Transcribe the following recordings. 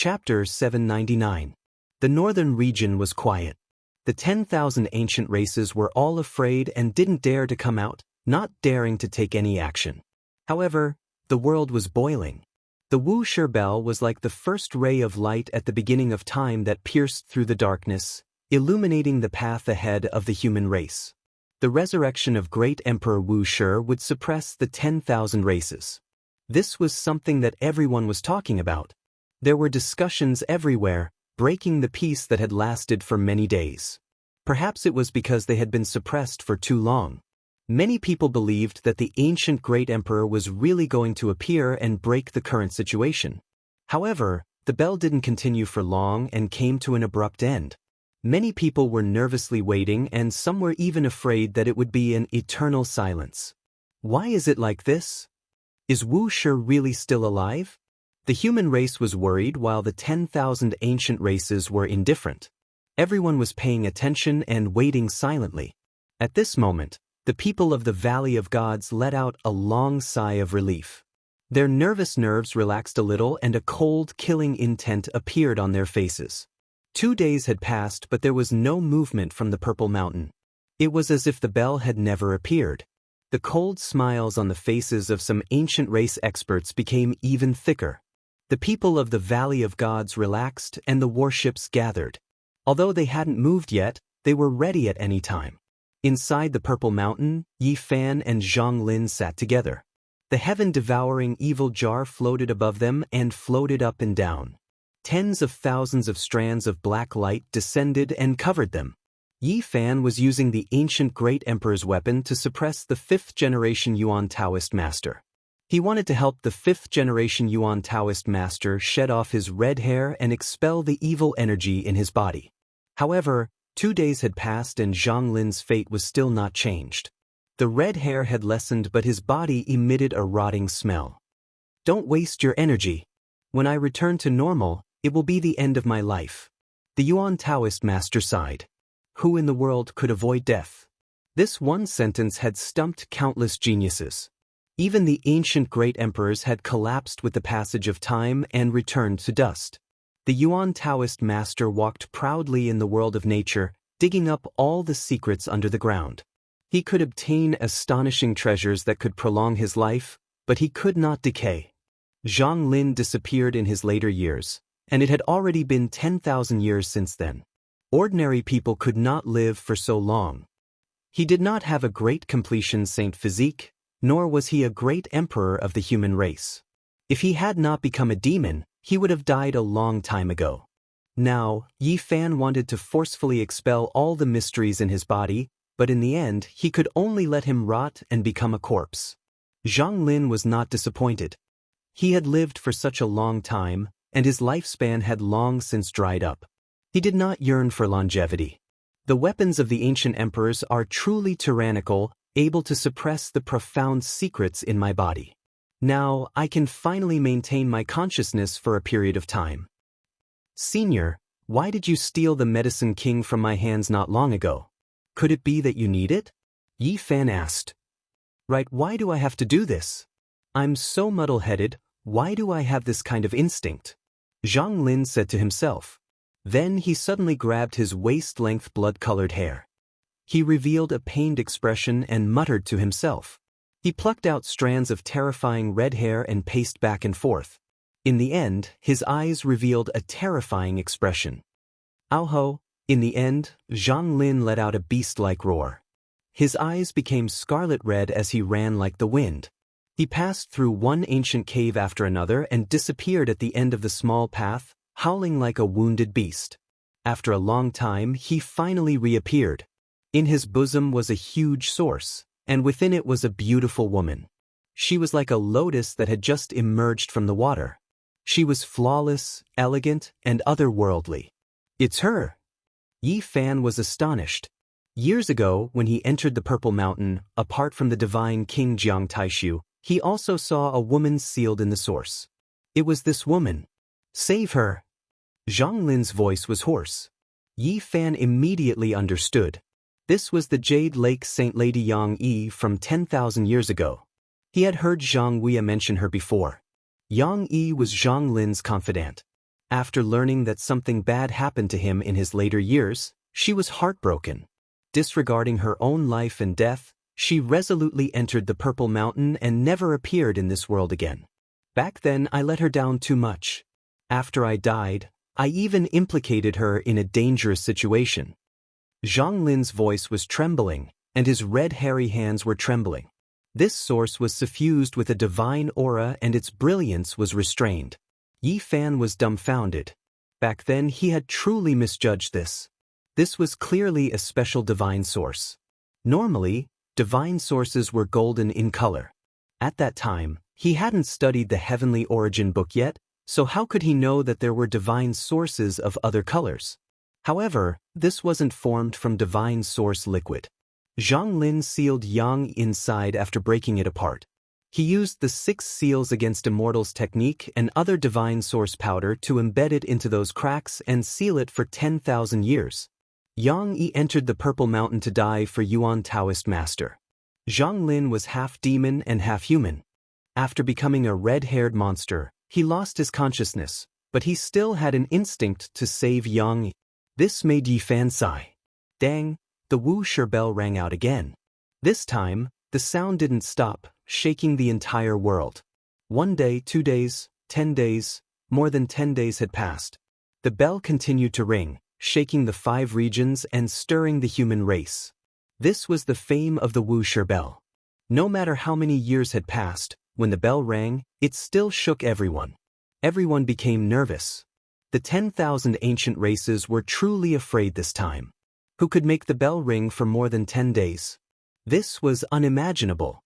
Chapter 799. The northern region was quiet. The 10,000 ancient races were all afraid and didn't dare to come out, not daring to take any action. However, the world was boiling. The Wuxia bell was like the first ray of light at the beginning of time that pierced through the darkness, illuminating the path ahead of the human race. The resurrection of great Emperor Wuxia would suppress the 10,000 races. This was something that everyone was talking about. There were discussions everywhere, breaking the peace that had lasted for many days. Perhaps it was because they had been suppressed for too long. Many people believed that the ancient great emperor was really going to appear and break the current situation. However, the bell didn't continue for long and came to an abrupt end. Many people were nervously waiting, and some were even afraid that it would be an eternal silence. Why is it like this? Is Wuxia really still alive? The human race was worried while the 10,000 ancient races were indifferent. Everyone was paying attention and waiting silently. At this moment, the people of the Valley of Gods let out a long sigh of relief. Their nervous nerves relaxed a little and a cold, killing intent appeared on their faces. 2 days had passed, but there was no movement from the Purple Mountain. It was as if the bell had never appeared. The cold smiles on the faces of some ancient race experts became even thicker. The people of the Valley of Gods relaxed and the warships gathered. Although they hadn't moved yet, they were ready at any time. Inside the Purple Mountain, Yi Fan and Zhang Lin sat together. The heaven-devouring evil jar floated above them and floated up and down. Tens of thousands of strands of black light descended and covered them. Yi Fan was using the ancient great emperor's weapon to suppress the 5th-generation Yuan Taoist master. He wanted to help the 5th-generation Yuan Taoist master shed off his red hair and expel the evil energy in his body. However, 2 days had passed and Zhang Lin's fate was still not changed. The red hair had lessened, but his body emitted a rotting smell. Don't waste your energy. When I return to normal, it will be the end of my life. The Yuan Taoist master sighed. Who in the world could avoid death? This one sentence had stumped countless geniuses. Even the ancient great emperors had collapsed with the passage of time and returned to dust. The Yuan Taoist master walked proudly in the world of nature, digging up all the secrets under the ground. He could obtain astonishing treasures that could prolong his life, but he could not decay. Zhang Lin disappeared in his later years, and it had already been 10,000 years since then. Ordinary people could not live for so long. He did not have a great completion saint physique, nor was he a great emperor of the human race. If he had not become a demon, he would have died a long time ago. Now, Yi Fan wanted to forcefully expel all the mysteries in his body, but in the end, he could only let him rot and become a corpse. Zhang Lin was not disappointed. He had lived for such a long time, and his lifespan had long since dried up. He did not yearn for longevity. The weapons of the ancient emperors are truly tyrannical, able to suppress the profound secrets in my body. Now, I can finally maintain my consciousness for a period of time. Senior, why did you steal the Medicine King from my hands not long ago? Could it be that you need it? Yi Fan asked. Right, why do I have to do this? I'm so muddle-headed, why do I have this kind of instinct? Zhang Lin said to himself. Then he suddenly grabbed his waist-length blood-colored hair. He revealed a pained expression and muttered to himself. He plucked out strands of terrifying red hair and paced back and forth. In the end, his eyes revealed a terrifying expression. Ow-ho! In the end, Zhang Lin let out a beast-like roar. His eyes became scarlet red as he ran like the wind. He passed through one ancient cave after another and disappeared at the end of the small path, howling like a wounded beast. After a long time, he finally reappeared. In his bosom was a huge source, and within it was a beautiful woman. She was like a lotus that had just emerged from the water. She was flawless, elegant, and otherworldly. It's her! Yi Fan was astonished. Years ago, when he entered the Purple Mountain, apart from the divine King Jiang Taishu, he also saw a woman sealed in the source. It was this woman. Save her! Zhang Lin's voice was hoarse. Yi Fan immediately understood. This was the Jade Lake Saint Lady Yang Yi from 10,000 years ago. He had heard Xianxia mention her before. Yang Yi was Zhang Lin's confidant. After learning that something bad happened to him in his later years, she was heartbroken. Disregarding her own life and death, she resolutely entered the Purple Mountain and never appeared in this world again. Back then I let her down too much. After I died, I even implicated her in a dangerous situation. Zhang Lin's voice was trembling, and his red hairy hands were trembling. This source was suffused with a divine aura and its brilliance was restrained. Yi Fan was dumbfounded. Back then he had truly misjudged this. This was clearly a special divine source. Normally, divine sources were golden in color. At that time, he hadn't studied the Heavenly Origin book yet, so how could he know that there were divine sources of other colors? However, this wasn't formed from divine source liquid. Zhang Lin sealed Yang inside after breaking it apart. He used the 6 seals against immortals technique and other divine source powder to embed it into those cracks and seal it for 10,000 years. Yang Yi entered the Purple Mountain to die for Yuan Taoist master. Zhang Lin was half demon and half human. After becoming a red-haired monster, he lost his consciousness, but he still had an instinct to save Yang Yi. This made Yi Fan sigh. Dang, the Wuxia bell rang out again. This time, the sound didn't stop, shaking the entire world. 1 day, 2 days, 10 days, more than 10 days had passed. The bell continued to ring, shaking the 5 regions and stirring the human race. This was the fame of the Wuxia bell. No matter how many years had passed, when the bell rang, it still shook everyone. Everyone became nervous. The 10,000 ancient races were truly afraid this time. Who could make the bell ring for more than 10 days? This was unimaginable.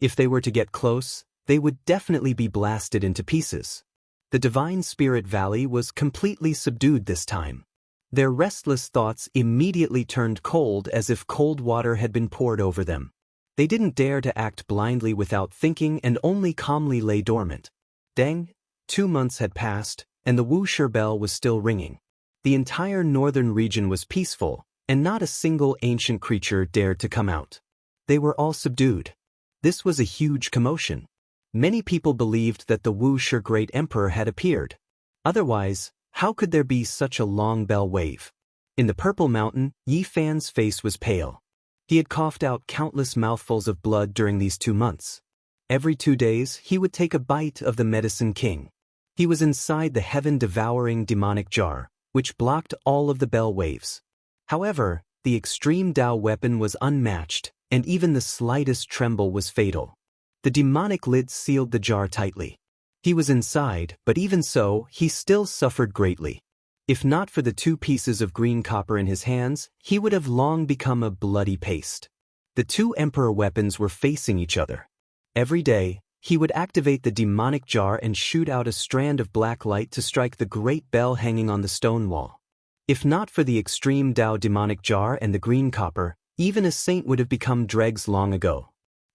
If they were to get close, they would definitely be blasted into pieces. The Divine Spirit Valley was completely subdued this time. Their restless thoughts immediately turned cold as if cold water had been poured over them. They didn't dare to act blindly without thinking and only calmly lay dormant. Dang, 2 months had passed, and the Wuxia bell was still ringing. The entire northern region was peaceful, and not a single ancient creature dared to come out. They were all subdued. This was a huge commotion. Many people believed that the Wuxia Great Emperor had appeared. Otherwise, how could there be such a long bell wave? In the Purple Mountain, Yi Fan's face was pale. He had coughed out countless mouthfuls of blood during these 2 months. Every 2 days, he would take a bite of the Medicine King. He was inside the heaven-devouring demonic jar, which blocked all of the bell waves. However, the extreme Dao weapon was unmatched, and even the slightest tremble was fatal. The demonic lid sealed the jar tightly. He was inside, but even so, he still suffered greatly. If not for the 2 pieces of green copper in his hands, he would have long become a bloody paste. The 2 emperor weapons were facing each other. Every day, he would activate the demonic jar and shoot out a strand of black light to strike the great bell hanging on the stone wall. If not for the extreme Dao demonic jar and the green copper, even a saint would have become dregs long ago.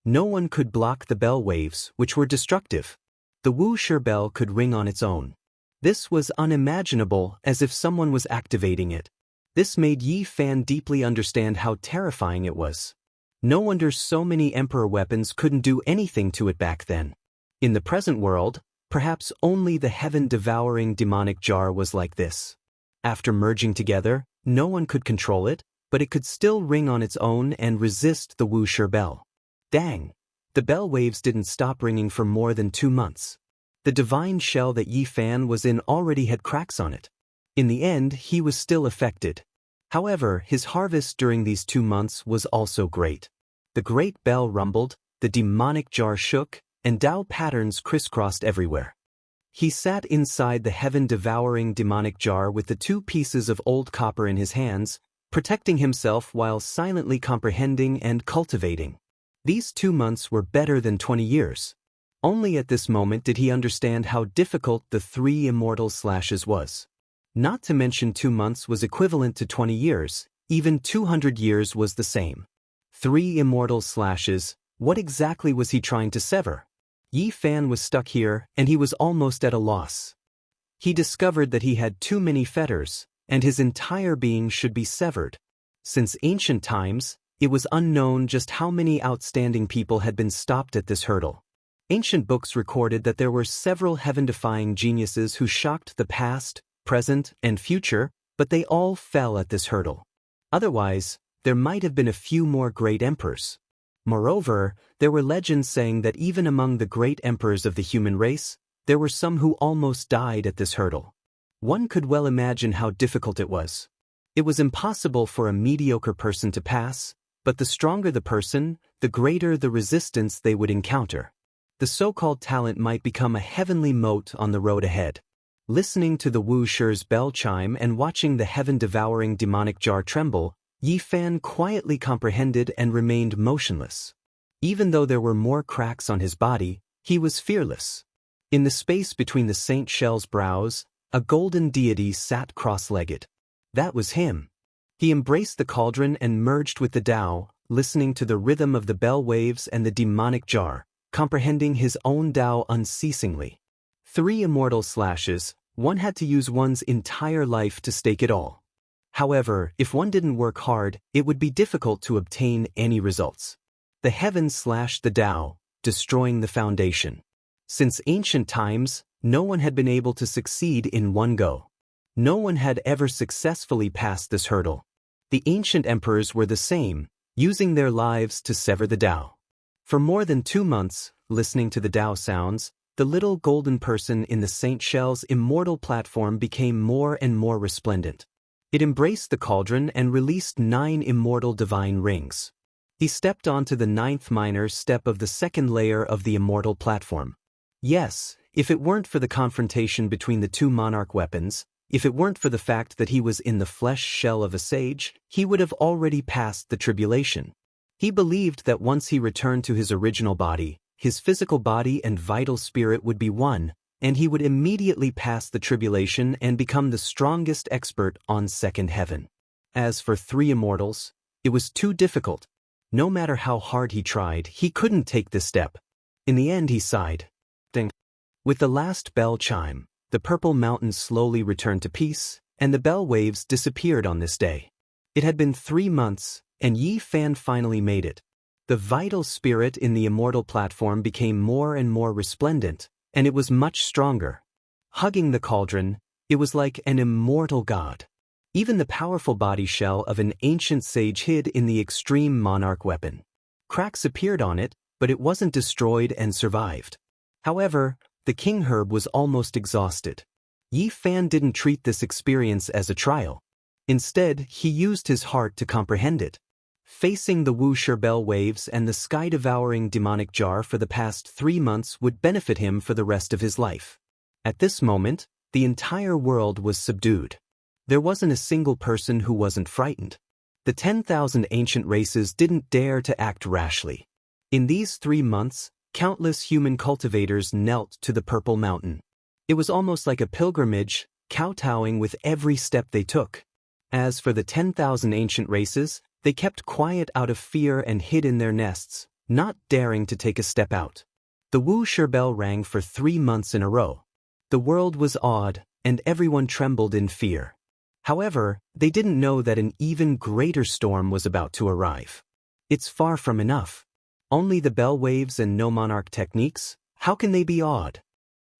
No one could block the bell waves, which were destructive. The Wuxia bell could ring on its own. This was unimaginable, as if someone was activating it. This made Yi Fan deeply understand how terrifying it was. No wonder so many emperor weapons couldn't do anything to it back then. In the present world, perhaps only the heaven-devouring demonic jar was like this. After merging together, no one could control it, but it could still ring on its own and resist the Wuxia bell. Dang! The bell waves didn't stop ringing for more than 2 months. The divine shell that Yi Fan was in already had cracks on it. In the end, he was still affected. However, his harvest during these 2 months was also great. The great bell rumbled, the demonic jar shook, and Dao patterns crisscrossed everywhere. He sat inside the heaven-devouring demonic jar with the 2 pieces of old copper in his hands, protecting himself while silently comprehending and cultivating. These 2 months were better than 20 years. Only at this moment did he understand how difficult the 3 immortal slashes was. Not to mention 2 months was equivalent to 20 years, even 200 years was the same. 3 immortal slashes, what exactly was he trying to sever? Yi Fan was stuck here, and he was almost at a loss. He discovered that he had too many fetters, and his entire being should be severed. Since ancient times, it was unknown just how many outstanding people had been stopped at this hurdle. Ancient books recorded that there were several heaven-defying geniuses who shocked the past, present, and future, but they all fell at this hurdle. Otherwise, there might have been a few more great emperors. Moreover, there were legends saying that even among the great emperors of the human race, there were some who almost died at this hurdle. One could well imagine how difficult it was. It was impossible for a mediocre person to pass, but the stronger the person, the greater the resistance they would encounter. The so-called talent might become a heavenly moat on the road ahead. Listening to the Wuxia's bell chime and watching the heaven-devouring demonic jar tremble, Yi Fan quietly comprehended and remained motionless. Even though there were more cracks on his body, he was fearless. In the space between the saint shell's brows, a golden deity sat cross-legged. That was him. He embraced the cauldron and merged with the Tao, listening to the rhythm of the bell waves and the demonic jar, comprehending his own Tao unceasingly. 3 immortal slashes, one had to use one's entire life to stake it all. However, if one didn't work hard, it would be difficult to obtain any results. The heavens slashed the Tao, destroying the foundation. Since ancient times, no one had been able to succeed in one go. No one had ever successfully passed this hurdle. The ancient emperors were the same, using their lives to sever the Tao. For more than 2 months, listening to the Tao sounds, the little golden person in the Saint Shell's immortal platform became more and more resplendent. It embraced the cauldron and released 9 immortal divine rings. He stepped onto the 9th minor step of the 2nd layer of the immortal platform. Yes, if it weren't for the confrontation between the 2 monarch weapons, if it weren't for the fact that he was in the flesh shell of a sage, he would have already passed the tribulation. He believed that once he returned to his original body, his physical body and vital spirit would be one, and he would immediately pass the tribulation and become the strongest expert on second heaven. As for 3 immortals, it was too difficult. No matter how hard he tried, he couldn't take this step. In the end, he sighed. Ding. With the last bell chime, the purple mountains slowly returned to peace, and the bell waves disappeared on this day. It had been 3 months, and Yi Fan finally made it. The vital spirit in the immortal platform became more and more resplendent, and it was much stronger. Hugging the cauldron, it was like an immortal god. Even the powerful body shell of an ancient sage hid in the extreme monarch weapon. Cracks appeared on it, but it wasn't destroyed and survived. However, the king herb was almost exhausted. Yi Fan didn't treat this experience as a trial. Instead, he used his heart to comprehend it. Facing the Wuxia bell waves and the sky-devouring demonic jar for the past 3 months would benefit him for the rest of his life. At this moment, the entire world was subdued. There wasn't a single person who wasn't frightened. The 10,000 ancient races didn't dare to act rashly. In these 3 months, countless human cultivators knelt to the Purple Mountain. It was almost like a pilgrimage, kowtowing with every step they took. As for the 10,000 ancient races, they kept quiet out of fear and hid in their nests, not daring to take a step out. The Wuxia bell rang for 3 months in a row. The world was awed, and everyone trembled in fear. However, they didn't know that an even greater storm was about to arrive. It's far from enough. Only the bell waves and no monarch techniques? How can they be awed?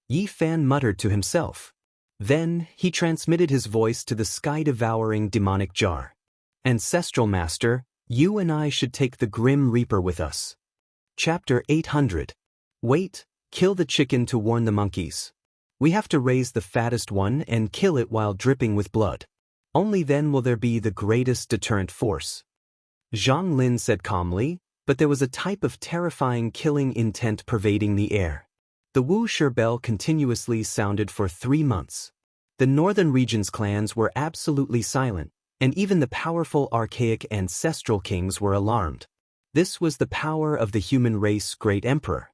Yi Fan muttered to himself. Then, he transmitted his voice to the sky-devouring demonic jar. Ancestral Master, you and I should take the Grim Reaper with us. Chapter 800. Wait, kill the chicken to warn the monkeys. We have to raise the fattest one and kill it while dripping with blood. Only then will there be the greatest deterrent force. Zhang Lin said calmly, but there was a type of terrifying killing intent pervading the air. The Wuxia bell continuously sounded for 3 months. The northern region's clans were absolutely silent, and even the powerful archaic ancestral kings were alarmed. This was the power of the human race great emperor.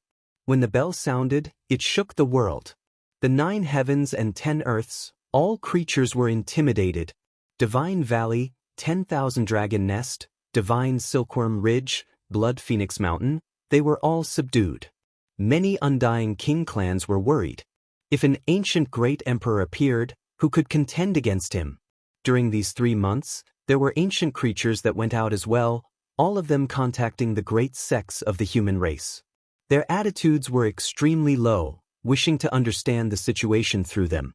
When the bell sounded, it shook the world. The 9 heavens and 10 earths, all creatures were intimidated. Divine Valley, 10,000 Dragon Nest, Divine Silkworm Ridge, Blood Phoenix Mountain, they were all subdued. Many undying king clans were worried. If an ancient great emperor appeared, who could contend against him? During these 3 months, there were ancient creatures that went out as well, all of them contacting the great sects of the human race. Their attitudes were extremely low, wishing to understand the situation through them.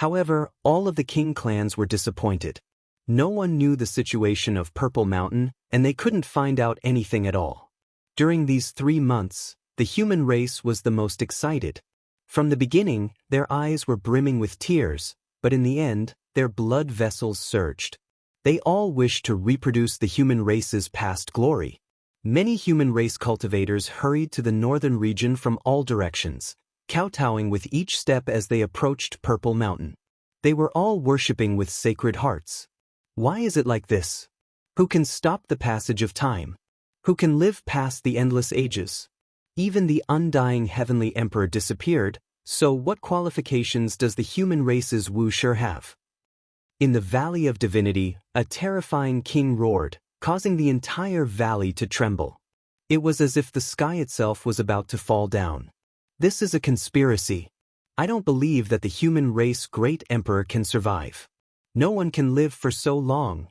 However, all of the king clans were disappointed. No one knew the situation of Purple Mountain, and they couldn't find out anything at all. During these 3 months, the human race was the most excited. From the beginning, their eyes were brimming with tears, but in the end, their blood vessels surged. They all wished to reproduce the human race's past glory. Many human race cultivators hurried to the northern region from all directions, kowtowing with each step as they approached Purple Mountain. They were all worshipping with sacred hearts. Why is it like this? Who can stop the passage of time? Who can live past the endless ages? Even the undying heavenly emperor disappeared, so what qualifications does the human race's Wuxia have? In the Valley of Divinity, a terrifying king roared, causing the entire valley to tremble. It was as if the sky itself was about to fall down. This is a conspiracy. I don't believe that the human race great emperor can survive. No one can live for so long.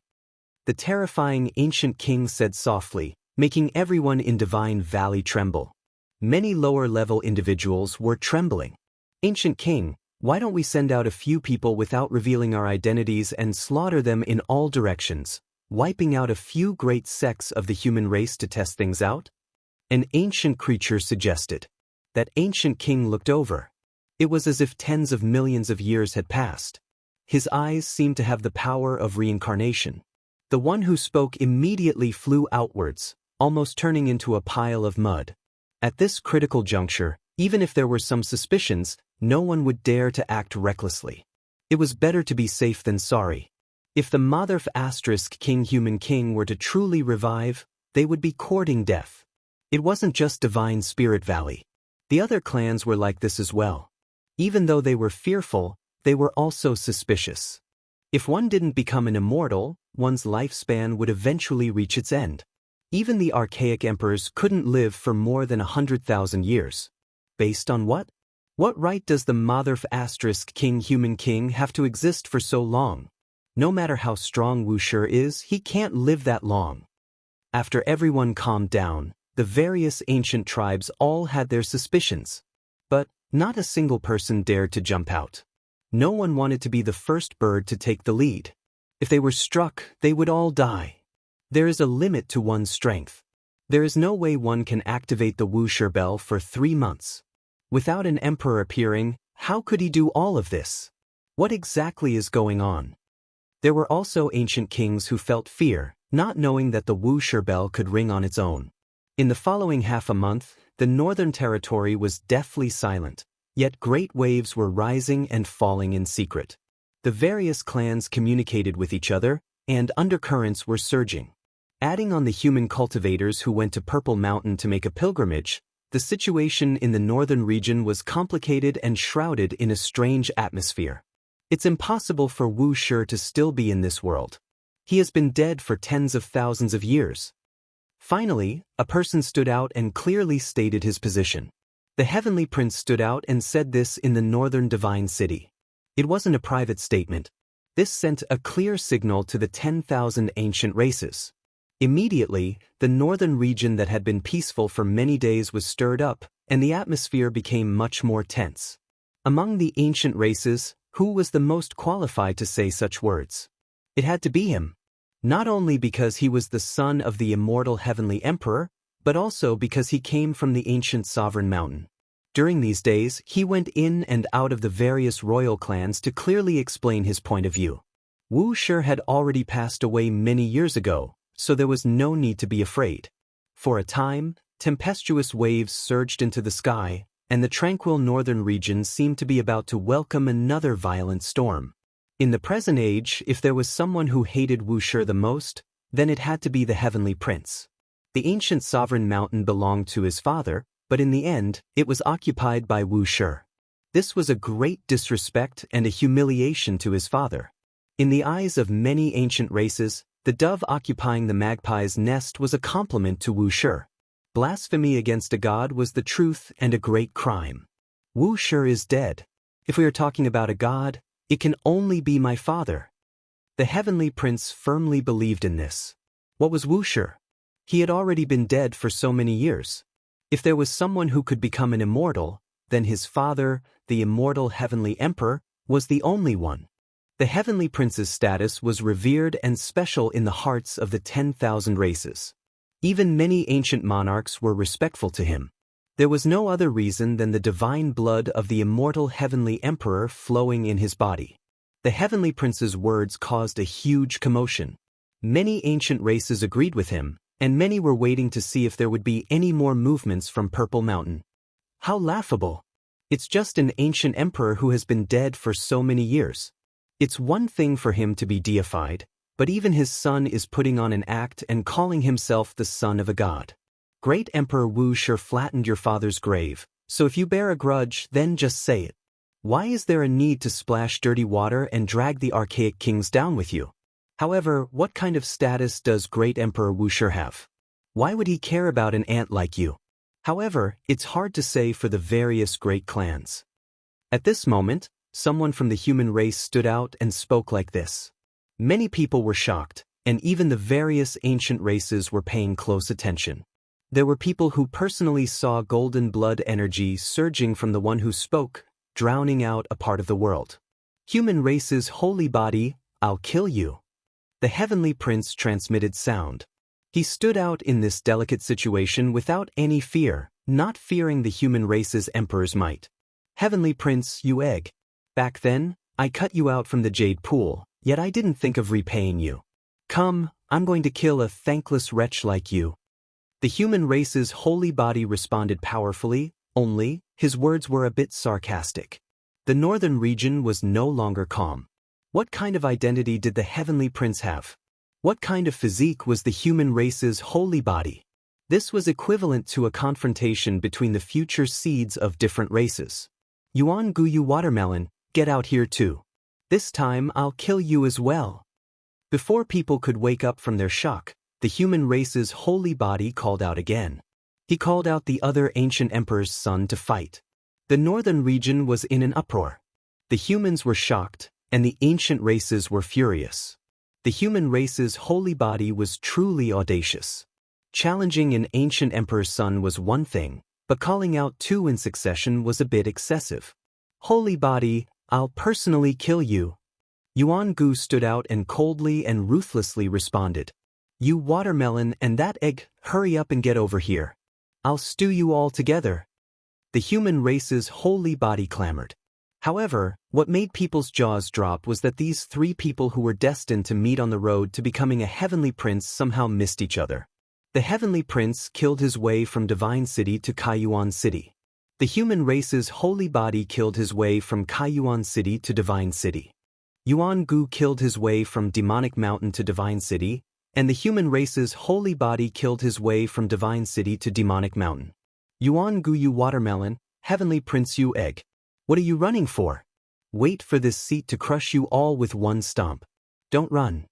The terrifying ancient king said softly, making everyone in Divine Valley tremble. Many lower-level individuals were trembling. Ancient king, why don't we send out a few people without revealing our identities and slaughter them in all directions, wiping out a few great sects of the human race to test things out? An ancient creature suggested. That ancient king looked over. It was as if tens of millions of years had passed. His eyes seemed to have the power of reincarnation. The one who spoke immediately flew outwards, almost turning into a pile of mud. At this critical juncture, even if there were some suspicions, no one would dare to act recklessly. It was better to be safe than sorry. If the Motherf * King Human King were to truly revive, they would be courting death. It wasn't just Divine Spirit Valley. The other clans were like this as well. Even though they were fearful, they were also suspicious. If one didn't become an immortal, one's lifespan would eventually reach its end. Even the archaic emperors couldn't live for more than 100,000 years. Based on what? What right does the Motherf * King Human King have to exist for so long? No matter how strong Wuxia is, he can't live that long. After everyone calmed down, the various ancient tribes all had their suspicions. But not a single person dared to jump out. No one wanted to be the first bird to take the lead. If they were struck, they would all die. There is a limit to one's strength. There is no way one can activate the Wuxia bell for 3 months. Without an emperor appearing, how could he do all of this? What exactly is going on? There were also ancient kings who felt fear, not knowing that the Wuxia bell could ring on its own. In the following half a month, the northern territory was deathly silent, yet great waves were rising and falling in secret. The various clans communicated with each other, and undercurrents were surging. Adding on the human cultivators who went to Purple Mountain to make a pilgrimage, the situation in the northern region was complicated and shrouded in a strange atmosphere. It's impossible for Wuxia to still be in this world. He has been dead for tens of thousands of years. Finally, a person stood out and clearly stated his position. The heavenly prince stood out and said this in the northern divine city. It wasn't a private statement. This sent a clear signal to the 10,000 ancient races. Immediately, the northern region that had been peaceful for many days was stirred up, and the atmosphere became much more tense. Among the ancient races, who was the most qualified to say such words? It had to be him. Not only because he was the son of the immortal heavenly emperor, but also because he came from the ancient sovereign mountain. During these days, he went in and out of the various royal clans to clearly explain his point of view. Wuxia had already passed away many years ago, so there was no need to be afraid. For a time, tempestuous waves surged into the sky, and the tranquil northern region seemed to be about to welcome another violent storm. In the present age, if there was someone who hated Wuxia the most, then it had to be the heavenly prince. The ancient sovereign mountain belonged to his father, but in the end, it was occupied by Wuxia. This was a great disrespect and a humiliation to his father. In the eyes of many ancient races, the dove occupying the magpie's nest was a compliment to Wuxia. Blasphemy against a god was the truth and a great crime. Wuxia is dead. If we are talking about a god, it can only be my father. The heavenly prince firmly believed in this. What was Wuxia? He had already been dead for so many years. If there was someone who could become an immortal, then his father, the immortal heavenly emperor, was the only one. The Heavenly Prince's status was revered and special in the hearts of the 10,000 races. Even many ancient monarchs were respectful to him. There was no other reason than the divine blood of the immortal Heavenly Emperor flowing in his body. The Heavenly Prince's words caused a huge commotion. Many ancient races agreed with him, and many were waiting to see if there would be any more movements from Purple Mountain. How laughable! It's just an ancient emperor who has been dead for so many years. It's one thing for him to be deified, but even his son is putting on an act and calling himself the son of a god. Great Emperor Wuxia flattened your father's grave, so if you bear a grudge, then just say it. Why is there a need to splash dirty water and drag the archaic kings down with you? However, what kind of status does Great Emperor Wuxia have? Why would he care about an ant like you? However, it's hard to say for the various great clans. At this moment, someone from the human race stood out and spoke like this. Many people were shocked, and even the various ancient races were paying close attention. There were people who personally saw golden blood energy surging from the one who spoke, drowning out a part of the world. Human race's holy body, I'll kill you. The Heavenly Prince transmitted sound. He stood out in this delicate situation without any fear, not fearing the human race's emperor's might. Heavenly Prince, you egg. Back then, I cut you out from the jade pool, yet I didn't think of repaying you. Come, I'm going to kill a thankless wretch like you. The human race's holy body responded powerfully, only, his words were a bit sarcastic. The northern region was no longer calm. What kind of identity did the Heavenly Prince have? What kind of physique was the human race's holy body? This was equivalent to a confrontation between the future seeds of different races. Yuan Guyu Watermelon, get out here too. This time I'll kill you as well. Before people could wake up from their shock, the human race's holy body called out again. He called out the other ancient emperor's son to fight. The northern region was in an uproar. The humans were shocked, and the ancient races were furious. The human race's holy body was truly audacious. Challenging an ancient emperor's son was one thing, but calling out two in succession was a bit excessive. Holy body, I'll personally kill you. Yuan Gu stood out and coldly and ruthlessly responded. You watermelon and that egg, hurry up and get over here. I'll stew you all together. The human race's holy body clamored. However, what made people's jaws drop was that these three people who were destined to meet on the road to becoming a heavenly prince somehow missed each other. The heavenly prince killed his way from Divine City to Kaiyuan City. The human race's holy body killed his way from Kaiyuan City to Divine City. Yuan Gu killed his way from Demonic Mountain to Divine City, and the human race's holy body killed his way from Divine City to Demonic Mountain. Yuan Gu you watermelon, heavenly prince you egg. What are you running for? Wait for this seat to crush you all with one stomp. Don't run.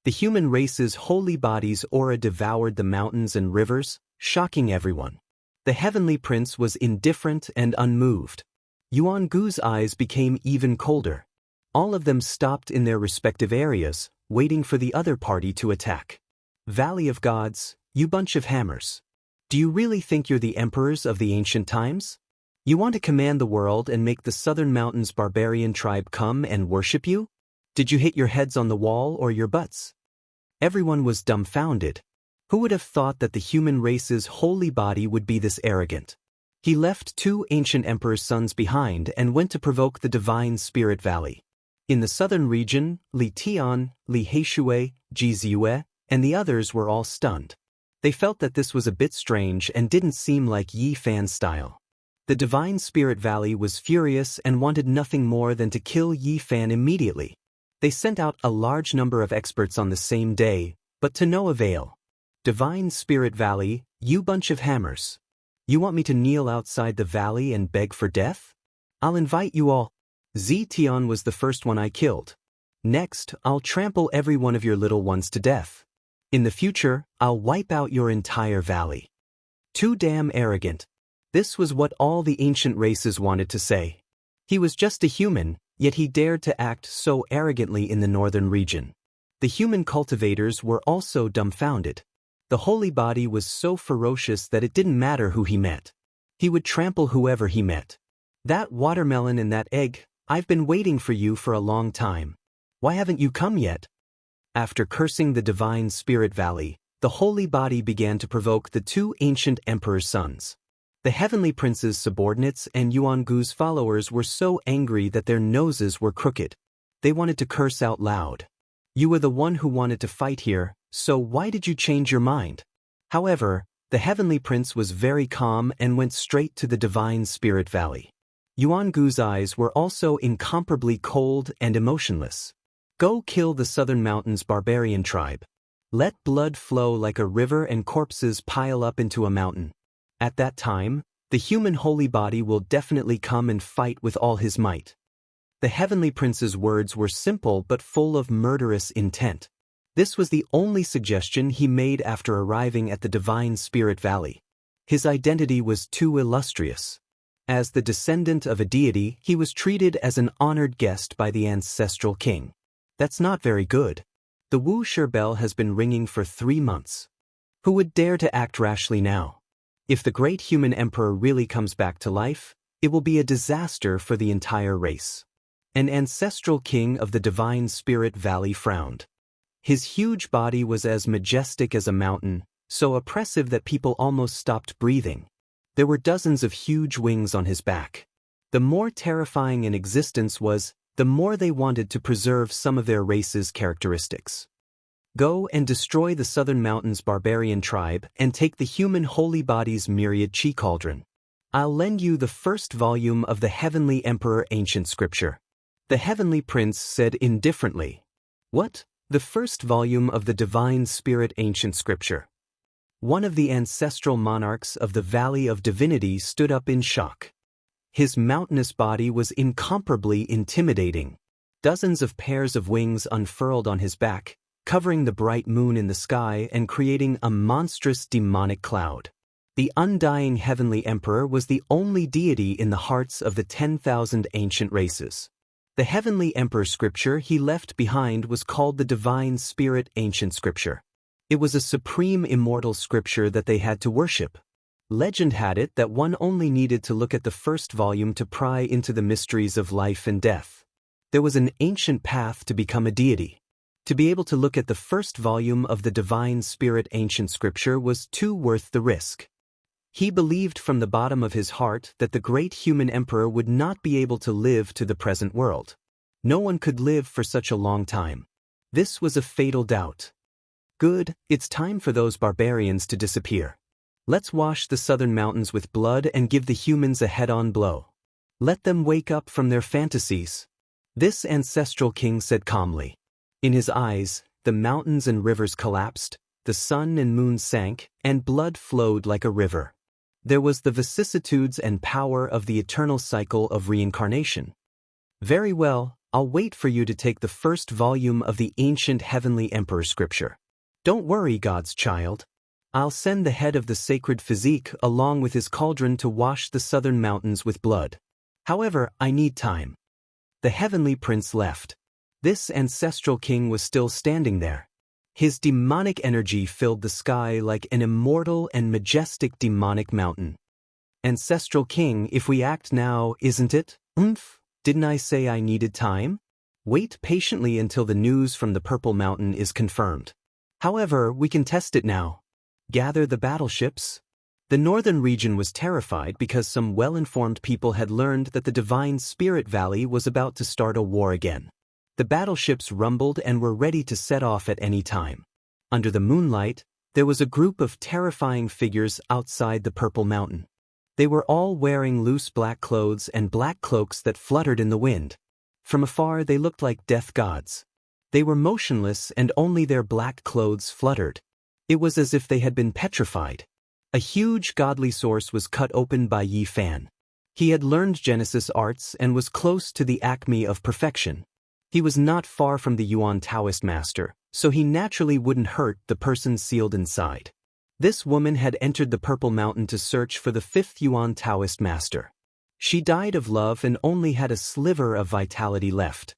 The human race's holy body's aura devoured the mountains and rivers, shocking everyone. The heavenly prince was indifferent and unmoved. Yuan Gu's eyes became even colder. All of them stopped in their respective areas, waiting for the other party to attack. Valley of Gods, you bunch of hammers. Do you really think you're the emperors of the ancient times? You want to command the world and make the Southern Mountains barbarian tribe come and worship you? Did you hit your heads on the wall or your butts? Everyone was dumbfounded. Who would have thought that the human race's holy body would be this arrogant? He left two ancient emperor's sons behind and went to provoke the divine spirit valley. In the southern region, Li Tian, Li Heishui, Ji Ziyue, and the others were all stunned. They felt that this was a bit strange and didn't seem like Yi Fan's style. The Divine Spirit Valley was furious and wanted nothing more than to kill Yi Fan immediately. They sent out a large number of experts on the same day, but to no avail. Divine Spirit Valley, you bunch of hammers. You want me to kneel outside the valley and beg for death? I'll invite you all. Zetian was the first one I killed. Next, I'll trample every one of your little ones to death. In the future, I'll wipe out your entire valley. Too damn arrogant. This was what all the ancient races wanted to say. He was just a human, yet he dared to act so arrogantly in the northern region. The human cultivators were also dumbfounded. The holy body was so ferocious that it didn't matter who he met. He would trample whoever he met. That watermelon and that egg, I've been waiting for you for a long time. Why haven't you come yet? After cursing the divine spirit valley, the holy body began to provoke the two ancient emperor's sons. The heavenly prince's subordinates and Yuangu's followers were so angry that their noses were crooked. They wanted to curse out loud. You were the one who wanted to fight here, so why did you change your mind? However, the heavenly prince was very calm and went straight to the divine spirit valley. Yuangu's eyes were also incomparably cold and emotionless. Go kill the southern mountains barbarian tribe. Let blood flow like a river and corpses pile up into a mountain. At that time, the human holy body will definitely come and fight with all his might. The heavenly prince's words were simple but full of murderous intent. This was the only suggestion he made after arriving at the divine spirit valley. His identity was too illustrious. As the descendant of a deity, he was treated as an honored guest by the ancestral king. That's not very good. The Wuxia bell has been ringing for 3 months. Who would dare to act rashly now? If the great human emperor really comes back to life, it will be a disaster for the entire race. An ancestral king of the divine spirit valley frowned. His huge body was as majestic as a mountain, so oppressive that people almost stopped breathing. There were dozens of huge wings on his back. The more terrifying an existence was, the more they wanted to preserve some of their race's characteristics. Go and destroy the southern mountains barbarian tribe and take the human holy body's myriad chi cauldron. I'll lend you the first volume of the Heavenly Emperor ancient scripture. The heavenly prince said indifferently. What? The first volume of the divine spirit ancient scripture? One of the ancestral monarchs of the Valley of Divinity stood up in shock. His mountainous body was incomparably intimidating. Dozens of pairs of wings unfurled on his back, covering the bright moon in the sky and creating a monstrous demonic cloud. The undying heavenly emperor was the only deity in the hearts of the 10,000 ancient races. The heavenly emperor scripture he left behind was called the divine spirit ancient scripture. It was a supreme immortal scripture that they had to worship. Legend had it that one only needed to look at the first volume to pry into the mysteries of life and death. There was an ancient path to become a deity. To be able to look at the first volume of the divine spirit ancient scripture was too worth the risk. He believed from the bottom of his heart that the great human emperor would not be able to live to the present world. No one could live for such a long time. This was a fatal doubt. Good, it's time for those barbarians to disappear. Let's wash the southern mountains with blood and give the humans a head-on blow. Let them wake up from their fantasies. This ancestral king said calmly. In his eyes, the mountains and rivers collapsed, the sun and moon sank, and blood flowed like a river. There was the vicissitudes and power of the eternal cycle of reincarnation. Very well, I'll wait for you to take the first volume of the ancient heavenly emperor scripture. Don't worry, God's child. I'll send the head of the sacred physique along with his cauldron to wash the southern mountains with blood. However, I need time. The heavenly prince left. This ancestral king was still standing there. His demonic energy filled the sky like an immortal and majestic demonic mountain. Ancestral king, if we act now, isn't it? Didn't I say I needed time? Wait patiently until the news from the Purple Mountain is confirmed. However, we can test it now. Gather the battleships. The northern region was terrified because some well-informed people had learned that the Divine Spirit Valley was about to start a war again. The battleships rumbled and were ready to set off at any time. Under the moonlight, there was a group of terrifying figures outside the Purple Mountain. They were all wearing loose black clothes and black cloaks that fluttered in the wind. From afar they looked like death gods. They were motionless and only their black clothes fluttered. It was as if they had been petrified. A huge godly source was cut open by Yi Fan. He had learned Genesis arts and was close to the acme of perfection. He was not far from the Yuan Taoist master, so he naturally wouldn't hurt the person sealed inside. This woman had entered the Purple Mountain to search for the 5th Yuan Taoist master. She died of love and only had a sliver of vitality left.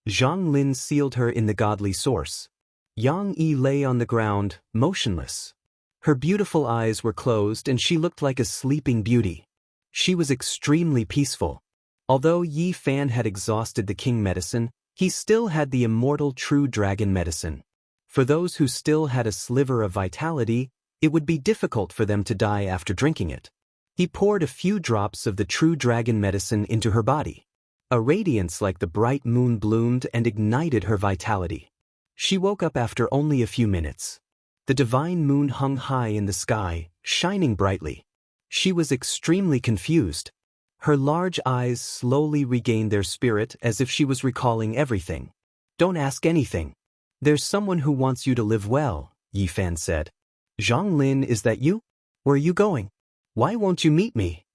Zhang Lin sealed her in the godly source. Yang Yi lay on the ground, motionless. Her beautiful eyes were closed and she looked like a sleeping beauty. She was extremely peaceful. Although Yi Fan had exhausted the king medicine, he still had the immortal true dragon medicine. For those who still had a sliver of vitality, it would be difficult for them to die after drinking it. He poured a few drops of the true dragon medicine into her body. A radiance like the bright moon bloomed and ignited her vitality. She woke up after only a few minutes. The divine moon hung high in the sky, shining brightly. She was extremely confused. Her large eyes slowly regained their spirit as if she was recalling everything. "Don't ask anything. There's someone who wants you to live well," Yi Fan said. "Zhang Lin, is that you? Where are you going? Why won't you meet me?"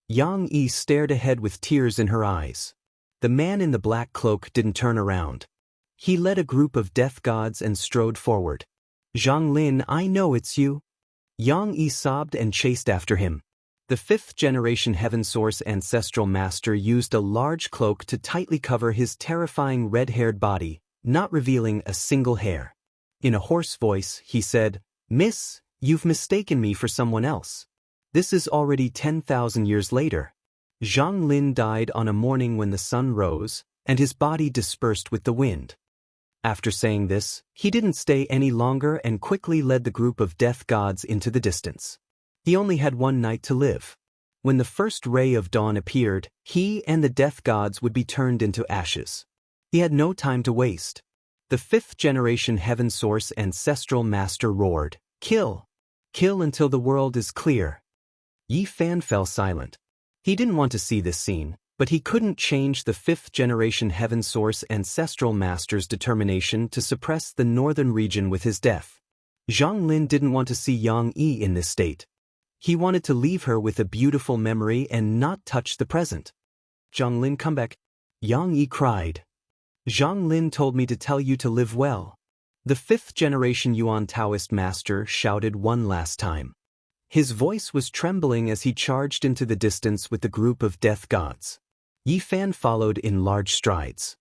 Yang Yi stared ahead with tears in her eyes. The man in the black cloak didn't turn around. He led a group of death gods and strode forward. "Zhang Lin, I know it's you." Yang Yi sobbed and chased after him. The fifth-generation Heaven Source ancestral master used a large cloak to tightly cover his terrifying red-haired body, not revealing a single hair. In a hoarse voice, he said, "Miss, you've mistaken me for someone else. This is already 10,000 years later." Zhang Lin died on a morning when the sun rose, and his body dispersed with the wind. After saying this, he didn't stay any longer and quickly led the group of death gods into the distance. He only had one night to live. When the first ray of dawn appeared, he and the death gods would be turned into ashes. He had no time to waste. The fifth-generation Heaven Source ancestral master roared, "Kill! Kill until the world is clear." Yi Fan fell silent. He didn't want to see this scene, but he couldn't change the fifth-generation Heaven Source ancestral master's determination to suppress the northern region with his death. Zhang Lin didn't want to see Yang Yi in this state. He wanted to leave her with a beautiful memory and not touch the present. "Zhang Lin, come back," Yang Yi cried. "Zhang Lin told me to tell you to live well." The fifth-generation Yuan Taoist master shouted one last time. His voice was trembling as he charged into the distance with the group of death gods. Yi Fan followed in large strides.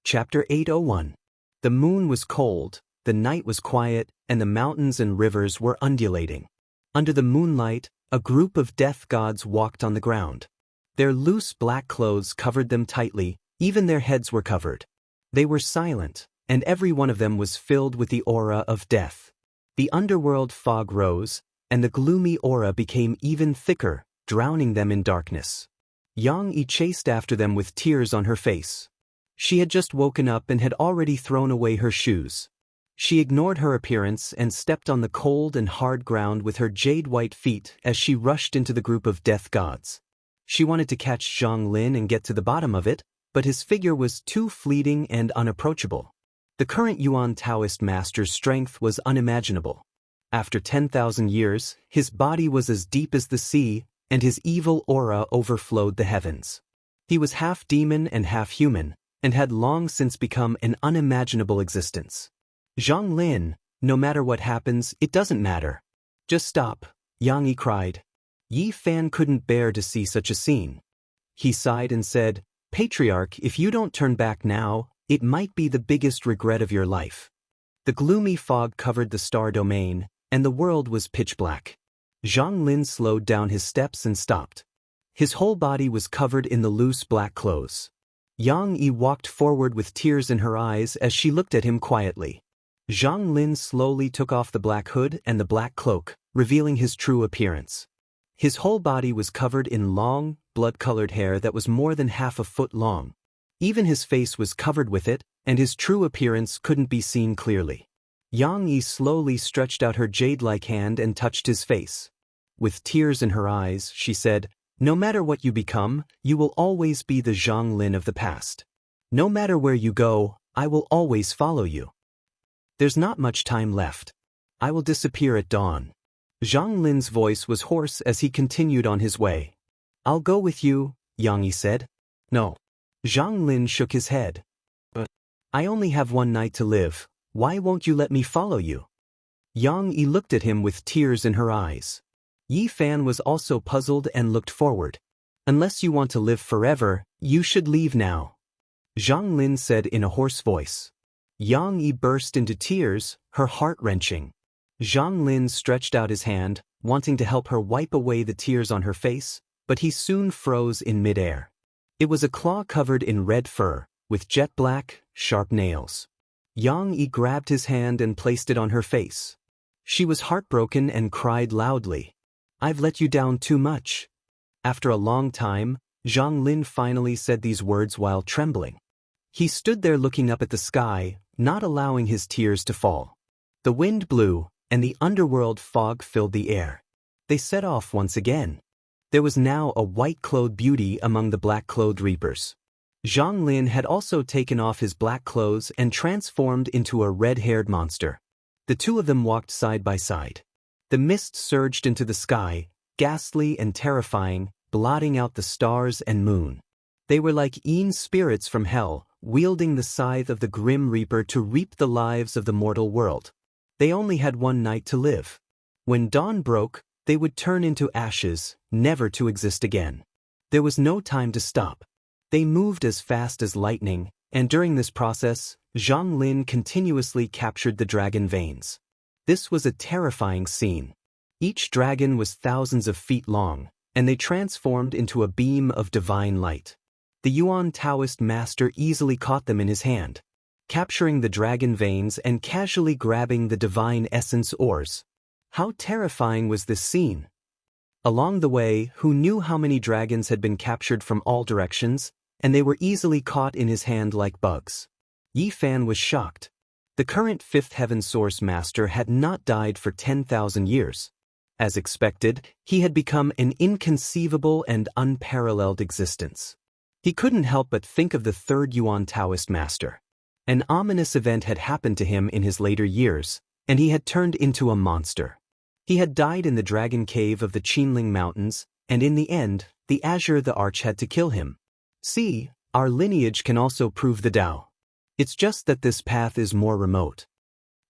Chapter 801. The moon was cold, the night was quiet, and the mountains and rivers were undulating. Under the moonlight, a group of death gods walked on the ground. Their loose black clothes covered them tightly, even their heads were covered. They were silent, and every one of them was filled with the aura of death. The underworld fog rose, and the gloomy aura became even thicker, drowning them in darkness. Yang Yi chased after them with tears on her face. She had just woken up and had already thrown away her shoes. She ignored her appearance and stepped on the cold and hard ground with her jade-white feet as she rushed into the group of death gods. She wanted to catch Zhang Lin and get to the bottom of it, but his figure was too fleeting and unapproachable. The current Yuan Taoist master's strength was unimaginable. After 10,000 years, his body was as deep as the sea, and his evil aura overflowed the heavens. He was half demon and half human, and had long since become an unimaginable existence. "Zhang Lin, no matter what happens, it doesn't matter. Just stop," Yang Yi cried. Yi Fan couldn't bear to see such a scene. He sighed and said, "Patriarch, if you don't turn back now, it might be the biggest regret of your life." The gloomy fog covered the star domain, and the world was pitch black. Zhang Lin slowed down his steps and stopped. His whole body was covered in the loose black clothes. Yang Yi walked forward with tears in her eyes as she looked at him quietly. Zhang Lin slowly took off the black hood and the black cloak, revealing his true appearance. His whole body was covered in long, blood-colored hair that was more than half a foot long. Even his face was covered with it, and his true appearance couldn't be seen clearly. Yang Yi slowly stretched out her jade-like hand and touched his face. With tears in her eyes, she said, "No matter what you become, you will always be the Zhang Lin of the past. No matter where you go, I will always follow you. There's not much time left. I will disappear at dawn." Zhang Lin's voice was hoarse as he continued on his way. "I'll go with you," Yang Yi said. "No." Zhang Lin shook his head. "But I only have one night to live. Why won't you let me follow you?" Yang Yi looked at him with tears in her eyes. Yi Fan was also puzzled and looked forward. "Unless you want to live forever, you should leave now," Zhang Lin said in a hoarse voice. Yang Yi burst into tears, her heart wrenching. Zhang Lin stretched out his hand, wanting to help her wipe away the tears on her face, but he soon froze in midair. It was a claw covered in red fur, with jet black, sharp nails. Xianxia grabbed his hand and placed it on her face. She was heartbroken and cried loudly. "I've let you down too much." After a long time, Zhang Lin finally said these words while trembling. He stood there looking up at the sky, not allowing his tears to fall. The wind blew, and the underworld fog filled the air. They set off once again. There was now a white-clothed beauty among the black-clothed reapers. Zhang Lin had also taken off his black clothes and transformed into a red-haired monster. The two of them walked side by side. The mist surged into the sky, ghastly and terrifying, blotting out the stars and moon. They were like spirits from hell, wielding the scythe of the grim reaper to reap the lives of the mortal world. They only had one night to live. When dawn broke, they would turn into ashes, never to exist again. There was no time to stop. They moved as fast as lightning, and during this process, Zhang Lin continuously captured the dragon veins. This was a terrifying scene. Each dragon was thousands of feet long, and they transformed into a beam of divine light. The Yuan Taoist master easily caught them in his hand, capturing the dragon veins and casually grabbing the divine essence ores. How terrifying was this scene? Along the way, Hu knew how many dragons had been captured from all directions, and they were easily caught in his hand like bugs. Yi Fan was shocked. The current fifth heaven source master had not died for 10,000 years. As expected, he had become an inconceivable and unparalleled existence. He couldn't help but think of the third Yuan Taoist master. An ominous event had happened to him in his later years, and he had turned into a monster. He had died in the dragon cave of the Qinling Mountains, and in the end, the Azure the Arch had to kill him. See, our lineage can also prove the Tao. It's just that this path is more remote.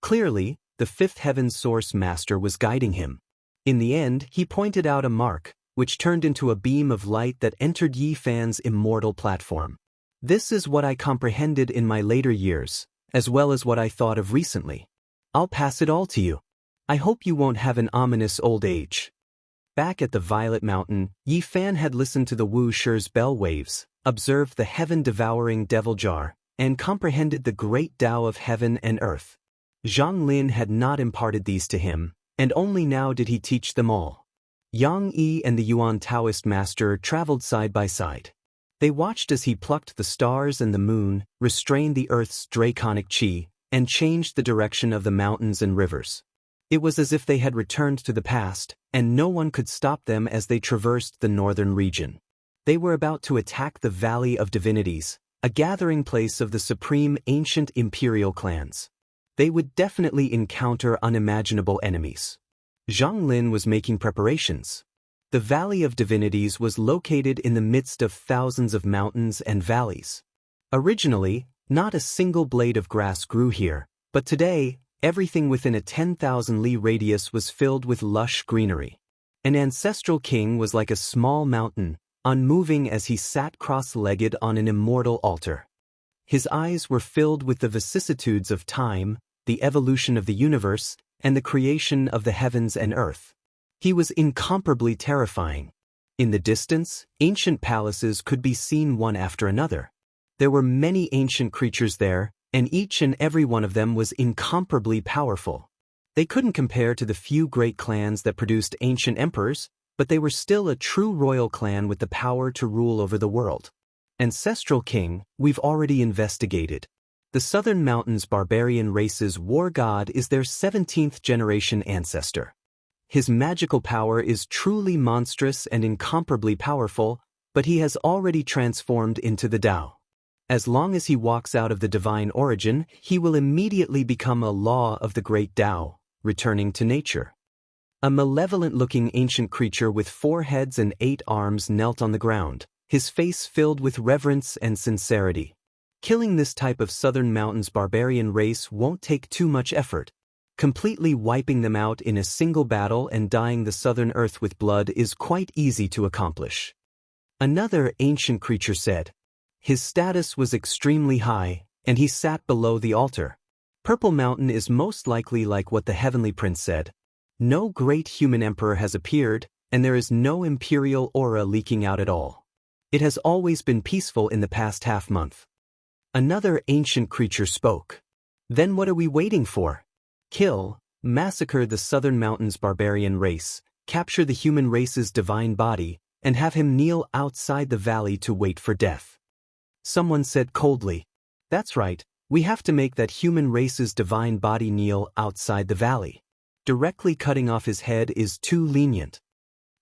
Clearly, the fifth heaven source master was guiding him. In the end, he pointed out a mark, which turned into a beam of light that entered Yi Fan's immortal platform. This is what I comprehended in my later years, as well as what I thought of recently. I'll pass it all to you. I hope you won't have an ominous old age. Back at the Violet Mountain, Yi Fan had listened to the Wu Shi's bell waves, observed the heaven-devouring devil jar, and comprehended the great Tao of heaven and earth. Zhang Lin had not imparted these to him, and only now did he teach them all. Yang Yi and the Yuan Taoist master traveled side by side. They watched as he plucked the stars and the moon, restrained the earth's draconic qi, and changed the direction of the mountains and rivers. It was as if they had returned to the past, and no one could stop them as they traversed the northern region. They were about to attack the Valley of Divinities, a gathering place of the supreme ancient imperial clans. They would definitely encounter unimaginable enemies. Zhang Lin was making preparations. The Valley of Divinities was located in the midst of thousands of mountains and valleys. Originally, not a single blade of grass grew here, but today, everything within a 10,000 li radius was filled with lush greenery. An ancestral king was like a small mountain, unmoving as he sat cross-legged on an immortal altar. His eyes were filled with the vicissitudes of time, the evolution of the universe, and the creation of the heavens and earth. He was incomparably terrifying. In the distance, ancient palaces could be seen one after another. There were many ancient creatures there, and each and every one of them was incomparably powerful. They couldn't compare to the few great clans that produced ancient emperors, but they were still a true royal clan with the power to rule over the world. Ancestral king, we've already investigated. The Southern Mountains barbarian race's war god is their 17th generation ancestor. His magical power is truly monstrous and incomparably powerful, but he has already transformed into the Tao. As long as he walks out of the divine origin, he will immediately become a law of the great Tao, returning to nature. A malevolent-looking ancient creature with 4 heads and 8 arms knelt on the ground, his face filled with reverence and sincerity. Killing this type of Southern Mountains barbarian race won't take too much effort. Completely wiping them out in a single battle and dyeing the Southern Earth with blood is quite easy to accomplish. Another ancient creature said. His status was extremely high, and he sat below the altar. Purple Mountain is most likely like what the Heavenly Prince said. No great human emperor has appeared, and there is no imperial aura leaking out at all. It has always been peaceful in the past half-month. Another ancient creature spoke. Then what are we waiting for? Kill, massacre the Southern Mountains barbarian race, capture the human race's divine body, and have him kneel outside the valley to wait for death. Someone said coldly, "That's right, we have to make that human race's divine body kneel outside the valley. Directly cutting off his head is too lenient."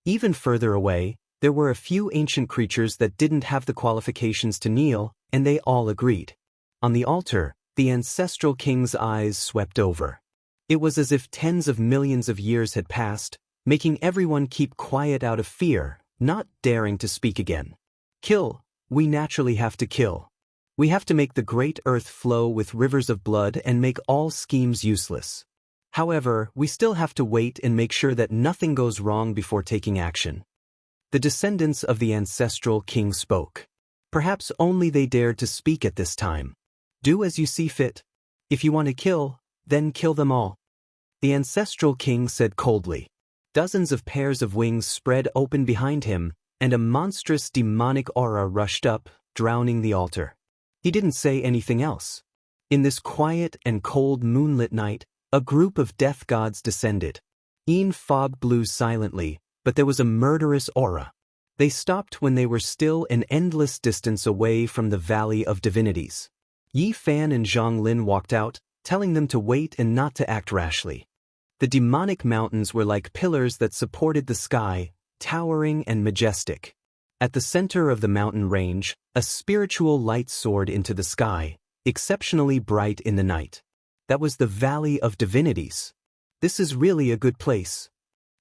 Even further away, there were a few ancient creatures that didn't have the qualifications to kneel, and they all agreed. On the altar, the ancestral king's eyes swept over. It was as if tens of millions of years had passed, making everyone keep quiet out of fear, not daring to speak again. Kill, we naturally have to kill. We have to make the great earth flow with rivers of blood and make all schemes useless. However, we still have to wait and make sure that nothing goes wrong before taking action. The descendants of the ancestral king spoke. Perhaps only they dared to speak at this time. Do as you see fit. If you want to kill, then kill them all. The ancestral king said coldly. Dozens of pairs of wings spread open behind him, and a monstrous demonic aura rushed up, drowning the altar. He didn't say anything else. In this quiet and cold moonlit night, a group of death gods descended. Fog blew silently, but there was a murderous aura. They stopped when they were still an endless distance away from the Valley of Divinities. Yi Fan and Zhang Lin walked out, telling them to wait and not to act rashly. The demonic mountains were like pillars that supported the sky, towering and majestic. At the center of the mountain range, a spiritual light soared into the sky, exceptionally bright in the night. That was the Valley of Divinities. This is really a good place.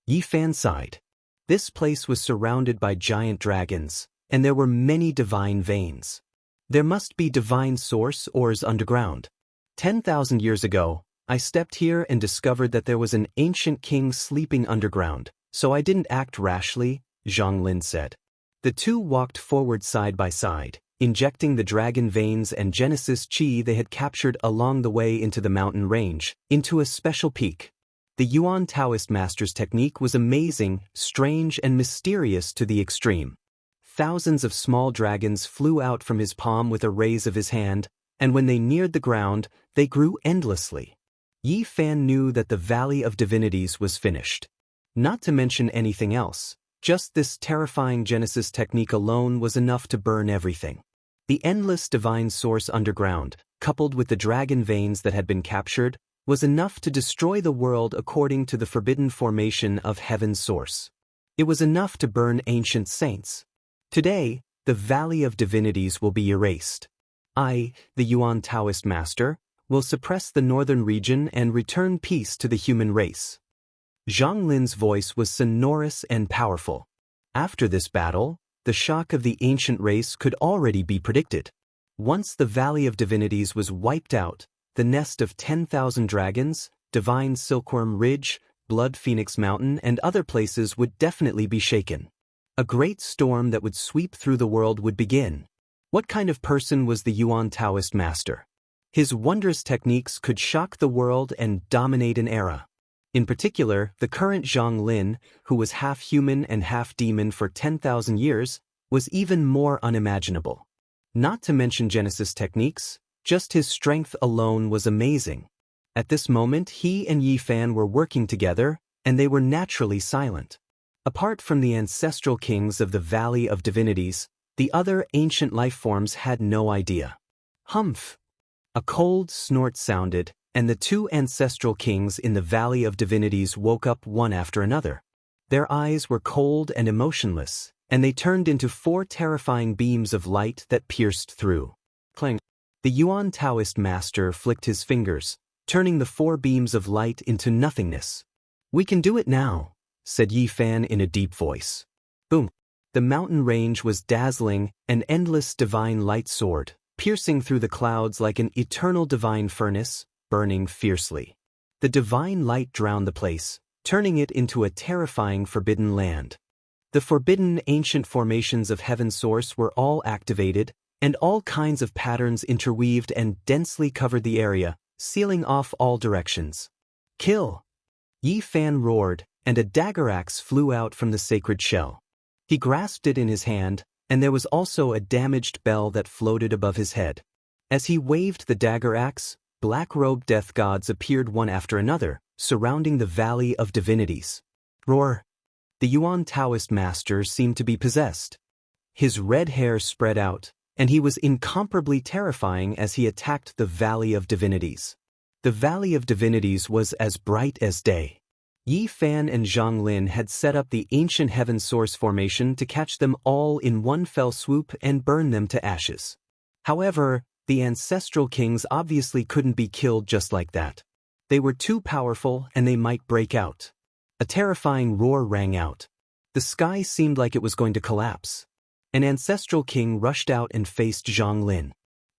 Yi Fan sighed. This place was surrounded by giant dragons, and there were many divine veins. There must be divine source ores underground. 10,000 years ago, I stepped here and discovered that there was an ancient king sleeping underground, so I didn't act rashly, Zhang Lin said. The two walked forward side by side, injecting the dragon veins and Genesis Chi they had captured along the way into the mountain range, into a special peak. The Yuan Taoist master's technique was amazing, strange, and mysterious to the extreme. Thousands of small dragons flew out from his palm with a raise of his hand, and when they neared the ground, they grew endlessly. Yi Fan knew that the Valley of Divinities was finished. Not to mention anything else, just this terrifying Genesis technique alone was enough to burn everything. The endless divine source underground, coupled with the dragon veins that had been captured, was enough to destroy the world according to the forbidden formation of heaven's source. It was enough to burn ancient saints. Today, the Valley of Divinities will be erased. I, the Yuan Taoist master, will suppress the northern region and return peace to the human race. Zhang Lin's voice was sonorous and powerful. After this battle, the shock of the ancient race could already be predicted. Once the Valley of Divinities was wiped out, the nest of 10,000 dragons, Divine Silkworm Ridge, Blood Phoenix Mountain, and other places would definitely be shaken. A great storm that would sweep through the world would begin. What kind of person was the Yuan Taoist master? His wondrous techniques could shock the world and dominate an era. In particular, the current Zhang Lin, who was half human and half demon for 10,000 years, was even more unimaginable. Not to mention Genesis techniques, just his strength alone was amazing. At this moment, he and Yi Fan were working together, and they were naturally silent. Apart from the ancestral kings of the Valley of Divinities, the other ancient life forms had no idea. Humph! A cold snort sounded, and the two ancestral kings in the Valley of Divinities woke up one after another. Their eyes were cold and emotionless, and they turned into 4 terrifying beams of light that pierced through. Clang! The Yuan Taoist master flicked his fingers, turning the 4 beams of light into nothingness. "We can do it now," said Yi Fan in a deep voice. Boom! The mountain range was dazzling, an endless divine light soared, piercing through the clouds like an eternal divine furnace, burning fiercely. The divine light drowned the place, turning it into a terrifying forbidden land. The forbidden ancient formations of heaven's source were all activated, and all kinds of patterns interweaved and densely covered the area, sealing off all directions. "Kill!" Yi Fan roared, and a dagger axe flew out from the sacred shell. He grasped it in his hand, and there was also a damaged bell that floated above his head. As he waved the dagger axe, black-robed death gods appeared one after another, surrounding the Valley of Divinities. Roar! The Yuan Taoist master seemed to be possessed. His red hair spread out, and he was incomparably terrifying as he attacked the Valley of Divinities. The Valley of Divinities was as bright as day. Yi Fan and Zhang Lin had set up the ancient heaven source formation to catch them all in one fell swoop and burn them to ashes. However, the ancestral kings obviously couldn't be killed just like that. They were too powerful and they might break out. A terrifying roar rang out. The sky seemed like it was going to collapse. An ancestral king rushed out and faced Zhang Lin.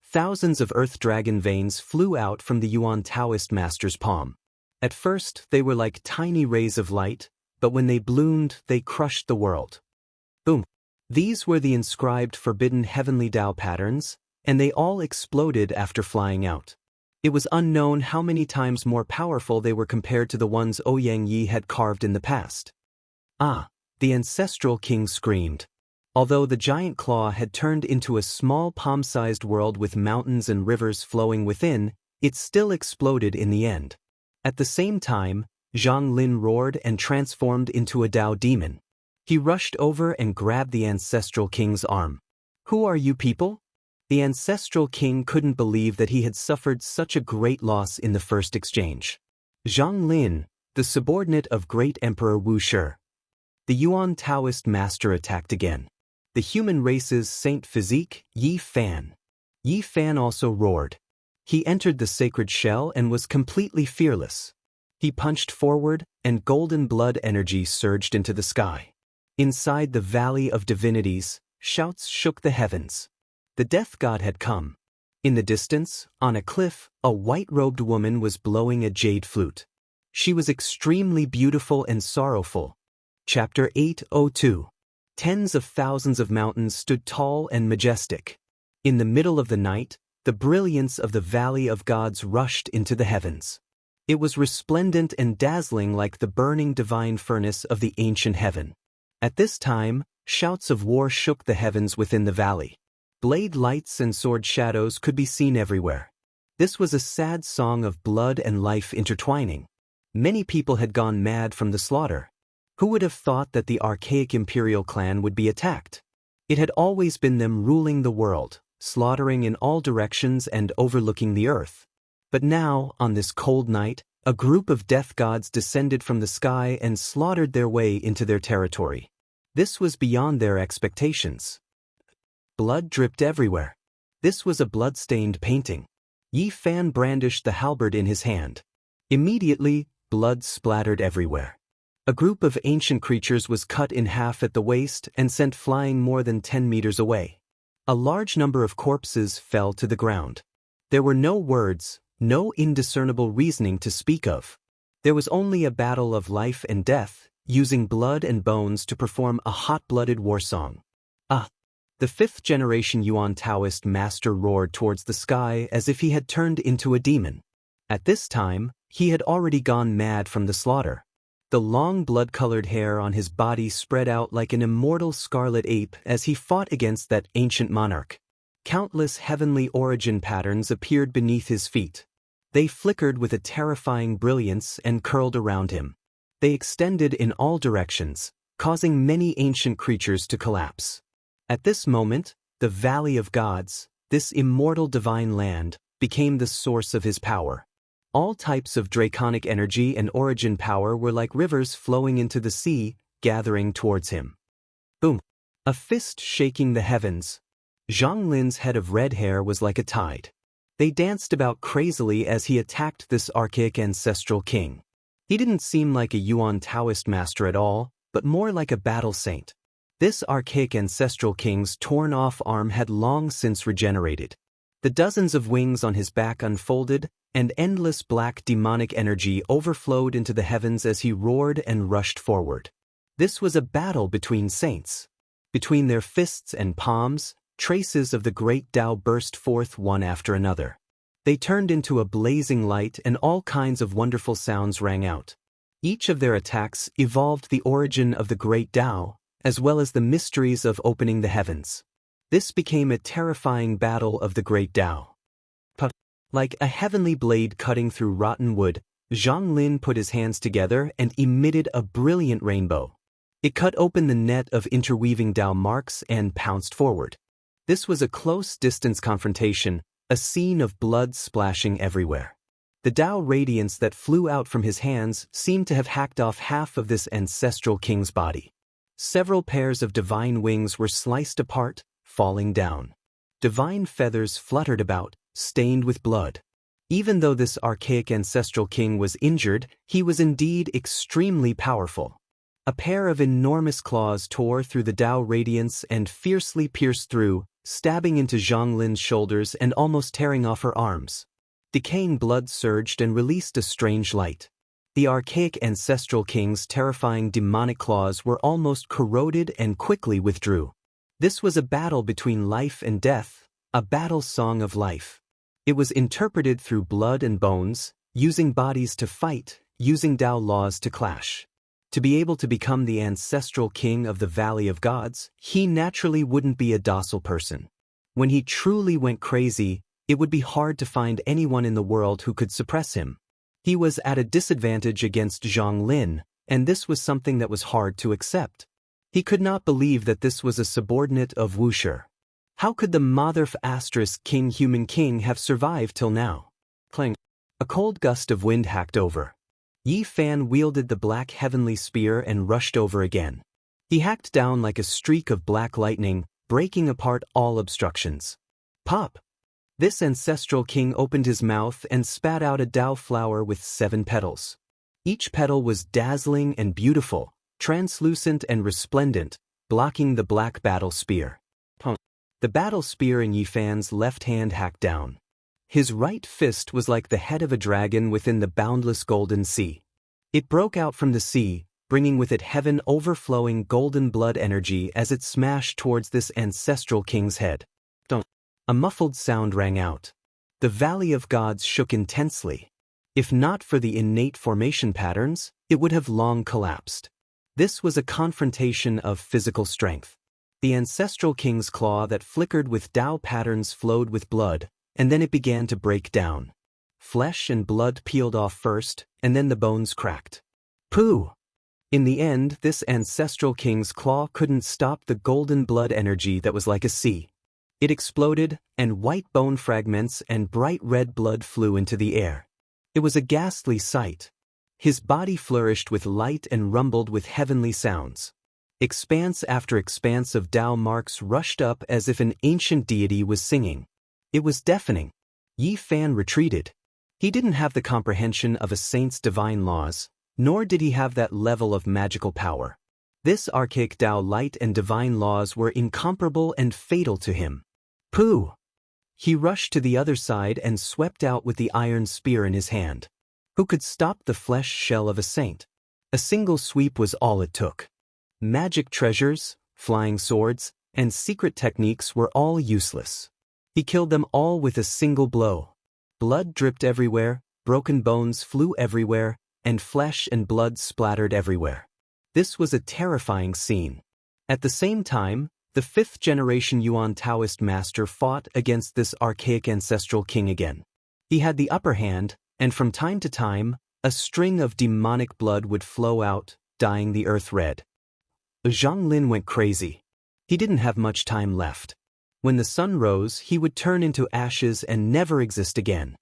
Thousands of earth dragon veins flew out from the Yuan Taoist master's palm. At first, they were like tiny rays of light, but when they bloomed, they crushed the world. Boom! These were the inscribed forbidden heavenly Tao patterns, and they all exploded after flying out. It was unknown how many times more powerful they were compared to the ones Ouyang Yi had carved in the past. Ah! The ancestral king screamed. Although the giant claw had turned into a small palm-sized world with mountains and rivers flowing within, it still exploded in the end. At the same time, Zhang Lin roared and transformed into a Tao demon. He rushed over and grabbed the ancestral king's arm. "Who are you people?" The ancestral king couldn't believe that he had suffered such a great loss in the first exchange. Zhang Lin, the subordinate of great Emperor Wuxia. The Yuan Taoist master attacked again. The human race's saint physique, Yi Fan. Yi Fan also roared. He entered the sacred shell and was completely fearless. He punched forward, and golden blood energy surged into the sky. Inside the Valley of Divinities, shouts shook the heavens. The death god had come. In the distance, on a cliff, a white-robed woman was blowing a jade flute. She was extremely beautiful and sorrowful. Chapter 802. Tens of thousands of mountains stood tall and majestic. In the middle of the night, the brilliance of the Valley of Gods rushed into the heavens. It was resplendent and dazzling like the burning divine furnace of the ancient heaven. At this time, shouts of war shook the heavens within the valley. Blade lights and sword shadows could be seen everywhere. This was a sad song of blood and life intertwining. Many people had gone mad from the slaughter. Who would have thought that the archaic imperial clan would be attacked? It had always been them ruling the world, slaughtering in all directions and overlooking the earth. But now, on this cold night, a group of death gods descended from the sky and slaughtered their way into their territory. This was beyond their expectations. Blood dripped everywhere. This was a blood-stained painting. Yi Fan brandished the halberd in his hand. Immediately, blood splattered everywhere. A group of ancient creatures was cut in half at the waist and sent flying more than 10 meters away. A large number of corpses fell to the ground. There were no words, no indiscernible reasoning to speak of. There was only a battle of life and death, using blood and bones to perform a hot-blooded war song. Ah! The fifth-generation Yuan Taoist master roared towards the sky as if he had turned into a demon. At this time, he had already gone mad from the slaughter. The long blood-colored hair on his body spread out like an immortal scarlet ape as he fought against that ancient monarch. Countless heavenly origin patterns appeared beneath his feet. They flickered with a terrifying brilliance and curled around him. They extended in all directions, causing many ancient creatures to collapse. At this moment, the Valley of Gods, this immortal divine land, became the source of his power. All types of draconic energy and origin power were like rivers flowing into the sea, gathering towards him. Boom! A fist shaking the heavens. Zhang Lin's head of red hair was like a tide. They danced about crazily as he attacked this archaic ancestral king. He didn't seem like a Yuan Taoist master at all, but more like a battle saint. This archaic ancestral king's torn-off arm had long since regenerated. The dozens of wings on his back unfolded, and endless black demonic energy overflowed into the heavens as he roared and rushed forward. This was a battle between saints. Between their fists and palms, traces of the great Tao burst forth one after another. They turned into a blazing light and all kinds of wonderful sounds rang out. Each of their attacks evolved the origin of the great Tao, as well as the mysteries of opening the heavens. This became a terrifying battle of the great Tao. Like a heavenly blade cutting through rotten wood, Zhang Lin put his hands together and emitted a brilliant rainbow. It cut open the net of interweaving Tao marks and pounced forward. This was a close-distance confrontation, a scene of blood splashing everywhere. The Tao radiance that flew out from his hands seemed to have hacked off half of this ancestral king's body. Several pairs of divine wings were sliced apart, falling down. Divine feathers fluttered about, stained with blood. Even though this archaic ancestral king was injured, he was indeed extremely powerful. A pair of enormous claws tore through the Tao radiance and fiercely pierced through, stabbing into Zhang Lin's shoulders and almost tearing off her arms. Decaying blood surged and released a strange light. The archaic ancestral king's terrifying demonic claws were almost corroded and quickly withdrew. This was a battle between life and death, a battle song of life. It was interpreted through blood and bones, using bodies to fight, using Tao laws to clash. To be able to become the ancestral king of the Valley of Gods, he naturally wouldn't be a docile person. When he truly went crazy, it would be hard to find anyone in the world who could suppress him. He was at a disadvantage against Zhang Lin, and this was something that was hard to accept. He could not believe that this was a subordinate of Wuxia. How could the Mother Human King have survived till now? Clang. A cold gust of wind hacked over. Yi Fan wielded the black heavenly spear and rushed over again. He hacked down like a streak of black lightning, breaking apart all obstructions. Pop! This ancestral king opened his mouth and spat out a Tao flower with 7 petals. Each petal was dazzling and beautiful, translucent and resplendent, blocking the black battle spear. The battle spear in Yi Fan's left hand hacked down. His right fist was like the head of a dragon within the boundless golden sea. It broke out from the sea, bringing with it heaven overflowing golden blood energy as it smashed towards this ancestral king's head. A muffled sound rang out. The Valley of Gods shook intensely. If not for the innate formation patterns, it would have long collapsed. This was a confrontation of physical strength. The ancestral king's claw that flickered with Tao patterns flowed with blood, and then it began to break down. Flesh and blood peeled off first, and then the bones cracked. Pooh! In the end, this ancestral king's claw couldn't stop the golden blood energy that was like a sea. It exploded, and white bone fragments and bright red blood flew into the air. It was a ghastly sight. His body flourished with light and rumbled with heavenly sounds. Expanse after expanse of Tao marks rushed up as if an ancient deity was singing. It was deafening. Yi Fan retreated. He didn't have the comprehension of a saint's divine laws, nor did he have that level of magical power. This archaic Tao light and divine laws were incomparable and fatal to him. Pooh! He rushed to the other side and swept out with the iron spear in his hand. Who could stop the flesh shell of a saint? A single sweep was all it took. Magic treasures, flying swords, and secret techniques were all useless. He killed them all with a single blow. Blood dripped everywhere, broken bones flew everywhere, and flesh and blood splattered everywhere. This was a terrifying scene. At the same time, the 5th-generation Yuan Taoist master fought against this archaic ancestral king again. He had the upper hand, and from time to time, a string of demonic blood would flow out, dyeing the earth red. Zhang Lin went crazy. He didn't have much time left. When the sun rose, he would turn into ashes and never exist again.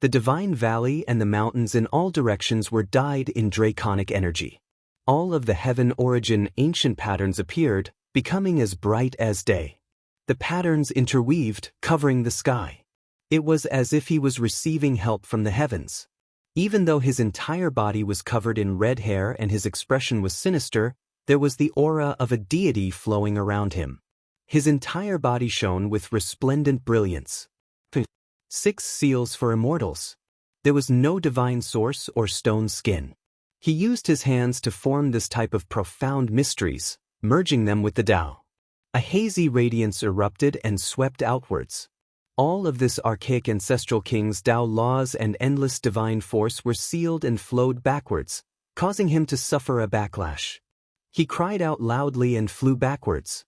The divine valley and the mountains in all directions were dyed in draconic energy. All of the heaven origin ancient patterns appeared, becoming as bright as day. The patterns interweaved, covering the sky. It was as if he was receiving help from the heavens. Even though his entire body was covered in red hair and his expression was sinister, there was the aura of a deity flowing around him. His entire body shone with resplendent brilliance. 6 seals for immortals. There was no divine source or stone skin. He used his hands to form this type of profound mysteries, merging them with the Tao. A hazy radiance erupted and swept outwards. All of this archaic ancestral king's Tao laws and endless divine force were sealed and flowed backwards, causing him to suffer a backlash. He cried out loudly and flew backwards.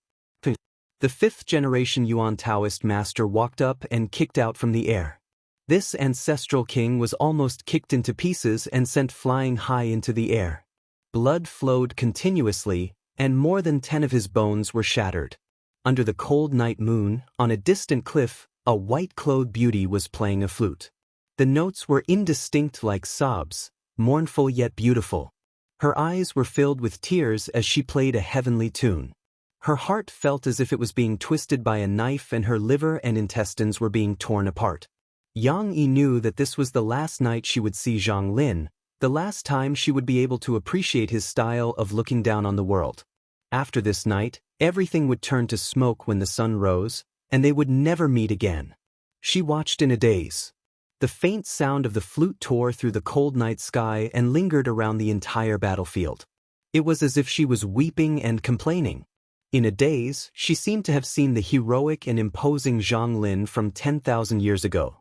The fifth-generation Yuan Taoist master walked up and kicked out from the air. This ancestral king was almost kicked into pieces and sent flying high into the air. Blood flowed continuously, and more than 10 of his bones were shattered. Under the cold night moon, on a distant cliff, a white-clothed beauty was playing a flute. The notes were indistinct like sobs, mournful yet beautiful. Her eyes were filled with tears as she played a heavenly tune. Her heart felt as if it was being twisted by a knife and her liver and intestines were being torn apart. Yang Yi knew that this was the last night she would see Zhang Lin, the last time she would be able to appreciate his style of looking down on the world. After this night, everything would turn to smoke when the sun rose, and they would never meet again. She watched in a daze. The faint sound of the flute tore through the cold night sky and lingered around the entire battlefield. It was as if she was weeping and complaining. In a daze, she seemed to have seen the heroic and imposing Zhang Lin from 10,000 years ago.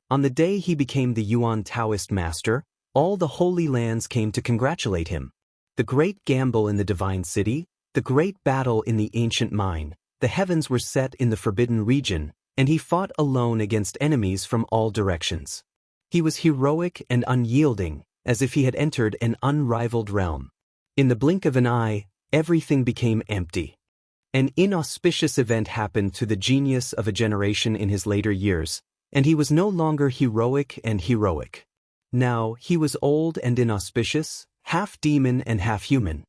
On the day he became the Yuan Taoist master, all the Holy Lands came to congratulate him. The great gamble in the Divine City, the great battle in the ancient mine, the heavens were set in the Forbidden Region, and he fought alone against enemies from all directions. He was heroic and unyielding, as if he had entered an unrivaled realm. In the blink of an eye, everything became empty. An inauspicious event happened to the genius of a generation in his later years, and he was no longer heroic and heroic. Now he was old and inauspicious, half demon and half human.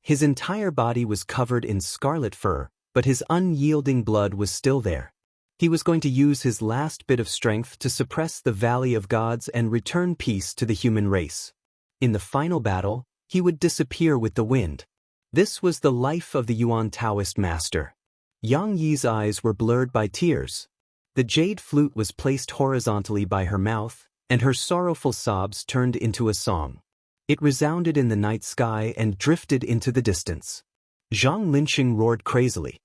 His entire body was covered in scarlet fur, but his unyielding blood was still there. He was going to use his last bit of strength to suppress the Valley of Gods and return peace to the human race. In the final battle, he would disappear with the wind. This was the life of the Yuan Taoist master. Yang Yi's eyes were blurred by tears. The jade flute was placed horizontally by her mouth, and her sorrowful sobs turned into a song. It resounded in the night sky and drifted into the distance. Zhang Linqing roared crazily.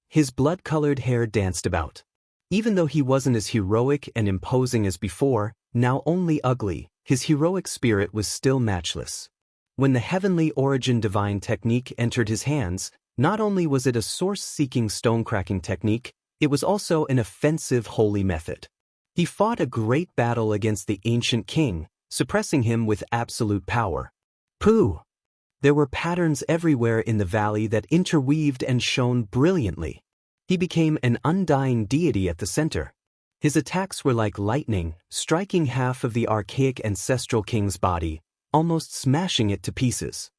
His blood-colored hair danced about. Even though he wasn't as heroic and imposing as before, now only ugly, his heroic spirit was still matchless. When the heavenly origin divine technique entered his hands, not only was it a source-seeking stone-cracking technique, it was also an offensive holy method. He fought a great battle against the ancient king, suppressing him with absolute power. Pooh! There were patterns everywhere in the valley that interweaved and shone brilliantly. He became an undying deity at the center. His attacks were like lightning, striking half of the archaic ancestral king's body, almost smashing it to pieces.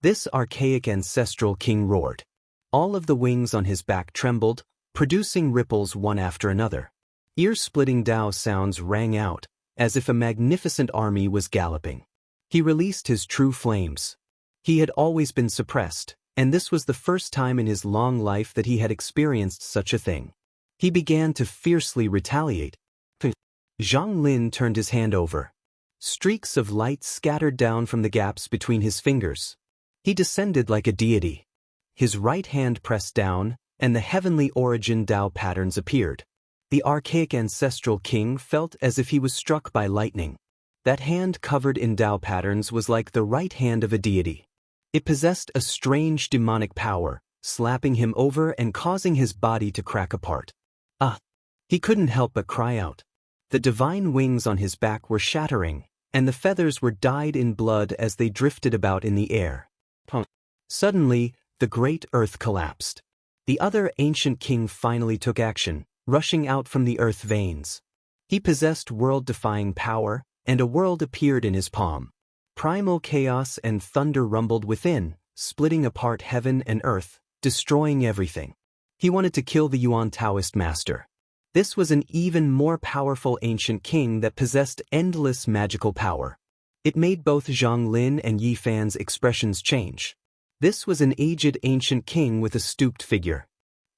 This archaic ancestral king roared. All of the wings on his back trembled, producing ripples one after another. Ear-splitting Tao sounds rang out, as if a magnificent army was galloping. He released his true flames. He had always been suppressed, and this was the first time in his long life that he had experienced such a thing. He began to fiercely retaliate. Zhang Lin turned his hand over. Streaks of light scattered down from the gaps between his fingers. He descended like a deity. His right hand pressed down, and the heavenly origin Tao patterns appeared. The archaic ancestral king felt as if he was struck by lightning. That hand covered in Tao patterns was like the right hand of a deity. It possessed a strange demonic power, slapping him over and causing his body to crack apart. He couldn't help but cry out. The divine wings on his back were shattering, and the feathers were dyed in blood as they drifted about in the air. Suddenly, the great earth collapsed. The other ancient king finally took action, rushing out from the earth veins. He possessed world-defying power, and a world appeared in his palm. Primal chaos and thunder rumbled within, splitting apart heaven and earth, destroying everything. He wanted to kill the Yuan Taoist master. This was an even more powerful ancient king that possessed endless magical power. It made both Zhang Lin and Yi Fan's expressions change. This was an aged ancient king with a stooped figure.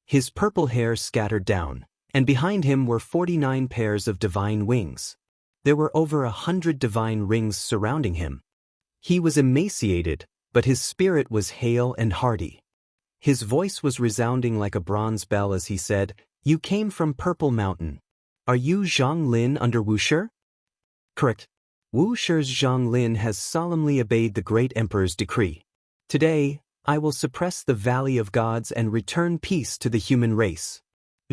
His purple hair scattered down, and behind him were 49 pairs of divine wings. There were over 100 divine rings surrounding him. He was emaciated, but his spirit was hale and hearty. His voice was resounding like a bronze bell as he said, "You came from Purple Mountain. Are you Zhang Lin under Wuxia?" "Correct. Wuxia's Zhang Lin has solemnly obeyed the great emperor's decree. Today, I will suppress the Valley of Gods and return peace to the human race."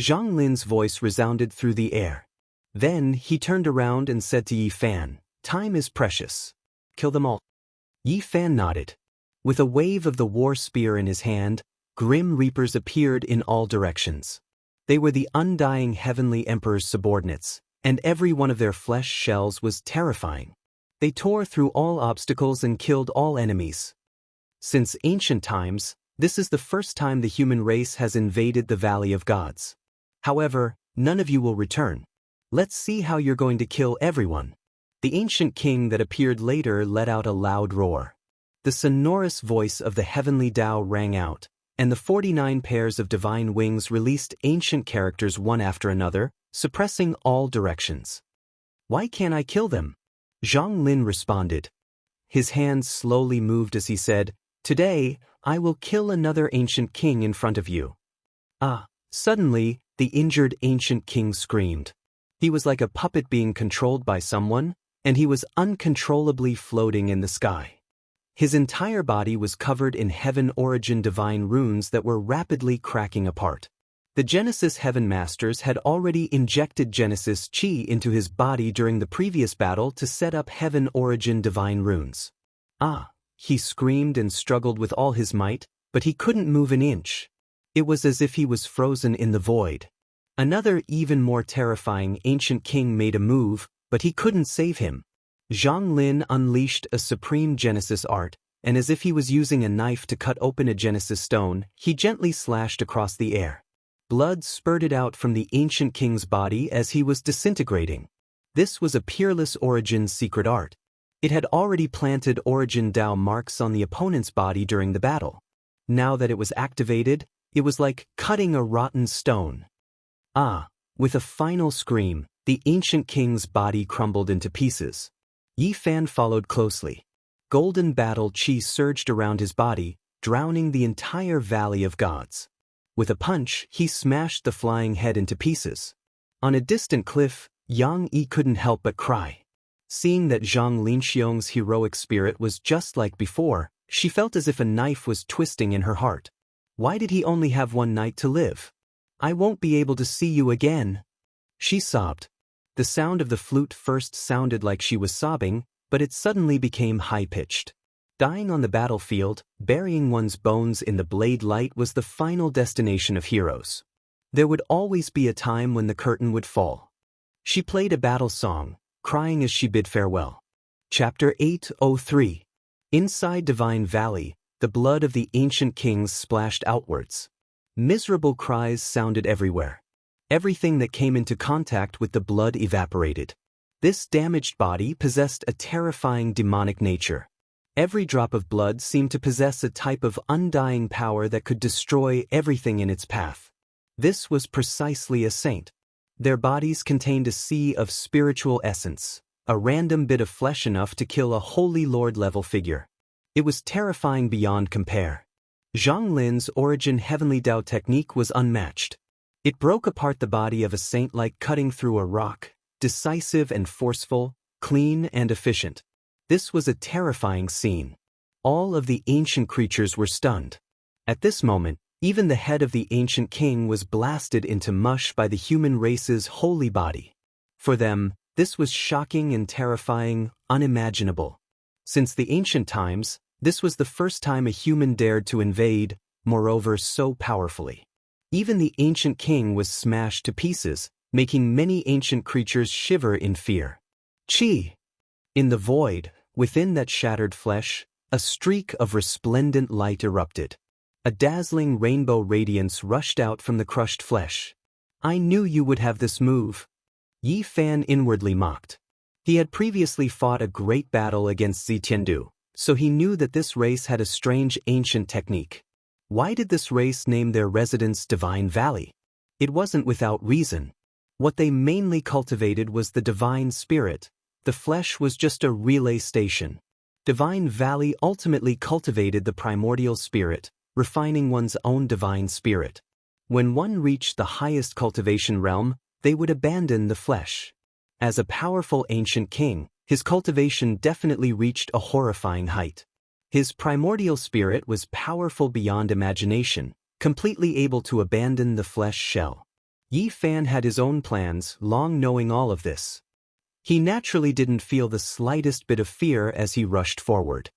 Zhang Lin's voice resounded through the air. Then he turned around and said to Yi Fan, "Time is precious. Kill them all." Yi Fan nodded. With a wave of the war spear in his hand, grim reapers appeared in all directions. They were the undying heavenly emperor's subordinates, and every one of their flesh shells was terrifying. They tore through all obstacles and killed all enemies. Since ancient times, this is the first time the human race has invaded the Valley of Gods. However, none of you will return. Let's see how you're going to kill everyone." The ancient king that appeared later let out a loud roar. The sonorous voice of the heavenly Tao rang out, and the 49 pairs of divine wings released ancient characters one after another, suppressing all directions. "Why can't I kill them?" Zhang Lin responded. His hands slowly moved as he said, "Today, I will kill another ancient king in front of you." Ah! Suddenly, the injured ancient king screamed. He was like a puppet being controlled by someone, and he was uncontrollably floating in the sky. His entire body was covered in heaven-origin divine runes that were rapidly cracking apart. The Genesis Heaven Masters had already injected Genesis Chi into his body during the previous battle to set up heaven-origin divine runes. Ah! He screamed and struggled with all his might, but he couldn't move an inch. It was as if he was frozen in the void. Another even more terrifying ancient king made a move, but he couldn't save him. Zhang Lin unleashed a supreme Genesis art, and as if he was using a knife to cut open a Genesis stone, he gently slashed across the air. Blood spurted out from the ancient king's body as he was disintegrating. This was a peerless origin secret art. It had already planted origin Tao marks on the opponent's body during the battle. Now that it was activated, it was like cutting a rotten stone. Ah! With a final scream, the ancient king's body crumbled into pieces. Yi Fan followed closely. Golden battle chi surged around his body, drowning the entire Valley of Gods. With a punch, he smashed the flying head into pieces. On a distant cliff, Yang Yi couldn't help but cry. Seeing that Zhang Linxiong's heroic spirit was just like before, she felt as if a knife was twisting in her heart. Why did he only have one night to live? "I won't be able to see you again," she sobbed. The sound of the flute first sounded like she was sobbing, but it suddenly became high-pitched. Dying on the battlefield, burying one's bones in the blade light was the final destination of heroes. There would always be a time when the curtain would fall. She played a battle song, crying as she bid farewell. Chapter 803. Inside Divine Valley, the blood of the ancient kings splashed outwards. Miserable cries sounded everywhere. Everything that came into contact with the blood evaporated. This damaged body possessed a terrifying demonic nature. Every drop of blood seemed to possess a type of undying power that could destroy everything in its path. This was precisely a saint. Their bodies contained a sea of spiritual essence, a random bit of flesh enough to kill a holy lord-level figure. It was terrifying beyond compare. Zhang Lin's origin heavenly Tao technique was unmatched. It broke apart the body of a saint like cutting through a rock, decisive and forceful, clean and efficient. This was a terrifying scene. All of the ancient creatures were stunned. At this moment, even the head of the ancient king was blasted into mush by the human race's holy body. For them, this was shocking and terrifying, unimaginable. Since the ancient times, this was the first time a human dared to invade, moreover so powerfully. Even the ancient king was smashed to pieces, making many ancient creatures shiver in fear. Chi! In the void, within that shattered flesh, a streak of resplendent light erupted. A dazzling rainbow radiance rushed out from the crushed flesh. "I knew you would have this move," Yi Fan inwardly mocked. He had previously fought a great battle against Zitiandu, so he knew that this race had a strange ancient technique. Why did this race name their residence Divine Valley? It wasn't without reason. What they mainly cultivated was the divine spirit. The flesh was just a relay station. Divine Valley ultimately cultivated the primordial spirit, refining one's own divine spirit. When one reached the highest cultivation realm, they would abandon the flesh. As a powerful ancient king, his cultivation definitely reached a horrifying height. His primordial spirit was powerful beyond imagination, completely able to abandon the flesh shell. Yi Fan had his own plans, long knowing all of this. He naturally didn't feel the slightest bit of fear as he rushed forward.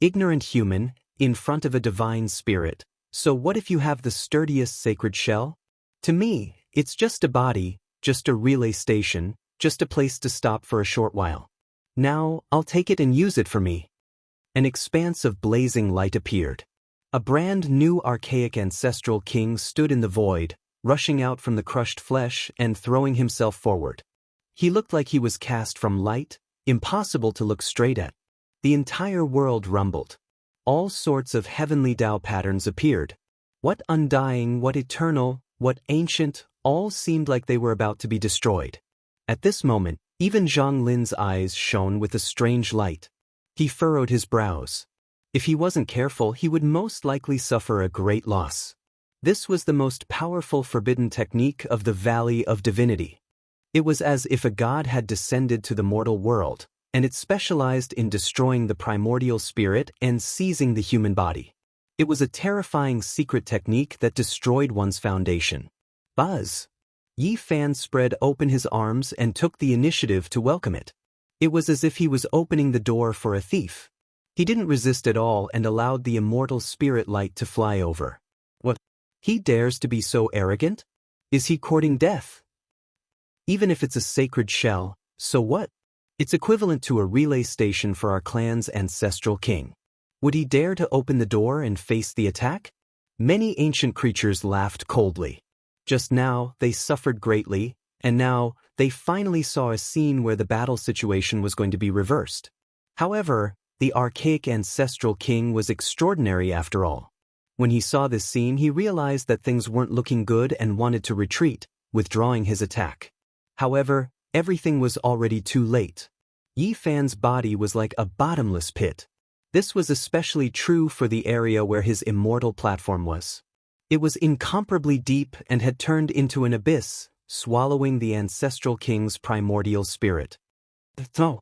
Ignorant human, in front of a divine spirit. So what if you have the sturdiest sacred shell? To me, it's just a body, just a relay station, just a place to stop for a short while. Now, I'll take it and use it for me. An expanse of blazing light appeared. A brand new archaic ancestral king stood in the void, rushing out from the crushed flesh and throwing himself forward. He looked like he was cast from light, impossible to look straight at. The entire world rumbled. All sorts of heavenly Tao patterns appeared. What undying, what eternal, what ancient, all seemed like they were about to be destroyed. At this moment, even Zhang Lin's eyes shone with a strange light. He furrowed his brows. If he wasn't careful, he would most likely suffer a great loss. This was the most powerful forbidden technique of the Valley of Divinity. It was as if a god had descended to the mortal world, and it specialized in destroying the primordial spirit and seizing the human body. It was a terrifying secret technique that destroyed one's foundation. Buzz! Yi Fan spread open his arms and took the initiative to welcome it. It was as if he was opening the door for a thief. He didn't resist at all and allowed the immortal spirit light to fly over. What? He dares to be so arrogant? Is he courting death? Even if it's a sacred shell, so what? It's equivalent to a relay station for our clan's ancestral king. Would he dare to open the door and face the attack? Many ancient creatures laughed coldly. Just now, they suffered greatly, and now, they finally saw a scene where the battle situation was going to be reversed. However, the archaic ancestral king was extraordinary after all. When he saw this scene, he realized that things weren't looking good and wanted to retreat, withdrawing his attack. However, everything was already too late. Yi Fan's body was like a bottomless pit. This was especially true for the area where his immortal platform was. It was incomparably deep and had turned into an abyss, swallowing the ancestral king's primordial spirit. No!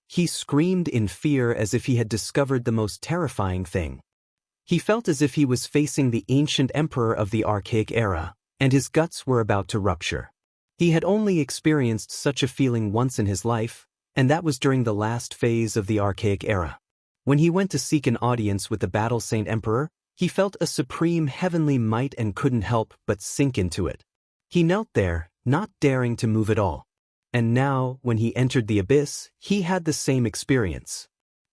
He screamed in fear as if he had discovered the most terrifying thing. He felt as if he was facing the ancient emperor of the archaic era, and his guts were about to rupture. He had only experienced such a feeling once in his life, and that was during the last phase of the archaic era. When he went to seek an audience with the Battle Saint Emperor, he felt a supreme heavenly might and couldn't help but sink into it. He knelt there, not daring to move at all. And now, when he entered the abyss, he had the same experience.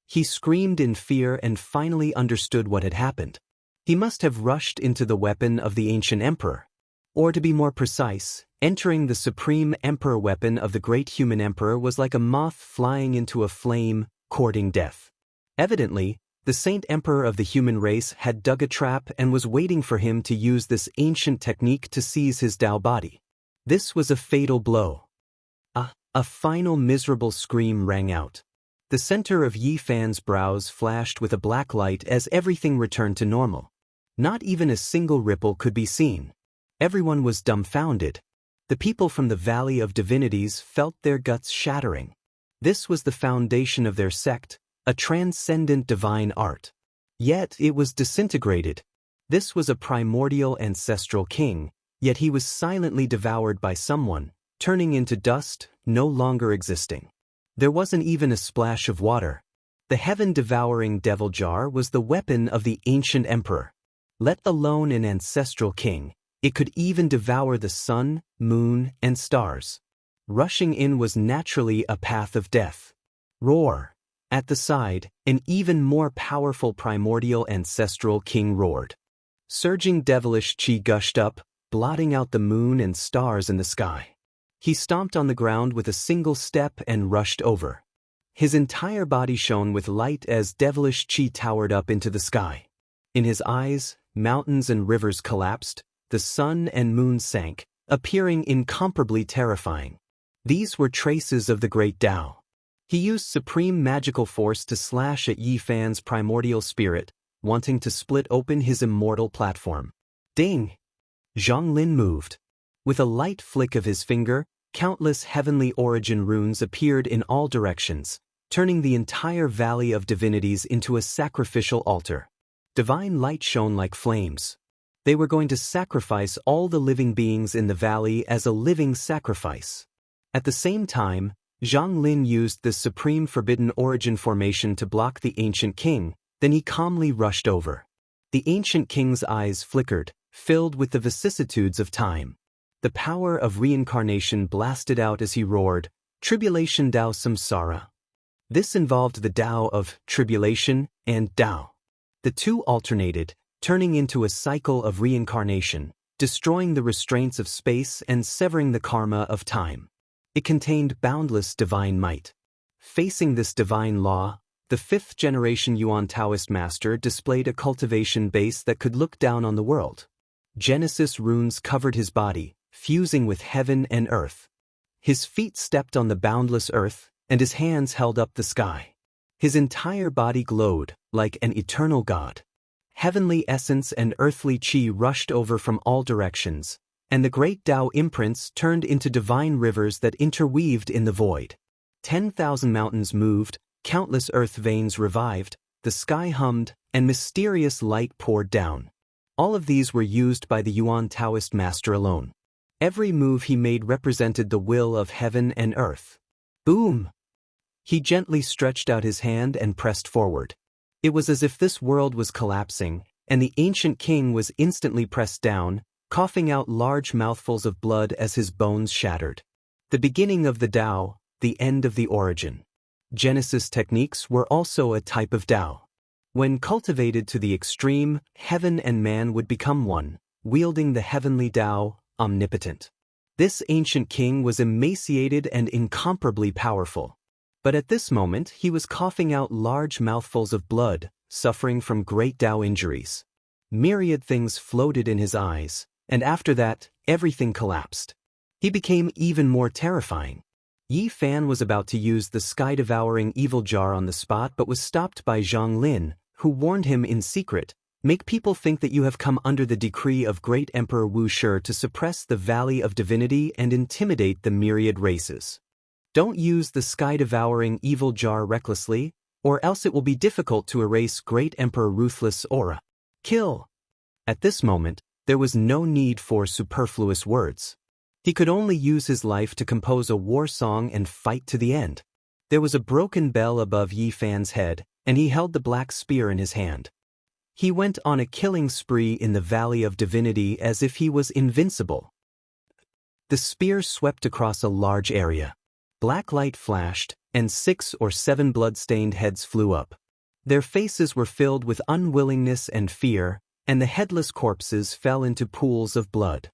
He screamed in fear and finally understood what had happened. He must have rushed into the weapon of the ancient emperor. Or to be more precise, entering the supreme emperor weapon of the great human emperor was like a moth flying into a flame, courting death. Evidently, the Saint Emperor of the human race had dug a trap and was waiting for him to use this ancient technique to seize his Tao body. This was a fatal blow. A final miserable scream rang out. The center of Yi Fan's brows flashed with a black light as everything returned to normal. Not even a single ripple could be seen. Everyone was dumbfounded. The people from the Valley of Divinities felt their guts shattering. This was the foundation of their sect, a transcendent divine art. Yet it was disintegrated. This was a primordial ancestral king, yet he was silently devoured by someone, turning into dust, no longer existing. There wasn't even a splash of water. The heaven-devouring devil jar was the weapon of the ancient emperor. Let alone an ancestral king, it could even devour the sun, moon, and stars. Rushing in was naturally a path of death. Roar! At the side, an even more powerful primordial ancestral king roared. Surging devilish chi gushed up, blotting out the moon and stars in the sky. He stomped on the ground with a single step and rushed over. His entire body shone with light as devilish chi towered up into the sky. In his eyes, mountains and rivers collapsed, the sun and moon sank, appearing incomparably terrifying. These were traces of the great Tao. He used supreme magical force to slash at Yi Fan's primordial spirit, wanting to split open his immortal platform. Ding! Zhang Lin moved. With a light flick of his finger, countless heavenly origin runes appeared in all directions, turning the entire Valley of Divinities into a sacrificial altar. Divine light shone like flames. They were going to sacrifice all the living beings in the valley as a living sacrifice. At the same time, Zhang Lin used this supreme forbidden origin formation to block the ancient king, then he calmly rushed over. The ancient king's eyes flickered, filled with the vicissitudes of time. The power of reincarnation blasted out as he roared, "Tribulation Dao Samsara." This involved the Dao of tribulation and Dao. The two alternated, turning into a cycle of reincarnation, destroying the restraints of space and severing the karma of time. It contained boundless divine might. Facing this divine law, the fifth-generation Yuan Taoist master displayed a cultivation base that could look down on the world. Genesis runes covered his body, fusing with heaven and earth. His feet stepped on the boundless earth, and his hands held up the sky. His entire body glowed, like an eternal god. Heavenly essence and earthly chi rushed over from all directions, and the great Tao imprints turned into divine rivers that interweaved in the void. 10,000 mountains moved, countless earth veins revived, the sky hummed, and mysterious light poured down. All of these were used by the Yuan Taoist master alone. Every move he made represented the will of heaven and earth. Boom! He gently stretched out his hand and pressed forward. It was as if this world was collapsing, and the ancient king was instantly pressed down, coughing out large mouthfuls of blood as his bones shattered. The beginning of the Tao, the end of the origin. Genesis techniques were also a type of Tao. When cultivated to the extreme, heaven and man would become one, wielding the heavenly Tao, omnipotent. This ancient king was emaciated and incomparably powerful. But at this moment he was coughing out large mouthfuls of blood, suffering from great Tao injuries. Myriad things floated in his eyes, and after that, everything collapsed. He became even more terrifying. Yi Fan was about to use the sky-devouring evil jar on the spot but was stopped by Zhang Lin, who warned him in secret, "Make people think that you have come under the decree of great Emperor Wu Shi to suppress the Valley of Divinity and intimidate the myriad races. Don't use the sky-devouring evil jar recklessly, or else it will be difficult to erase great Emperor Ruthless' aura. Kill!" At this moment, there was no need for superfluous words. He could only use his life to compose a war song and fight to the end. There was a broken bell above Yi Fan's head, and he held the black spear in his hand. He went on a killing spree in the Valley of Divinity as if he was invincible. The spear swept across a large area. Black light flashed, and 6 or 7 blood-stained heads flew up. Their faces were filled with unwillingness and fear, and the headless corpses fell into pools of blood.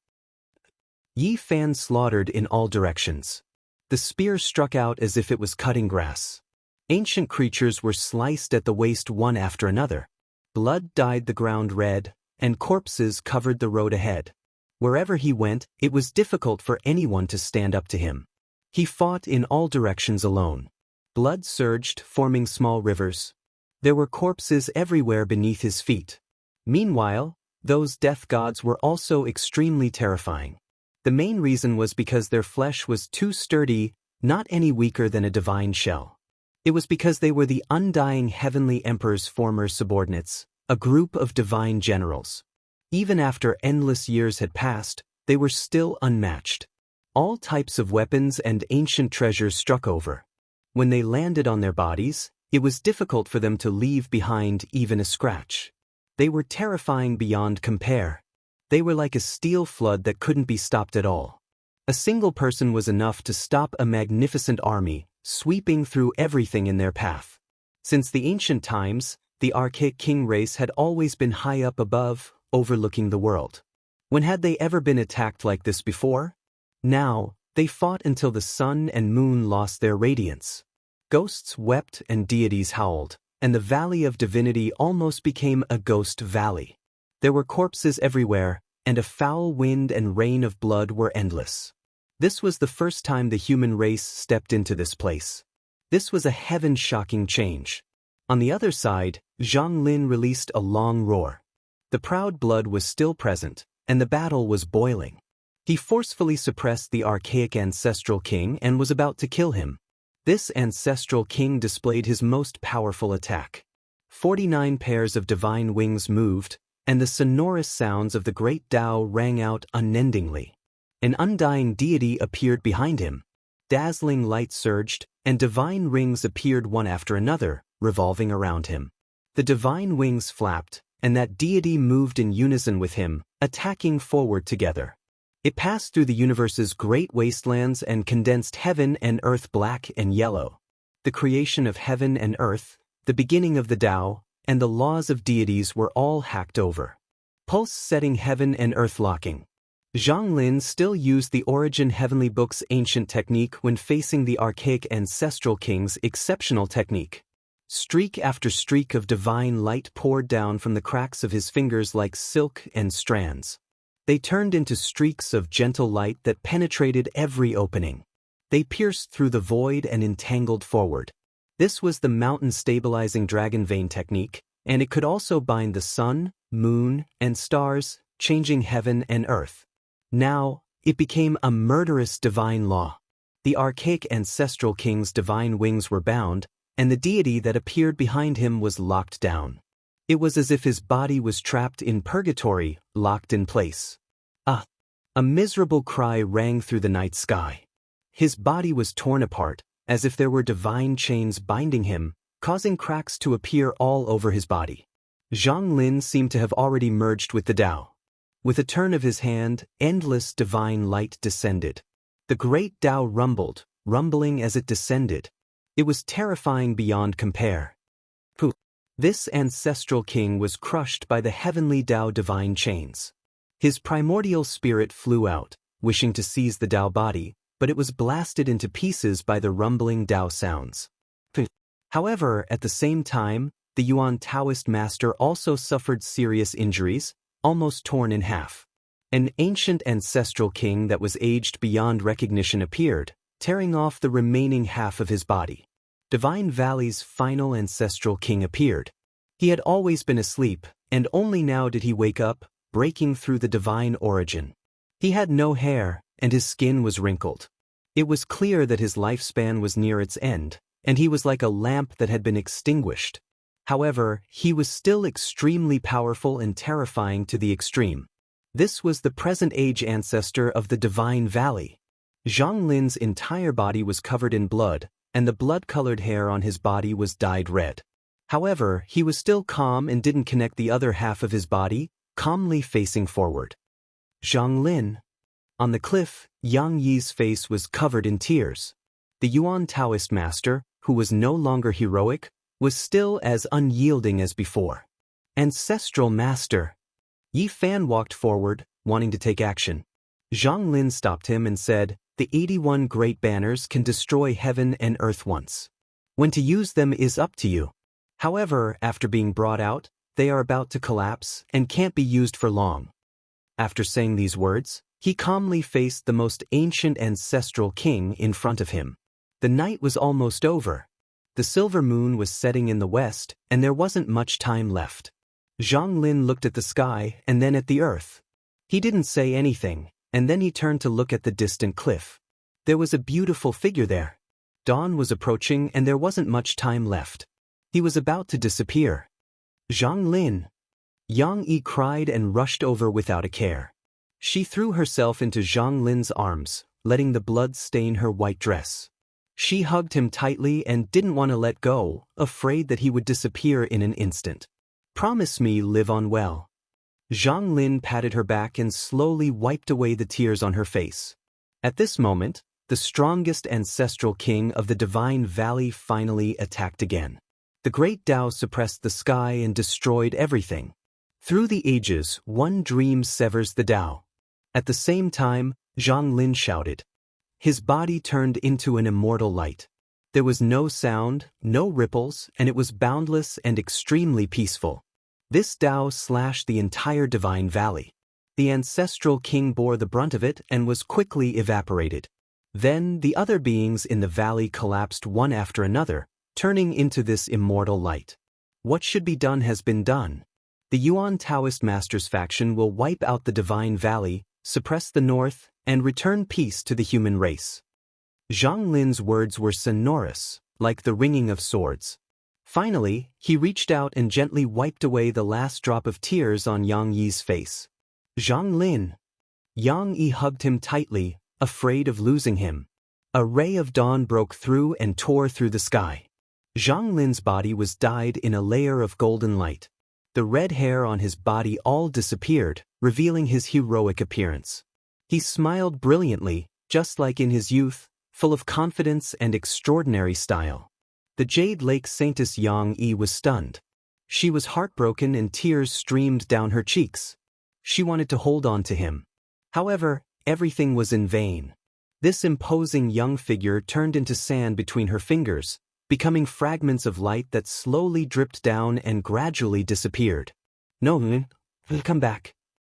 Yi Fan slaughtered in all directions. The spear struck out as if it was cutting grass. Ancient creatures were sliced at the waist one after another. Blood dyed the ground red, and corpses covered the road ahead. Wherever he went, it was difficult for anyone to stand up to him. He fought in all directions alone. Blood surged, forming small rivers. There were corpses everywhere beneath his feet. Meanwhile, those death gods were also extremely terrifying. The main reason was because their flesh was too sturdy, not any weaker than a divine shell. It was because they were the undying heavenly emperor's former subordinates, a group of divine generals. Even after endless years had passed, they were still unmatched. All types of weapons and ancient treasures struck over. When they landed on their bodies, it was difficult for them to leave behind even a scratch. They were terrifying beyond compare. They were like a steel flood that couldn't be stopped at all. A single person was enough to stop a magnificent army, sweeping through everything in their path. Since the ancient times, the archaic king race had always been high up above, overlooking the world. When had they ever been attacked like this before? Now, they fought until the sun and moon lost their radiance. Ghosts wept and deities howled, and the Valley of Divinity almost became a ghost valley. There were corpses everywhere, and a foul wind and rain of blood were endless. This was the first time the human race stepped into this place. This was a heaven-shocking change. On the other side, Zhang Lin released a long roar. The proud blood was still present, and the battle was boiling. He forcefully suppressed the archaic ancestral king and was about to kill him. This ancestral king displayed his most powerful attack. 49 pairs of divine wings moved, and the sonorous sounds of the great Tao rang out unendingly. An undying deity appeared behind him. Dazzling light surged, and divine rings appeared one after another, revolving around him. The divine wings flapped, and that deity moved in unison with him, attacking forward together. It passed through the universe's great wastelands and condensed heaven and earth black and yellow. The creation of heaven and earth, the beginning of the Tao, and the laws of deities were all hacked over. Pulse-setting heaven and earth locking. Zhang Lin still used the Origin Heavenly Book's ancient technique when facing the archaic ancestral king's exceptional technique. Streak after streak of divine light poured down from the cracks of his fingers like silk and strands. They turned into streaks of gentle light that penetrated every opening. They pierced through the void and entangled forward. This was the mountain-stabilizing dragon vein technique, and it could also bind the sun, moon, and stars, changing heaven and earth. Now, it became a murderous divine law. The archaic ancestral king's divine wings were bound, and the deity that appeared behind him was locked down. It was as if his body was trapped in purgatory, locked in place. A miserable cry rang through the night sky. His body was torn apart, as if there were divine chains binding him, causing cracks to appear all over his body. Zhang Lin seemed to have already merged with the Tao. With a turn of his hand, endless divine light descended. The great Tao rumbled, rumbling as it descended. It was terrifying beyond compare. This ancestral king was crushed by the heavenly Tao divine chains. His primordial spirit flew out, wishing to seize the Tao body, but it was blasted into pieces by the rumbling Tao sounds. However, at the same time, the Yuan Taoist master also suffered serious injuries, almost torn in half. An ancient ancestral king that was aged beyond recognition appeared, tearing off the remaining half of his body. Divine Valley's final ancestral king appeared. He had always been asleep, and only now did he wake up, breaking through the divine origin. He had no hair, and his skin was wrinkled. It was clear that his lifespan was near its end, and he was like a lamp that had been extinguished. However, he was still extremely powerful and terrifying to the extreme. This was the present-age ancestor of the Divine Valley. Zhang Lin's entire body was covered in blood, and the blood-colored hair on his body was dyed red. However, he was still calm and didn't connect the other half of his body, calmly facing forward. Zhang Lin. On the cliff, Yang Yi's face was covered in tears. The Yuan Taoist master, who was no longer heroic, was still as unyielding as before. Ancestral master. Yi Fan walked forward, wanting to take action. Zhang Lin stopped him and said, "The 81 great banners can destroy heaven and earth once. When to use them is up to you. However, after being brought out, they are about to collapse and can't be used for long." After saying these words, he calmly faced the most ancient ancestral king in front of him. The night was almost over. The silver moon was setting in the west, and there wasn't much time left. Zhang Lin looked at the sky and then at the earth. He didn't say anything, and then he turned to look at the distant cliff. There was a beautiful figure there. Dawn was approaching and there wasn't much time left. He was about to disappear. "Zhang Lin!" Yang Yi cried and rushed over without a care. She threw herself into Zhang Lin's arms, letting the blood stain her white dress. She hugged him tightly and didn't want to let go, afraid that he would disappear in an instant. "Promise me live on well." Zhang Lin patted her back and slowly wiped away the tears on her face. At this moment, the strongest ancestral king of the Divine Valley finally attacked again. The great Tao suppressed the sky and destroyed everything. Through the ages, one dream severs the Tao. At the same time, Zhang Lin shouted. His body turned into an immortal light. There was no sound, no ripples, and it was boundless and extremely peaceful. This Tao slashed the entire Divine Valley. The ancestral king bore the brunt of it and was quickly evaporated. Then the other beings in the valley collapsed one after another, turning into this immortal light. What should be done has been done. The Yuan Taoist Masters faction will wipe out the Divine Valley, suppress the north, and return peace to the human race. Zhang Lin's words were sonorous, like the ringing of swords. Finally, he reached out and gently wiped away the last drop of tears on Yang Yi's face. Zhang Lin. Yang Yi hugged him tightly, afraid of losing him. A ray of dawn broke through and tore through the sky. Zhang Lin's body was dyed in a layer of golden light. The red hair on his body all disappeared, revealing his heroic appearance. He smiled brilliantly, just like in his youth, full of confidence and extraordinary style. The Jade Lake Saintess Yang Yi was stunned. She was heartbroken and tears streamed down her cheeks. She wanted to hold on to him. However, everything was in vain. This imposing young figure turned into sand between her fingers, becoming fragments of light that slowly dripped down and gradually disappeared. "No, come back,"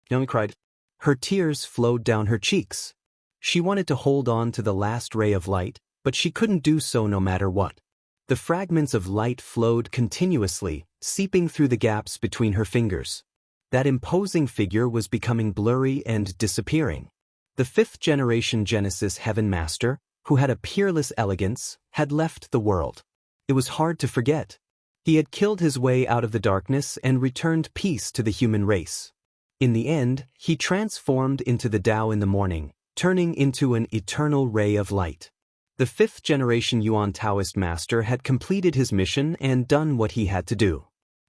Yang cried. Her tears flowed down her cheeks. She wanted to hold on to the last ray of light, but she couldn't do so no matter what. The fragments of light flowed continuously, seeping through the gaps between her fingers. That imposing figure was becoming blurry and disappearing. The fifth-generation Genesis Heaven Master, who had a peerless elegance, had left the world. It was hard to forget. He had killed his way out of the darkness and returned peace to the human race. In the end, he transformed into the Tao in the morning, turning into an eternal ray of light. The fifth-generation Yuan Taoist master had completed his mission and done what he had to do.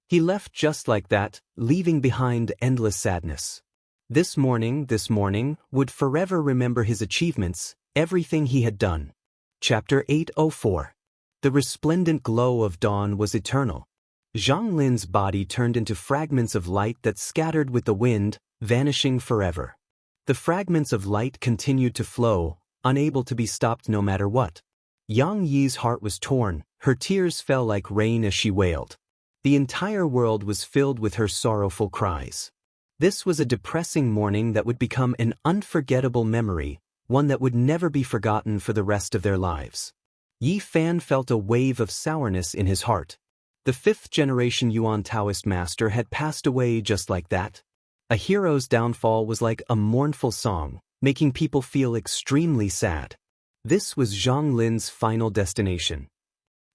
He left just like that, leaving behind endless sadness. This morning would forever remember his achievements, everything he had done. Chapter 804. The resplendent glow of dawn was eternal. Zhang Lin's body turned into fragments of light that scattered with the wind, vanishing forever. The fragments of light continued to flow, unable to be stopped no matter what. Yang Yi's heart was torn, her tears fell like rain as she wailed. The entire world was filled with her sorrowful cries. This was a depressing morning that would become an unforgettable memory, one that would never be forgotten for the rest of their lives. Yi Fan felt a wave of sourness in his heart. The fifth-generation Yuan Taoist master had passed away just like that. A hero's downfall was like a mournful song, making people feel extremely sad. This was Zhang Lin's final destination.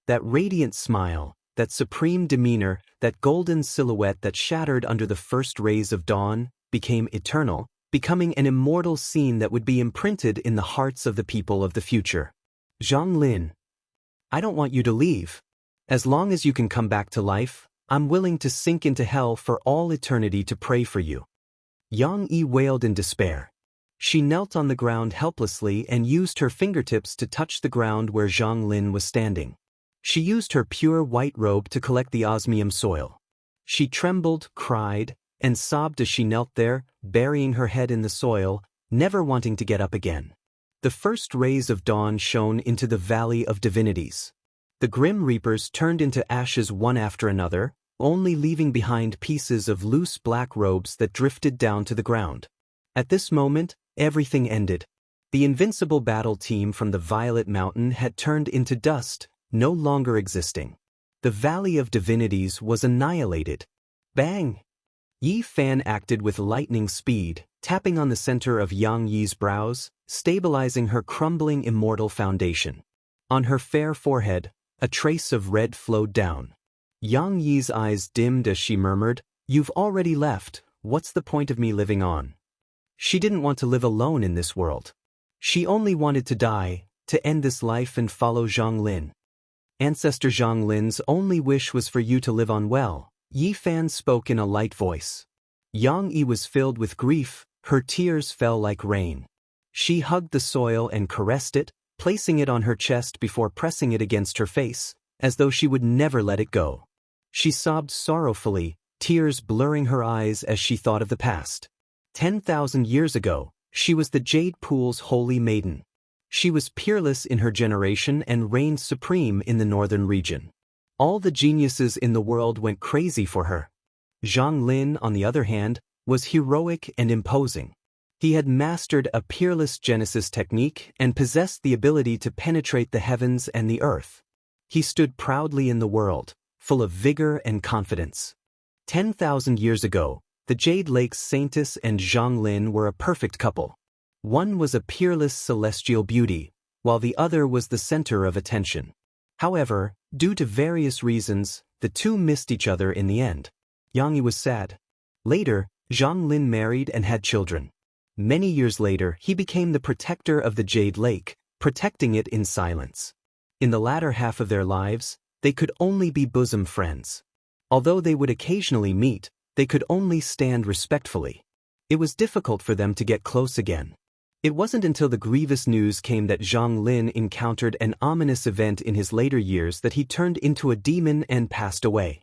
That radiant smile, that supreme demeanor, that golden silhouette that shattered under the first rays of dawn, became eternal, becoming an immortal scene that would be imprinted in the hearts of the people of the future. "Zhang Lin, I don't want you to leave. As long as you can come back to life, I'm willing to sink into hell for all eternity to pray for you." Yang Yi wailed in despair. She knelt on the ground helplessly and used her fingertips to touch the ground where Zhang Lin was standing. She used her pure white robe to collect the osmium soil. She trembled, cried, and sobbed as she knelt there, burying her head in the soil, never wanting to get up again. The first rays of dawn shone into the Valley of Divinities. The Grim Reapers turned into ashes one after another, only leaving behind pieces of loose black robes that drifted down to the ground. At this moment, everything ended. The invincible battle team from the Violet Mountain had turned into dust, no longer existing. The Valley of Divinities was annihilated. Bang! Yi Fan acted with lightning speed, tapping on the center of Yang Yi's brows, stabilizing her crumbling immortal foundation. On her fair forehead, a trace of red flowed down. Yang Yi's eyes dimmed as she murmured, "You've already left, what's the point of me living on?" She didn't want to live alone in this world. She only wanted to die, to end this life and follow Zhang Lin. "Ancestor Zhang Lin's only wish was for you to live on well," Yi Fan spoke in a light voice. Yang Yi was filled with grief, her tears fell like rain. She hugged the soil and caressed it, placing it on her chest before pressing it against her face, as though she would never let it go. She sobbed sorrowfully, tears blurring her eyes as she thought of the past. 10,000 years ago, she was the Jade Pool's holy maiden. She was peerless in her generation and reigned supreme in the northern region. All the geniuses in the world went crazy for her. Zhang Lin, on the other hand, was heroic and imposing. He had mastered a peerless Genesis technique and possessed the ability to penetrate the heavens and the earth. He stood proudly in the world, full of vigor and confidence. 10,000 years ago, the Jade Lake's Saintess and Zhang Lin were a perfect couple. One was a peerless celestial beauty, while the other was the center of attention. However, due to various reasons, the two missed each other in the end. Xianxia was sad. Later, Zhang Lin married and had children. Many years later, he became the protector of the Jade Lake, protecting it in silence. In the latter half of their lives, they could only be bosom friends. Although they would occasionally meet, they could only stand respectfully. It was difficult for them to get close again. It wasn't until the grievous news came that Zhang Lin encountered an ominous event in his later years that he turned into a demon and passed away.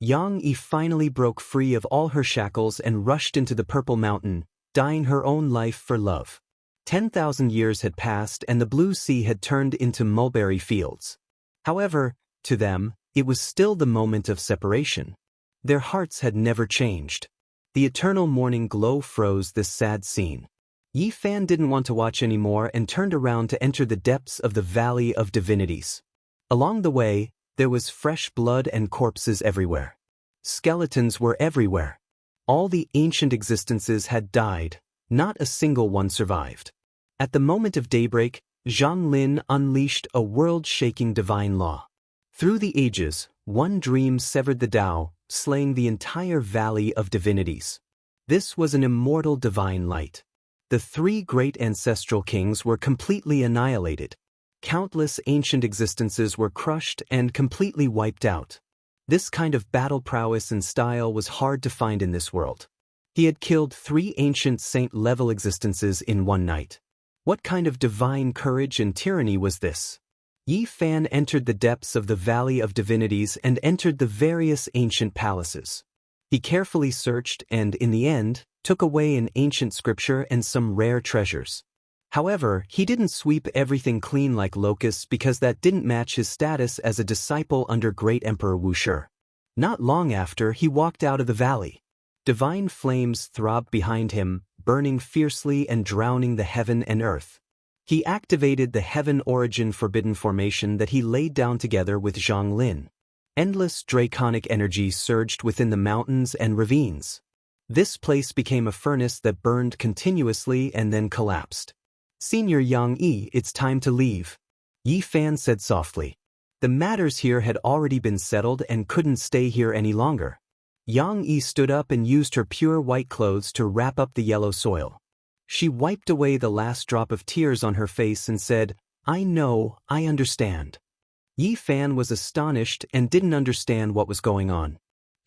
Xianxia finally broke free of all her shackles and rushed into the Purple Mountain, dying her own life for love. 10,000 years had passed and the blue sea had turned into mulberry fields. However, to them, it was still the moment of separation. Their hearts had never changed. The eternal morning glow froze this sad scene. Yi Fan didn't want to watch anymore and turned around to enter the depths of the Valley of Divinities. Along the way, there was fresh blood and corpses everywhere. Skeletons were everywhere. All the ancient existences had died, not a single one survived. At the moment of daybreak, Zhang Lin unleashed a world-shaking divine law. Through the ages, one dream severed the Tao, slaying the entire Valley of Divinities. This was an immortal divine light. The three great ancestral kings were completely annihilated. Countless ancient existences were crushed and completely wiped out. This kind of battle prowess and style was hard to find in this world. He had killed 3 ancient saint-level existences in one night. What kind of divine courage and tyranny was this? Yi Fan entered the depths of the Valley of Divinities and entered the various ancient palaces. He carefully searched and, in the end, took away an ancient scripture and some rare treasures. However, he didn't sweep everything clean like locusts because that didn't match his status as a disciple under Great Emperor Wuxia. Not long after, he walked out of the valley. Divine flames throbbed behind him, burning fiercely and drowning the heaven and earth. He activated the Heaven Origin Forbidden Formation that he laid down together with Zhang Lin. Endless draconic energy surged within the mountains and ravines. This place became a furnace that burned continuously and then collapsed. "Senior Xianxia, it's time to leave," Yi Fan said softly. The matters here had already been settled and couldn't stay here any longer. Xianxia stood up and used her pure white clothes to wrap up the yellow soil. She wiped away the last drop of tears on her face and said, "I know, I understand." Yi Fan was astonished and didn't understand what was going on.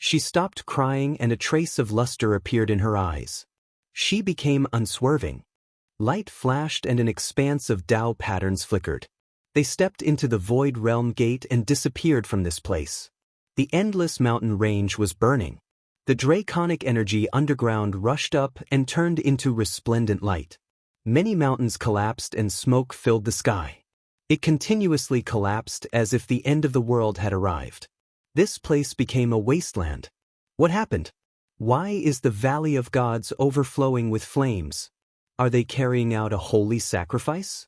She stopped crying and a trace of luster appeared in her eyes. She became unswerving. Light flashed and an expanse of Tao patterns flickered. They stepped into the Void Realm Gate and disappeared from this place. The endless mountain range was burning. The draconic energy underground rushed up and turned into resplendent light. Many mountains collapsed and smoke filled the sky. It continuously collapsed as if the end of the world had arrived. This place became a wasteland. What happened? Why is the Valley of Gods overflowing with flames? Are they carrying out a holy sacrifice?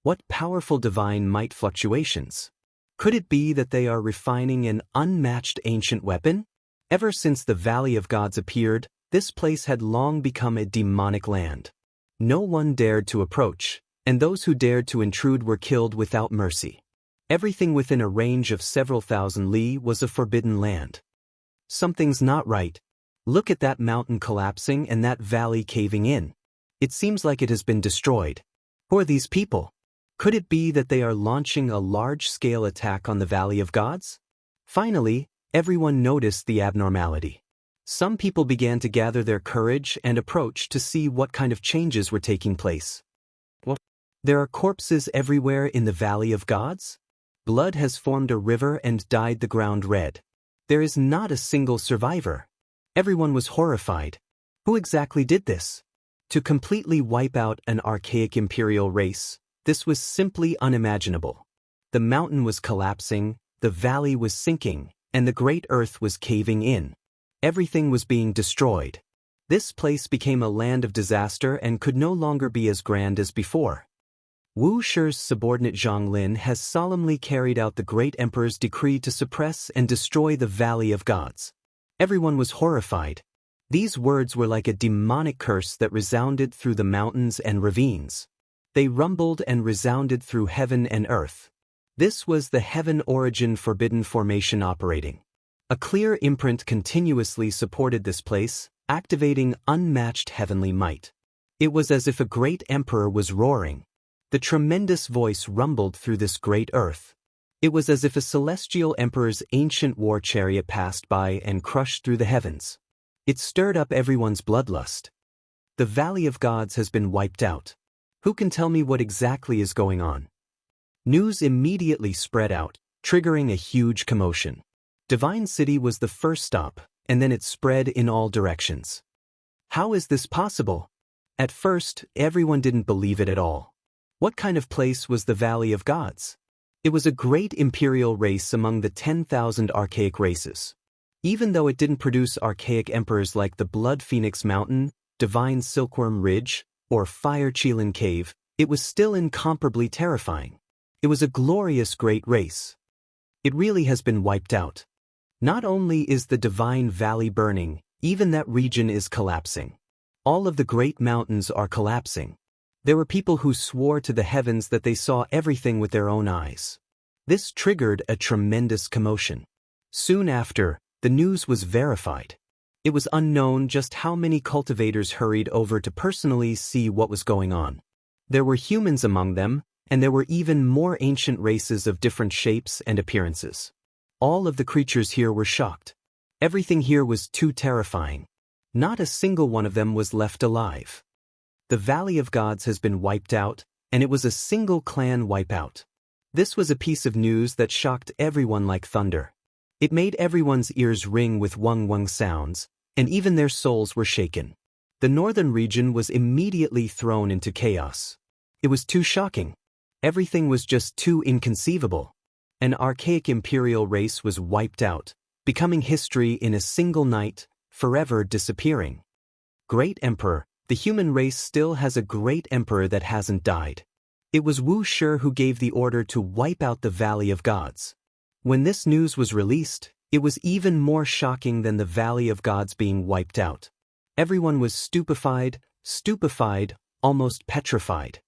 What powerful divine might fluctuations? Could it be that they are refining an unmatched ancient weapon? Ever since the Valley of Gods appeared, this place had long become a demonic land. No one dared to approach, and those who dared to intrude were killed without mercy. Everything within a range of several thousand li was a forbidden land. Something's not right. Look at that mountain collapsing and that valley caving in. It seems like it has been destroyed. Who are these people? Could it be that they are launching a large-scale attack on the Valley of Gods? Finally, everyone noticed the abnormality. Some people began to gather their courage and approach to see what kind of changes were taking place. What? There are corpses everywhere in the Valley of Gods? Blood has formed a river and dyed the ground red. There is not a single survivor. Everyone was horrified. Who exactly did this? To completely wipe out an archaic imperial race, this was simply unimaginable. The mountain was collapsing, the valley was sinking, and the great earth was caving in. Everything was being destroyed. This place became a land of disaster and could no longer be as grand as before. Wu Shi's subordinate Zhang Lin has solemnly carried out the great emperor's decree to suppress and destroy the Valley of Gods. Everyone was horrified. These words were like a demonic curse that resounded through the mountains and ravines. They rumbled and resounded through heaven and earth. This was the heaven origin forbidden formation operating. A clear imprint continuously supported this place, activating unmatched heavenly might. It was as if a great emperor was roaring. The tremendous voice rumbled through this great earth. It was as if a celestial emperor's ancient war chariot passed by and crushed through the heavens. It stirred up everyone's bloodlust. The Valley of Gods has been wiped out. Who can tell me what exactly is going on? News immediately spread out, triggering a huge commotion. Divine City was the first stop, and then it spread in all directions. How is this possible? At first, everyone didn't believe it at all. What kind of place was the Valley of Gods? It was a great imperial race among the 10,000 archaic races. Even though it didn't produce archaic emperors like the Blood Phoenix Mountain, Divine Silkworm Ridge, or Fire Qilin Cave, it was still incomparably terrifying. It was a glorious great race. It really has been wiped out. Not only is the Divine Valley burning, even that region is collapsing. All of the great mountains are collapsing. There were people who swore to the heavens that they saw everything with their own eyes. This triggered a tremendous commotion. Soon after, the news was verified. It was unknown just how many cultivators hurried over to personally see what was going on. There were humans among them, and there were even more ancient races of different shapes and appearances. All of the creatures here were shocked. Everything here was too terrifying. Not a single one of them was left alive. The Valley of Gods has been wiped out, and it was a single clan wipeout. This was a piece of news that shocked everyone like thunder. It made everyone's ears ring with wung-wung sounds, and even their souls were shaken. The northern region was immediately thrown into chaos. It was too shocking. Everything was just too inconceivable. An archaic imperial race was wiped out, becoming history in a single night, forever disappearing. Great Emperor, the human race still has a great emperor that hasn't died. It was Wuxia who gave the order to wipe out the Valley of Gods. When this news was released, it was even more shocking than the Valley of Gods being wiped out. Everyone was stupefied, almost petrified.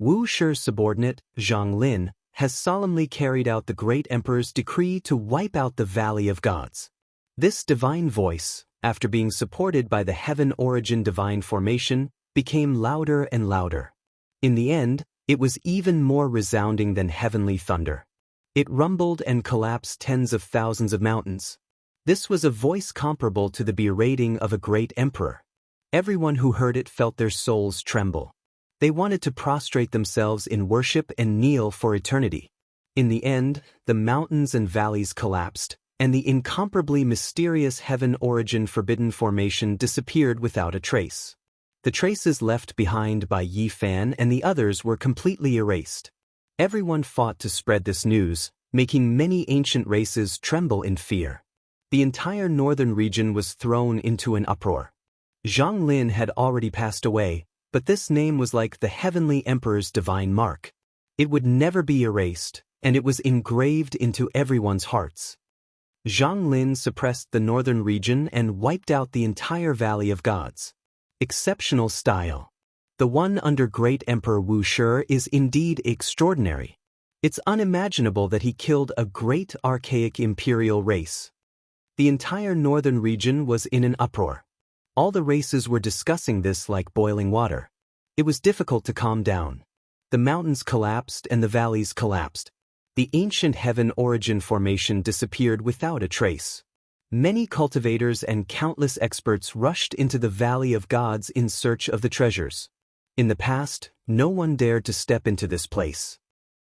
Wuxia's subordinate, Zhang Lin, has solemnly carried out the great emperor's decree to wipe out the Valley of Gods. This divine voice, after being supported by the heaven origin divine formation, became louder and louder. In the end, it was even more resounding than heavenly thunder. It rumbled and collapsed tens of thousands of mountains. This was a voice comparable to the berating of a great emperor. Everyone who heard it felt their souls tremble. They wanted to prostrate themselves in worship and kneel for eternity. In the end, the mountains and valleys collapsed, and the incomparably mysterious heaven origin forbidden formation disappeared without a trace. The traces left behind by Yi Fan and the others were completely erased. Everyone fought to spread this news, making many ancient races tremble in fear. The entire northern region was thrown into an uproar. Zhang Lin had already passed away, but this name was like the heavenly emperor's divine mark. It would never be erased, and it was engraved into everyone's hearts. Zhang Lin suppressed the northern region and wiped out the entire Valley of Gods. Exceptional style. The one under great Emperor Wuxia is indeed extraordinary. It's unimaginable that he killed a great archaic imperial race. The entire northern region was in an uproar. All the races were discussing this like boiling water. It was difficult to calm down. The mountains collapsed and the valleys collapsed. The ancient heaven origin formation disappeared without a trace. Many cultivators and countless experts rushed into the Valley of Gods in search of the treasures. In the past, no one dared to step into this place.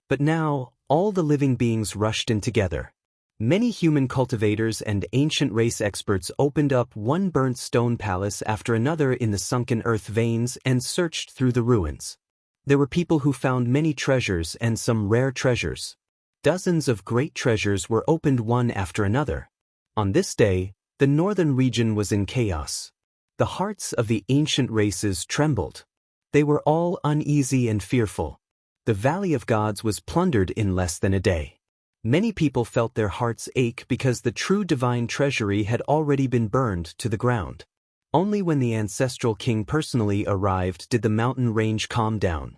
But now, all the living beings rushed in together. Many human cultivators and ancient race experts opened up one burnt stone palace after another in the sunken earth veins and searched through the ruins. There were people who found many treasures and some rare treasures. Dozens of great treasures were opened one after another. On this day, the northern region was in chaos. The hearts of the ancient races trembled. They were all uneasy and fearful. The Valley of Gods was plundered in less than a day. Many people felt their hearts ache because the true divine treasury had already been burned to the ground. Only when the ancestral king personally arrived did the mountain range calm down.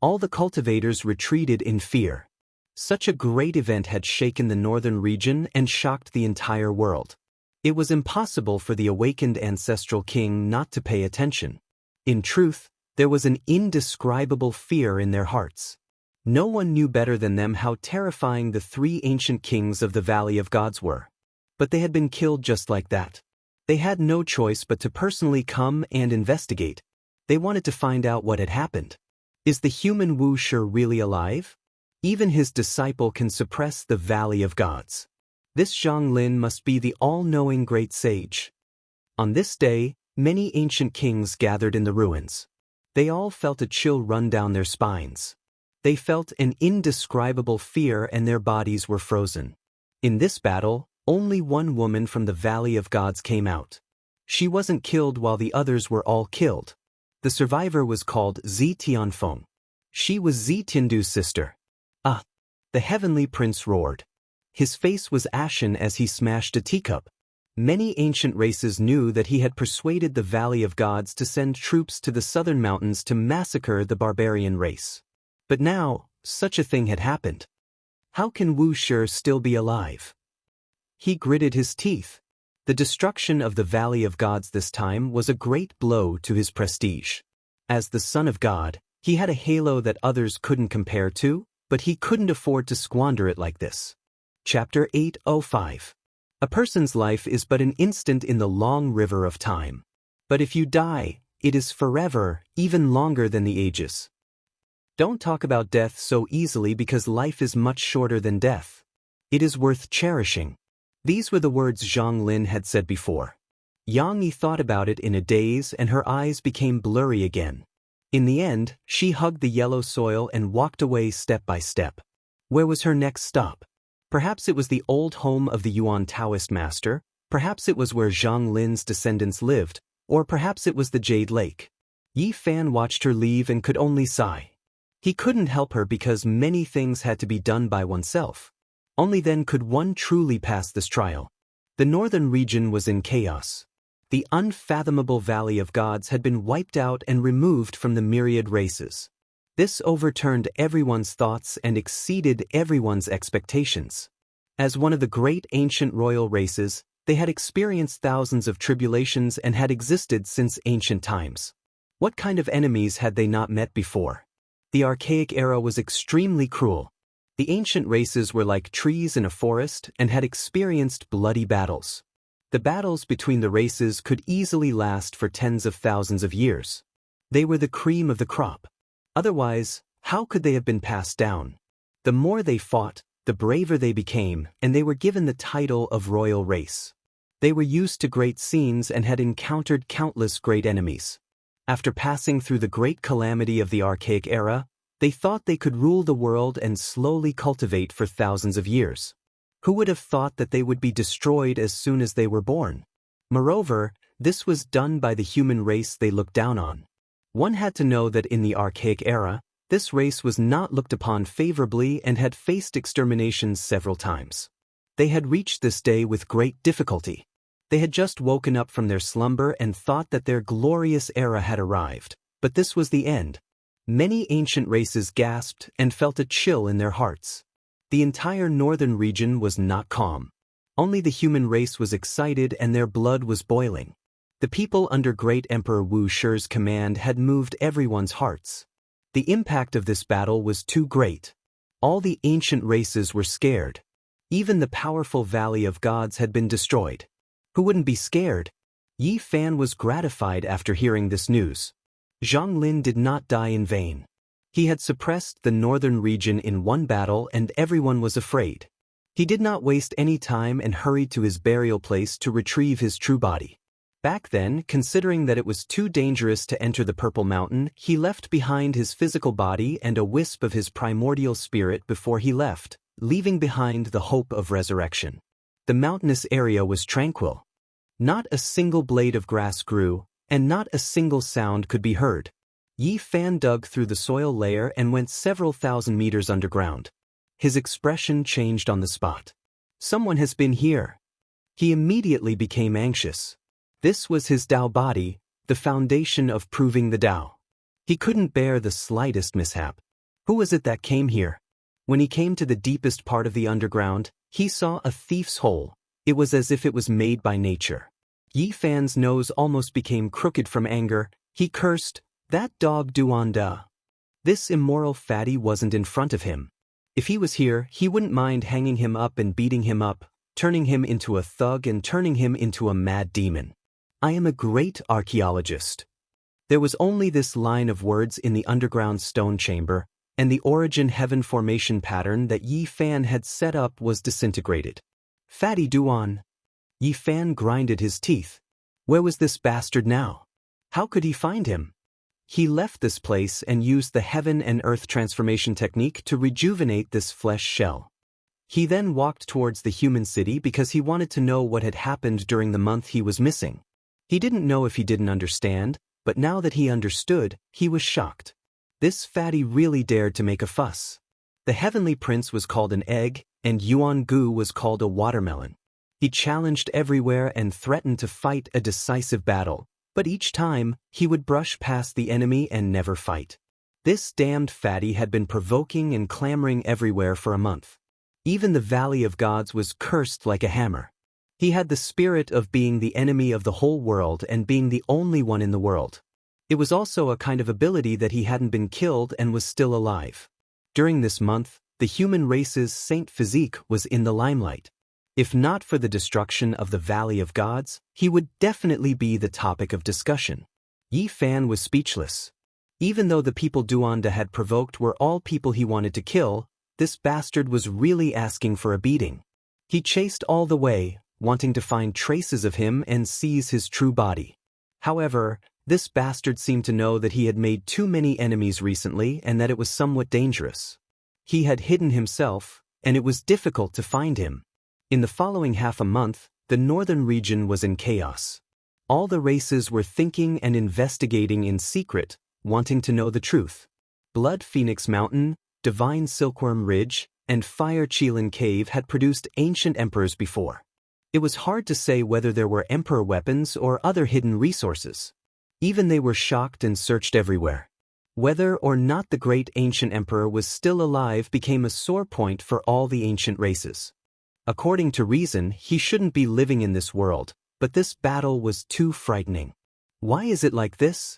All the cultivators retreated in fear. Such a great event had shaken the northern region and shocked the entire world. It was impossible for the awakened ancestral king not to pay attention. In truth, there was an indescribable fear in their hearts. No one knew better than them how terrifying the three ancient kings of the Valley of Gods were. But they had been killed just like that. They had no choice but to personally come and investigate. They wanted to find out what had happened. Is the human Wuxia really alive? Even his disciple can suppress the Valley of Gods. This Zhang Lin must be the all-knowing great sage. On this day, many ancient kings gathered in the ruins. They all felt a chill run down their spines. They felt an indescribable fear and their bodies were frozen. In this battle, only one woman from the Valley of Gods came out. She wasn't killed while the others were all killed. The survivor was called Zi Tianfeng. She was Zi Tiandu's sister. Ah! The heavenly prince roared. His face was ashen as he smashed a teacup. Many ancient races knew that he had persuaded the Valley of Gods to send troops to the southern mountains to massacre the barbarian race. But now, such a thing had happened. How can Wuxia still be alive? He gritted his teeth. The destruction of the Valley of Gods this time was a great blow to his prestige. As the son of God, he had a halo that others couldn't compare to, but he couldn't afford to squander it like this. Chapter 805. A person's life is but an instant in the long river of time. But if you die, it is forever, even longer than the ages. Don't talk about death so easily because life is much shorter than death. It is worth cherishing. These were the words Zhang Lin had said before. Yang Yi thought about it in a daze and her eyes became blurry again. In the end, she hugged the yellow soil and walked away step by step. Where was her next stop? Perhaps it was the old home of the Yuan Taoist master, perhaps it was where Zhang Lin's descendants lived, or perhaps it was the Jade Lake. Yi Fan watched her leave and could only sigh. He couldn't help her because many things had to be done by oneself. Only then could one truly pass this trial. The northern region was in chaos. The unfathomable Valley of Gods had been wiped out and removed from the myriad races. This overturned everyone's thoughts and exceeded everyone's expectations. As one of the great ancient royal races, they had experienced thousands of tribulations and had existed since ancient times. What kind of enemies had they not met before? The archaic era was extremely cruel. The ancient races were like trees in a forest and had experienced bloody battles. The battles between the races could easily last for tens of thousands of years. They were the cream of the crop. Otherwise, how could they have been passed down? The more they fought, the braver they became, and they were given the title of royal race. They were used to great scenes and had encountered countless great enemies. After passing through the great calamity of the archaic era, they thought they could rule the world and slowly cultivate for thousands of years. Who would have thought that they would be destroyed as soon as they were born? Moreover, this was done by the human race they looked down on. One had to know that in the archaic era, this race was not looked upon favorably and had faced exterminations several times. They had reached this day with great difficulty. They had just woken up from their slumber and thought that their glorious era had arrived, but this was the end. Many ancient races gasped and felt a chill in their hearts. The entire northern region was not calm. Only the human race was excited and their blood was boiling. The people under great Emperor Wuxia's command had moved everyone's hearts. The impact of this battle was too great. All the ancient races were scared. Even the powerful Valley of Gods had been destroyed. Who wouldn't be scared? Yi Fan was gratified after hearing this news. Zhang Lin did not die in vain. He had suppressed the northern region in one battle and everyone was afraid. He did not waste any time and hurried to his burial place to retrieve his true body. Back then, considering that it was too dangerous to enter the Purple Mountain, he left behind his physical body and a wisp of his primordial spirit before he left, leaving behind the hope of resurrection. The mountainous area was tranquil. Not a single blade of grass grew, and not a single sound could be heard. Yi Fan dug through the soil layer and went several thousand meters underground. His expression changed on the spot. Someone has been here. He immediately became anxious. This was his Tao body, the foundation of proving the Tao. He couldn't bear the slightest mishap. Who was it that came here? When he came to the deepest part of the underground, he saw a thief's hole. It was as if it was made by nature. Yi Fan's nose almost became crooked from anger. He cursed, "That dog Duanda." This immoral fatty wasn't in front of him. If he was here, he wouldn't mind hanging him up and beating him up, turning him into a thug and turning him into a mad demon. I am a great archaeologist. There was only this line of words in the underground stone chamber, and the origin heaven formation pattern that Yi Fan had set up was disintegrated. Fatty Duan. Yi Fan grinded his teeth. Where was this bastard now? How could he find him? He left this place and used the heaven and earth transformation technique to rejuvenate this flesh shell. He then walked towards the human city because he wanted to know what had happened during the month he was missing. He didn't know if he didn't understand, but now that he understood, he was shocked. This fatty really dared to make a fuss. The heavenly prince was called an egg, and Yuan Gu was called a watermelon. He challenged everywhere and threatened to fight a decisive battle, but each time, he would brush past the enemy and never fight. This damned fatty had been provoking and clamoring everywhere for a month. Even the Valley of Gods was cursed like a hammer. He had the spirit of being the enemy of the whole world and being the only one in the world. It was also a kind of ability that he hadn't been killed and was still alive. During this month, the human race's saint physique was in the limelight. If not for the destruction of the Valley of Gods, he would definitely be the topic of discussion. Yi Fan was speechless. Even though the people Duanda had provoked were all people he wanted to kill, this bastard was really asking for a beating. He chased all the way, wanting to find traces of him and seize his true body. However, this bastard seemed to know that he had made too many enemies recently and that it was somewhat dangerous. He had hidden himself, and it was difficult to find him. In the following half a month, the northern region was in chaos. All the races were thinking and investigating in secret, wanting to know the truth. Blood Phoenix Mountain, Divine Silkworm Ridge, and Fire Qilin Cave had produced ancient emperors before. It was hard to say whether there were emperor weapons or other hidden resources. Even they were shocked and searched everywhere. Whether or not the great ancient emperor was still alive became a sore point for all the ancient races. According to reason, he shouldn't be living in this world, but this battle was too frightening. Why is it like this?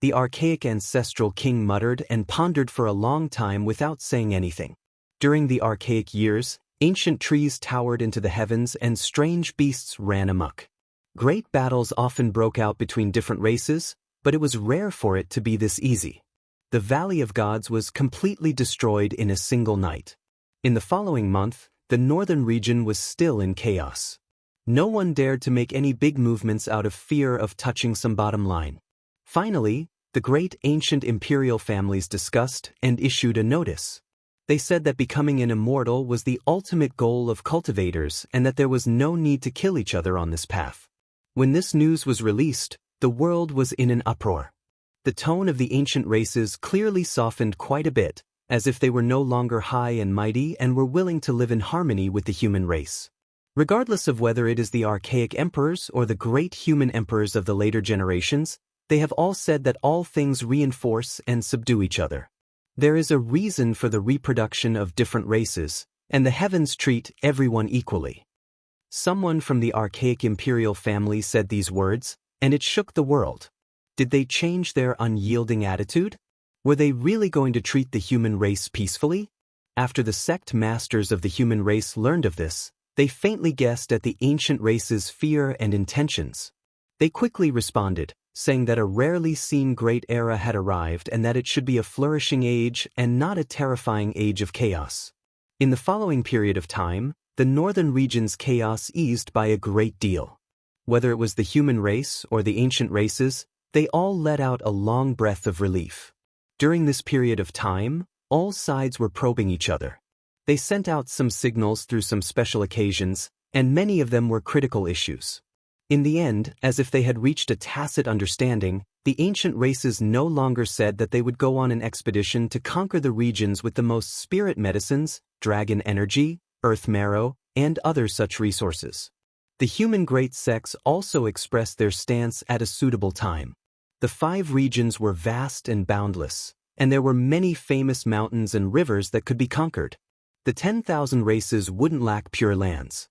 The archaic ancestral king muttered and pondered for a long time without saying anything. During the archaic years, ancient trees towered into the heavens and strange beasts ran amok. Great battles often broke out between different races, but it was rare for it to be this easy. The Valley of Gods was completely destroyed in a single night. In the following month, the northern region was still in chaos. No one dared to make any big movements out of fear of touching some bottom line. Finally, the great ancient imperial families discussed and issued a notice. They said that becoming an immortal was the ultimate goal of cultivators and that there was no need to kill each other on this path. When this news was released, the world was in an uproar. The tone of the ancient races clearly softened quite a bit, as if they were no longer high and mighty and were willing to live in harmony with the human race. Regardless of whether it is the archaic emperors or the great human emperors of the later generations, they have all said that all things reinforce and subdue each other. There is a reason for the reproduction of different races, and the heavens treat everyone equally. Someone from the archaic imperial family said these words, and it shook the world. Did they change their unyielding attitude? Were they really going to treat the human race peacefully? After the sect masters of the human race learned of this, they faintly guessed at the ancient race's fear and intentions. They quickly responded, saying that a rarely seen great era had arrived and that it should be a flourishing age and not a terrifying age of chaos. In the following period of time, the northern region's chaos eased by a great deal. Whether it was the human race or the ancient races, they all let out a long breath of relief. During this period of time, all sides were probing each other. They sent out some signals through some special occasions, and many of them were critical issues. In the end, as if they had reached a tacit understanding, the ancient races no longer said that they would go on an expedition to conquer the regions with the most spirit medicines, dragon energy, earth marrow, and other such resources. The human great sects also expressed their stance at a suitable time. The 5 regions were vast and boundless, and there were many famous mountains and rivers that could be conquered. The 10,000 races wouldn't lack pure lands.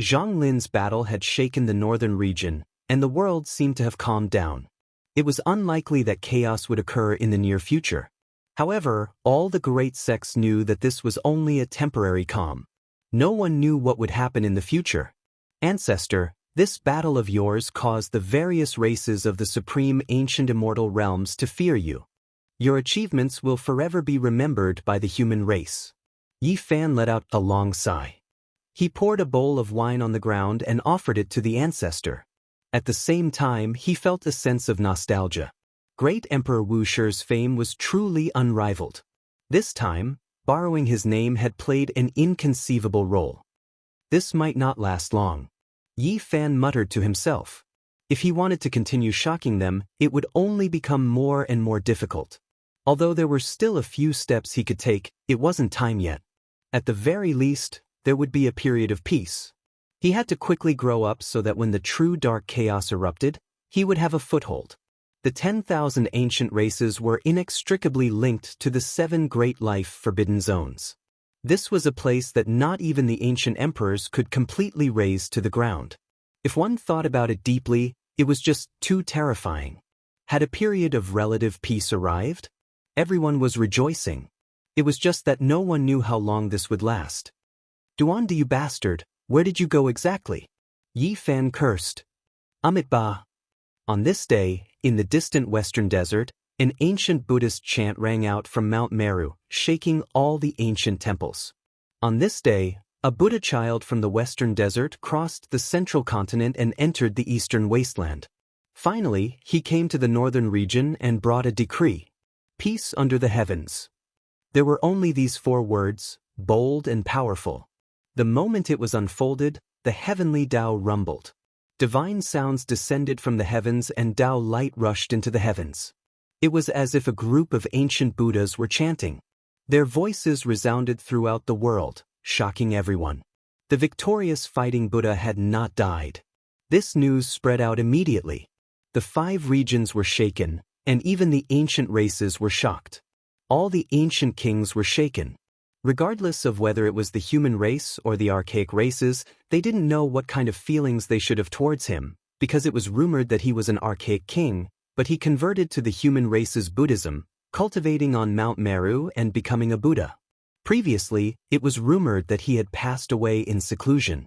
Zhang Lin's battle had shaken the northern region, and the world seemed to have calmed down. It was unlikely that chaos would occur in the near future. However, all the great sects knew that this was only a temporary calm. No one knew what would happen in the future. Ancestor, this battle of yours caused the various races of the supreme ancient immortal realms to fear you. Your achievements will forever be remembered by the human race. Yi Fan let out a long sigh. He poured a bowl of wine on the ground and offered it to the ancestor. At the same time, he felt a sense of nostalgia. Great Emperor Wuxia's fame was truly unrivaled. This time, borrowing his name had played an inconceivable role. This might not last long. Yi Fan muttered to himself. If he wanted to continue shocking them, it would only become more and more difficult. Although there were still a few steps he could take, it wasn't time yet. At the very least, there would be a period of peace. He had to quickly grow up so that when the true dark chaos erupted, he would have a foothold. The 10,000 ancient races were inextricably linked to the 7 great life forbidden zones. This was a place that not even the ancient emperors could completely raze to the ground. If one thought about it deeply, it was just too terrifying. Had a period of relative peace arrived? Everyone was rejoicing. It was just that no one knew how long this would last. Duan, you bastard, where did you go exactly? Yi Fan cursed. Amitabha. On this day, in the distant western desert, an ancient Buddhist chant rang out from Mount Meru, shaking all the ancient temples. On this day, a Buddha child from the western desert crossed the central continent and entered the eastern wasteland. Finally, he came to the northern region and brought a decree. Peace under the heavens. There were only these 4 words, bold and powerful. The moment it was unfolded, the heavenly Tao rumbled. Divine sounds descended from the heavens and Tao light rushed into the heavens. It was as if a group of ancient Buddhas were chanting. Their voices resounded throughout the world, shocking everyone. The victorious fighting Buddha had not died. This news spread out immediately. The 5 regions were shaken, and even the ancient races were shocked. All the ancient kings were shaken. Regardless of whether it was the human race or the archaic races, they didn't know what kind of feelings they should have towards him, because it was rumored that he was an archaic king, but he converted to the human race's Buddhism, cultivating on Mount Meru and becoming a Buddha. Previously, it was rumored that he had passed away in seclusion.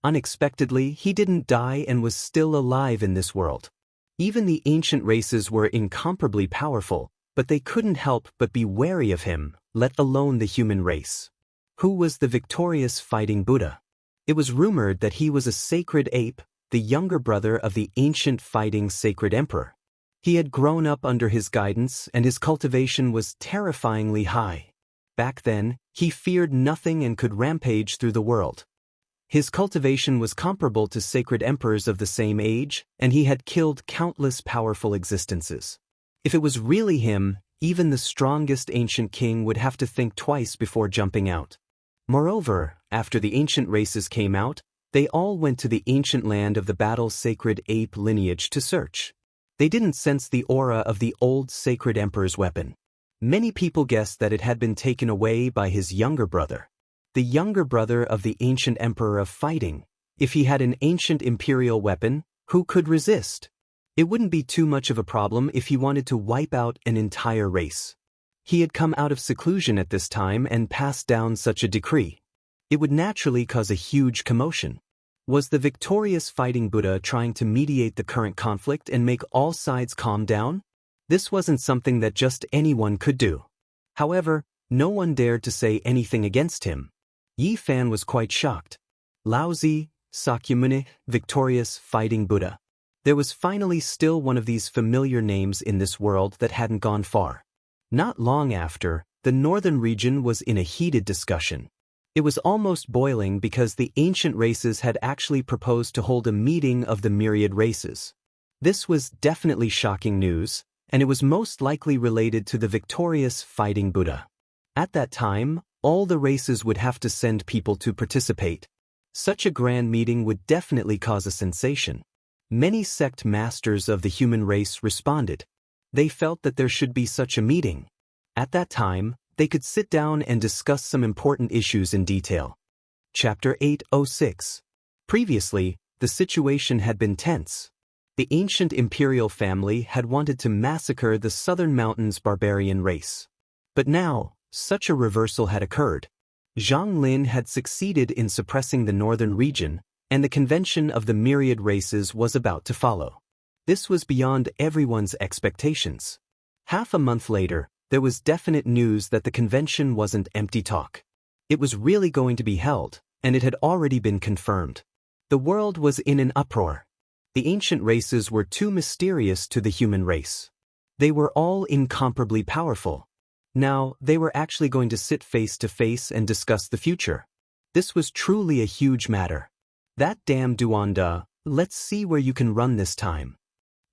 Unexpectedly, he didn't die and was still alive in this world. Even the ancient races were incomparably powerful, but they couldn't help but be wary of him, let alone the human race. Who was the victorious fighting Buddha? It was rumored that he was a sacred ape, the younger brother of the ancient fighting sacred emperor. He had grown up under his guidance and his cultivation was terrifyingly high. Back then, he feared nothing and could rampage through the world. His cultivation was comparable to sacred emperors of the same age, and he had killed countless powerful existences. If it was really him, even the strongest ancient king would have to think twice before jumping out. Moreover, after the ancient races came out, they all went to the ancient land of the battle's sacred ape lineage to search. They didn't sense the aura of the old sacred emperor's weapon. Many people guessed that it had been taken away by his younger brother. The younger brother of the ancient emperor of fighting. If he had an ancient imperial weapon, who could resist? It wouldn't be too much of a problem if he wanted to wipe out an entire race. He had come out of seclusion at this time and passed down such a decree. It would naturally cause a huge commotion. Was the victorious fighting Buddha trying to mediate the current conflict and make all sides calm down? This wasn't something that just anyone could do. However, no one dared to say anything against him. Yi Fan was quite shocked. Laozi, Sakyamuni, victorious fighting Buddha. There was finally still one of these familiar names in this world that hadn't gone far. Not long after, the northern region was in a heated discussion. It was almost boiling because the ancient races had actually proposed to hold a meeting of the myriad races. This was definitely shocking news, and it was most likely related to the victorious fighting Buddha. At that time, all the races would have to send people to participate. Such a grand meeting would definitely cause a sensation. Many sect masters of the human race responded. They felt that there should be such a meeting. At that time, they could sit down and discuss some important issues in detail. Chapter 806. Previously, the situation had been tense. The ancient imperial family had wanted to massacre the Southern Mountains barbarian race. But now, such a reversal had occurred. Zhang Lin had succeeded in suppressing the northern region, and the convention of the myriad races was about to follow. This was beyond everyone's expectations. Half a month later, there was definite news that the convention wasn't empty talk. It was really going to be held, and it had already been confirmed. The world was in an uproar. The ancient races were too mysterious to the human race. They were all incomparably powerful. Now, they were actually going to sit face to face and discuss the future. This was truly a huge matter. That damn Duanda, let's see where you can run this time.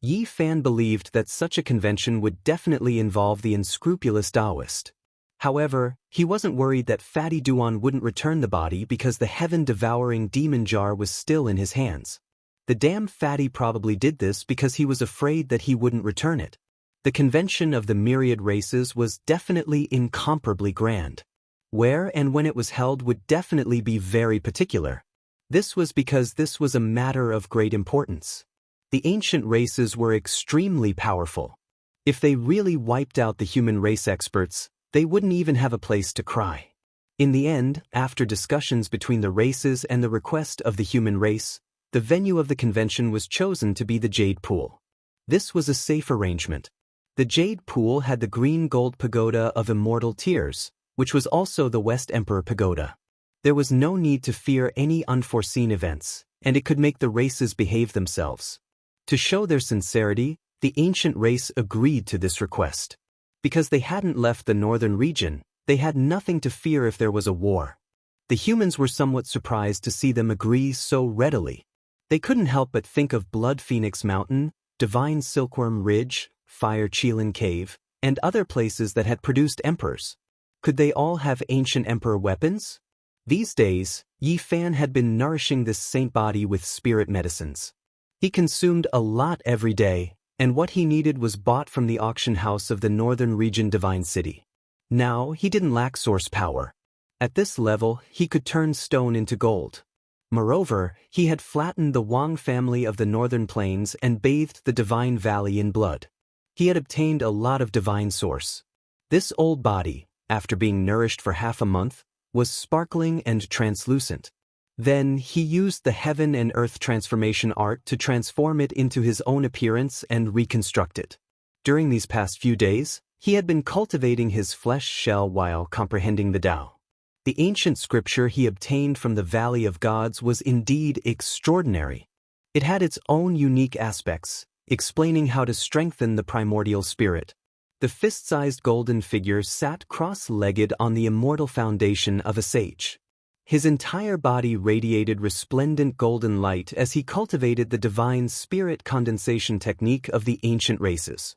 Yi Fan believed that such a convention would definitely involve the unscrupulous Taoist. However, he wasn't worried that Fatty Duan wouldn't return the body because the heaven-devouring demon jar was still in his hands. The damn Fatty probably did this because he was afraid that he wouldn't return it. The convention of the myriad races was definitely incomparably grand. Where and when it was held would definitely be very particular. This was because this was a matter of great importance. The ancient races were extremely powerful. If they really wiped out the human race experts, they wouldn't even have a place to cry. In the end, after discussions between the races and the request of the human race, the venue of the convention was chosen to be the Jade Pool. This was a safe arrangement. The Jade Pool had the green-gold pagoda of immortal tears, which was also the West Emperor Pagoda. There was no need to fear any unforeseen events, and it could make the races behave themselves. To show their sincerity, the ancient race agreed to this request. Because they hadn't left the northern region, they had nothing to fear if there was a war. The humans were somewhat surprised to see them agree so readily. They couldn't help but think of Blood Phoenix Mountain, Divine Silkworm Ridge, Fire Qilin Cave, and other places that had produced emperors. Could they all have ancient emperor weapons? These days, Yi Fan had been nourishing this saint body with spirit medicines. He consumed a lot every day, and what he needed was bought from the auction house of the northern region Divine City. Now, he didn't lack source power. At this level, he could turn stone into gold. Moreover, he had flattened the Wang family of the northern plains and bathed the Divine Valley in blood. He had obtained a lot of divine source. This old body, after being nourished for half a month, was sparkling and translucent. Then he used the heaven and earth transformation art to transform it into his own appearance and reconstruct it. During these past few days, he had been cultivating his flesh shell while comprehending the Tao. The ancient scripture he obtained from the Valley of Gods was indeed extraordinary. It had its own unique aspects, explaining how to strengthen the primordial spirit. The fist-sized golden figure sat cross-legged on the immortal foundation of a sage. His entire body radiated resplendent golden light as he cultivated the divine spirit condensation technique of the ancient races.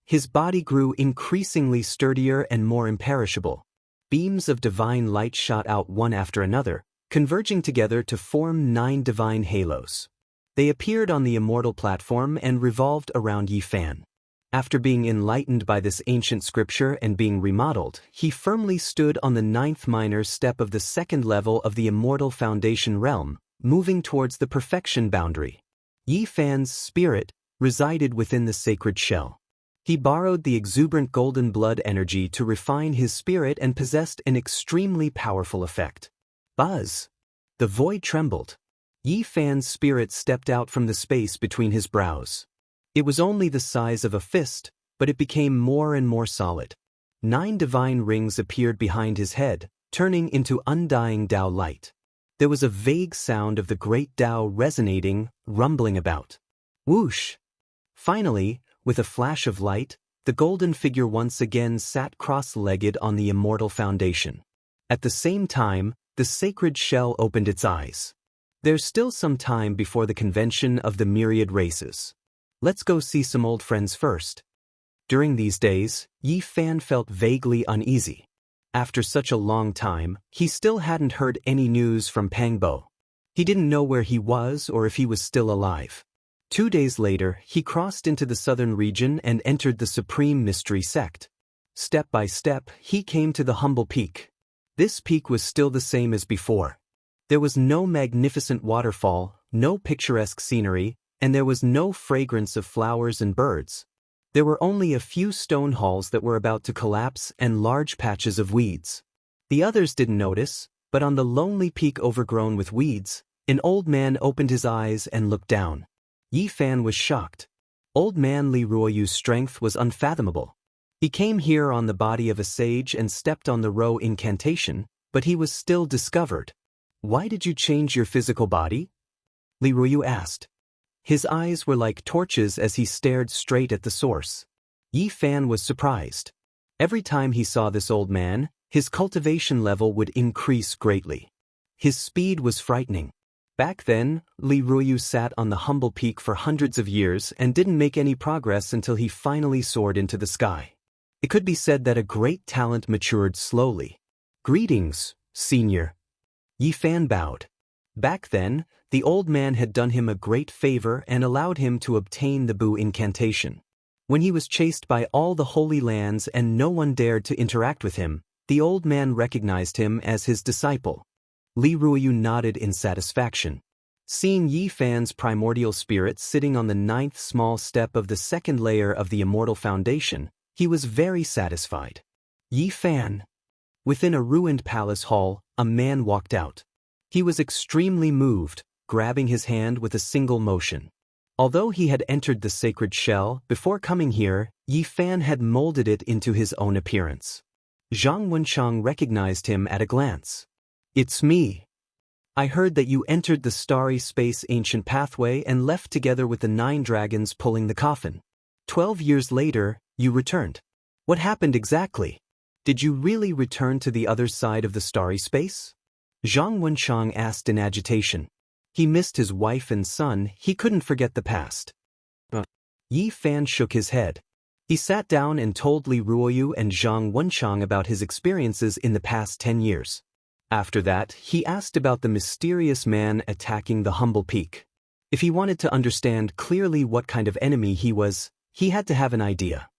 His body grew increasingly sturdier and more imperishable. Beams of divine light shot out one after another, converging together to form 9 divine halos. They appeared on the immortal platform and revolved around Yi Fan. After being enlightened by this ancient scripture and being remodeled, he firmly stood on the 9th minor step of the 2nd level of the immortal foundation realm, moving towards the perfection boundary. Yi Fan's spirit resided within the sacred shell. He borrowed the exuberant golden blood energy to refine his spirit and possessed an extremely powerful effect. Buzz! The void trembled. Yi Fan's spirit stepped out from the space between his brows. It was only the size of a fist, but it became more and more solid. 9 divine rings appeared behind his head, turning into undying Tao light. There was a vague sound of the great Tao resonating, rumbling about. Whoosh! Finally, with a flash of light, the golden figure once again sat cross-legged on the immortal foundation. At the same time, the sacred shell opened its eyes. There's still some time before the convention of the myriad races. Let's go see some old friends first. During these days, Yi Fan felt vaguely uneasy. After such a long time, he still hadn't heard any news from Pangbo. He didn't know where he was or if he was still alive. 2 days later, he crossed into the southern region and entered the Supreme Mystery Sect. Step by step, he came to the humble peak. This peak was still the same as before. There was no magnificent waterfall, no picturesque scenery, and there was no fragrance of flowers and birds. There were only a few stone halls that were about to collapse and large patches of weeds. The others didn't notice, but on the lonely peak overgrown with weeds, an old man opened his eyes and looked down. Yi Fan was shocked. Old man Li Ruoyu's strength was unfathomable. He came here on the body of a sage and stepped on the Ro incantation, but he was still discovered. Why did you change your physical body? Li Ruoyu asked. His eyes were like torches as he stared straight at the source. Yi Fan was surprised. Every time he saw this old man, his cultivation level would increase greatly. His speed was frightening. Back then, Li Ruoyu sat on the humble peak for hundreds of years and didn't make any progress until he finally soared into the sky. It could be said that a great talent matured slowly. Greetings, senior. Yi Fan bowed. Back then, the old man had done him a great favor and allowed him to obtain the Bu incantation. When he was chased by all the holy lands and no one dared to interact with him, the old man recognized him as his disciple. Li Ruoyu nodded in satisfaction. Seeing Yi Fan's primordial spirit sitting on the 9th small step of the 2nd layer of the immortal foundation, he was very satisfied. Yi Fan. Within a ruined palace hall, a man walked out. He was extremely moved, grabbing his hand with a single motion. Although he had entered the sacred shell, before coming here, Yi Fan had molded it into his own appearance. Zhang Wenchang recognized him at a glance. It's me. I heard that you entered the starry space ancient pathway and left together with the 9 dragons pulling the coffin. 12 years later, you returned. What happened exactly? Did you really return to the other side of the starry space? Zhang Wenchang asked in agitation. He missed his wife and son, he couldn't forget the past. Yi Fan shook his head. He sat down and told Li Ruoyu and Zhang Wenchang about his experiences in the past 10 years. After that, he asked about the mysterious man attacking the humble peak. If he wanted to understand clearly what kind of enemy he was, he had to have an idea.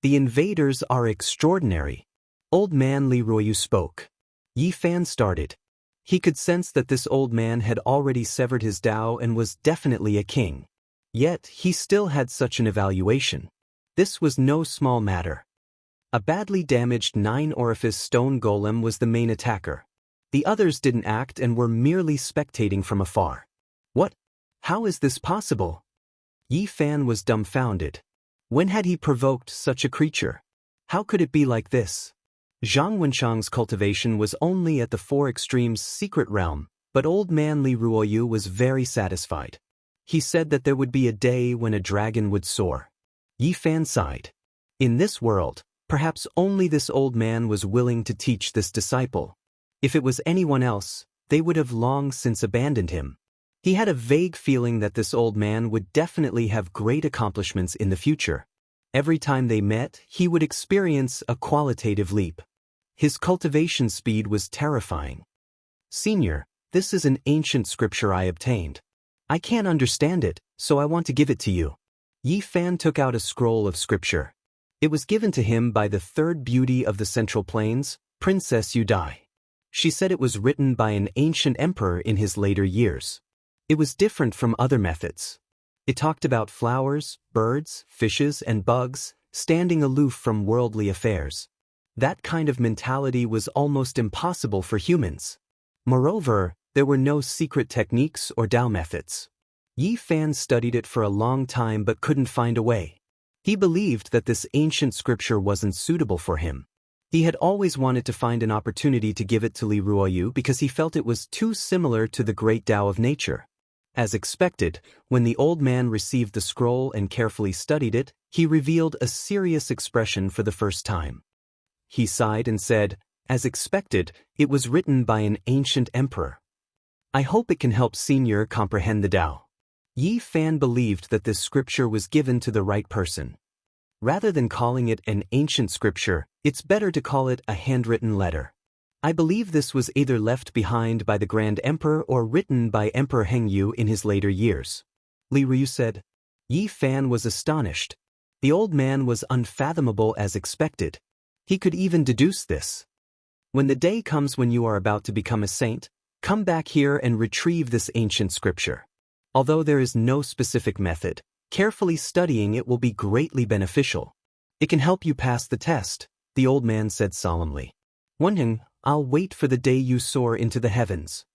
The invaders are extraordinary. Old man Li Ruoyu spoke. Yi Fan started. He could sense that this old man had already severed his Tao and was definitely a king. Yet, he still had such an evaluation. This was no small matter. A badly damaged 9-orifice stone golem was the main attacker. The others didn't act and were merely spectating from afar. What? How is this possible? Yi Fan was dumbfounded. When had he provoked such a creature? How could it be like this? Zhang Wenchang's cultivation was only at the 4 extremes secret realm, but old man Li Ruoyu was very satisfied. He said that there would be a day when a dragon would soar. Yi Fan sighed. In this world, perhaps only this old man was willing to teach this disciple. If it was anyone else, they would have long since abandoned him. He had a vague feeling that this old man would definitely have great accomplishments in the future. Every time they met, he would experience a qualitative leap. His cultivation speed was terrifying. Senior, this is an ancient scripture I obtained. I can't understand it, so I want to give it to you. Yi Fan took out a scroll of scripture. It was given to him by the 3rd beauty of the Central Plains, Princess Yudai. She said it was written by an ancient emperor in his later years. It was different from other methods. It talked about flowers, birds, fishes, and bugs, standing aloof from worldly affairs. That kind of mentality was almost impossible for humans. Moreover, there were no secret techniques or Tao methods. Yi Fan studied it for a long time but couldn't find a way. He believed that this ancient scripture wasn't suitable for him. He had always wanted to find an opportunity to give it to Li Ruoyu because he felt it was too similar to the great Tao of nature. As expected, when the old man received the scroll and carefully studied it, he revealed a serious expression for the first time. He sighed and said, as expected, it was written by an ancient emperor. I hope it can help Senior comprehend the Tao. Yi Fan believed that this scripture was given to the right person. Rather than calling it an ancient scripture, it's better to call it a handwritten letter. I believe this was either left behind by the Grand Emperor or written by Emperor Hengyu in his later years. Li Ruoyu said. Yi Fan was astonished. The old man was unfathomable as expected. He could even deduce this. When the day comes when you are about to become a saint, come back here and retrieve this ancient scripture. Although there is no specific method, carefully studying it will be greatly beneficial. It can help you pass the test, the old man said solemnly. Wenheng, I'll wait for the day you soar into the heavens.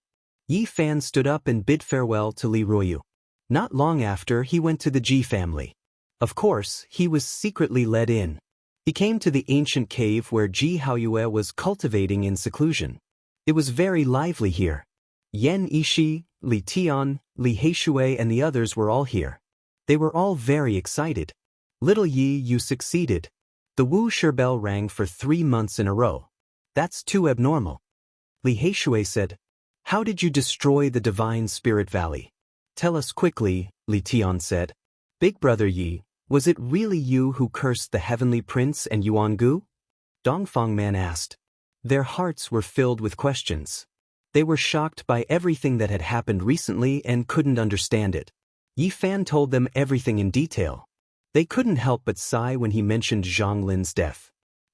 Yi Fan stood up and bid farewell to Li Ruoyu. Not long after, he went to the Ji family. Of course, he was secretly led in. He came to the ancient cave where Ji Haoyue was cultivating in seclusion. It was very lively here. Yan Yishi, Li Tian, Li Heishui and the others were all here. They were all very excited. Little Yi, you succeeded. The Wu Shi bell rang for 3 months in a row. That's too abnormal. Li Heishui said, how did you destroy the Divine Spirit Valley? Tell us quickly, Li Tian said. Big brother Yi, was it really you who cursed the Heavenly Prince and Yuangu? Dongfang Man asked. Their hearts were filled with questions. They were shocked by everything that had happened recently and couldn't understand it. Yi Fan told them everything in detail. They couldn't help but sigh when he mentioned Zhang Lin's death.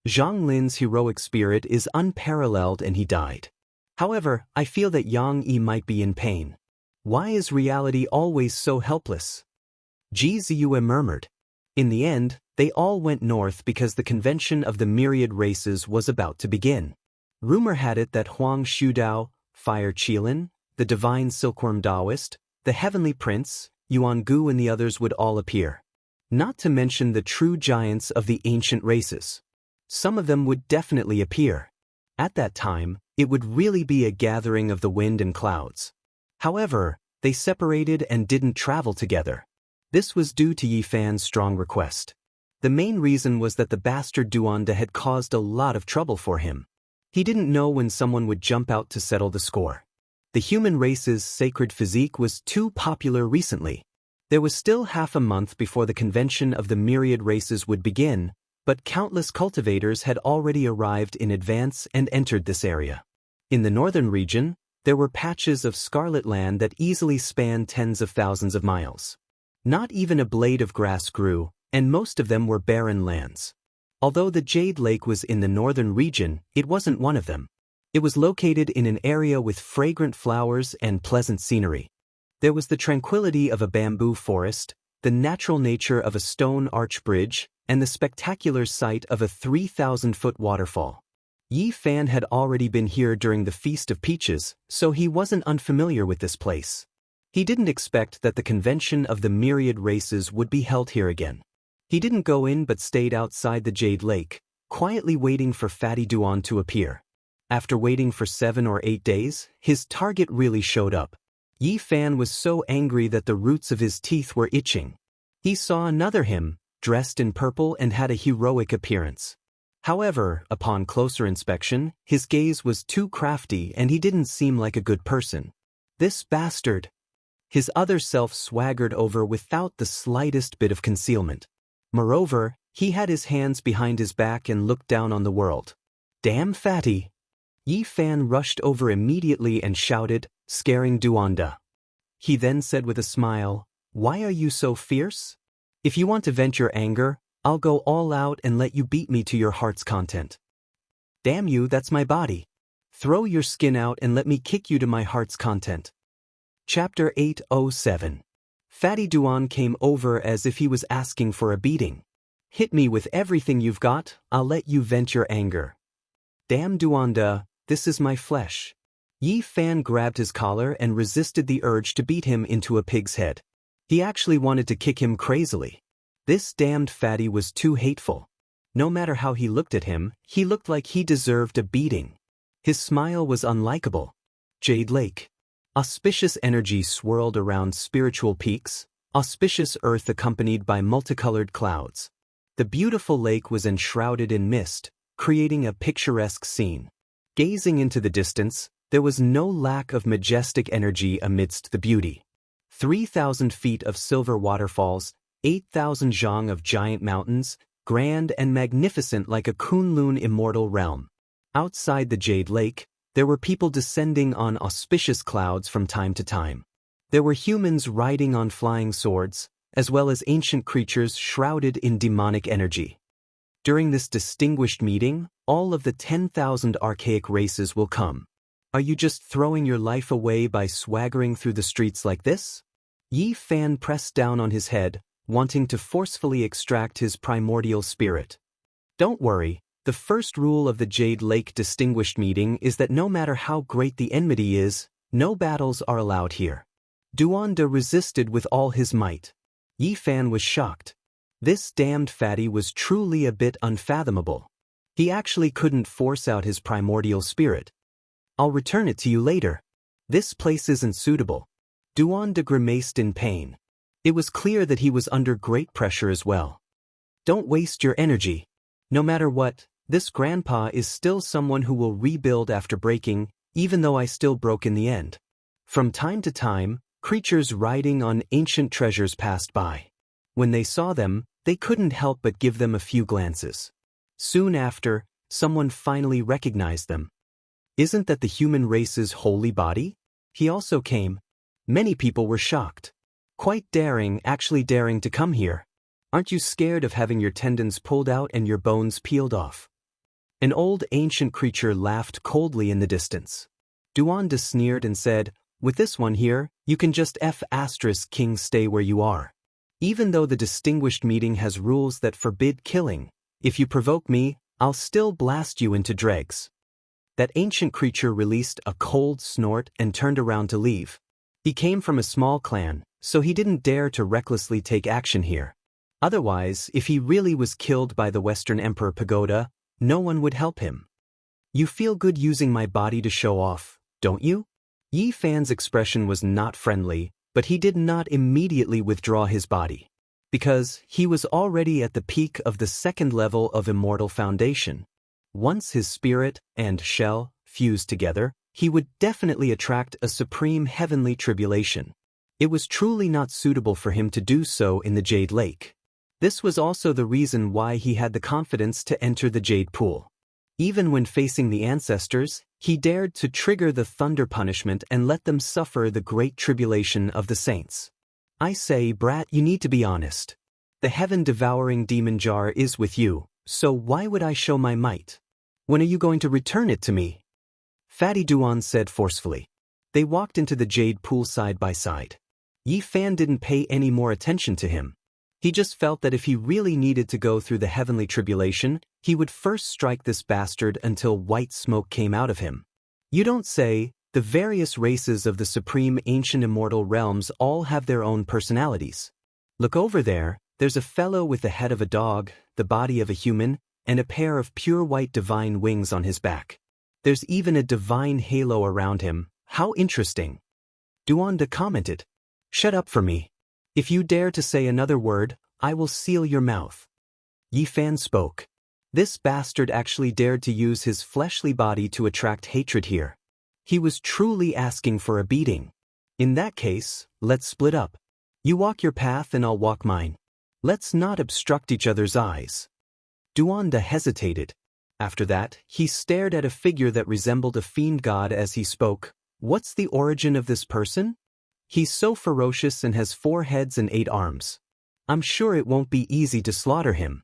Zhang Lin's heroic spirit is unparalleled and he died. However, I feel that Yang Yi might be in pain. Why is reality always so helpless? Ji Ziyue murmured. In the end, they all went north because the convention of the myriad races was about to begin. Rumor had it that Huang Shudao, Fire Qilin, the divine silkworm Taoist, the heavenly prince, Yuangu and the others would all appear. Not to mention the true giants of the ancient races. Some of them would definitely appear. At that time, it would really be a gathering of the wind and clouds. However, they separated and didn't travel together. This was due to Yi Fan's strong request. The main reason was that the bastard Duanda had caused a lot of trouble for him. He didn't know when someone would jump out to settle the score. The human race's sacred physique was too popular recently. There was still half a month before the convention of the myriad races would begin, but countless cultivators had already arrived in advance and entered this area. In the northern region, there were patches of scarlet land that easily spanned tens of thousands of miles. Not even a blade of grass grew, and most of them were barren lands. Although the Jade Lake was in the northern region, it wasn't one of them. It was located in an area with fragrant flowers and pleasant scenery. There was the tranquility of a bamboo forest, the natural nature of a stone arch bridge, and the spectacular sight of a 3,000-foot waterfall. Yi Fan had already been here during the Feast of Peaches, so he wasn't unfamiliar with this place. He didn't expect that the convention of the myriad races would be held here again. He didn't go in but stayed outside the Jade Lake, quietly waiting for Fatty Duan to appear. After waiting for 7 or 8 days, his target really showed up. Yi Fan was so angry that the roots of his teeth were itching. He saw another him, dressed in purple and had a heroic appearance. However, upon closer inspection, his gaze was too crafty and he didn't seem like a good person. This bastard! His other self swaggered over without the slightest bit of concealment. Moreover, he had his hands behind his back and looked down on the world. Damn Fatty! Yi Fan rushed over immediately and shouted, scaring Duanda. He then said with a smile, "Why are you so fierce? If you want to vent your anger, I'll go all out and let you beat me to your heart's content. Damn you, that's my body. Throw your skin out and let me kick you to my heart's content." Chapter 807. Fatty Duan came over as if he was asking for a beating. "Hit me with everything you've got, I'll let you vent your anger." Damn Duanda, this is my flesh. Yi Fan grabbed his collar and resisted the urge to beat him into a pig's head. He actually wanted to kick him crazily. This damned fatty was too hateful. No matter how he looked at him, he looked like he deserved a beating. His smile was unlikable. Jade Lake. Auspicious energy swirled around spiritual peaks, auspicious earth accompanied by multicolored clouds. The beautiful lake was enshrouded in mist, creating a picturesque scene. Gazing into the distance, there was no lack of majestic energy amidst the beauty. 3,000 feet of silver waterfalls, 8,000 zhang of giant mountains, grand and magnificent like a Kunlun immortal realm. Outside the Jade Lake, there were people descending on auspicious clouds from time to time. There were humans riding on flying swords, as well as ancient creatures shrouded in demonic energy. During this distinguished meeting, all of the 10,000 archaic races will come. Are you just throwing your life away by swaggering through the streets like this? Yi Fan pressed down on his head, wanting to forcefully extract his primordial spirit. Don't worry, the first rule of the Jade Lake Distinguished Meeting is that no matter how great the enmity is, no battles are allowed here. Duanda resisted with all his might. Yi Fan was shocked. This damned fatty was truly a bit unfathomable. He actually couldn't force out his primordial spirit. I'll return it to you later. This place isn't suitable. Duanda grimaced in pain. It was clear that he was under great pressure as well. Don't waste your energy. No matter what, this grandpa is still someone who will rebuild after breaking, even though I still broke in the end. From time to time, creatures riding on ancient treasures passed by. When they saw them, they couldn't help but give them a few glances. Soon after, someone finally recognized them. Isn't that the human race's holy body? He also came. Many people were shocked. Quite daring, actually daring to come here. Aren't you scared of having your tendons pulled out and your bones peeled off? An old ancient creature laughed coldly in the distance. Duanda sneered and said, with this one here, you can just King stay where you are. Even though the distinguished meeting has rules that forbid killing, if you provoke me, I'll still blast you into dregs. That ancient creature released a cold snort and turned around to leave. He came from a small clan, so he didn't dare to recklessly take action here. Otherwise, if he really was killed by the Western Emperor Pagoda, no one would help him. You feel good using my body to show off, don't you? Yi Fan's expression was not friendly, but he did not immediately withdraw his body. Because he was already at the peak of the second level of Immortal Foundation. Once his spirit and shell fused together, he would definitely attract a supreme heavenly tribulation. It was truly not suitable for him to do so in the Jade Lake. This was also the reason why he had the confidence to enter the Jade Pool. Even when facing the ancestors, he dared to trigger the thunder punishment and let them suffer the great tribulation of the saints. I say, brat, you need to be honest. The heaven-devouring demon jar is with you, so why would I show my might? When are you going to return it to me? Fatty Duan said forcefully. They walked into the Jade Pool side by side. Yi Fan didn't pay any more attention to him. He just felt that if he really needed to go through the heavenly tribulation, he would first strike this bastard until white smoke came out of him. You don't say. The various races of the supreme ancient immortal realms all have their own personalities. Look over there, there's a fellow with the head of a dog, the body of a human, and a pair of pure white divine wings on his back. There's even a divine halo around him. How interesting. Duanda commented. Shut up for me. If you dare to say another word, I will seal your mouth. Yi Fan spoke. This bastard actually dared to use his fleshly body to attract hatred here. He was truly asking for a beating. In that case, let's split up. You walk your path and I'll walk mine. Let's not obstruct each other's eyes. Duanda hesitated. After that, he stared at a figure that resembled a fiend god as he spoke. What's the origin of this person? He's so ferocious and has 4 heads and 8 arms. I'm sure it won't be easy to slaughter him.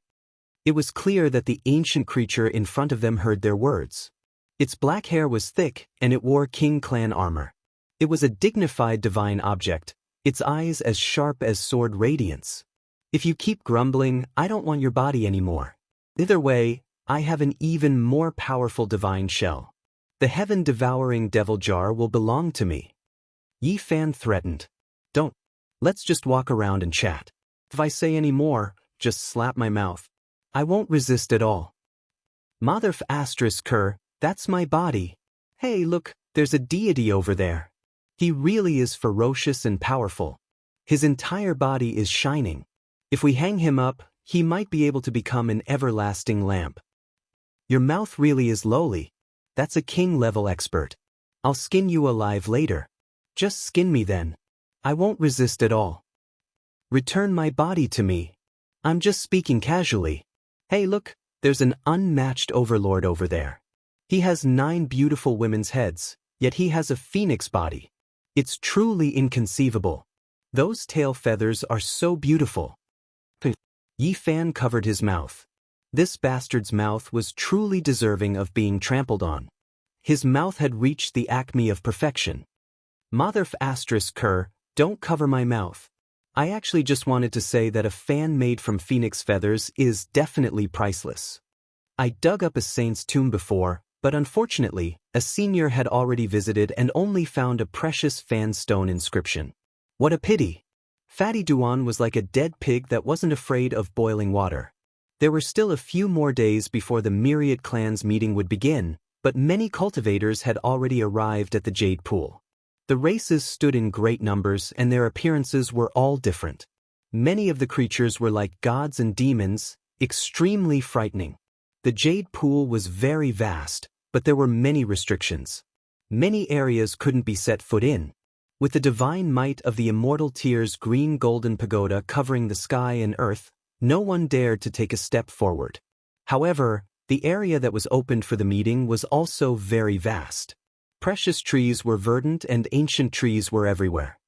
It was clear that the ancient creature in front of them heard their words. Its black hair was thick, and it wore King Clan armor. It was a dignified divine object, its eyes as sharp as sword radiance. If you keep grumbling, I don't want your body anymore. Either way, I have an even more powerful divine shell. The heaven-devouring devil jar will belong to me. Yi Fan threatened. Don't. Let's just walk around and chat. If I say any more, just slap my mouth. I won't resist at all. Mother Ker, that's my body. Hey look, there's a deity over there. He really is ferocious and powerful. His entire body is shining. If we hang him up, he might be able to become an everlasting lamp. Your mouth really is lowly. That's a king-level expert. I'll skin you alive later. Just skin me then. I won't resist at all. Return my body to me. I'm just speaking casually. Hey look, there's an unmatched overlord over there. He has 9 beautiful women's heads, yet he has a phoenix body. It's truly inconceivable. Those tail feathers are so beautiful. Yi Fan covered his mouth. This bastard's mouth was truly deserving of being trampled on. His mouth had reached the acme of perfection. Motherf asterisk cur, don't cover my mouth. I actually just wanted to say that a fan made from phoenix feathers is definitely priceless. I dug up a saint's tomb before, but unfortunately, a senior had already visited and only found a precious fan stone inscription. What a pity! Fatty Duan was like a dead pig that wasn't afraid of boiling water. There were still a few more days before the myriad clans meeting would begin, but many cultivators had already arrived at the Jade Pool. The races stood in great numbers and their appearances were all different. Many of the creatures were like gods and demons, extremely frightening. The Jade Pool was very vast, but there were many restrictions. Many areas couldn't be set foot in. With the divine might of the immortal Tyr's green golden pagoda covering the sky and earth, no one dared to take a step forward. However, the area that was opened for the meeting was also very vast. Precious trees were verdant and ancient trees were everywhere.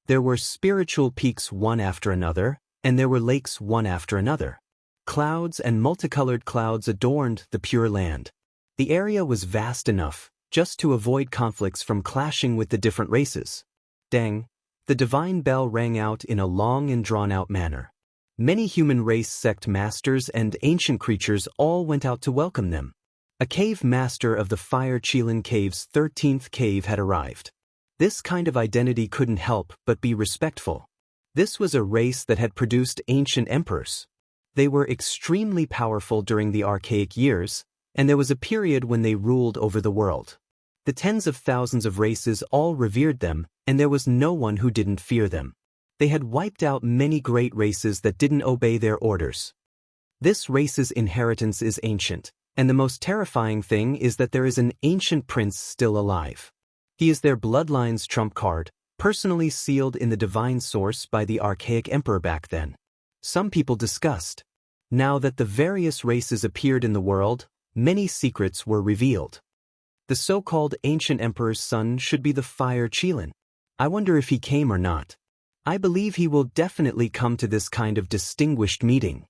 There were spiritual peaks one after another, and there were lakes one after another. Clouds and multicolored clouds adorned the pure land. The area was vast enough, just to avoid conflicts from clashing with the different races. Dang! The divine bell rang out in a long and drawn-out manner. Many human race sect masters and ancient creatures all went out to welcome them. A cave master of the Fire Qilin Cave's 13th cave had arrived. This kind of identity couldn't help but be respectful. This was a race that had produced ancient emperors. They were extremely powerful during the archaic years, and there was a period when they ruled over the world. The tens of thousands of races all revered them, and there was no one who didn't fear them. They had wiped out many great races that didn't obey their orders. This race's inheritance is ancient, and the most terrifying thing is that there is an ancient prince still alive. He is their bloodline's trump card, personally sealed in the divine source by the archaic emperor back then. Some people discussed. Now that the various races appeared in the world, many secrets were revealed. The so-called ancient emperor's son should be the Fire Qilin. I wonder if he came or not. I believe he will definitely come to this kind of distinguished meeting.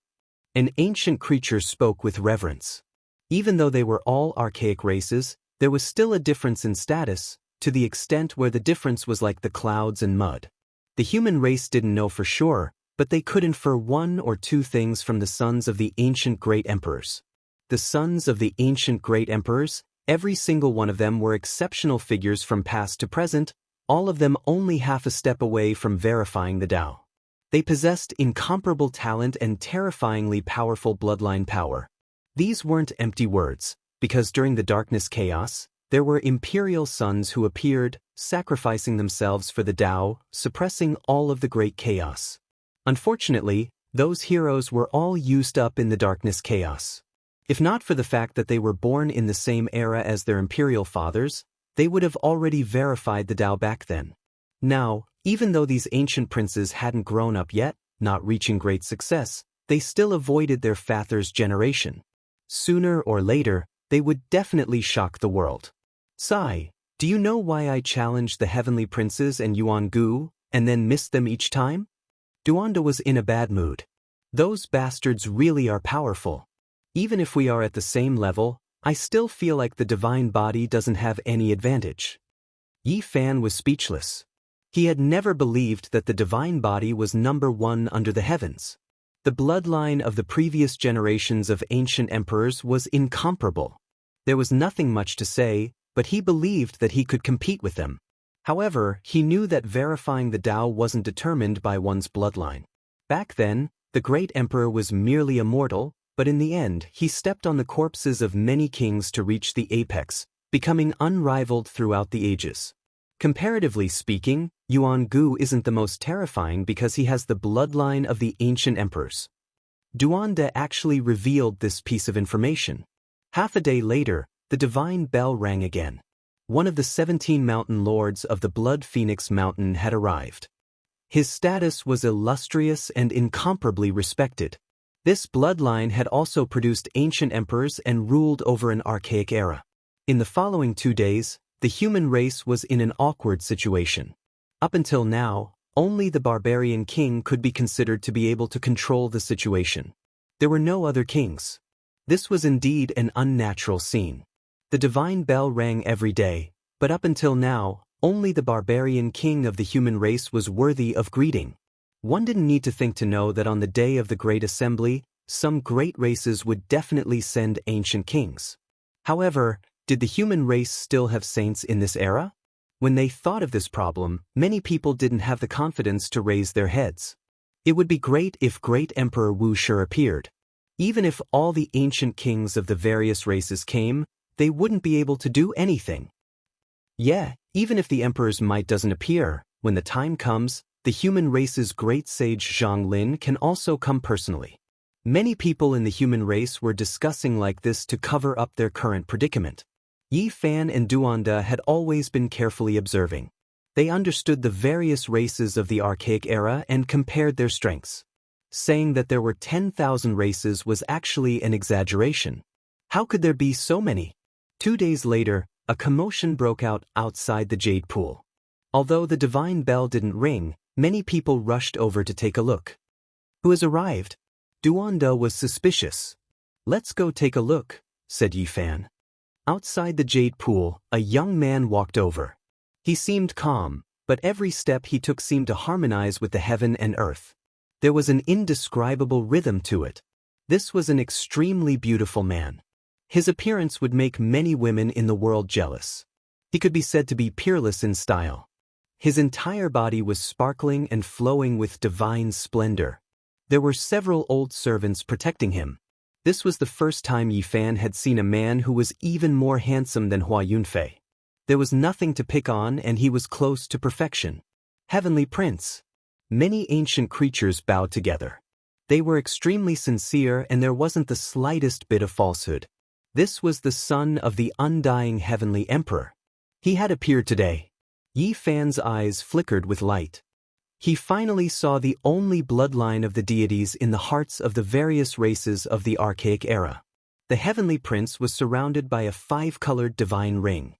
An ancient creature spoke with reverence. Even though they were all archaic races, there was still a difference in status, to the extent where the difference was like the clouds and mud. The human race didn't know for sure, but they could infer one or two things from the sons of the ancient great emperors. The sons of the ancient great emperors, every single one of them were exceptional figures from past to present, all of them only half a step away from verifying the Tao. They possessed incomparable talent and terrifyingly powerful bloodline power. These weren't empty words, because during the darkness chaos, there were imperial sons who appeared, sacrificing themselves for the Tao, suppressing all of the great chaos. Unfortunately, those heroes were all used up in the darkness chaos. If not for the fact that they were born in the same era as their imperial fathers, they would have already verified the Tao back then. Now, even though these ancient princes hadn't grown up yet, not reaching great success, they still avoided their father's generation. Sooner or later, they would definitely shock the world. Sai, do you know why I challenged the heavenly princes and Yuan Gu, and then missed them each time? Duanda was in a bad mood. Those bastards really are powerful. Even if we are at the same level, I still feel like the divine body doesn't have any advantage. Yi Fan was speechless. He had never believed that the divine body was number one under the heavens. The bloodline of the previous generations of ancient emperors was incomparable. There was nothing much to say, but he believed that he could compete with them. However, he knew that verifying the Tao wasn't determined by one's bloodline. Back then, the great emperor was merely a mortal, but in the end, he stepped on the corpses of many kings to reach the apex, becoming unrivaled throughout the ages. Comparatively speaking, Yuan Gu isn't the most terrifying because he has the bloodline of the ancient emperors. Duanda actually revealed this piece of information. Half a day later, the divine bell rang again. One of the 17 mountain lords of the Blood Phoenix Mountain had arrived. His status was illustrious and incomparably respected. This bloodline had also produced ancient emperors and ruled over an archaic era. In the following 2 days, the human race was in an awkward situation. Up until now, only the barbarian king could be considered to be able to control the situation. There were no other kings. This was indeed an unnatural scene. The divine bell rang every day, but up until now, only the barbarian king of the human race was worthy of greeting. One didn't need to think to know that on the day of the Great Assembly, some great races would definitely send ancient kings. However, did the human race still have saints in this era? When they thought of this problem, many people didn't have the confidence to raise their heads. It would be great if Great Emperor Wuxia appeared. Even if all the ancient kings of the various races came, they wouldn't be able to do anything. Yeah, even if the emperor's might doesn't appear, when the time comes, the human race's great sage Zhang Lin can also come personally. Many people in the human race were discussing like this to cover up their current predicament. Yi Fan and Duanda had always been carefully observing. They understood the various races of the archaic era and compared their strengths. Saying that there were 10,000 races was actually an exaggeration. How could there be so many? 2 days later, a commotion broke out outside the Jade Pool. Although the divine bell didn't ring, many people rushed over to take a look. Who has arrived? Duanda was suspicious. Let's go take a look, said Yi Fan. Outside the Jade Pool, a young man walked over. He seemed calm, but every step he took seemed to harmonize with the heaven and earth. There was an indescribable rhythm to it. This was an extremely beautiful man. His appearance would make many women in the world jealous. He could be said to be peerless in style. His entire body was sparkling and flowing with divine splendor. There were several old servants protecting him. This was the first time Yi Fan had seen a man who was even more handsome than Hua Yunfei. There was nothing to pick on and he was close to perfection. Heavenly Prince. Many ancient creatures bowed together. They were extremely sincere and there wasn't the slightest bit of falsehood. This was the son of the undying Heavenly Emperor. He had appeared today. Yi Fan's eyes flickered with light. He finally saw the only bloodline of the deities in the hearts of the various races of the archaic era. The Heavenly Prince was surrounded by a 5-colored divine ring.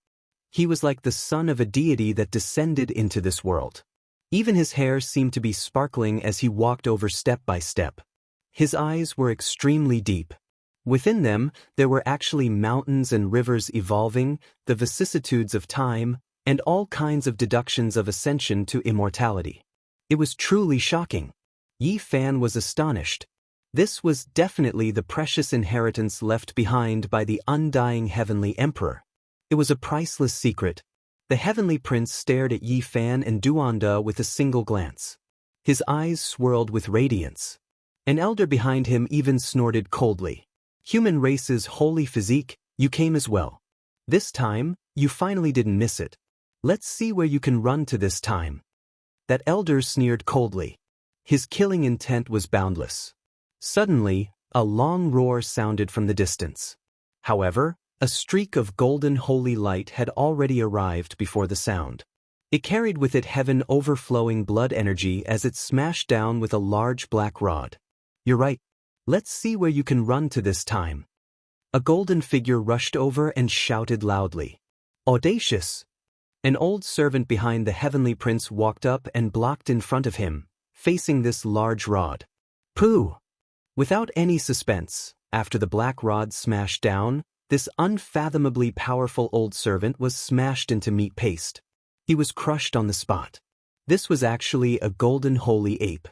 He was like the son of a deity that descended into this world. Even his hair seemed to be sparkling as he walked over step by step. His eyes were extremely deep. Within them, there were actually mountains and rivers evolving, the vicissitudes of time, and all kinds of deductions of ascension to immortality. It was truly shocking. Yi Fan was astonished. This was definitely the precious inheritance left behind by the undying Heavenly Emperor. It was a priceless secret. The Heavenly Prince stared at Yi Fan and Duanda with a single glance. His eyes swirled with radiance. An elder behind him even snorted coldly. Human race's holy physique, you came as well. This time, you finally didn't miss it. Let's see where you can run to this time. That elder sneered coldly. His killing intent was boundless. Suddenly, a long roar sounded from the distance. However, a streak of golden holy light had already arrived before the sound. It carried with it heaven overflowing blood energy as it smashed down with a large black rod. You're right. Let's see where you can run to this time. A golden figure rushed over and shouted loudly. Audacious! An old servant behind the Heavenly Prince walked up and blocked in front of him, facing this large rod. Pooh! Without any suspense, after the black rod smashed down, this unfathomably powerful old servant was smashed into meat paste. He was crushed on the spot. This was actually a golden holy ape.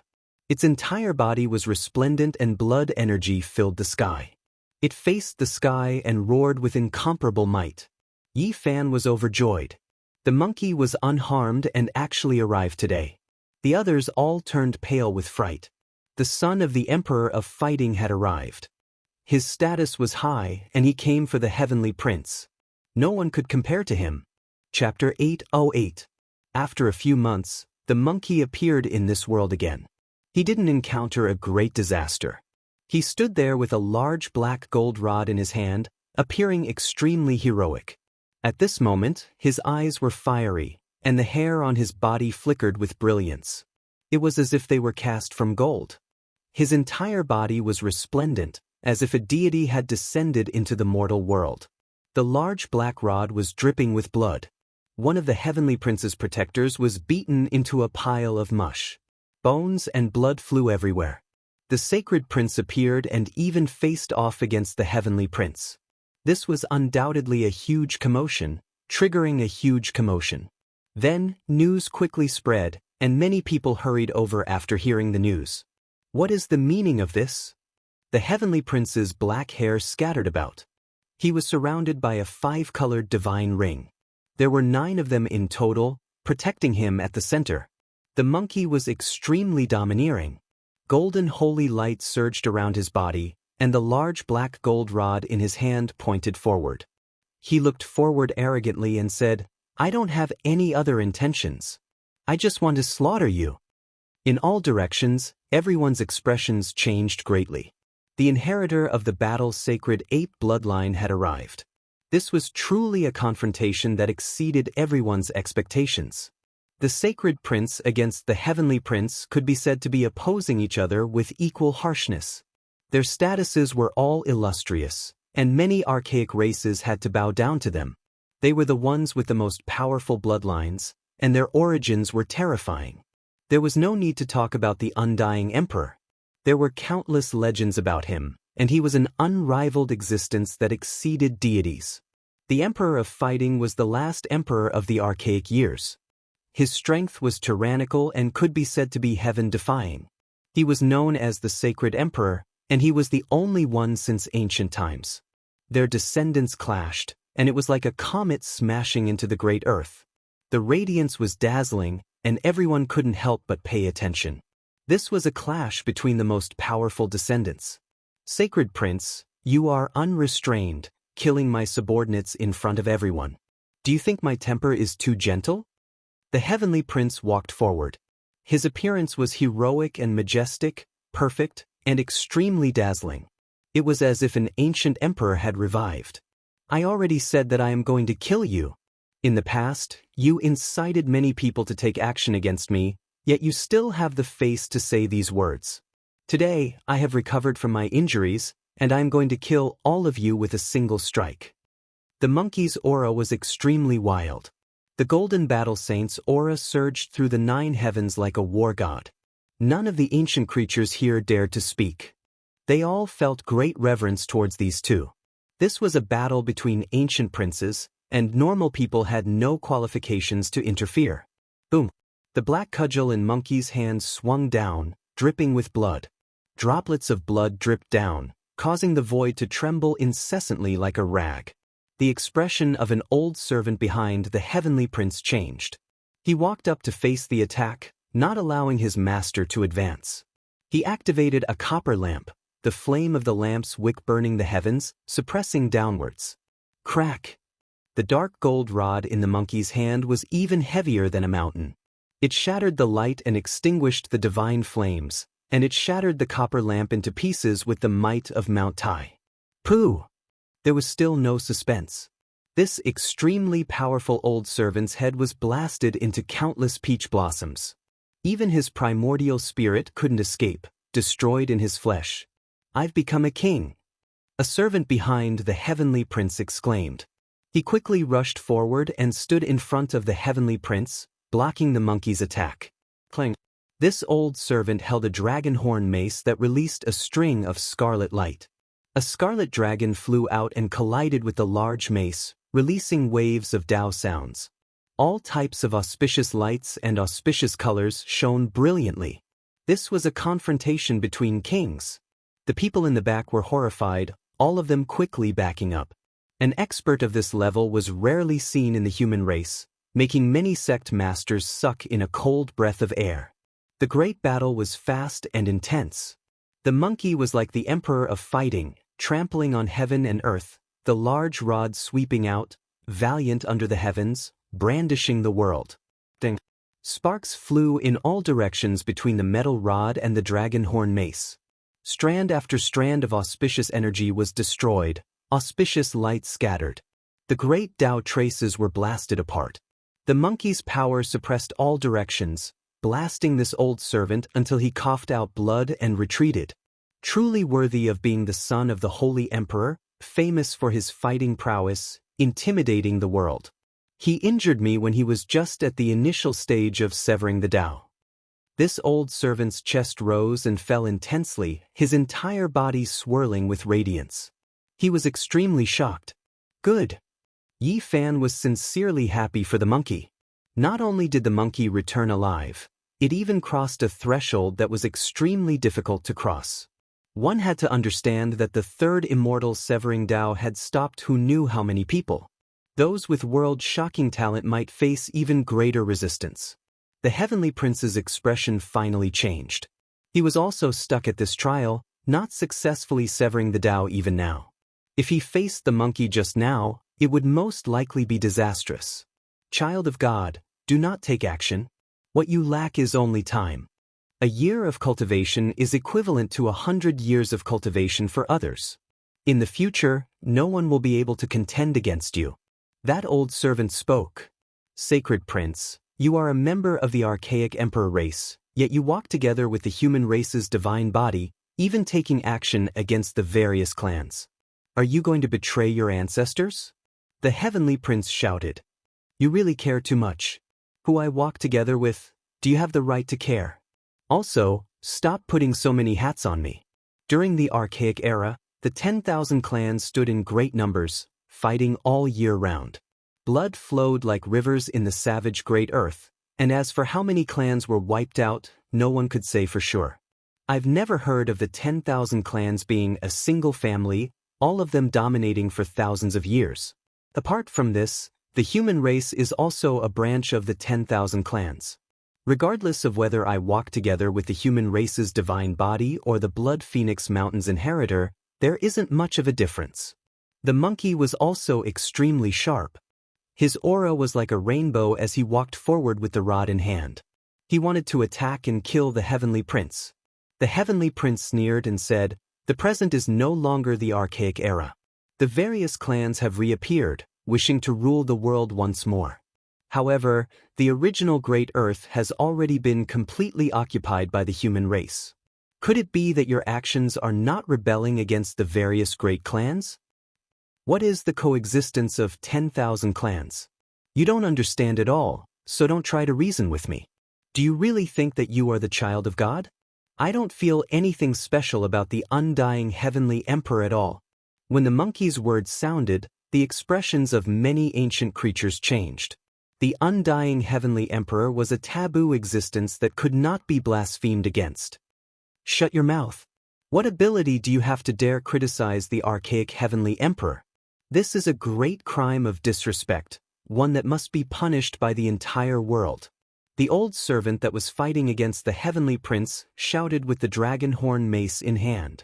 Its entire body was resplendent and blood energy filled the sky. It faced the sky and roared with incomparable might. Yi Fan was overjoyed. The monkey was unharmed and actually arrived today. The others all turned pale with fright. The son of the Emperor of Fighting had arrived. His status was high and he came for the Heavenly Prince. No one could compare to him. Chapter 808. After a few months, the monkey appeared in this world again. He didn't encounter a great disaster. He stood there with a large black gold rod in his hand, appearing extremely heroic. At this moment, his eyes were fiery, and the hair on his body flickered with brilliance. It was as if they were cast from gold. His entire body was resplendent, as if a deity had descended into the mortal world. The large black rod was dripping with blood. One of the Heavenly Prince's protectors was beaten into a pile of mush. Bones and blood flew everywhere. The sacred prince appeared and even faced off against the heavenly prince. This was undoubtedly a huge commotion, triggering a huge commotion. Then, news quickly spread, and many people hurried over after hearing the news. What is the meaning of this? The heavenly prince's black hair scattered about. He was surrounded by a 5-colored divine ring. There were 9 of them in total, protecting him at the center. The monkey was extremely domineering. Golden holy light surged around his body, and the large black gold rod in his hand pointed forward. He looked forward arrogantly and said, "I don't have any other intentions. I just want to slaughter you." In all directions, everyone's expressions changed greatly. The inheritor of the battle's sacred ape bloodline had arrived. This was truly a confrontation that exceeded everyone's expectations. The sacred prince against the heavenly prince could be said to be opposing each other with equal harshness. Their statuses were all illustrious, and many archaic races had to bow down to them. They were the ones with the most powerful bloodlines, and their origins were terrifying. There was no need to talk about the undying emperor. There were countless legends about him, and he was an unrivaled existence that exceeded deities. The emperor of fighting was the last emperor of the archaic years. His strength was tyrannical and could be said to be heaven-defying. He was known as the sacred emperor, and he was the only one since ancient times. Their descendants clashed, and it was like a comet smashing into the great earth. The radiance was dazzling, and everyone couldn't help but pay attention. This was a clash between the most powerful descendants. Sacred Prince, you are unrestrained, killing my subordinates in front of everyone. Do you think my temper is too gentle? The heavenly prince walked forward. His appearance was heroic and majestic, perfect, and extremely dazzling. It was as if an ancient emperor had revived. I already said that I am going to kill you. In the past, you incited many people to take action against me, yet you still have the face to say these words. Today, I have recovered from my injuries, and I am going to kill all of you with a single strike. The monkey's aura was extremely wild. The golden battle saint's aura surged through the 9 heavens like a war god. None of the ancient creatures here dared to speak. They all felt great reverence towards these two. This was a battle between ancient princes, and normal people had no qualifications to interfere. Boom! The black cudgel in Monkey's hand swung down, dripping with blood. Droplets of blood dripped down, causing the void to tremble incessantly like a rag. The expression of an old servant behind the heavenly prince changed. He walked up to face the attack, not allowing his master to advance. He activated a copper lamp, the flame of the lamp's wick burning the heavens, suppressing downwards. Crack! The dark gold rod in the monkey's hand was even heavier than a mountain. It shattered the light and extinguished the divine flames, and it shattered the copper lamp into pieces with the might of Mount Tai. Pooh! There was still no suspense. This extremely powerful old servant's head was blasted into countless peach blossoms. Even his primordial spirit couldn't escape, destroyed in his flesh. I've become a king. A servant behind the heavenly prince exclaimed. He quickly rushed forward and stood in front of the heavenly prince, blocking the monkey's attack. Clang! This old servant held a dragon horn mace that released a string of scarlet light. A scarlet dragon flew out and collided with the large mace, releasing waves of Tao sounds. All types of auspicious lights and auspicious colors shone brilliantly. This was a confrontation between kings. The people in the back were horrified, all of them quickly backing up. An expert of this level was rarely seen in the human race, making many sect masters suck in a cold breath of air. The great battle was fast and intense. The monkey was like the emperor of fighting, trampling on heaven and earth, the large rod sweeping out, valiant under the heavens, brandishing the world. Ding! Sparks flew in all directions between the metal rod and the dragon horn mace. Strand after strand of auspicious energy was destroyed, auspicious light scattered. The great Tao traces were blasted apart. The monkey's power suppressed all directions, blasting this old servant until he coughed out blood and retreated. Truly worthy of being the son of the holy emperor, famous for his fighting prowess, intimidating the world. He injured me when he was just at the initial stage of severing the Tao. This old servant's chest rose and fell intensely, his entire body swirling with radiance. He was extremely shocked. Good. Yi Fan was sincerely happy for the monkey. Not only did the monkey return alive, it even crossed a threshold that was extremely difficult to cross. One had to understand that the third immortal severing Dao had stopped who knew how many people. Those with world-shocking talent might face even greater resistance. The Heavenly Prince's expression finally changed. He was also stuck at this trial, not successfully severing the Dao even now. If he faced the monkey just now, it would most likely be disastrous. Child of God, do not take action. What you lack is only time. A year of cultivation is equivalent to 100 years of cultivation for others. In the future, no one will be able to contend against you. That old servant spoke. Sacred Prince, you are a member of the archaic emperor race, yet you walk together with the human race's divine body, even taking action against the various clans. Are you going to betray your ancestors? The Heavenly Prince shouted. You really care too much. Who I walk together with, do you have the right to care? Also, stop putting so many hats on me. During the archaic era, the 10,000 clans stood in great numbers, fighting all year round. Blood flowed like rivers in the savage Great Earth, and as for how many clans were wiped out, no one could say for sure. I've never heard of the 10,000 clans being a single family, all of them dominating for thousands of years. Apart from this, the human race is also a branch of the 10,000 clans. Regardless of whether I walk together with the human race's divine body or the Blood Phoenix Mountain's inheritor, there isn't much of a difference. The monkey was also extremely sharp. His aura was like a rainbow as he walked forward with the rod in hand. He wanted to attack and kill the Heavenly Prince. The Heavenly Prince sneered and said, "The present is no longer the archaic era. The various clans have reappeared, wishing to rule the world once more. However, the original Great Earth has already been completely occupied by the human race. Could it be that your actions are not rebelling against the various great clans? What is the coexistence of 10,000 clans? You don't understand it all, so don't try to reason with me. Do you really think that you are the child of God? I don't feel anything special about the undying Heavenly Emperor at all." When the monkey's words sounded, the expressions of many ancient creatures changed. The undying Heavenly Emperor was a taboo existence that could not be blasphemed against. Shut your mouth. What ability do you have to dare criticize the archaic Heavenly Emperor? This is a great crime of disrespect, one that must be punished by the entire world. The old servant that was fighting against the Heavenly Prince shouted with the dragon horn mace in hand.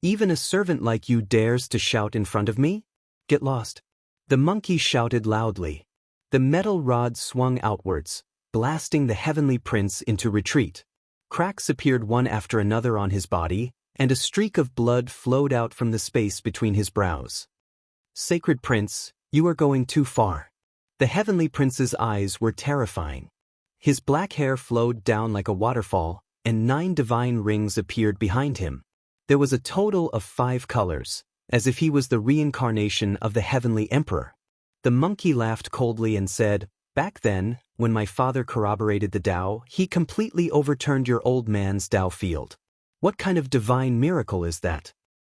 Even a servant like you dares to shout in front of me? Get lost. The monkey shouted loudly. The metal rod swung outwards, blasting the Heavenly Prince into retreat. Cracks appeared one after another on his body, and a streak of blood flowed out from the space between his brows. Sacred Prince, you are going too far. The Heavenly Prince's eyes were terrifying. His black hair flowed down like a waterfall, and 9 divine rings appeared behind him. There was a total of 5 colors, as if he was the reincarnation of the Heavenly Emperor. The monkey laughed coldly and said, "Back then, when my father corroborated the Tao, he completely overturned your old man's Tao field. What kind of divine miracle is that?"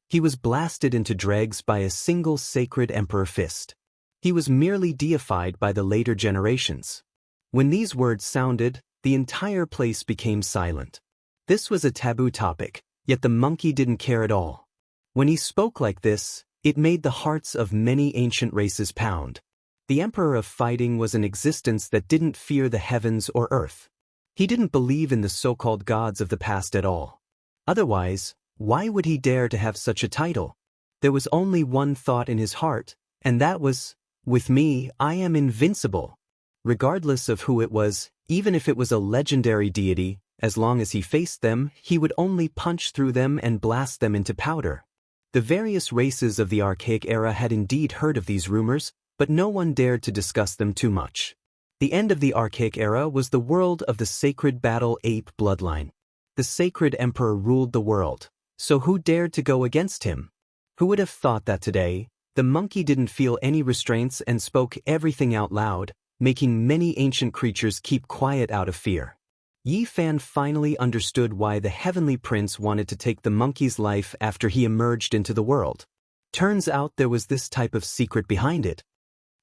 He was blasted into dregs by a single sacred emperor fist. He was merely deified by the later generations. When these words sounded, the entire place became silent. This was a taboo topic, yet the monkey didn't care at all. When he spoke like this, it made the hearts of many ancient races pound. The Emperor of Fighting was an existence that didn't fear the heavens or earth. He didn't believe in the so-called gods of the past at all. Otherwise, why would he dare to have such a title? There was only one thought in his heart, and that was, "With me, I am invincible." Regardless of who it was, even if it was a legendary deity, as long as he faced them, he would only punch through them and blast them into powder. The various races of the archaic era had indeed heard of these rumors, but no one dared to discuss them too much. The end of the archaic era was the world of the sacred battle ape bloodline. The sacred emperor ruled the world, so who dared to go against him? Who would have thought that today? The monkey didn't feel any restraints and spoke everything out loud, making many ancient creatures keep quiet out of fear. Yi Fan finally understood why the Heavenly Prince wanted to take the monkey's life after he emerged into the world. Turns out there was this type of secret behind it.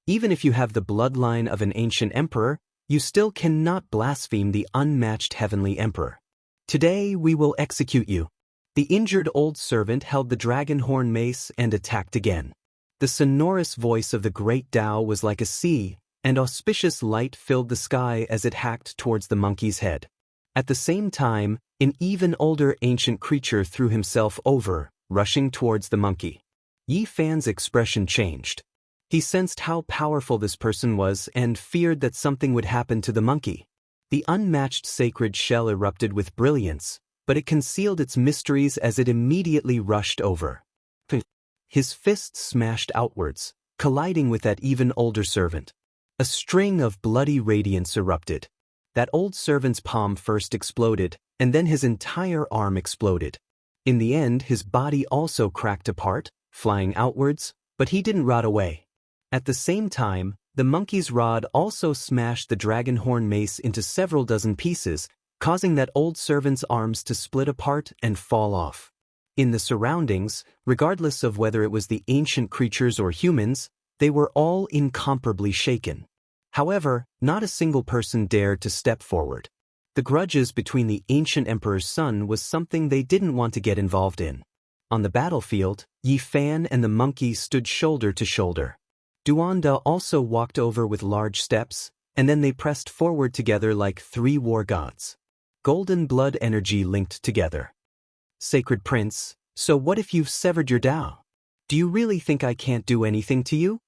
Even if you have the bloodline of an ancient emperor, you still cannot blaspheme the unmatched Heavenly Emperor. Today we will execute you. The injured old servant held the dragon horn mace and attacked again. The sonorous voice of the great Tao was like a sea, and auspicious light filled the sky as it hacked towards the monkey's head. At the same time, an even older ancient creature threw himself over, rushing towards the monkey. Yi Fan's expression changed. He sensed how powerful this person was and feared that something would happen to the monkey. The unmatched sacred shell erupted with brilliance, but it concealed its mysteries as it immediately rushed over. His fist smashed outwards, colliding with that even older servant. A string of bloody radiance erupted. That old servant's palm first exploded, and then his entire arm exploded. In the end, his body also cracked apart, flying outwards, but he didn't rot away. At the same time, the monkey's rod also smashed the dragon horn mace into several dozen pieces, causing that old servant's arms to split apart and fall off. In the surroundings, regardless of whether it was the ancient creatures or humans, they were all incomparably shaken. However, not a single person dared to step forward. The grudges between the ancient emperor's son was something they didn't want to get involved in. On the battlefield, Yi Fan and the monkey stood shoulder to shoulder. Duanda also walked over with large steps, and then they pressed forward together like three war gods. Golden blood energy linked together. Sacred Prince, so what if you've severed your Tao? Do you really think I can't do anything to you?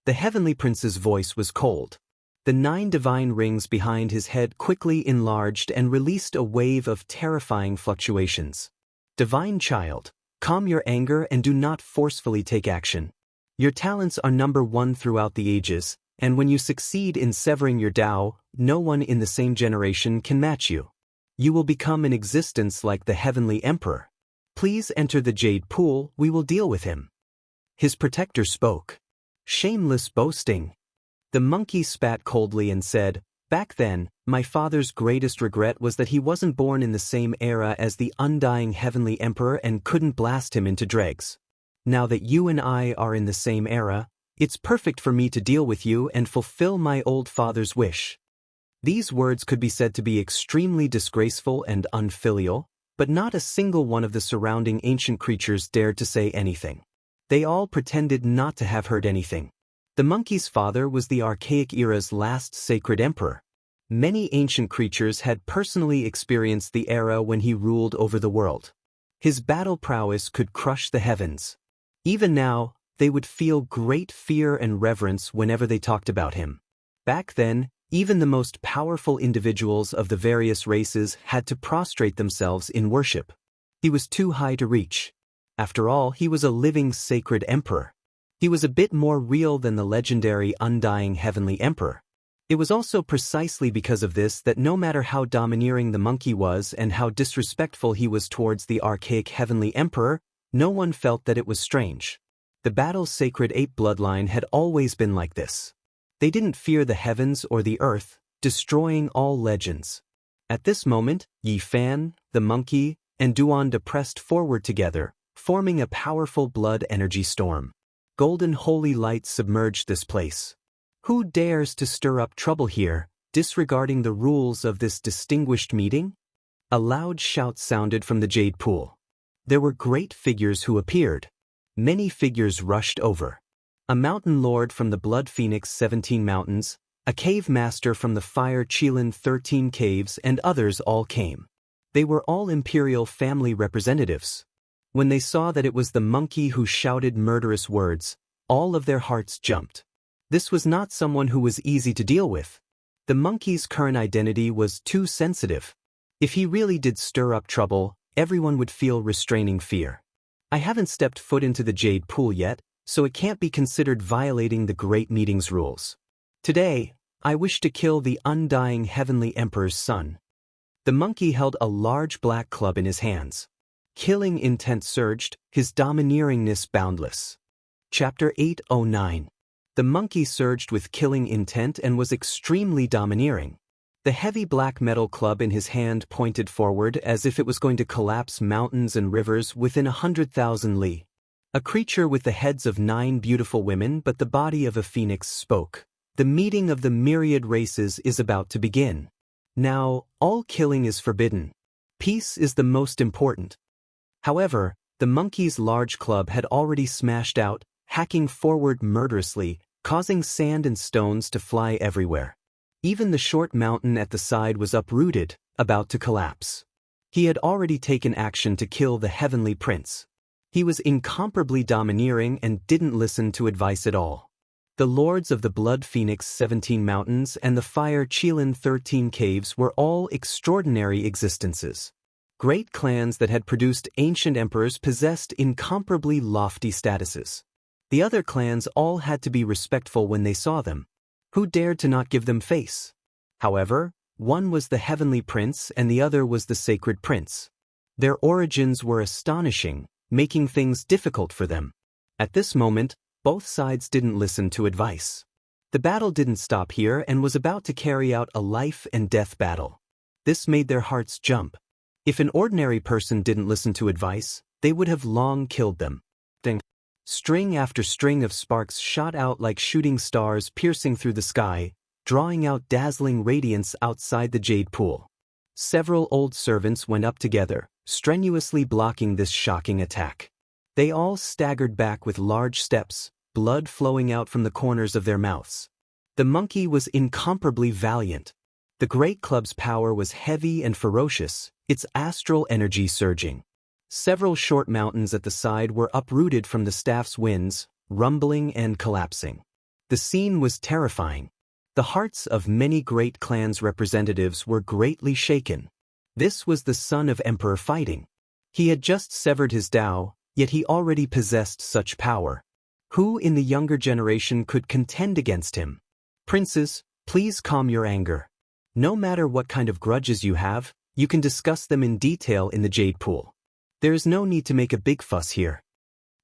The Heavenly Prince's voice was cold. The 9 divine rings behind his head quickly enlarged and released a wave of terrifying fluctuations. Divine child, calm your anger and do not forcefully take action. Your talents are number 1 throughout the ages, and when you succeed in severing your Tao, no one in the same generation can match you. You will become an existence like the Heavenly Emperor. Please enter the Jade Pool, we will deal with him. His protector spoke. Shameless boasting. The monkey spat coldly and said, back then, my father's greatest regret was that he wasn't born in the same era as the undying Heavenly Emperor and couldn't blast him into dregs. Now that you and I are in the same era, it's perfect for me to deal with you and fulfill my old father's wish. These words could be said to be extremely disgraceful and unfilial, but not a single one of the surrounding ancient creatures dared to say anything. They all pretended not to have heard anything. The monkey's father was the archaic era's last sacred emperor. Many ancient creatures had personally experienced the era when he ruled over the world. His battle prowess could crush the heavens. Even now, they would feel great fear and reverence whenever they talked about him. Back then, even the most powerful individuals of the various races had to prostrate themselves in worship. He was too high to reach. After all, he was a living sacred emperor. He was a bit more real than the legendary undying Heavenly Emperor. It was also precisely because of this that no matter how domineering the monkey was and how disrespectful he was towards the archaic Heavenly Emperor, no one felt that it was strange. The battle's sacred ape bloodline had always been like this. They didn't fear the heavens or the earth, destroying all legends. At this moment, Yi Fan, the monkey, and Duanda pressed forward together, forming a powerful blood energy storm. Golden holy light submerged this place. Who dares to stir up trouble here, disregarding the rules of this distinguished meeting? A loud shout sounded from the Jade Pool. There were great figures who appeared. Many figures rushed over. A mountain lord from the Blood Phoenix 17 Mountains, a cave master from the Fire Qilin 13 Caves, and others all came. They were all imperial family representatives. When they saw that it was the monkey who shouted murderous words, all of their hearts jumped. This was not someone who was easy to deal with. The monkey's current identity was too sensitive. If he really did stir up trouble, everyone would feel restraining fear. I haven't stepped foot into the Jade Pool yet, so it can't be considered violating the Great Meeting's rules. Today, I wish to kill the undying Heavenly Emperor's son. The monkey held a large black club in his hands. Killing intent surged, his domineeringness boundless. Chapter 809. The monkey surged with killing intent and was extremely domineering. The heavy black metal club in his hand pointed forward as if it was going to collapse mountains and rivers within 100,000 li. A creature with the heads of 9 beautiful women but the body of a phoenix spoke. The meeting of the myriad races is about to begin. Now, all killing is forbidden. Peace is the most important. However, the monkey's large club had already smashed out, hacking forward murderously, causing sand and stones to fly everywhere. Even the short mountain at the side was uprooted, about to collapse. He had already taken action to kill the heavenly prince. He was incomparably domineering and didn't listen to advice at all. The lords of the Blood Phoenix 17 mountains and the Fire Qilin 13 caves were all extraordinary existences. Great clans that had produced ancient emperors possessed incomparably lofty statuses. The other clans all had to be respectful when they saw them. Who dared to not give them face? However, one was the heavenly prince and the other was the sacred prince. Their origins were astonishing, making things difficult for them. At this moment, both sides didn't listen to advice. The battle didn't stop here and was about to carry out a life and death battle. This made their hearts jump. If an ordinary person didn't listen to advice, they would have long killed them. Ding. String after string of sparks shot out like shooting stars piercing through the sky, drawing out dazzling radiance outside the jade pool. Several old servants went up together, strenuously blocking this shocking attack. They all staggered back with large steps, blood flowing out from the corners of their mouths. The monkey was incomparably valiant. The great club's power was heavy and ferocious, its astral energy surging. Several short mountains at the side were uprooted from the staff's winds, rumbling and collapsing. The scene was terrifying. The hearts of many great clans' representatives were greatly shaken. This was the son of Emperor fighting. He had just severed his Tao, yet he already possessed such power. Who in the younger generation could contend against him? Princes, please calm your anger. No matter what kind of grudges you have, you can discuss them in detail in the jade pool. There is no need to make a big fuss here.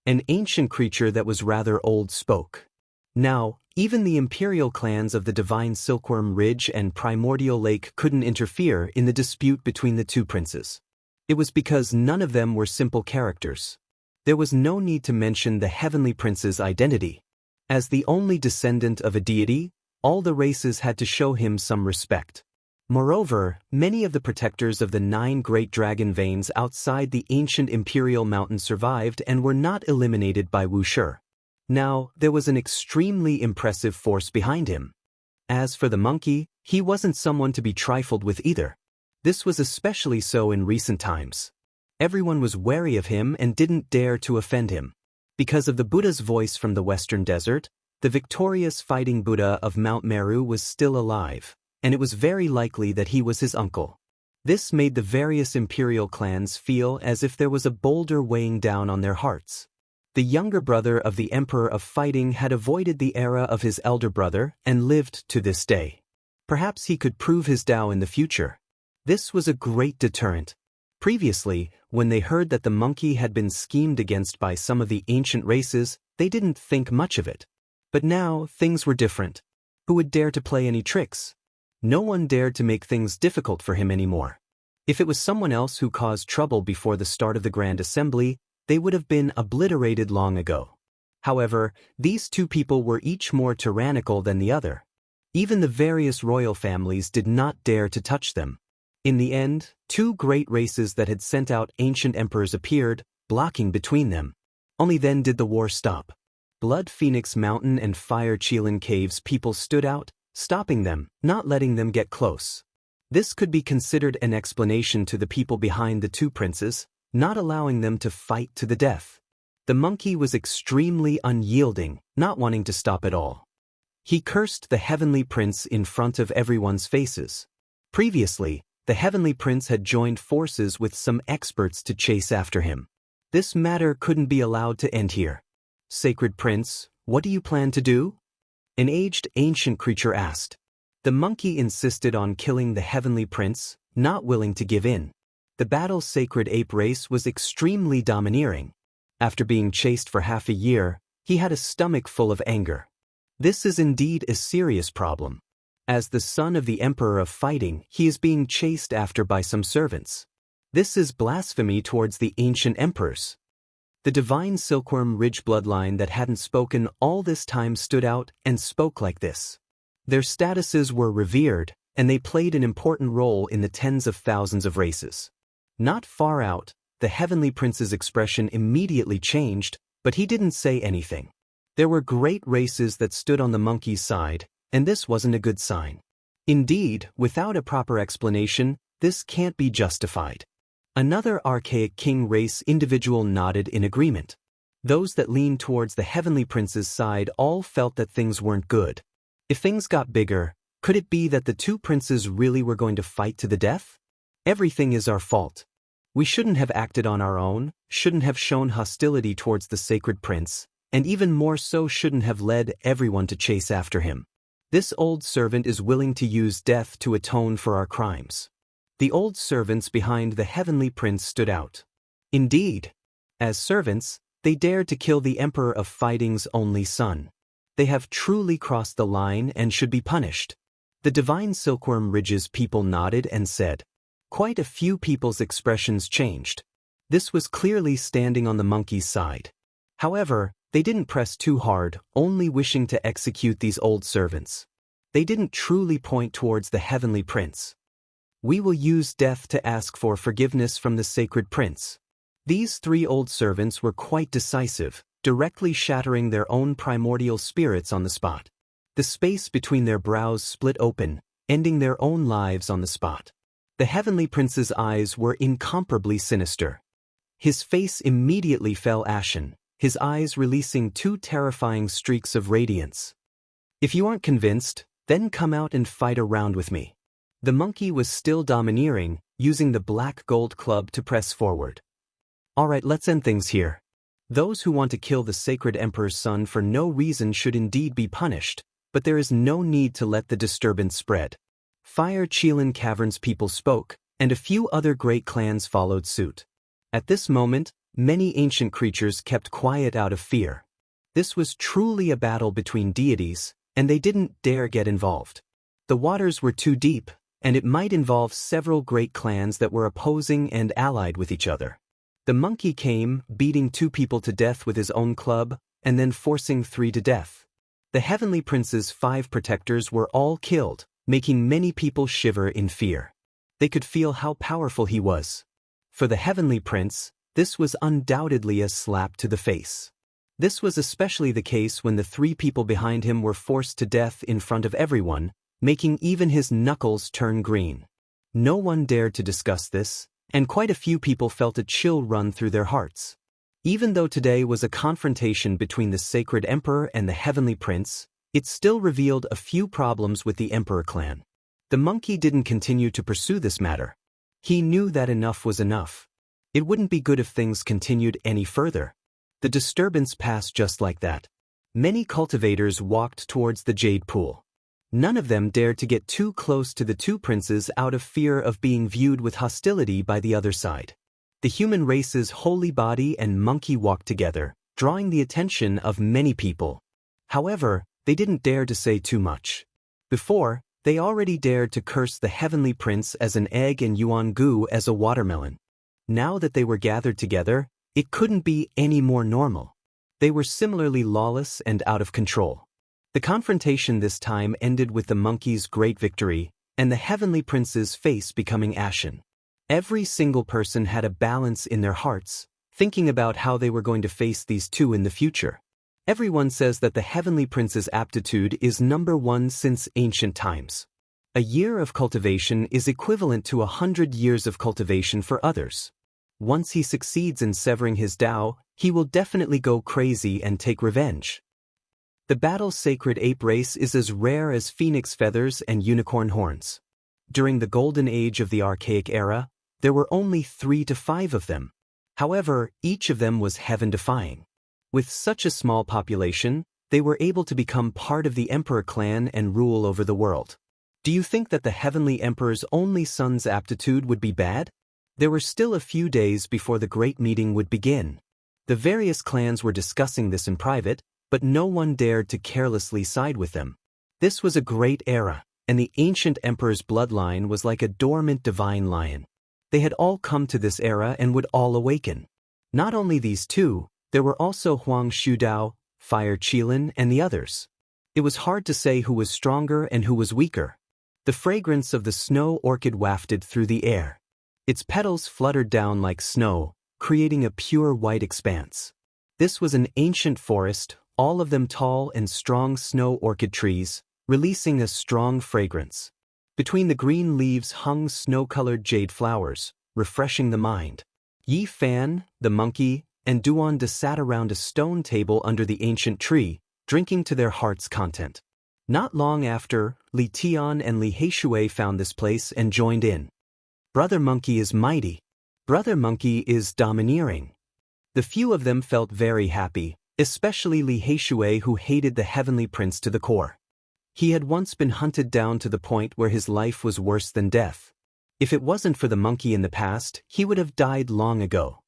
An ancient creature that was rather old spoke. Now, even the imperial clans of the Divine Silkworm Ridge and Primordial Lake couldn't interfere in the dispute between the two princes. It was because none of them were simple characters. There was no need to mention the heavenly prince's identity. As the only descendant of a deity, all the races had to show him some respect. Moreover, many of the protectors of the 9 great dragon veins outside the ancient imperial mountain survived and were not eliminated by Wuxia. Now, there was an extremely impressive force behind him. As for the monkey, he wasn't someone to be trifled with either. This was especially so in recent times. Everyone was wary of him and didn't dare to offend him. Because of the Buddha's voice from the western desert, the victorious fighting Buddha of Mount Meru was still alive, and it was very likely that he was his uncle. This made the various imperial clans feel as if there was a boulder weighing down on their hearts. The younger brother of the Emperor of Fighting had avoided the era of his elder brother and lived to this day. Perhaps he could prove his Tao in the future. This was a great deterrent. Previously, when they heard that the monkey had been schemed against by some of the ancient races, they didn't think much of it. But now, things were different. Who would dare to play any tricks? No one dared to make things difficult for him anymore. If it was someone else who caused trouble before the start of the Grand Assembly, they would have been obliterated long ago. However, these two people were each more tyrannical than the other. Even the various royal families did not dare to touch them. In the end, 2 great races that had sent out ancient emperors appeared, blocking between them. Only then did the war stop. Blood Phoenix Mountain and Fire Qilin Caves people stood out, stopping them, not letting them get close. This could be considered an explanation to the people behind the 2 princes, not allowing them to fight to the death. The monkey was extremely unyielding, not wanting to stop at all. He cursed the heavenly prince in front of everyone's faces. Previously, the heavenly prince had joined forces with some experts to chase after him. This matter couldn't be allowed to end here. Sacred Prince, what do you plan to do? An aged ancient creature asked. The monkey insisted on killing the heavenly prince, not willing to give in. The battle's sacred ape race was extremely domineering. After being chased for half a year, he had a stomach full of anger. This is indeed a serious problem. As the son of the Emperor of Fighting, he is being chased after by some servants. This is blasphemy towards the ancient emperors. The divine Silkworm Ridge bloodline that hadn't spoken all this time stood out and spoke like this. Their statuses were revered, and they played an important role in the tens of thousands of races. Not far out, the Heavenly Prince's expression immediately changed, but he didn't say anything. There were great races that stood on the monkey's side, and this wasn't a good sign. Indeed, without a proper explanation, this can't be justified. Another archaic king race individual nodded in agreement. Those that leaned towards the Heavenly Prince's side all felt that things weren't good. If things got bigger, could it be that the two princes really were going to fight to the death? Everything is our fault. We shouldn't have acted on our own, shouldn't have shown hostility towards the sacred prince, and even more so shouldn't have led everyone to chase after him. This old servant is willing to use death to atone for our crimes. The old servants behind the Heavenly Prince stood out. Indeed, as servants, they dared to kill the Emperor of Fighting's only son. They have truly crossed the line and should be punished. The divine Silkworm Ridge's people nodded and said. Quite a few people's expressions changed. This was clearly standing on the monkey's side. However, they didn't press too hard, only wishing to execute these old servants. They didn't truly point towards the Heavenly Prince. We will use death to ask for forgiveness from the sacred prince. These three old servants were quite decisive, directly shattering their own primordial spirits on the spot. The space between their brows split open, ending their own lives on the spot. The Heavenly Prince's eyes were incomparably sinister. His face immediately fell ashen, his eyes releasing two terrifying streaks of radiance. If you aren't convinced, then come out and fight a round with me. The monkey was still domineering, using the black gold club to press forward. Alright, let's end things here. Those who want to kill the sacred emperor's son for no reason should indeed be punished, but there is no need to let the disturbance spread. Fire Chelan Cavern's people spoke, and a few other great clans followed suit. At this moment, many ancient creatures kept quiet out of fear. This was truly a battle between deities, and they didn't dare get involved. The waters were too deep, and it might involve several great clans that were opposing and allied with each other. The monkey came, beating two people to death with his own club, and then forcing three to death. The Heavenly Prince's 5 protectors were all killed, making many people shiver in fear. They could feel how powerful he was. For the Heavenly Prince, this was undoubtedly a slap to the face. This was especially the case when the 3 people behind him were forced to death in front of everyone, making even his knuckles turn green. No one dared to discuss this, and quite a few people felt a chill run through their hearts. Even though today was a confrontation between the sacred emperor and the Heavenly Prince, it still revealed a few problems with the Emperor clan. The monkey didn't continue to pursue this matter. He knew that enough was enough. It wouldn't be good if things continued any further. The disturbance passed just like that. Many cultivators walked towards the jade pool. None of them dared to get too close to the 2 princes out of fear of being viewed with hostility by the other side. The human race's holy body and monkey walked together, drawing the attention of many people. However, they didn't dare to say too much. Before, they already dared to curse the Heavenly Prince as an egg and Yuan Gu as a watermelon. Now that they were gathered together, it couldn't be any more normal. They were similarly lawless and out of control. The confrontation this time ended with the monkey's great victory, and the Heavenly Prince's face becoming ashen. Every single person had a balance in their hearts, thinking about how they were going to face these 2 in the future. Everyone says that the Heavenly Prince's aptitude is number 1 since ancient times. A year of cultivation is equivalent to 100 years of cultivation for others. Once he succeeds in severing his Tao, he will definitely go crazy and take revenge. The battle's sacred ape race is as rare as phoenix feathers and unicorn horns. During the golden age of the archaic era, there were only 3 to 5 of them. However, each of them was heaven-defying. With such a small population, they were able to become part of the Emperor clan and rule over the world. Do you think that the Heavenly Emperor's only son's aptitude would be bad? There were still a few days before the great meeting would begin. The various clans were discussing this in private, but no one dared to carelessly side with them. This was a great era. and the ancient emperor's bloodline was like a dormant divine lion. They had all come to this era and would all awaken. Not only these two, there were also Huang Shudao, Fire Qilin, and the others. It was hard to say who was stronger and who was weaker. The fragrance of the snow orchid wafted through the air. Its petals fluttered down like snow, creating a pure white expanse. This was an ancient forest, all of them tall and strong snow orchid trees, releasing a strong fragrance. Between the green leaves hung snow-colored jade flowers, refreshing the mind. Yi Fan, the monkey, and Duanda sat around a stone table under the ancient tree, drinking to their heart's content. Not long after, Li Tian and Li Heishui found this place and joined in. Brother Monkey is mighty. Brother Monkey is domineering. The few of them felt very happy, especially Li Heishui, who hated the heavenly prince to the core. He had once been hunted down to the point where his life was worse than death. If it wasn't for the monkey in the past, he would have died long ago.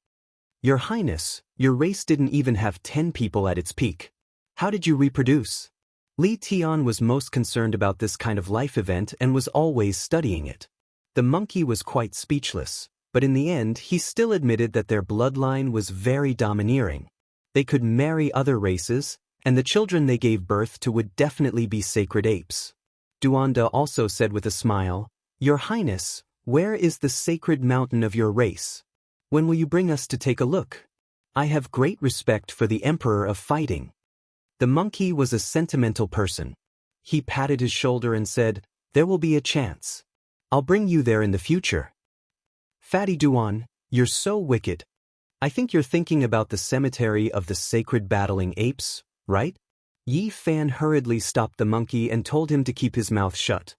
Your Highness, your race didn't even have 10 people at its peak. How did you reproduce? Li Tian was most concerned about this kind of life event and was always studying it. The monkey was quite speechless, but in the end he still admitted that their bloodline was very domineering. They could marry other races, and the children they gave birth to would definitely be sacred apes. Duanda also said with a smile, Your Highness, where is the sacred mountain of your race? When will you bring us to take a look? I have great respect for the Emperor of Fighting. The monkey was a sentimental person. He patted his shoulder and said, There will be a chance. I'll bring you there in the future. Fatty Duan, you're so wicked. I think you're thinking about the cemetery of the sacred battling apes, right? Yi Fan hurriedly stopped the monkey and told him to keep his mouth shut.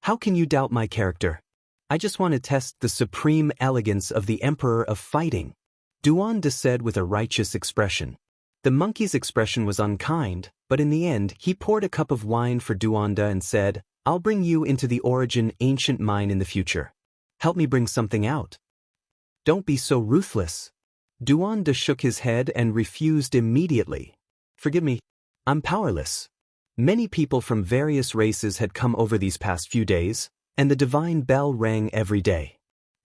How can you doubt my character? I just want to test the supreme elegance of the Emperor of Fighting, Duanda said with a righteous expression. The monkey's expression was unkind, but in the end he poured a cup of wine for Duanda and said, I'll bring you into the origin ancient mine in the future. Help me bring something out. Don't be so ruthless. Duanda shook his head and refused immediately. Forgive me, I'm powerless. Many people from various races had come over these past few days, and the divine bell rang every day.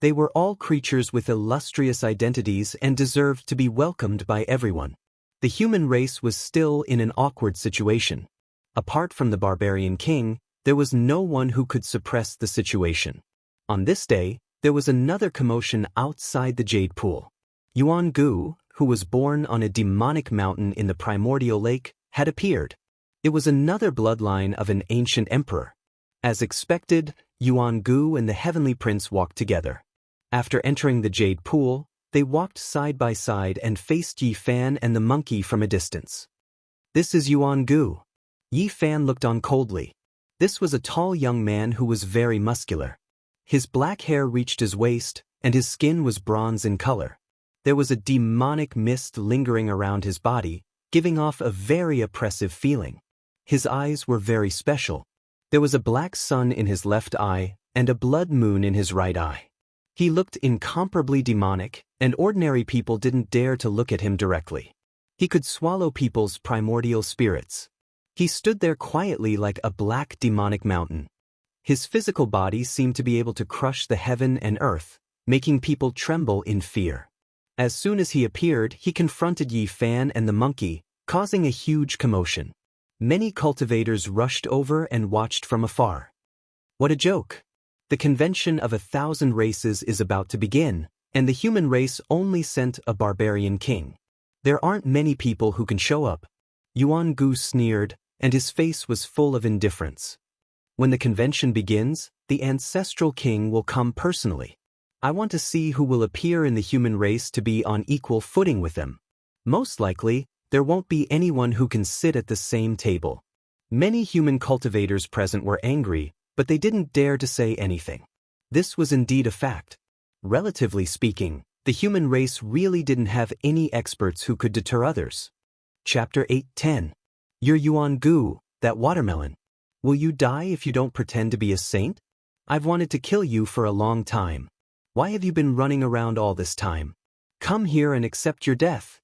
They were all creatures with illustrious identities and deserved to be welcomed by everyone. The human race was still in an awkward situation. Apart from the barbarian king, there was no one who could suppress the situation. On this day, there was another commotion outside the jade pool. Yuan Gu, who was born on a demonic mountain in the primordial lake, had appeared. It was another bloodline of an ancient emperor. As expected, Yuan Gu and the heavenly prince walked together. After entering the jade pool, they walked side by side and faced Yi Fan and the monkey from a distance. This is Yuan Gu. Yi Fan looked on coldly. This was a tall young man who was very muscular. His black hair reached his waist, and his skin was bronze in color. There was a demonic mist lingering around his body, giving off a very oppressive feeling. His eyes were very special. There was a black sun in his left eye and a blood moon in his right eye. He looked incomparably demonic, and ordinary people didn't dare to look at him directly. He could swallow people's primordial spirits. He stood there quietly like a black demonic mountain. His physical body seemed to be able to crush the heaven and earth, making people tremble in fear. As soon as he appeared, he confronted Yi Fan and the monkey, causing a huge commotion. Many cultivators rushed over and watched from afar. What a joke! The convention of 1,000 races is about to begin, and the human race only sent a barbarian king. There aren't many people who can show up. Yuan Gu sneered, and his face was full of indifference. When the convention begins, the ancestral king will come personally. I want to see who will appear in the human race to be on equal footing with them. Most likely, there won't be anyone who can sit at the same table. Many human cultivators present were angry, but they didn't dare to say anything. This was indeed a fact. Relatively speaking, the human race really didn't have any experts who could deter others. Chapter 8:10. You're Yuan Gu, that watermelon. Will you die if you don't pretend to be a saint? I've wanted to kill you for a long time. Why have you been running around all this time? Come here and accept your death.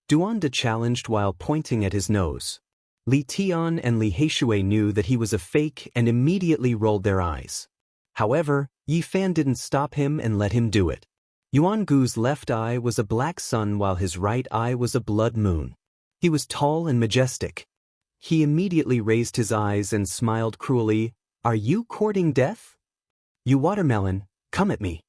Duanda challenged while pointing at his nose. Li Tian and Li Heishui knew that he was a fake and immediately rolled their eyes. However, Yi Fan didn't stop him and let him do it. Yuan Gu's left eye was a black sun while his right eye was a blood moon. He was tall and majestic. He immediately raised his eyes and smiled cruelly. "Are you courting death? You watermelon, come at me.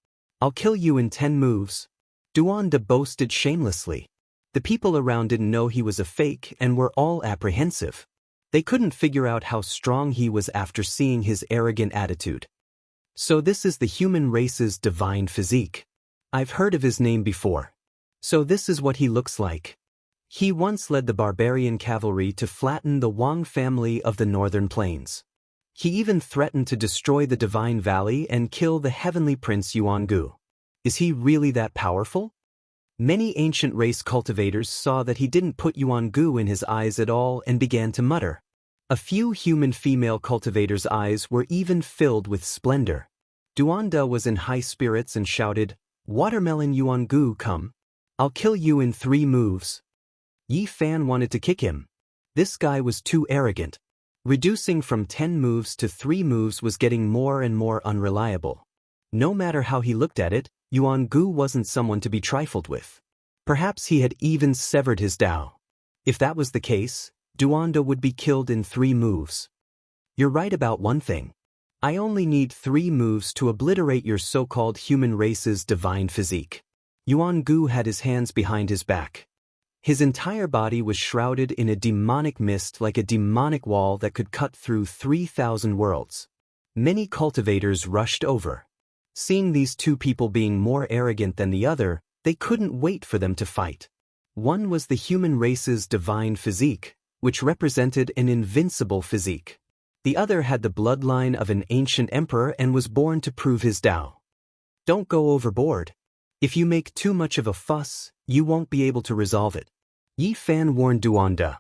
I'll kill you in 10 moves. Duanda boasted shamelessly. The people around didn't know he was a fake and were all apprehensive. They couldn't figure out how strong he was after seeing his arrogant attitude. So this is the human race's divine physique. I've heard of his name before. So this is what he looks like. He once led the barbarian cavalry to flatten the Wang family of the northern plains. He even threatened to destroy the Divine Valley and kill the heavenly prince Yuan Gu. Is he really that powerful? Many ancient race cultivators saw that he didn't put Yuan Gu in his eyes at all and began to mutter. A few human female cultivators' eyes were even filled with splendor. Duanda was in high spirits and shouted, "Watermelon Yuan Gu, come. I'll kill you in 3 moves." Yi Fan wanted to kick him. This guy was too arrogant. Reducing from 10 moves to 3 moves was getting more and more unreliable. No matter how he looked at it, Yuan Gu wasn't someone to be trifled with. Perhaps he had even severed his Dao. If that was the case, Duanda would be killed in 3 moves. You're right about one thing. I only need 3 moves to obliterate your so-called human race's divine physique. Yuan Gu had his hands behind his back. His entire body was shrouded in a demonic mist like a demonic wall that could cut through 3,000 worlds. Many cultivators rushed over. Seeing these 2 people being more arrogant than the other, they couldn't wait for them to fight. One was the human race's divine physique, which represented an invincible physique. The other had the bloodline of an ancient emperor and was born to prove his Dao. Don't go overboard. If you make too much of a fuss, you won't be able to resolve it. Yi Fan warned Duanda.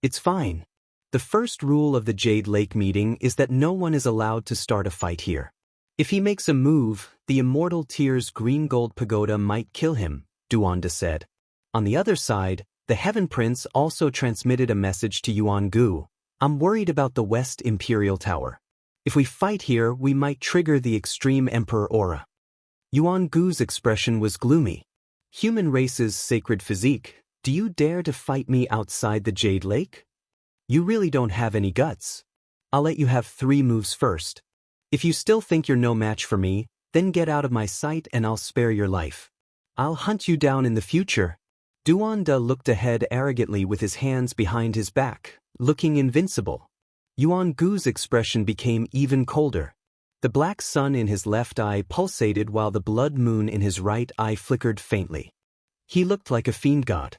It's fine. The first rule of the Jade Lake meeting is that no one is allowed to start a fight here. If he makes a move, the immortal Tier's green gold pagoda might kill him, Duanda said. On the other side, the Heaven Prince also transmitted a message to Yuan Gu. I'm worried about the West Imperial Tower. If we fight here, we might trigger the extreme Emperor aura. Yuan Gu's expression was gloomy. Human race's sacred physique, do you dare to fight me outside the Jade Lake? You really don't have any guts. I'll let you have 3 moves first. If you still think you're no match for me, then get out of my sight and I'll spare your life. I'll hunt you down in the future. Duanda looked ahead arrogantly with his hands behind his back, looking invincible. Yuan Gu's expression became even colder. The black sun in his left eye pulsated while the blood moon in his right eye flickered faintly. He looked like a fiend god.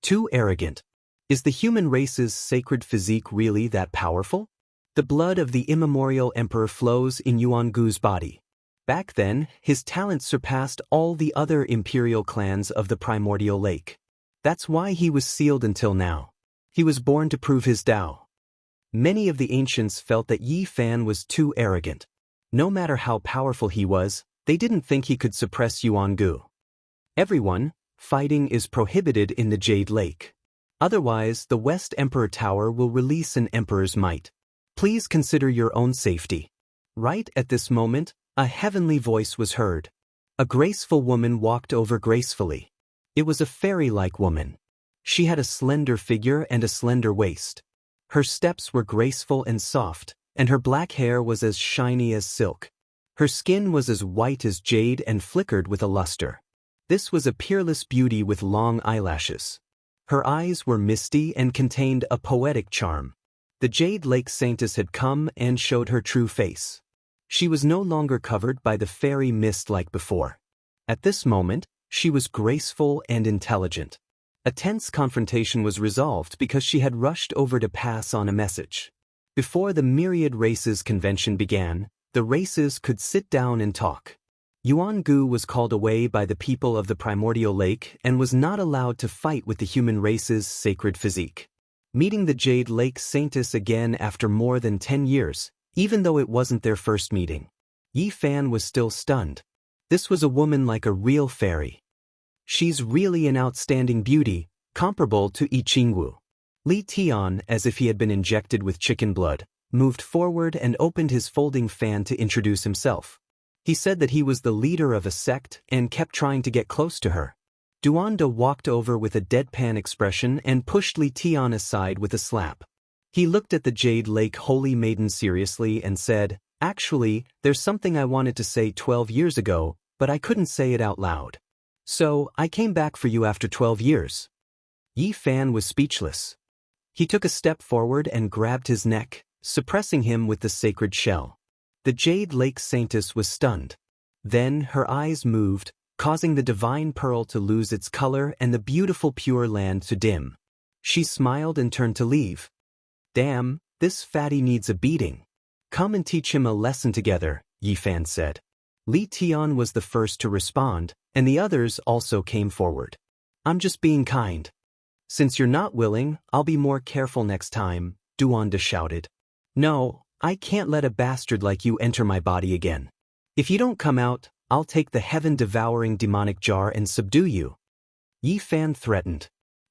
Too arrogant. Is the human race's sacred physique really that powerful? The blood of the immemorial emperor flows in Yuan Gu's body. Back then, his talent surpassed all the other imperial clans of the primordial lake. That's why he was sealed until now. He was born to prove his Dao. Many of the ancients felt that Yi Fan was too arrogant. No matter how powerful he was, they didn't think he could suppress Yuan Gu. Everyone, fighting is prohibited in the Jade Lake. Otherwise, the West Emperor Tower will release an emperor's might. Please consider your own safety. Right at this moment, a heavenly voice was heard. A graceful woman walked over gracefully. It was a fairy-like woman. She had a slender figure and a slender waist. Her steps were graceful and soft, and her black hair was as shiny as silk. Her skin was as white as jade and flickered with a luster. This was a peerless beauty with long eyelashes. Her eyes were misty and contained a poetic charm. The Jade Lake Saintess had come and showed her true face. She was no longer covered by the fairy mist like before. At this moment, she was graceful and intelligent. A tense confrontation was resolved because she had rushed over to pass on a message. Before the Myriad Races convention began, the races could sit down and talk. Yuan Gu was called away by the people of the primordial lake and was not allowed to fight with the human race's sacred physique. Meeting the Jade Lake Saintess again after more than 10 years, even though it wasn't their first meeting. Yi Fan was still stunned. This was a woman like a real fairy. She's really an outstanding beauty, comparable to Yi Qingwu. Li Tian, as if he had been injected with chicken blood, moved forward and opened his folding fan to introduce himself. He said that he was the leader of a sect and kept trying to get close to her. Duanda walked over with a deadpan expression and pushed Li Tian aside with a slap. He looked at the Jade Lake Holy Maiden seriously and said, "Actually, there's something I wanted to say 12 years ago, but I couldn't say it out loud. So, I came back for you after 12 years." Yi Fan was speechless. He took a step forward and grabbed his neck, suppressing him with the sacred shell. The Jade Lake Saintess was stunned. Then her eyes moved, causing the divine pearl to lose its color and the beautiful pure land to dim. She smiled and turned to leave. "Damn, this fatty needs a beating. Come and teach him a lesson together," Yi Fan said. Li Tian was the first to respond, and the others also came forward. "I'm just being kind." "Since you're not willing, I'll be more careful next time," Duanda shouted. "No, I can't let a bastard like you enter my body again. If you don't come out, I'll take the heaven-devouring demonic jar and subdue you." Yi Fan threatened.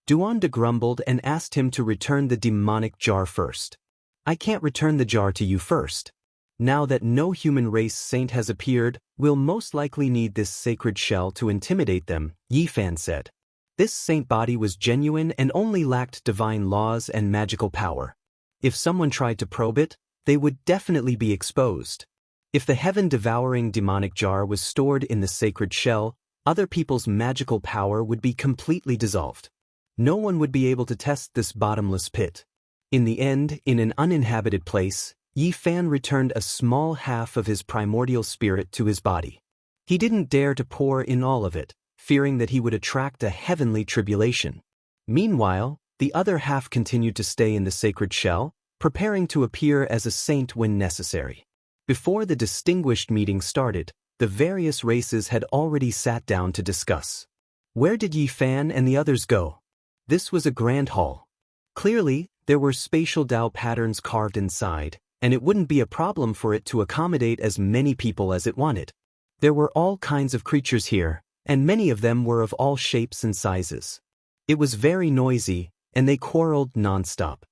Duanda grumbled and asked him to return the demonic jar first. "I can't return the jar to you first. Now that no human race saint has appeared, we'll most likely need this sacred shell to intimidate them," Yi Fan said. This saint body was genuine and only lacked divine laws and magical power. If someone tried to probe it, they would definitely be exposed. If the heaven-devouring demonic jar was stored in the sacred shell, other people's magical power would be completely dissolved. No one would be able to test this bottomless pit. In the end, in an uninhabited place, Yi Fan returned a small half of his primordial spirit to his body. He didn't dare to pour in all of it, fearing that he would attract a heavenly tribulation. Meanwhile, the other half continued to stay in the sacred shell, preparing to appear as a saint when necessary. Before the distinguished meeting started, the various races had already sat down to discuss. Where did Yi Fan and the others go? This was a grand hall. Clearly, there were spatial Dao patterns carved inside, and it wouldn't be a problem for it to accommodate as many people as it wanted. There were all kinds of creatures here, and many of them were of all shapes and sizes. It was very noisy, and they quarreled nonstop.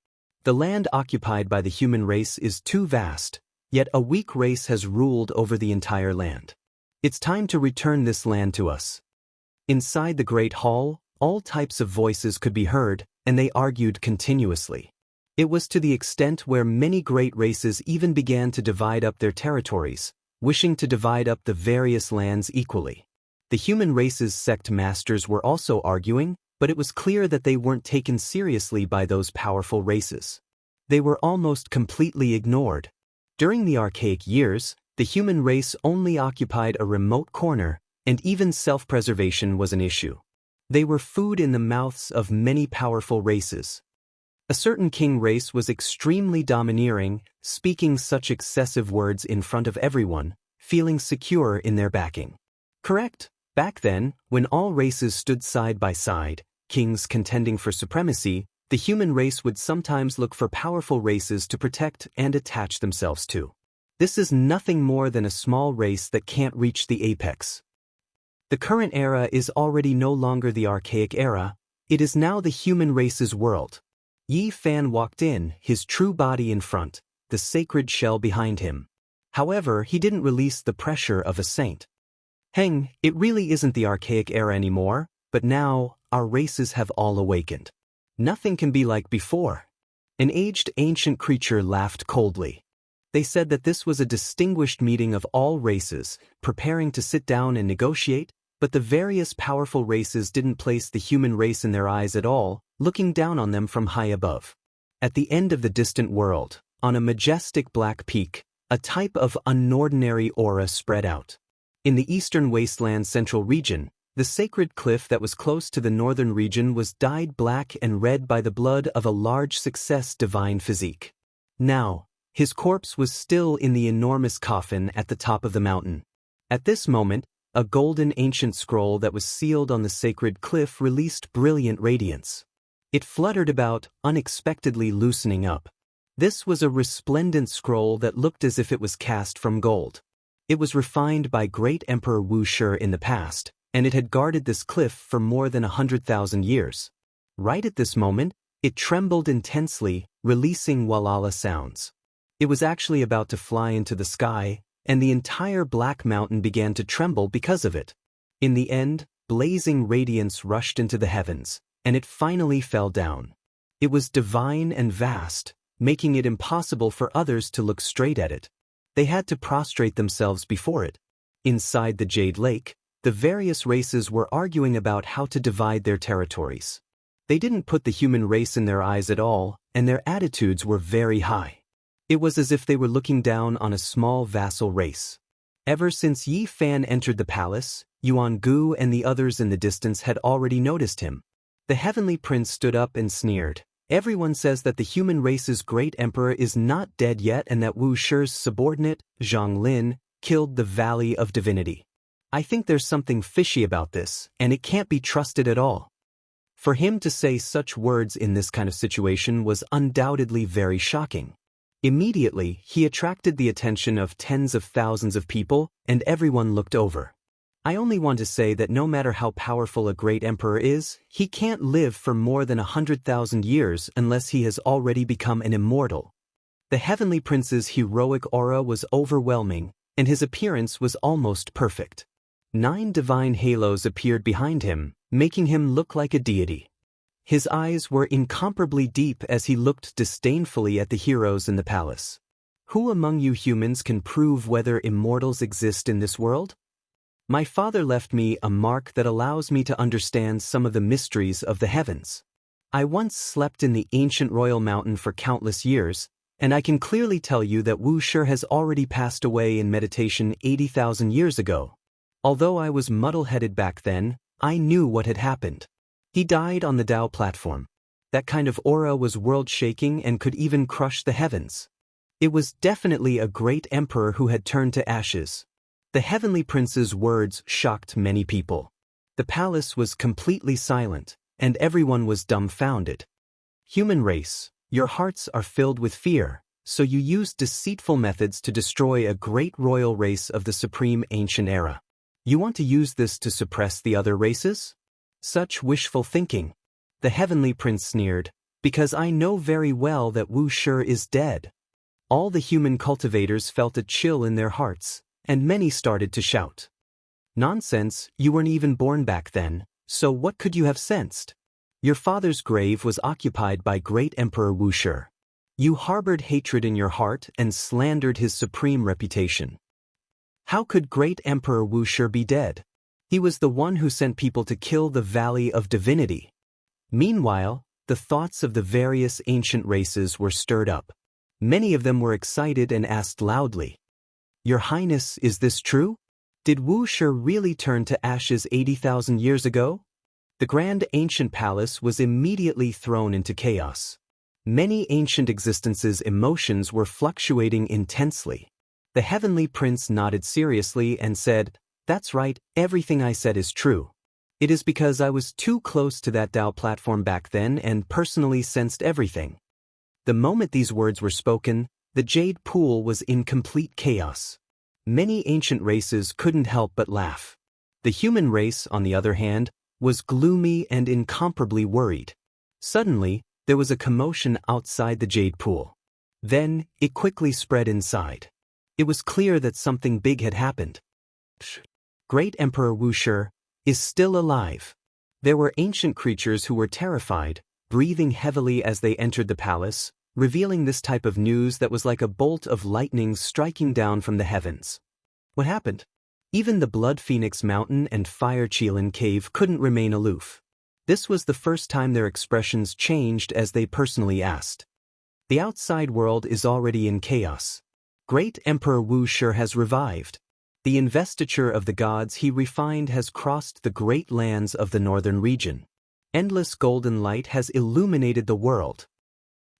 The land occupied by the human race is too vast, yet a weak race has ruled over the entire land. It's time to return this land to us. Inside the great hall, all types of voices could be heard, and they argued continuously. It was to the extent where many great races even began to divide up their territories, wishing to divide up the various lands equally. The human race's sect masters were also arguing, but it was clear that they weren't taken seriously by those powerful races. They were almost completely ignored. During the archaic years, the human race only occupied a remote corner, and even self-preservation was an issue. They were food in the mouths of many powerful races. A certain king race was extremely domineering, speaking such excessive words in front of everyone, feeling secure in their backing. Correct? Back then, when all races stood side by side, kings contending for supremacy, the human race would sometimes look for powerful races to protect and attach themselves to. This is nothing more than a small race that can't reach the apex. The current era is already no longer the archaic era, it is now the human race's world. Yi Fan walked in, his true body in front, the sacred shell behind him. However, he didn't release the pressure of a saint. "Heng, it really isn't the archaic era anymore, but now, our races have all awakened. Nothing can be like before." An aged ancient creature laughed coldly. They said that this was a distinguished meeting of all races, preparing to sit down and negotiate, but the various powerful races didn't place the human race in their eyes at all, looking down on them from high above. At the end of the distant world, on a majestic black peak, a type of unordinary aura spread out. In the eastern wasteland central region, the sacred cliff that was close to the northern region was dyed black and red by the blood of a large success divine physique. Now, his corpse was still in the enormous coffin at the top of the mountain. At this moment, a golden ancient scroll that was sealed on the sacred cliff released brilliant radiance. It fluttered about, unexpectedly loosening up. This was a resplendent scroll that looked as if it was cast from gold. It was refined by great Emperor Wuxia in the past, and it had guarded this cliff for more than 100,000 years. Right at this moment, It trembled intensely, releasing walala sounds. It was actually about to fly into the sky, and the entire Black Mountain began to tremble because of it. In the end, blazing radiance rushed into the heavens, and it finally fell down. It was divine and vast, making it impossible for others to look straight at it. They had to prostrate themselves before it. Inside the Jade Lake, the various races were arguing about how to divide their territories. They didn't put the human race in their eyes at all, and their attitudes were very high. It was as if they were looking down on a small vassal race. Ever since Yi Fan entered the palace, Yuan Gu and the others in the distance had already noticed him. The heavenly prince stood up and sneered. Everyone says that the human race's great emperor is not dead yet and that Wu Shi's subordinate, Zhang Lin, killed the Valley of Divinity. I think there's something fishy about this, and it can't be trusted at all. For him to say such words in this kind of situation was undoubtedly very shocking. Immediately, he attracted the attention of tens of thousands of people, and everyone looked over. I only want to say that no matter how powerful a great emperor is, he can't live for more than 100,000 years unless he has already become an immortal. The heavenly prince's heroic aura was overwhelming, and his appearance was almost perfect. 9 divine halos appeared behind him, making him look like a deity. His eyes were incomparably deep as he looked disdainfully at the heroes in the palace. Who among you humans can prove whether immortals exist in this world? My father left me a mark that allows me to understand some of the mysteries of the heavens. I once slept in the ancient royal mountain for countless years, and I can clearly tell you that Wu Shi has already passed away in meditation 80,000 years ago. Although I was muddle-headed back then, I knew what had happened. He died on the Tao platform. That kind of aura was world-shaking and could even crush the heavens. It was definitely a great emperor who had turned to ashes. The heavenly prince's words shocked many people. The palace was completely silent, and everyone was dumbfounded. Human race, your hearts are filled with fear, so you use deceitful methods to destroy a great royal race of the supreme ancient era. You want to use this to suppress the other races? Such wishful thinking. The heavenly prince sneered, because I know very well that Wu Shi is dead. All the human cultivators felt a chill in their hearts, and many started to shout. Nonsense, you weren't even born back then, so what could you have sensed? Your father's grave was occupied by great Emperor Wu Shi. You harbored hatred in your heart and slandered his supreme reputation. How could great Emperor Wu Shi be dead? He was the one who sent people to kill the Valley of Divinity. Meanwhile, the thoughts of the various ancient races were stirred up. Many of them were excited and asked loudly, Your Highness, is this true? Did Wu Shi really turn to ashes 80,000 years ago? The grand ancient palace was immediately thrown into chaos. Many ancient existences' emotions were fluctuating intensely. The heavenly prince nodded seriously and said, That's right, everything I said is true. It is because I was too close to that Tao platform back then and personally sensed everything. The moment these words were spoken, the jade pool was in complete chaos. Many ancient races couldn't help but laugh. The human race, on the other hand, was gloomy and incomparably worried. Suddenly, there was a commotion outside the jade pool. Then, it quickly spread inside. It was clear that something big had happened. Great Emperor Wu Shi is still alive. There were ancient creatures who were terrified, breathing heavily as they entered the palace, revealing this type of news that was like a bolt of lightning striking down from the heavens. What happened? Even the Blood Phoenix Mountain and Fire Qilin Cave couldn't remain aloof. This was the first time their expressions changed as they personally asked. The outside world is already in chaos. Great Emperor Wu Shi has revived. The investiture of the gods he refined has crossed the great lands of the northern region. Endless golden light has illuminated the world.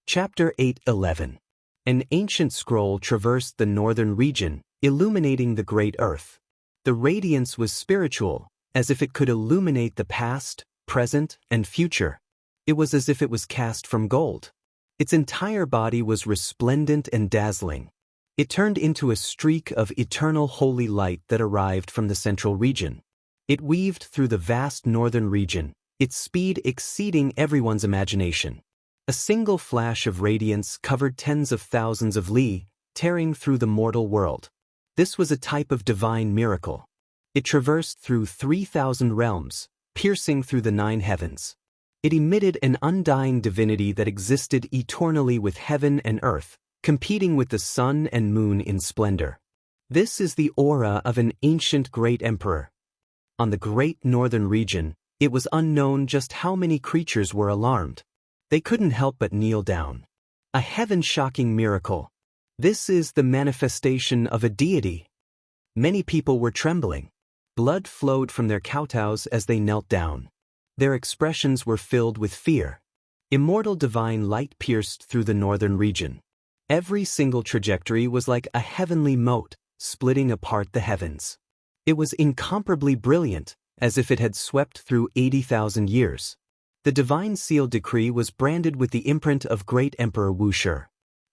Chapter 8:11. An ancient scroll traversed the northern region, illuminating the great earth. The radiance was spiritual, as if it could illuminate the past, present, and future. It was as if it was cast from gold. Its entire body was resplendent and dazzling. It turned into a streak of eternal holy light that arrived from the central region. It weaved through the vast northern region, its speed exceeding everyone's imagination. A single flash of radiance covered tens of thousands of li, tearing through the mortal world. This was a type of divine miracle. It traversed through 3,000 realms, piercing through the 9 heavens. It emitted an undying divinity that existed eternally with heaven and earth, competing with the sun and moon in splendor. This is the aura of an ancient great emperor. On the great northern region, it was unknown just how many creatures were alarmed. They couldn't help but kneel down. A heaven-shocking miracle. This is the manifestation of a deity. Many people were trembling. Blood flowed from their kowtows as they knelt down. Their expressions were filled with fear. Immortal divine light pierced through the northern region. Every single trajectory was like a heavenly moat, splitting apart the heavens. It was incomparably brilliant, as if it had swept through 80,000 years. The divine seal decree was branded with the imprint of great Emperor Wuxia.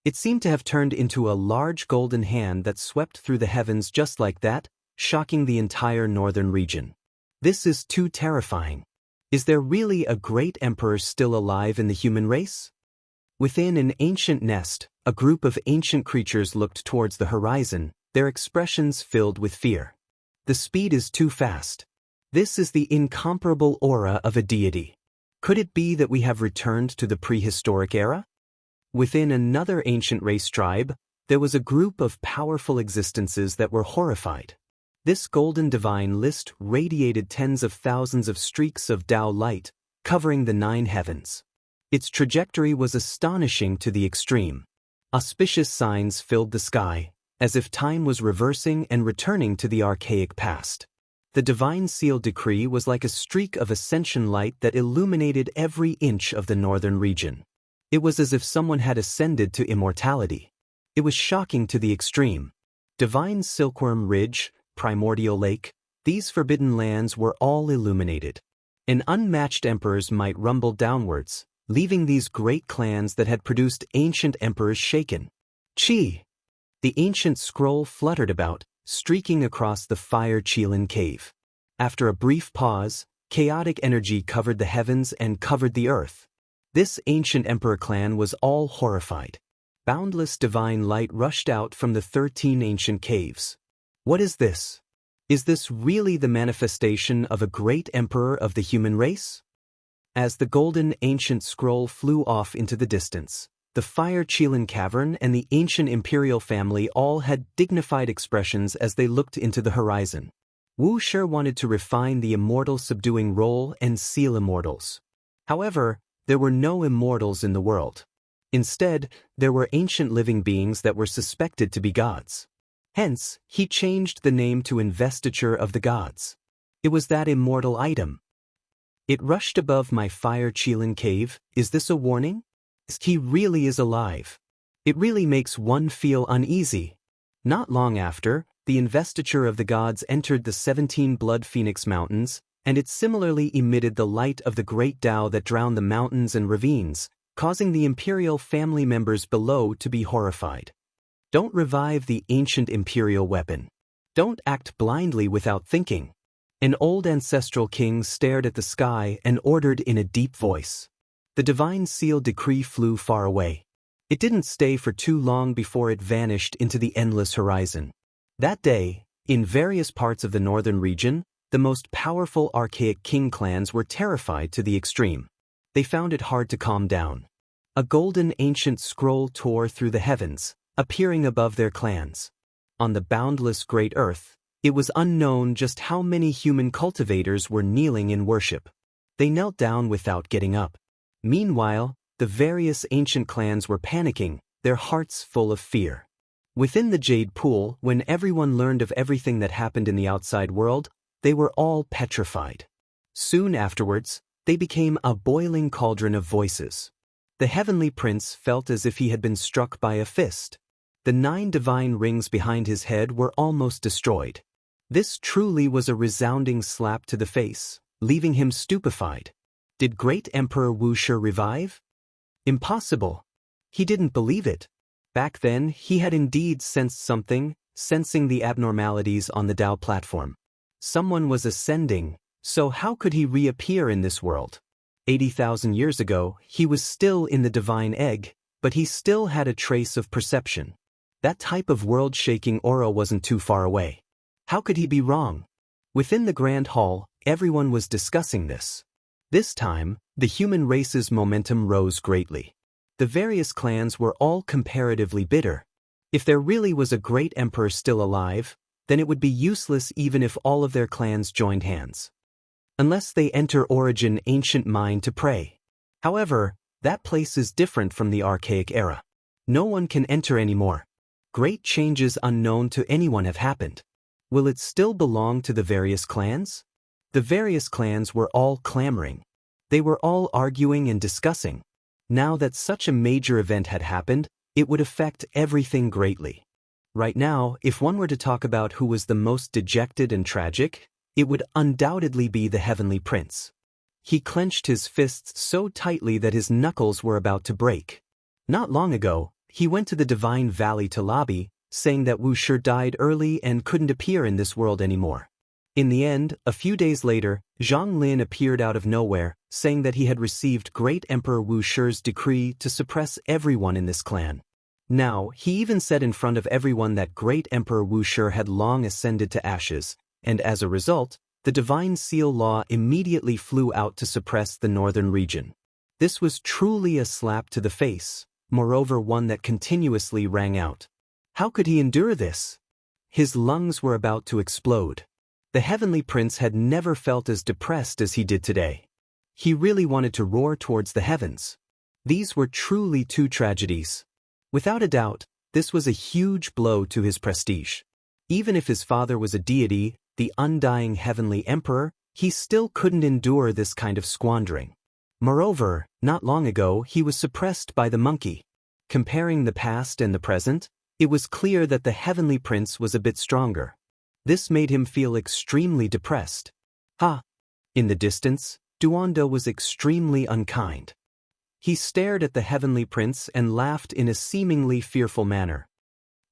It seemed to have turned into a large golden hand that swept through the heavens just like that, shocking the entire northern region. This is too terrifying. Is there really a great emperor still alive in the human race? Within an ancient nest, a group of ancient creatures looked towards the horizon, their expressions filled with fear. The speed is too fast. This is the incomparable aura of a deity. Could it be that we have returned to the prehistoric era? Within another ancient race tribe, there was a group of powerful existences that were horrified. This golden divine list radiated tens of thousands of streaks of Tao light, covering the 9 heavens. Its trajectory was astonishing to the extreme. Auspicious signs filled the sky, as if time was reversing and returning to the archaic past. The divine seal decree was like a streak of ascension light that illuminated every inch of the northern region. It was as if someone had ascended to immortality. It was shocking to the extreme. Divine Silkworm Ridge, Primordial Lake, these forbidden lands were all illuminated. An unmatched emperor's might rumbled downwards, leaving these great clans that had produced ancient emperors shaken. Chi! The ancient scroll fluttered about, streaking across the fire-Qilin cave. After a brief pause, chaotic energy covered the heavens and covered the earth. This ancient emperor clan was all horrified. Boundless divine light rushed out from the 13 ancient caves. What is this? Is this really the manifestation of a great emperor of the human race? As the golden ancient scroll flew off into the distance, the fire-Qilin cavern and the ancient imperial family all had dignified expressions as they looked into the horizon. Wuxia wanted to refine the immortal subduing role and seal immortals. However, there were no immortals in the world. Instead, there were ancient living beings that were suspected to be gods. Hence, he changed the name to Investiture of the Gods. It was that immortal item. It rushed above my fire-Qilin cave. Is this a warning? He really is alive. It really makes one feel uneasy. Not long after, the Investiture of the Gods entered the 17 Blood Phoenix Mountains, and it similarly emitted the light of the great Tao that drowned the mountains and ravines, causing the imperial family members below to be horrified. Don't revive the ancient imperial weapon. Don't act blindly without thinking. An old ancestral king stared at the sky and ordered in a deep voice. The divine seal decree flew far away. It didn't stay for too long before it vanished into the endless horizon. That day, in various parts of the northern region, the most powerful archaic king clans were terrified to the extreme. They found it hard to calm down. A golden ancient scroll tore through the heavens, appearing above their clans. On the boundless great earth, it was unknown just how many human cultivators were kneeling in worship. They knelt down without getting up. Meanwhile, the various ancient clans were panicking, their hearts full of fear. Within the Jade Pool, when everyone learned of everything that happened in the outside world, they were all petrified. Soon afterwards, they became a boiling cauldron of voices. The heavenly prince felt as if he had been struck by a fist. The 9 divine rings behind his head were almost destroyed. This truly was a resounding slap to the face, leaving him stupefied. Did great Emperor Wuxia revive? Impossible. He didn't believe it. Back then, he had indeed sensed something, sensing the abnormalities on the Tao platform. Someone was ascending, so how could he reappear in this world? 80,000 years ago, he was still in the divine egg, but he still had a trace of perception. That type of world-shaking aura wasn't too far away. How could he be wrong? Within the Grand Hall, everyone was discussing this. This time, the human race's momentum rose greatly. The various clans were all comparatively bitter. If there really was a great emperor still alive, then it would be useless even if all of their clans joined hands. Unless they enter Origin ancient mine to pray. However, that place is different from the archaic era. No one can enter anymore. Great changes unknown to anyone have happened. Will it still belong to the various clans? The various clans were all clamoring. They were all arguing and discussing. Now that such a major event had happened, it would affect everything greatly. Right now, if one were to talk about who was the most dejected and tragic, it would undoubtedly be the Heavenly Prince. He clenched his fists so tightly that his knuckles were about to break. Not long ago, he went to the Divine Valley to lobby, saying that Wuxia died early and couldn't appear in this world anymore. In the end, a few days later, Zhang Lin appeared out of nowhere, saying that he had received Great Emperor Wuxia's decree to suppress everyone in this clan. Now, he even said in front of everyone that Great Emperor Wuxia had long ascended to ashes, and as a result, the Divine Seal Law immediately flew out to suppress the northern region. This was truly a slap to the face, moreover one that continuously rang out. How could he endure this? His lungs were about to explode. The Heavenly Prince had never felt as depressed as he did today. He really wanted to roar towards the heavens. These were truly two tragedies. Without a doubt, this was a huge blow to his prestige. Even if his father was a deity, the undying Heavenly Emperor, he still couldn't endure this kind of squandering. Moreover, not long ago he was suppressed by the monkey. Comparing the past and the present, it was clear that the Heavenly Prince was a bit stronger. This made him feel extremely depressed. In the distance, Duanda was extremely unkind. He stared at the Heavenly Prince and laughed in a seemingly fearful manner.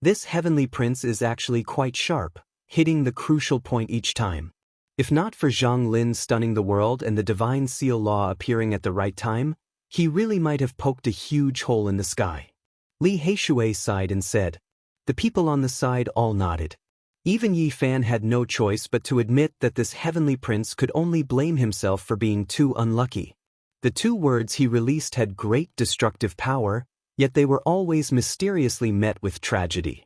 This Heavenly Prince is actually quite sharp, hitting the crucial point each time. If not for Zhang Lin stunning the world and the Divine Seal Law appearing at the right time, he really might have poked a huge hole in the sky. Li Heishui sighed and said. The people on the side all nodded. Even Yi Fan had no choice but to admit that this Heavenly Prince could only blame himself for being too unlucky. The two words he released had great destructive power, yet they were always mysteriously met with tragedy.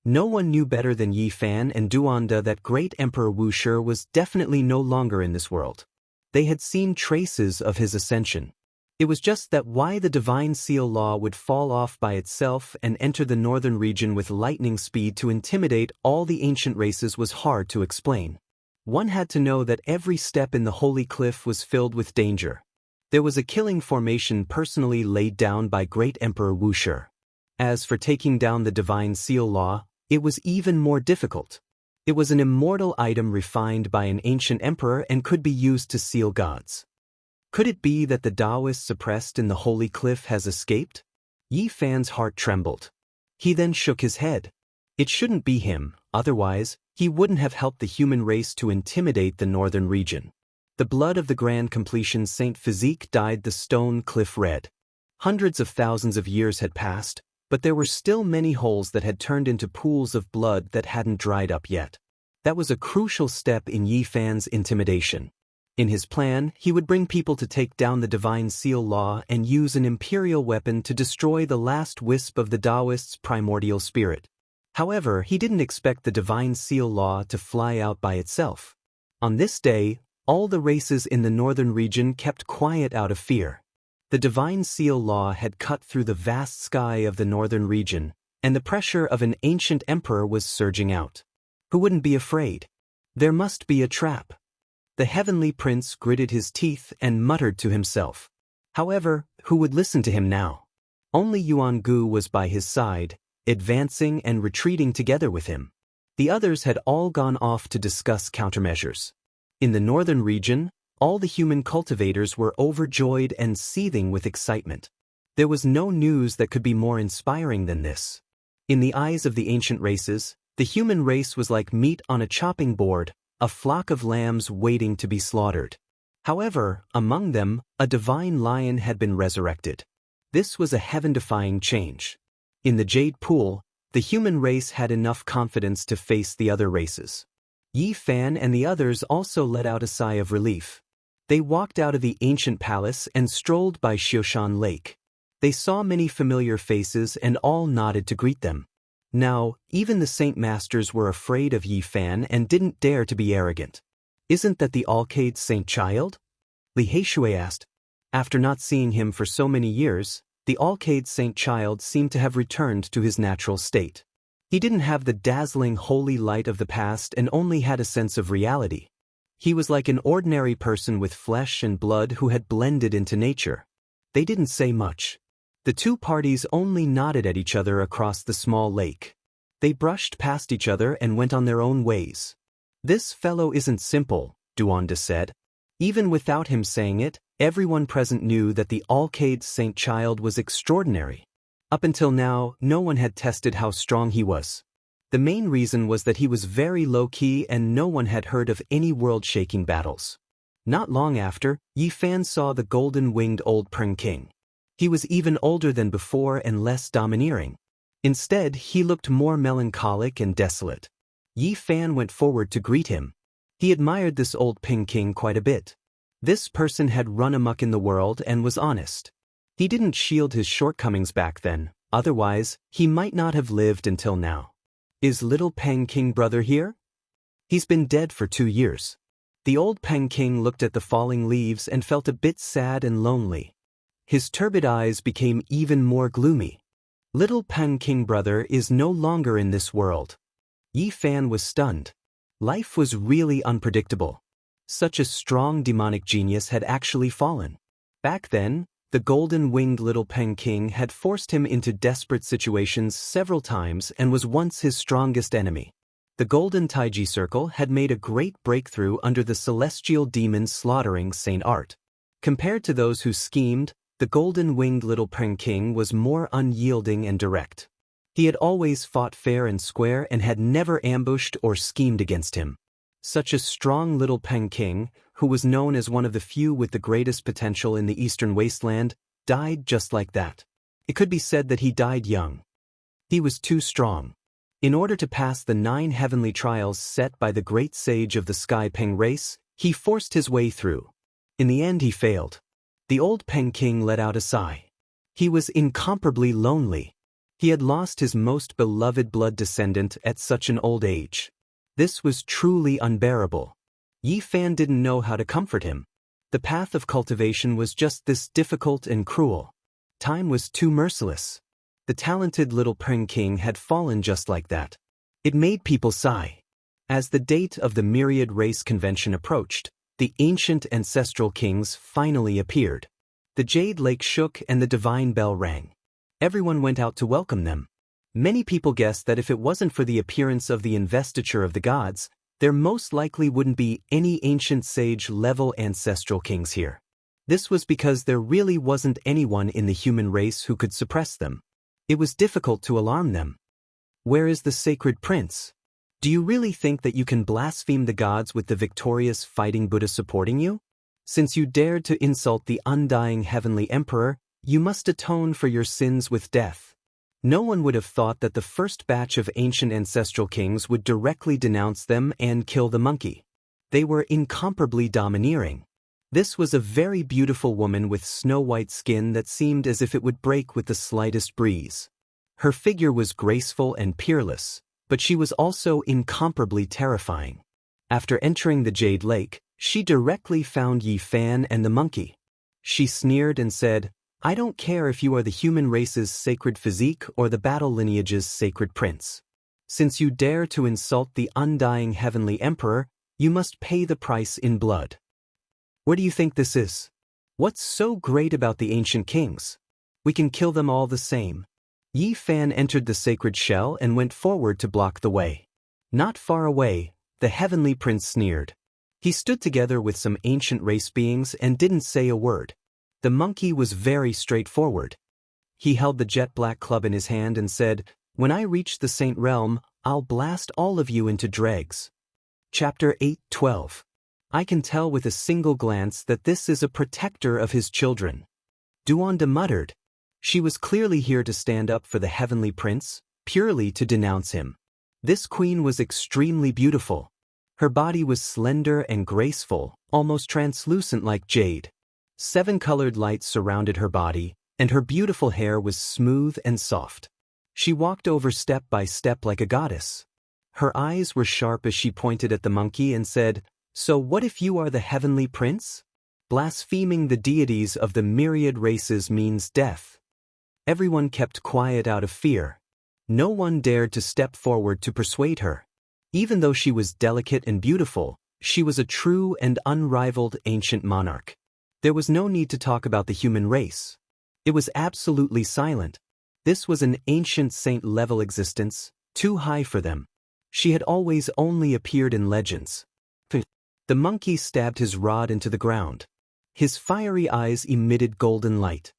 No one knew better than Yi Fan and Duanda that Great Emperor Wuxia was definitely no longer in this world. They had seen traces of his ascension. It was just that why the Divine Seal Law would fall off by itself and enter the northern region with lightning speed to intimidate all the ancient races was hard to explain. One had to know that every step in the Holy Cliff was filled with danger. There was a killing formation personally laid down by Great Emperor Wuxia. As for taking down the Divine Seal Law, it was even more difficult. It was an immortal item refined by an ancient emperor and could be used to seal gods. Could it be that the Taoist suppressed in the Holy Cliff has escaped? Yi Fan's heart trembled. He then shook his head. It shouldn't be him, otherwise, he wouldn't have helped the human race to intimidate the northern region. The blood of the Grand Completion Saint Physique dyed the stone cliff red. Hundreds of thousands of years had passed, but there were still many holes that had turned into pools of blood that hadn't dried up yet. That was a crucial step in Yi Fan's intimidation. In his plan, he would bring people to take down the Divine Seal Law and use an imperial weapon to destroy the last wisp of the Taoist's primordial spirit. However, he didn't expect the Divine Seal Law to fly out by itself. On this day, all the races in the northern region kept quiet out of fear. The Divine Seal Law had cut through the vast sky of the northern region, and the pressure of an ancient emperor was surging out. Who wouldn't be afraid? There must be a trap. The Heavenly Prince gritted his teeth and muttered to himself. However, who would listen to him now? Only Yuan Gu was by his side, advancing and retreating together with him. The others had all gone off to discuss countermeasures. In the northern region, all the human cultivators were overjoyed and seething with excitement. There was no news that could be more inspiring than this. In the eyes of the ancient races, the human race was like meat on a chopping board, a flock of lambs waiting to be slaughtered. However, among them, a divine lion had been resurrected. This was a heaven-defying change. In the Jade Pool, the human race had enough confidence to face the other races. Yi Fan and the others also let out a sigh of relief. They walked out of the ancient palace and strolled by Xiaoshan Lake. They saw many familiar faces and all nodded to greet them. Now, even the Saint Masters were afraid of Yi Fan and didn't dare to be arrogant. "Isn't that the Alcade Saint Child?" Li Heishui asked. After not seeing him for so many years, the Alcade Saint Child seemed to have returned to his natural state. He didn't have the dazzling holy light of the past and only had a sense of reality. He was like an ordinary person with flesh and blood who had blended into nature. They didn't say much. The two parties only nodded at each other across the small lake. They brushed past each other and went on their own ways. "This fellow isn't simple," Duanda said. Even without him saying it, everyone present knew that the Alcade Saint Child was extraordinary. Up until now, no one had tested how strong he was. The main reason was that he was very low-key and no one had heard of any world-shaking battles. Not long after, Yi Fan saw the golden-winged old Peng King. He was even older than before and less domineering. Instead, he looked more melancholic and desolate. Yi Fan went forward to greet him. He admired this old Peng King quite a bit. This person had run amok in the world and was honest. He didn't shield his shortcomings back then, otherwise, he might not have lived until now. "Is little Peng King brother here?" "He's been dead for 2 years. The old Peng King looked at the falling leaves and felt a bit sad and lonely. His turbid eyes became even more gloomy. "Little Peng King brother is no longer in this world." Yi Fan was stunned. Life was really unpredictable. Such a strong demonic genius had actually fallen. Back then, the golden-winged little Peng King had forced him into desperate situations several times and was once his strongest enemy. The Golden Taiji Circle had made a great breakthrough under the celestial demons slaughtering Saint Art. Compared to those who schemed, the golden-winged little Peng King was more unyielding and direct. He had always fought fair and square and had never ambushed or schemed against him. Such a strong little Peng King, who was known as one of the few with the greatest potential in the Eastern Wasteland, died just like that. It could be said that he died young. He was too strong. In order to pass the 9 heavenly trials set by the great sage of the Sky Peng race, he forced his way through. In the end he failed. The old Peng King let out a sigh. He was incomparably lonely. He had lost his most beloved blood descendant at such an old age. This was truly unbearable. Yi Fan didn't know how to comfort him. The path of cultivation was just this difficult and cruel. Time was too merciless. The talented little Peng King had fallen just like that. It made people sigh. As the date of the Myriad Race Convention approached, the ancient ancestral kings finally appeared. The Jade Lake shook and the divine bell rang. Everyone went out to welcome them. Many people guessed that if it wasn't for the appearance of the investiture of the gods, there most likely wouldn't be any ancient sage-level ancestral kings here. This was because there really wasn't anyone in the human race who could suppress them. It was difficult to alarm them. "Where is the sacred prince? Do you really think that you can blaspheme the gods with the victorious fighting Buddha supporting you? Since you dared to insult the undying heavenly emperor, you must atone for your sins with death." No one would have thought that the first batch of ancient ancestral kings would directly denounce them and kill the monkey. They were incomparably domineering. This was a very beautiful woman with snow-white skin that seemed as if it would break with the slightest breeze. Her figure was graceful and peerless, but she was also incomparably terrifying. After entering the Jade Lake, she directly found Yi Fan and the monkey. She sneered and said, "I don't care if you are the human race's sacred physique or the battle lineage's sacred prince. Since you dare to insult the undying heavenly emperor, you must pay the price in blood." "What do you think this is? What's so great about the ancient kings? We can kill them all the same." Yi Fan entered the sacred shell and went forward to block the way. Not far away, the heavenly prince sneered. He stood together with some ancient race beings and didn't say a word. The monkey was very straightforward. He held the jet black club in his hand and said, "When I reach the Saint Realm, I'll blast all of you into dregs." Chapter 8:12. I can tell with a single glance that this is a protector of his children. Duanda muttered. She was clearly here to stand up for the heavenly prince, purely to denounce him. This queen was extremely beautiful. Her body was slender and graceful, almost translucent like jade. 7 colored lights surrounded her body, and her beautiful hair was smooth and soft. She walked over step by step like a goddess. Her eyes were sharp as she pointed at the monkey and said, "So what if you are the heavenly prince?" Blaspheming the deities of the myriad races means death. Everyone kept quiet out of fear. No one dared to step forward to persuade her. Even though she was delicate and beautiful, she was a true and unrivaled ancient monarch. There was no need to talk about the human race. It was absolutely silent. This was an ancient saint-level existence, too high for them. She had always only appeared in legends. The monkey stabbed his rod into the ground. His fiery eyes emitted golden light.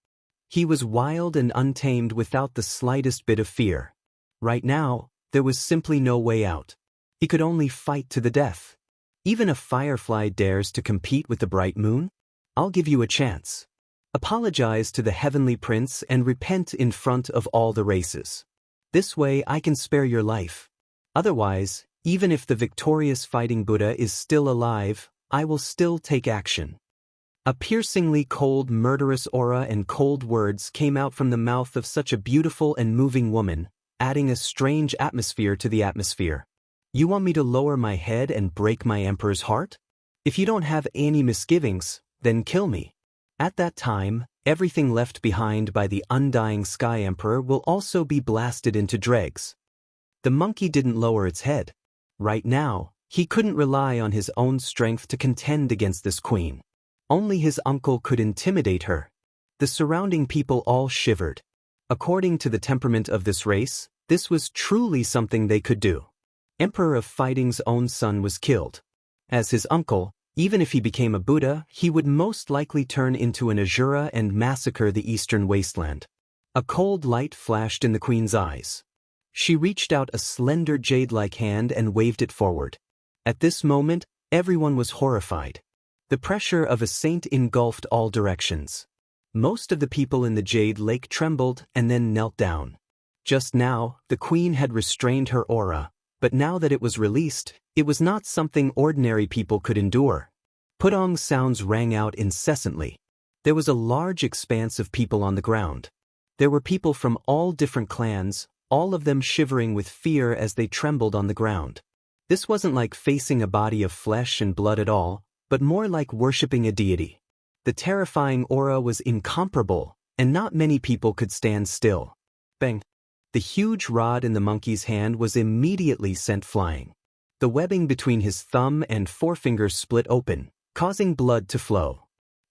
He was wild and untamed without the slightest bit of fear. Right now, there was simply no way out. He could only fight to the death. Even a firefly dares to compete with the bright moon? I'll give you a chance. Apologize to the heavenly prince and repent in front of all the races. This way I can spare your life. Otherwise, even if the victorious fighting Buddha is still alive, I will still take action. A piercingly cold, murderous aura and cold words came out from the mouth of such a beautiful and moving woman, adding a strange atmosphere to the atmosphere. You want me to lower my head and break my emperor's heart? If you don't have any misgivings, then kill me. At that time, everything left behind by the undying Sky Emperor will also be blasted into dregs. The monkey didn't lower its head. Right now, he couldn't rely on his own strength to contend against this queen. Only his uncle could intimidate her. The surrounding people all shivered. According to the temperament of this race, this was truly something they could do. Emperor of Fighting's own son was killed. As his uncle, even if he became a Buddha, he would most likely turn into an Asura and massacre the eastern wasteland. A cold light flashed in the queen's eyes. She reached out a slender jade-like hand and waved it forward. At this moment, everyone was horrified. The pressure of a saint engulfed all directions. Most of the people in the jade lake trembled and then knelt down. Just now, the queen had restrained her aura, but now that it was released, it was not something ordinary people could endure. Pudong sounds rang out incessantly. There was a large expanse of people on the ground. There were people from all different clans, all of them shivering with fear as they trembled on the ground. This wasn't like facing a body of flesh and blood at all, but more like worshipping a deity. The terrifying aura was incomparable, and not many people could stand still. Bang! The huge rod in the monkey's hand was immediately sent flying. The webbing between his thumb and forefinger split open, causing blood to flow.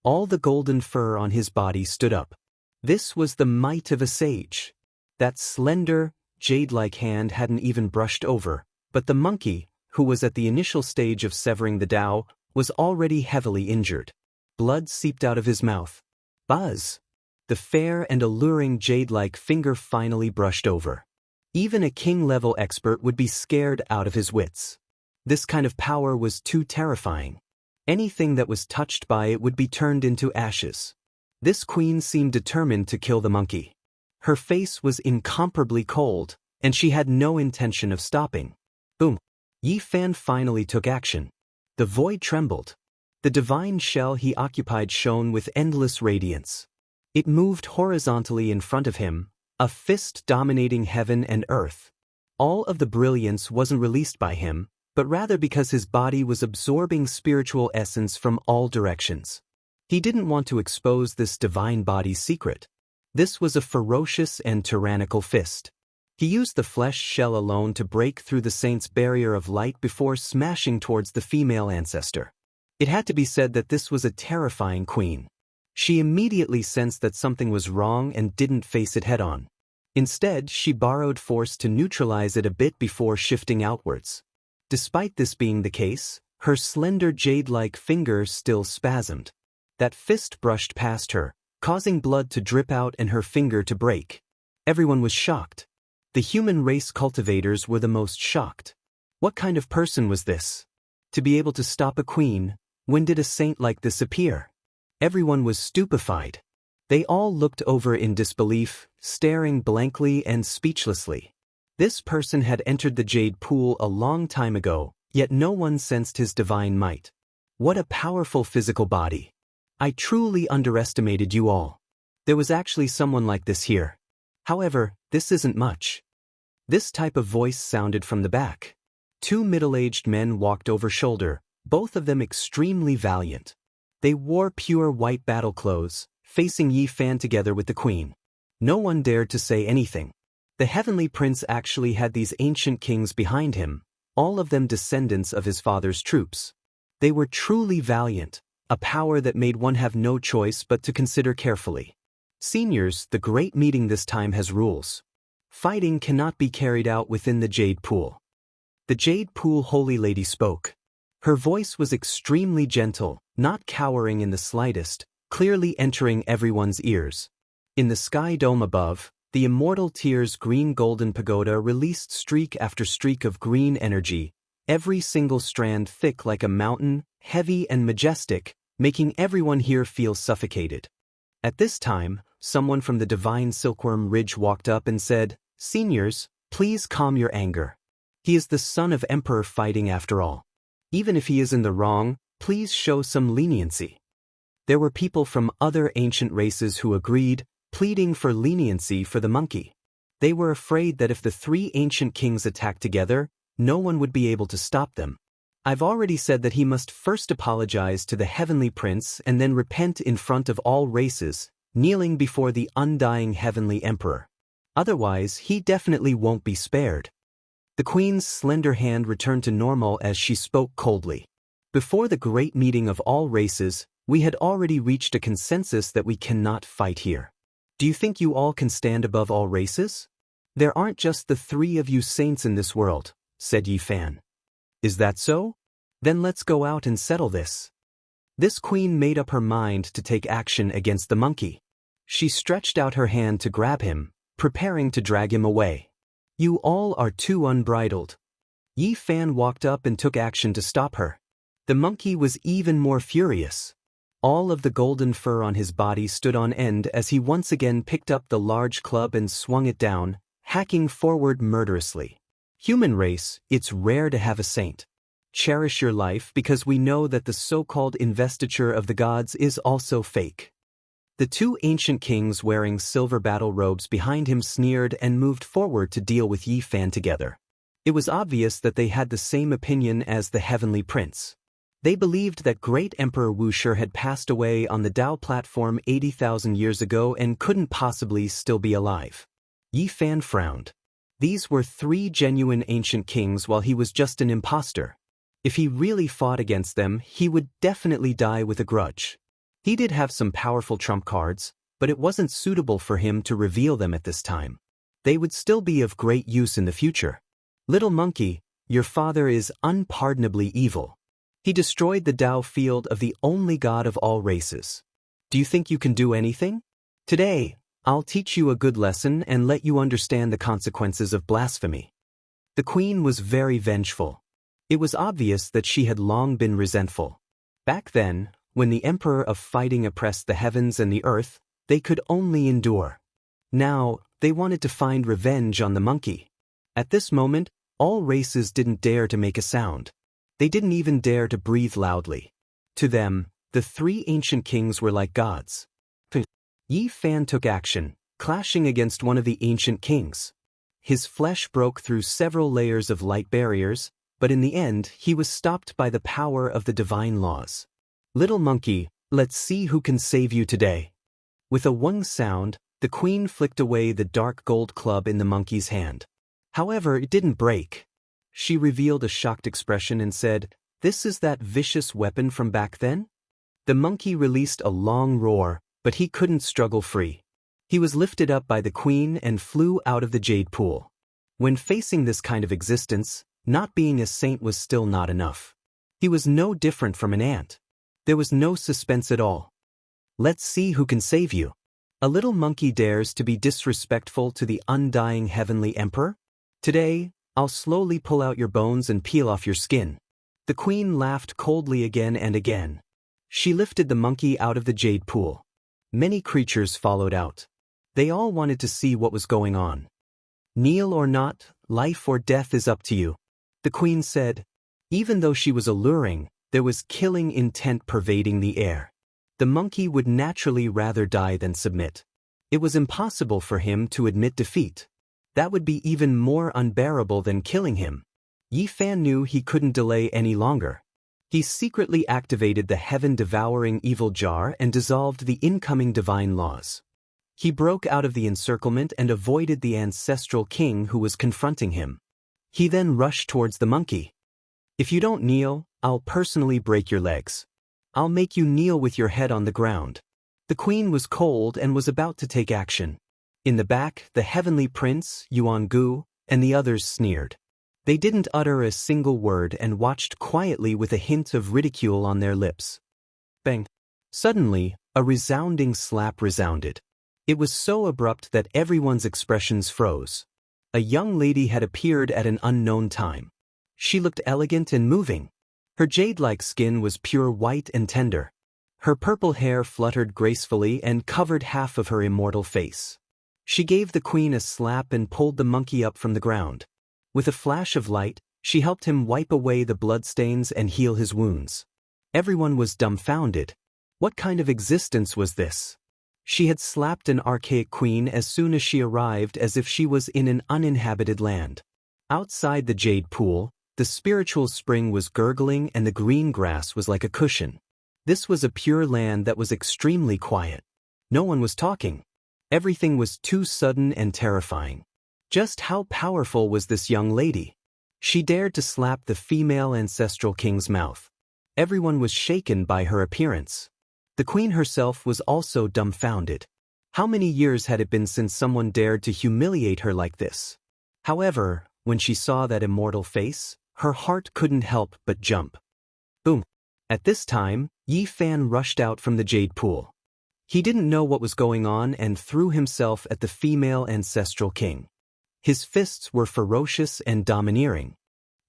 All the golden fur on his body stood up. This was the might of a sage. That slender, jade-like hand hadn't even brushed over, but the monkey, who was at the initial stage of severing the Tao, was already heavily injured. Blood seeped out of his mouth. Buzz! The fair and alluring jade-like finger finally brushed over. Even a king-level expert would be scared out of his wits. This kind of power was too terrifying. Anything that was touched by it would be turned into ashes. This queen seemed determined to kill the monkey. Her face was incomparably cold, and she had no intention of stopping. Boom! Yi Fan finally took action. The void trembled. The divine shell he occupied shone with endless radiance. It moved horizontally in front of him, a fist dominating heaven and earth. All of the brilliance wasn't released by him, but rather because his body was absorbing spiritual essence from all directions. He didn't want to expose this divine body's secret. This was a ferocious and tyrannical fist. He used the flesh shell alone to break through the saint's barrier of light before smashing towards the female ancestor. It had to be said that this was a terrifying queen. She immediately sensed that something was wrong and didn't face it head-on. Instead, she borrowed force to neutralize it a bit before shifting outwards. Despite this being the case, her slender jade-like finger still spasmed. That fist brushed past her, causing blood to drip out and her finger to break. Everyone was shocked. The human race cultivators were the most shocked. What kind of person was this? To be able to stop a queen, When did a saint like this appear? Everyone was stupefied. They all looked over in disbelief, staring blankly and speechlessly. This person had entered the jade pool a long time ago, yet no one sensed his divine might. What a powerful physical body. I truly underestimated you all. There was actually someone like this here. However, this isn't much. This type of voice sounded from the back. Two middle-aged men walked over shoulder, both of them extremely valiant. They wore pure white battle clothes, facing Yi Fan together with the queen. No one dared to say anything. The heavenly prince actually had these ancient kings behind him, all of them descendants of his father's troops. They were truly valiant, a power that made one have no choice but to consider carefully. Seniors, the great meeting this time has rules. Fighting cannot be carried out within the Jade Pool. The Jade Pool Holy Lady spoke. Her voice was extremely gentle, not cowering in the slightest, clearly entering everyone's ears. In the sky dome above, the immortal Tier's green-golden pagoda released streak after streak of green energy, every single strand thick like a mountain, heavy and majestic, making everyone here feel suffocated. At this time, someone from the Divine Silkworm Ridge walked up and said, "Seniors, please calm your anger. He is the son of Emperor fighting after all. Even if he is in the wrong, please show some leniency." There were people from other ancient races who agreed, pleading for leniency for the monkey. They were afraid that if the three ancient kings attacked together, no one would be able to stop them. I've already said that he must first apologize to the heavenly prince and then repent in front of all races, kneeling before the undying heavenly emperor. Otherwise, he definitely won't be spared. The queen's slender hand returned to normal as she spoke coldly. Before the great meeting of all races, we had already reached a consensus that we cannot fight here. Do you think you all can stand above all races? There aren't just the three of you saints in this world, said Yi Fan. Is that so? Then let's go out and settle this. This queen made up her mind to take action against the monkey. She stretched out her hand to grab him, preparing to drag him away. You all are too unbridled. Yi Fan walked up and took action to stop her. The monkey was even more furious. All of the golden fur on his body stood on end as he once again picked up the large club and swung it down, hacking forward murderously. Human race, it's rare to have a saint. Cherish your life because we know that the so-called investiture of the gods is also fake. The two ancient kings wearing silver battle robes behind him sneered and moved forward to deal with Yi Fan together. It was obvious that they had the same opinion as the heavenly prince. They believed that great Emperor Wuxia had passed away on the Dao platform 80,000 years ago and couldn't possibly still be alive. Yi Fan frowned. These were three genuine ancient kings while he was just an imposter. If he really fought against them, he would definitely die with a grudge. He did have some powerful trump cards, but it wasn't suitable for him to reveal them at this time. They would still be of great use in the future. Little monkey, your father is unpardonably evil. He destroyed the Dao field of the only god of all races. Do you think you can do anything? Today, I'll teach you a good lesson and let you understand the consequences of blasphemy. The queen was very vengeful. It was obvious that she had long been resentful. Back then, when the emperor of fighting oppressed the heavens and the earth, they could only endure. Now, they wanted to find revenge on the monkey. At this moment, all races didn't dare to make a sound. They didn't even dare to breathe loudly. To them, the three ancient kings were like gods. Yi Fan took action, clashing against one of the ancient kings. His flesh broke through several layers of light barriers, but in the end he was stopped by the power of the divine laws. Little monkey, let's see who can save you today. With a wung sound, the queen flicked away the dark gold club in the monkey's hand. However, it didn't break. She revealed a shocked expression and said, "This is that vicious weapon from back then?" The monkey released a long roar, but he couldn't struggle free. He was lifted up by the queen and flew out of the jade pool. When facing this kind of existence, not being a saint was still not enough. He was no different from an ant. There was no suspense at all. Let's see who can save you. A little monkey dares to be disrespectful to the undying heavenly emperor? Today, I'll slowly pull out your bones and peel off your skin. The queen laughed coldly again and again. She lifted the monkey out of the jade pool. Many creatures followed out. They all wanted to see what was going on. "Kneel or not, life or death is up to you," the queen said. Even though she was alluring, there was killing intent pervading the air. The monkey would naturally rather die than submit. It was impossible for him to admit defeat. That would be even more unbearable than killing him. Yi Fan knew he couldn't delay any longer. He secretly activated the heaven-devouring evil jar and dissolved the incoming divine laws. He broke out of the encirclement and avoided the ancestral king who was confronting him. He then rushed towards the monkey. "If you don't kneel, I'll personally break your legs. I'll make you kneel with your head on the ground." The queen was cold and was about to take action. In the back, the heavenly prince, Yuan Gu, and the others sneered. They didn't utter a single word and watched quietly with a hint of ridicule on their lips. Bang! Suddenly, a resounding slap resounded. It was so abrupt that everyone's expressions froze. A young lady had appeared at an unknown time. She looked elegant and moving. Her jade-like skin was pure white and tender. Her purple hair fluttered gracefully and covered half of her immortal face. She gave the queen a slap and pulled the monkey up from the ground. With a flash of light, she helped him wipe away the bloodstains and heal his wounds. Everyone was dumbfounded. What kind of existence was this? She had slapped an archaic queen as soon as she arrived, as if she was in an uninhabited land. Outside the jade pool, the spiritual spring was gurgling and the green grass was like a cushion. This was a pure land that was extremely quiet. No one was talking. Everything was too sudden and terrifying. Just how powerful was this young lady? She dared to slap the female ancestral king's mouth. Everyone was shaken by her appearance. The queen herself was also dumbfounded. How many years had it been since someone dared to humiliate her like this? However, when she saw that immortal face, her heart couldn't help but jump. Boom! At this time, Yi Fan rushed out from the jade pool. He didn't know what was going on and threw himself at the female ancestral king. His fists were ferocious and domineering.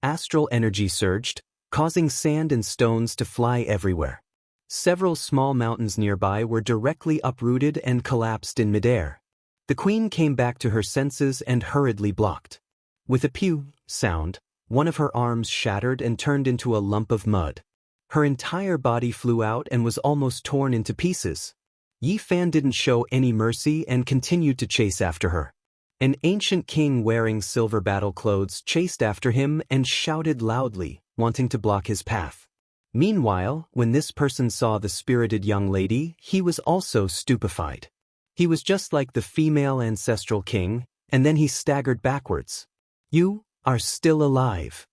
Astral energy surged, causing sand and stones to fly everywhere. Several small mountains nearby were directly uprooted and collapsed in midair. The queen came back to her senses and hurriedly blocked. With a pew sound, one of her arms shattered and turned into a lump of mud. Her entire body flew out and was almost torn into pieces. Yi Fan didn't show any mercy and continued to chase after her. An ancient king wearing silver battle clothes chased after him and shouted loudly, wanting to block his path. Meanwhile, when this person saw the spirited young lady, he was also stupefied. He was just like the female ancestral king, and then he staggered backwards. "You are still alive."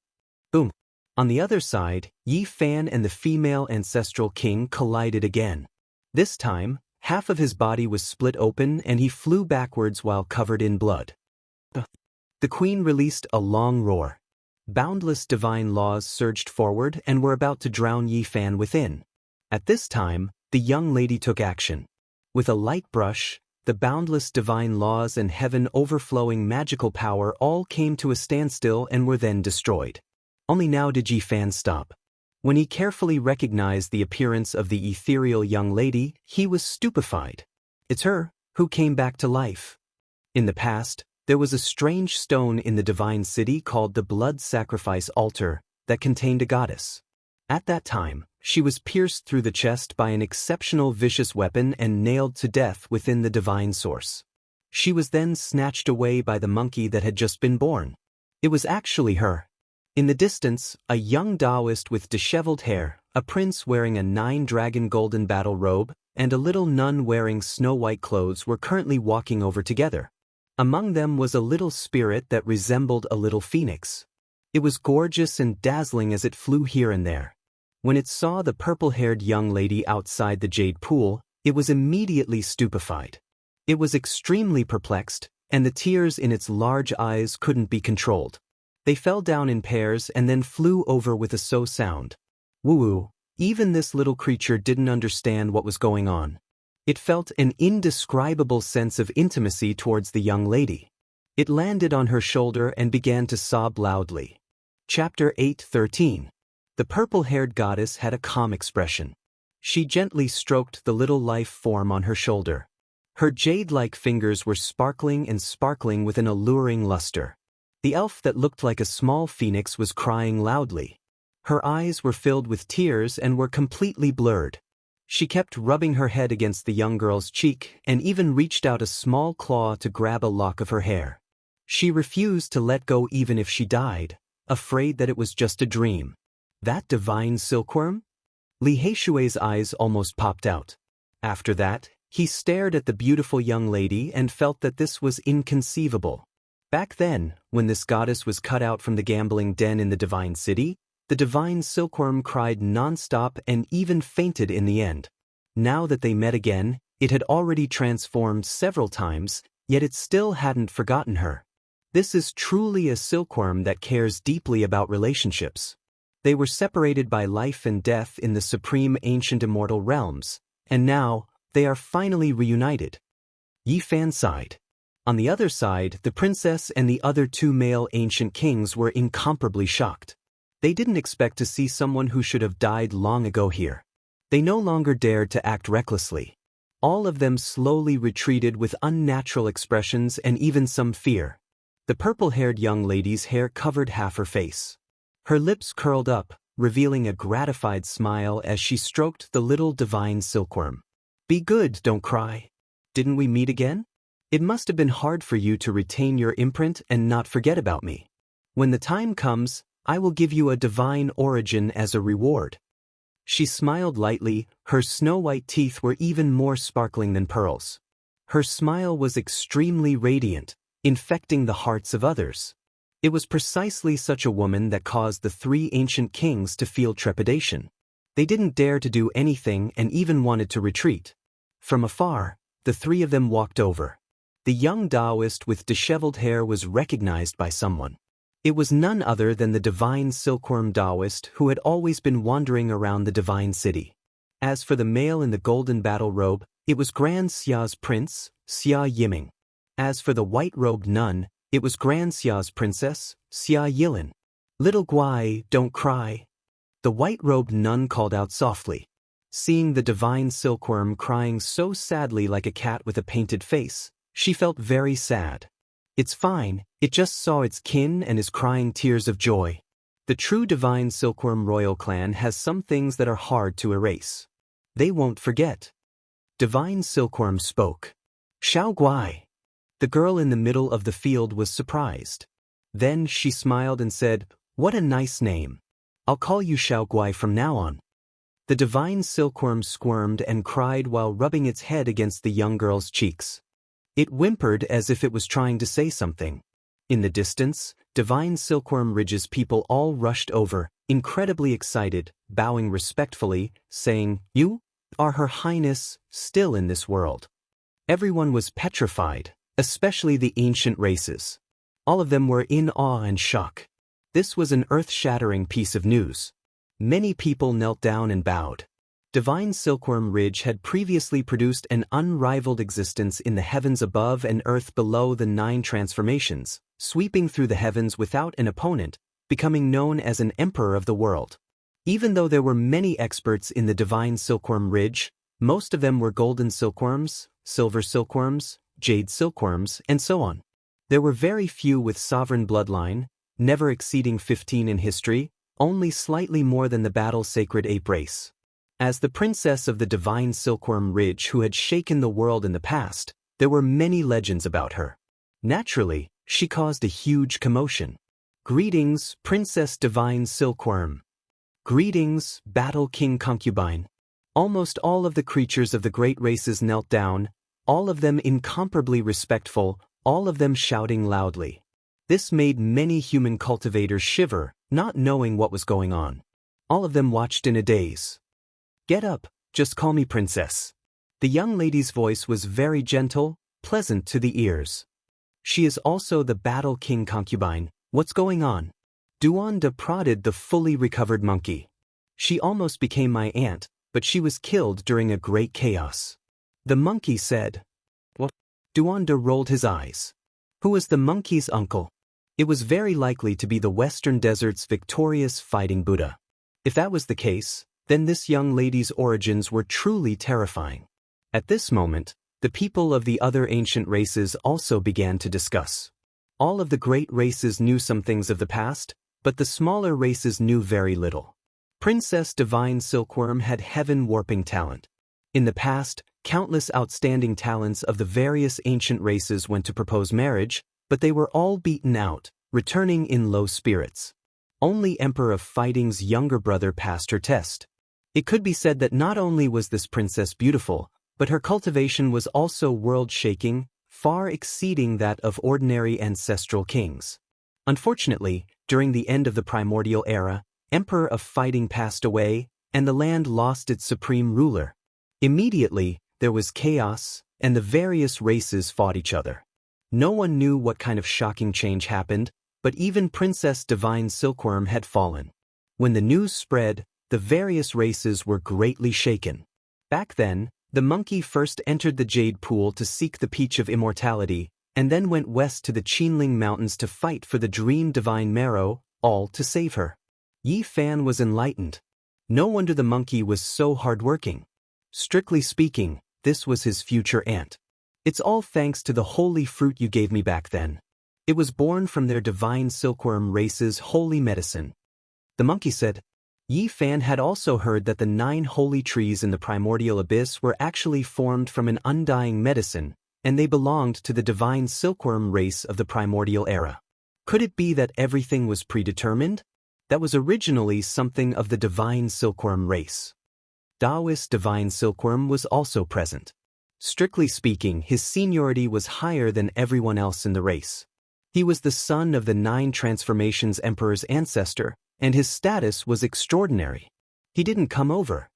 Boom. On the other side, Yi Fan and the female ancestral king collided again. This time, half of his body was split open and he flew backwards while covered in blood. The queen released a long roar. Boundless divine laws surged forward and were about to drown Yi Fan within. At this time, the young lady took action. With a light brush, the boundless divine laws and heaven-overflowing magical power all came to a standstill and were then destroyed. Only now did Yi Fan stop. When he carefully recognized the appearance of the ethereal young lady, he was stupefied. It's her, who came back to life. In the past, there was a strange stone in the divine city called the blood sacrifice altar that contained a goddess. At that time, she was pierced through the chest by an exceptional vicious weapon and nailed to death within the divine source. She was then snatched away by the monkey that had just been born. It was actually her. In the distance, a young Taoist with disheveled hair, a prince wearing a 9-dragon golden battle robe, and a little nun wearing snow-white clothes were currently walking over together. Among them was a little spirit that resembled a little phoenix. It was gorgeous and dazzling as it flew here and there. When it saw the purple-haired young lady outside the jade pool, it was immediately stupefied. It was extremely perplexed, and the tears in its large eyes couldn't be controlled. They fell down in pairs and then flew over with a so sound. Woo-woo, even this little creature didn't understand what was going on. It felt an indescribable sense of intimacy towards the young lady. It landed on her shoulder and began to sob loudly. Chapter 8:13. The purple-haired goddess had a calm expression. She gently stroked the little life form on her shoulder. Her jade-like fingers were sparkling with an alluring luster. The elf that looked like a small phoenix was crying loudly. Her eyes were filled with tears and were completely blurred. She kept rubbing her head against the young girl's cheek and even reached out a small claw to grab a lock of her hair. She refused to let go even if she died, afraid that it was just a dream. That divine silkworm? Li Heishui's eyes almost popped out. After that, he stared at the beautiful young lady and felt that this was inconceivable. Back then, when this goddess was cut out from the gambling den in the divine city, the divine silkworm cried non-stop and even fainted in the end. Now that they met again, it had already transformed several times, yet it still hadn't forgotten her. This is truly a silkworm that cares deeply about relationships. They were separated by life and death in the supreme ancient immortal realms, and now, they are finally reunited. Yi Fan sighed. On the other side, the princess and the other two male ancient kings were incomparably shocked. They didn't expect to see someone who should have died long ago here. They no longer dared to act recklessly. All of them slowly retreated with unnatural expressions and even some fear. The purple-haired young lady's hair covered half her face. Her lips curled up, revealing a gratified smile as she stroked the little divine silkworm. "Be good, don't cry. Didn't we meet again? It must have been hard for you to retain your imprint and not forget about me. When the time comes, I will give you a divine origin as a reward." She smiled lightly, her snow-white teeth were even more sparkling than pearls. Her smile was extremely radiant, infecting the hearts of others. It was precisely such a woman that caused the three ancient kings to feel trepidation. They didn't dare to do anything and even wanted to retreat. From afar, the three of them walked over. The young Taoist with disheveled hair was recognized by someone. It was none other than the divine silkworm Taoist who had always been wandering around the divine city. As for the male in the golden battle robe, it was Grand Xia's prince, Xia Yiming. As for the white-robed nun, it was Grand Xia's princess, Xia Yilin. "Little Guai, don't cry." The white-robed nun called out softly. Seeing the divine silkworm crying so sadly like a cat with a painted face, she felt very sad. "It's fine, it just saw its kin and is crying tears of joy." The true divine silkworm royal clan has some things that are hard to erase. They won't forget. Divine silkworm spoke. "Xiao Guai." The girl in the middle of the field was surprised. Then she smiled and said, "What a nice name. I'll call you Xiao Guai from now on." The divine silkworm squirmed and cried while rubbing its head against the young girl's cheeks. It whimpered as if it was trying to say something. In the distance, divine silkworm ridge's people all rushed over, incredibly excited, bowing respectfully, saying, "You are Her Highness, still in this world." Everyone was petrified, especially the ancient races. All of them were in awe and shock. This was an earth-shattering piece of news. Many people knelt down and bowed. Divine Silkworm Ridge had previously produced an unrivaled existence in the heavens above and earth below the 9 transformations, sweeping through the heavens without an opponent, becoming known as an emperor of the world. Even though there were many experts in the Divine Silkworm Ridge, most of them were golden silkworms, silver silkworms, jade silkworms, and so on. There were very few with sovereign bloodline, never exceeding 15 in history, only slightly more than the battle-sacred ape race. As the princess of the Divine Silkworm Ridge who had shaken the world in the past, there were many legends about her. Naturally, she caused a huge commotion. "Greetings, Princess Divine Silkworm." "Greetings, Battle King Concubine." Almost all of the creatures of the great races knelt down, all of them incomparably respectful, all of them shouting loudly. This made many human cultivators shiver, not knowing what was going on. All of them watched in a daze. "Get up, just call me princess." The young lady's voice was very gentle, pleasant to the ears. "She is also the Battle King Concubine. What's going on?" Duanda prodded the fully recovered monkey. "She almost became my aunt, but she was killed during a great chaos." The monkey said. "What?" Duanda rolled his eyes. Who was the monkey's uncle? It was very likely to be the Western Desert's victorious fighting Buddha. If that was the case, then this young lady's origins were truly terrifying. At this moment, the people of the other ancient races also began to discuss. All of the great races knew some things of the past, but the smaller races knew very little. Princess Divine Silkworm had heaven-warping talent. In the past, countless outstanding talents of the various ancient races went to propose marriage, but they were all beaten out, returning in low spirits. Only Emperor of Fighting's younger brother passed her test. It could be said that not only was this princess beautiful, but her cultivation was also world-shaking, far exceeding that of ordinary ancestral kings. Unfortunately, during the end of the primordial era, Emperor of Fighting passed away, and the land lost its supreme ruler. Immediately, there was chaos, and the various races fought each other. No one knew what kind of shocking change happened, but even Princess Divine Silkworm had fallen. When the news spread, the various races were greatly shaken. Back then, the monkey first entered the Jade Pool to seek the Peach of Immortality, and then went west to the Qinling Mountains to fight for the Dream Divine Marrow, all to save her. Yi Fan was enlightened. No wonder the monkey was so hardworking. Strictly speaking, this was his future aunt. It's all thanks to the holy fruit you gave me back then. It was born from their divine silkworm race's holy medicine. The monkey said. Yi Fan had also heard that the 9 holy trees in the primordial abyss were actually formed from an undying medicine, and they belonged to the divine silkworm race of the primordial era. Could it be that everything was predetermined? That was originally something of the divine silkworm race. Taoist divine silkworm was also present. Strictly speaking, his seniority was higher than everyone else in the race. He was the son of the 9 transformations emperor's ancestor, and his status was extraordinary. He didn't come over.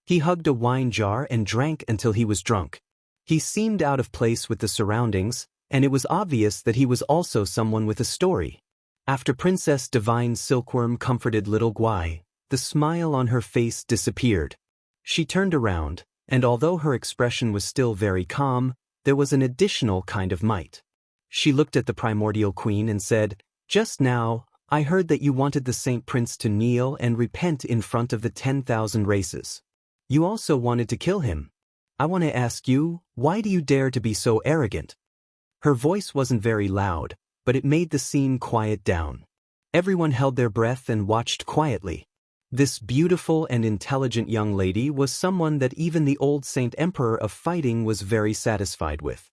He hugged a wine jar and drank until he was drunk. He seemed out of place with the surroundings, and it was obvious that he was also someone with a story. After Princess Divine Silkworm comforted little Guai, the smile on her face disappeared. She turned around, and although her expression was still very calm, there was an additional kind of might. She looked at the primordial queen and said, "Just now, I heard that you wanted the Saint Prince to kneel and repent in front of the 10,000 races. You also wanted to kill him. I want to ask you, why do you dare to be so arrogant?" Her voice wasn't very loud, but it made the scene quiet down. Everyone held their breath and watched quietly. This beautiful and intelligent young lady was someone that even the old Saint Emperor of Fighting was very satisfied with.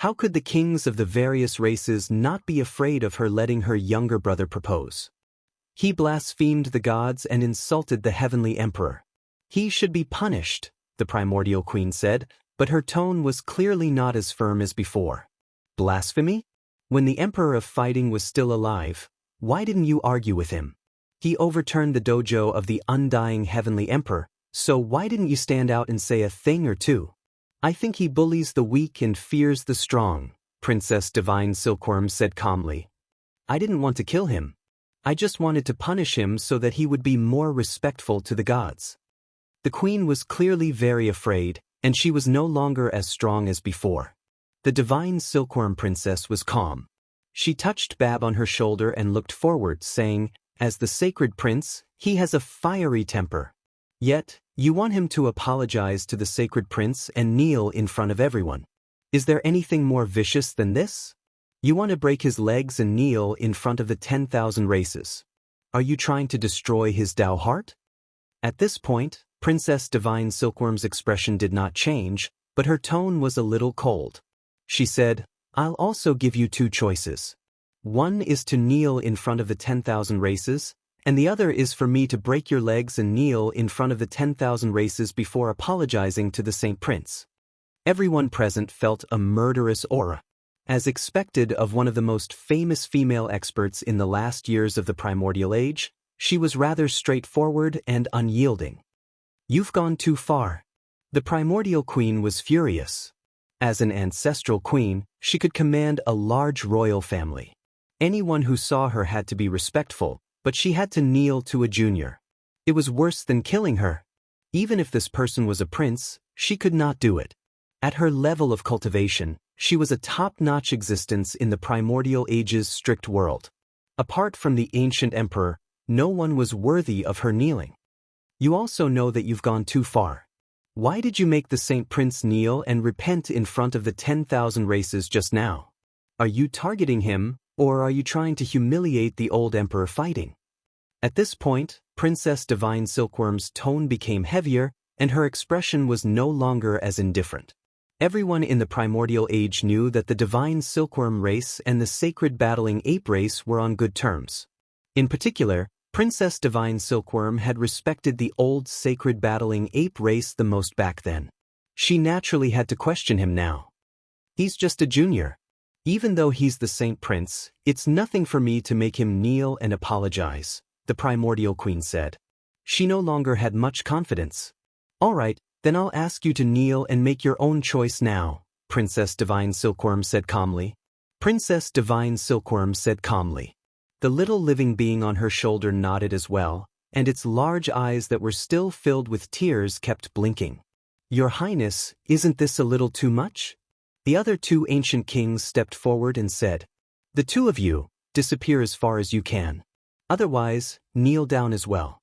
How could the kings of the various races not be afraid of her letting her younger brother propose? He blasphemed the gods and insulted the heavenly emperor. He should be punished, the primordial queen said, but her tone was clearly not as firm as before. Blasphemy? When the Emperor of Fighting was still alive, why didn't you argue with him? He overturned the dojo of the undying heavenly emperor, so why didn't you stand out and say a thing or two? I think he bullies the weak and fears the strong, Princess Divine Silkworm said calmly. I didn't want to kill him. I just wanted to punish him so that he would be more respectful to the gods. The queen was clearly very afraid, and she was no longer as strong as before. The Divine Silkworm Princess was calm. She touched Bab on her shoulder and looked forward, saying, "As the sacred prince, he has a fiery temper. Yet, you want him to apologize to the sacred prince and kneel in front of everyone. Is there anything more vicious than this? You want to break his legs and kneel in front of the 10,000 races. Are you trying to destroy his Tao heart?" At this point, Princess Divine Silkworm's expression did not change, but her tone was a little cold. She said, "I'll also give you 2 choices. One is to kneel in front of the 10,000 races, and the other is for me to break your legs and kneel in front of the 10,000 races before apologizing to the Saint Prince." Everyone present felt a murderous aura. As expected of one of the most famous female experts in the last years of the primordial age, she was rather straightforward and unyielding. "You've gone too far." The primordial queen was furious. As an ancestral queen, she could command a large royal family. Anyone who saw her had to be respectful, but she had to kneel to a junior. It was worse than killing her. Even if this person was a prince, she could not do it. At her level of cultivation, she was a top-notch existence in the primordial age's strict world. Apart from the ancient emperor, no one was worthy of her kneeling. You also know that you've gone too far. Why did you make the Saint Prince kneel and repent in front of the 10,000 races just now? Are you targeting him, or are you trying to humiliate the old emperor fighting? At this point, Princess Divine Silkworm's tone became heavier, and her expression was no longer as indifferent. Everyone in the primordial age knew that the Divine Silkworm race and the Sacred Battling Ape race were on good terms. In particular, Princess Divine Silkworm had respected the old Sacred Battling Ape race the most back then. She naturally had to question him now. He's just a junior. Even though he's the Saint Prince, it's nothing for me to make him kneel and apologize, the Primordial Queen said. She no longer had much confidence. All right, then I'll ask you to kneel and make your own choice now, Princess Divine Silkworm said calmly. Princess Divine Silkworm said calmly. The little living being on her shoulder nodded as well, and its large eyes that were still filled with tears kept blinking. Your Highness, isn't this a little too much? The other two ancient kings stepped forward and said, the two of you, disappear as far as you can. Otherwise, kneel down as well.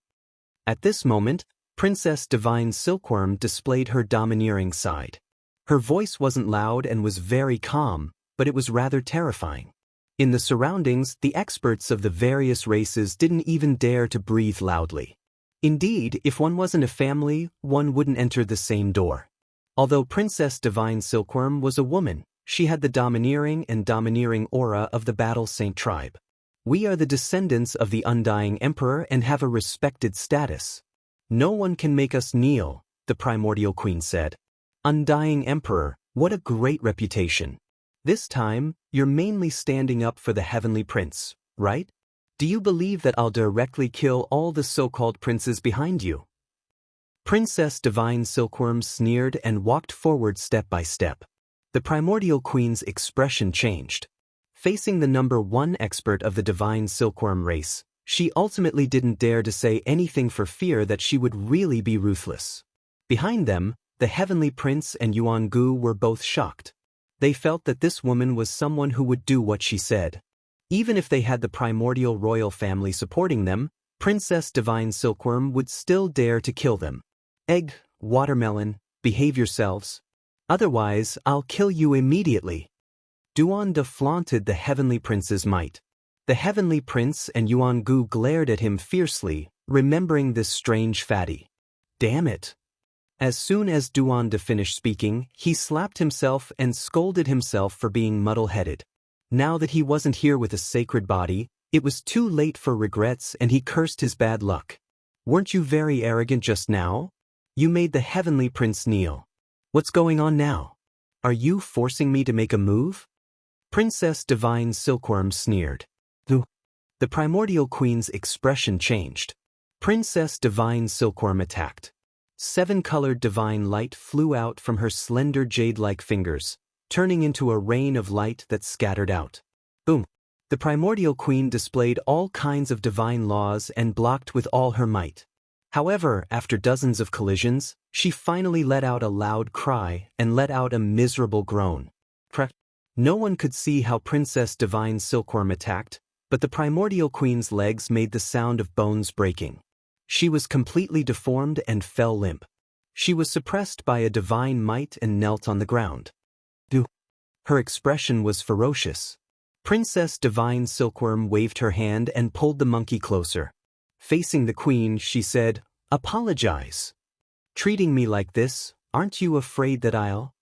At this moment, Princess Divine Silkworm displayed her domineering side. Her voice wasn't loud and was very calm, but it was rather terrifying. In the surroundings, the experts of the various races didn't even dare to breathe loudly. Indeed, if one wasn't a family, one wouldn't enter the same door. Although Princess Divine Silkworm was a woman, she had the domineering aura of the Battle Saint tribe. We are the descendants of the Undying Emperor and have a respected status. No one can make us kneel, the Primordial Queen said. Undying Emperor, what a great reputation. This time, you're mainly standing up for the Heavenly Prince, right? Do you believe that I'll directly kill all the so-called princes behind you? Princess Divine Silkworm sneered and walked forward step by step. The Primordial Queen's expression changed. Facing the number one expert of the Divine Silkworm race, she ultimately didn't dare to say anything for fear that she would really be ruthless. Behind them, the Heavenly Prince and Yuan Gu were both shocked. They felt that this woman was someone who would do what she said. Even if they had the primordial royal family supporting them, Princess Divine Silkworm would still dare to kill them. Egg, watermelon, behave yourselves. Otherwise, I'll kill you immediately. Duan De flaunted the Heavenly Prince's might. The Heavenly Prince and Yuan Gu glared at him fiercely, remembering this strange fatty. Damn it. As soon as Duan De finished speaking, he slapped himself and scolded himself for being muddle-headed. Now that he wasn't here with a sacred body, it was too late for regrets and he cursed his bad luck. Weren't you very arrogant just now? You made the Heavenly Prince kneel. What's going on now? Are you forcing me to make a move? Princess Divine Silkworm sneered. The Primordial Queen's expression changed. Princess Divine Silkworm attacked. 7-colored divine light flew out from her slender jade-like fingers, turning into a rain of light that scattered out. Boom! The Primordial Queen displayed all kinds of divine laws and blocked with all her might. However, after dozens of collisions, she finally let out a loud cry and let out a miserable groan. No one could see how Princess Divine Silkworm attacked, but the Primordial Queen's legs made the sound of bones breaking. She was completely deformed and fell limp. She was suppressed by a divine might and knelt on the ground. Her expression was ferocious. Princess Divine Silkworm waved her hand and pulled the monkey closer. Facing the queen, she said, "Apologize. Treating me like this, aren't you afraid that I'll?"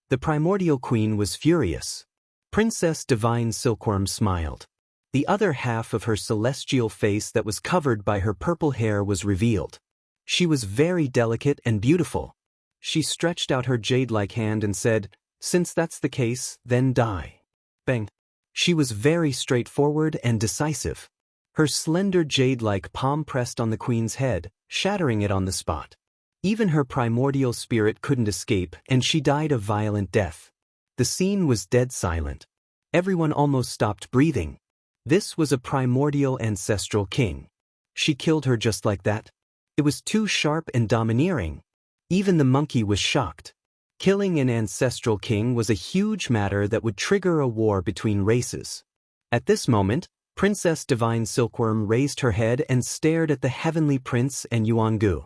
The Primordial Queen was furious. Princess Divine Silkworm smiled. The other half of her celestial face that was covered by her purple hair was revealed. She was very delicate and beautiful. She stretched out her jade-like hand and said, "Since that's the case, then die." Bang. She was very straightforward and decisive. Her slender jade-like palm pressed on the queen's head, shattering it on the spot. Even her primordial spirit couldn't escape, and she died a violent death. The scene was dead silent. Everyone almost stopped breathing. This was a primordial ancestral king. She killed her just like that. It was too sharp and domineering. Even the monkey was shocked. Killing an ancestral king was a huge matter that would trigger a war between races. At this moment, Princess Divine Silkworm raised her head and stared at the Heavenly Prince and Yuan Gu.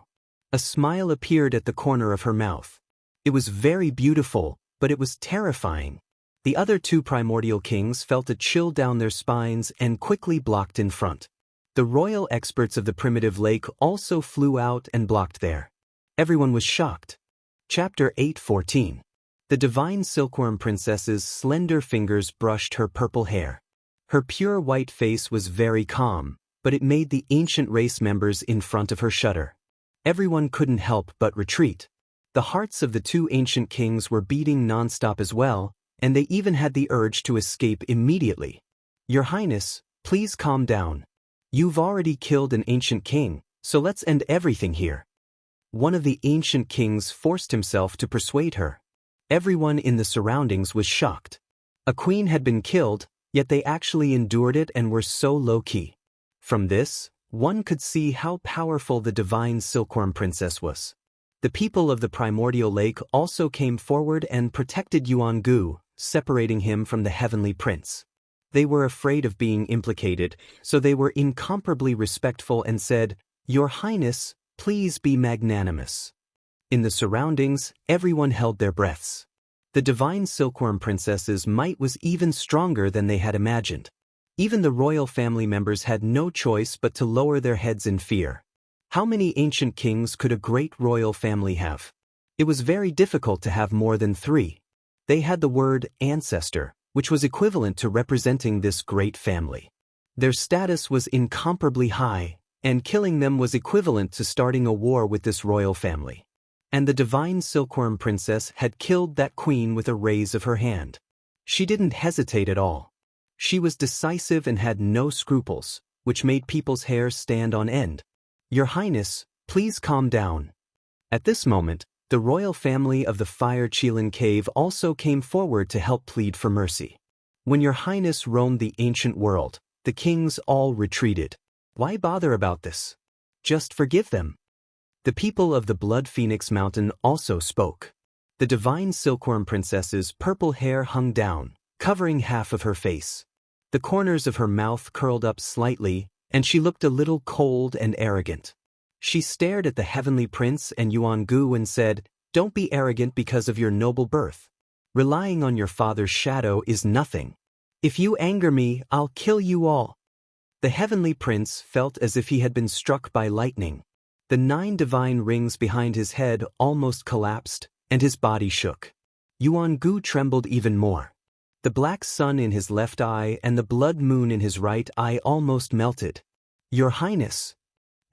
A smile appeared at the corner of her mouth. It was very beautiful, but it was terrifying. The other two primordial kings felt a chill down their spines and quickly blocked in front. The royal experts of the primitive lake also flew out and blocked there. Everyone was shocked. Chapter 8:14. The divine silkworm princess's slender fingers brushed her purple hair. Her pure white face was very calm, but it made the ancient race members in front of her shudder. Everyone couldn't help but retreat. The hearts of the two ancient kings were beating nonstop as well, and they even had the urge to escape immediately. Your Highness, please calm down. You've already killed an ancient king, so let's end everything here. One of the ancient kings forced himself to persuade her. Everyone in the surroundings was shocked. A queen had been killed, yet they actually endured it and were so low-key. From this, one could see how powerful the divine silkworm princess was. The people of the primordial lake also came forward and protected Yuan-gu, separating him from the heavenly prince. They were afraid of being implicated, so they were incomparably respectful and said, "Your Highness, please be magnanimous." In the surroundings, everyone held their breaths. The divine silkworm princess's might was even stronger than they had imagined. Even the royal family members had no choice but to lower their heads in fear. How many ancient kings could a great royal family have? It was very difficult to have more than 3. They had the word ancestor, which was equivalent to representing this great family. Their status was incomparably high, and killing them was equivalent to starting a war with this royal family. And the divine silkworm princess had killed that queen with a raise of her hand. She didn't hesitate at all. She was decisive and had no scruples, which made people's hair stand on end. Your Highness, please calm down. At this moment, the royal family of the Fire Qilin Cave also came forward to help plead for mercy. When Your Highness roamed the ancient world, the kings all retreated. Why bother about this? Just forgive them. The people of the Blood Phoenix Mountain also spoke. The divine silkworm princess's purple hair hung down, covering half of her face. The corners of her mouth curled up slightly, and she looked a little cold and arrogant. She stared at the heavenly prince and Yuan-gu and said, "Don't be arrogant because of your noble birth. Relying on your father's shadow is nothing. If you anger me, I'll kill you all." The heavenly prince felt as if he had been struck by lightning. The 9 divine rings behind his head almost collapsed, and his body shook. Yuan-gu trembled even more. The black sun in his left eye and the blood moon in his right eye almost melted. Your Highness.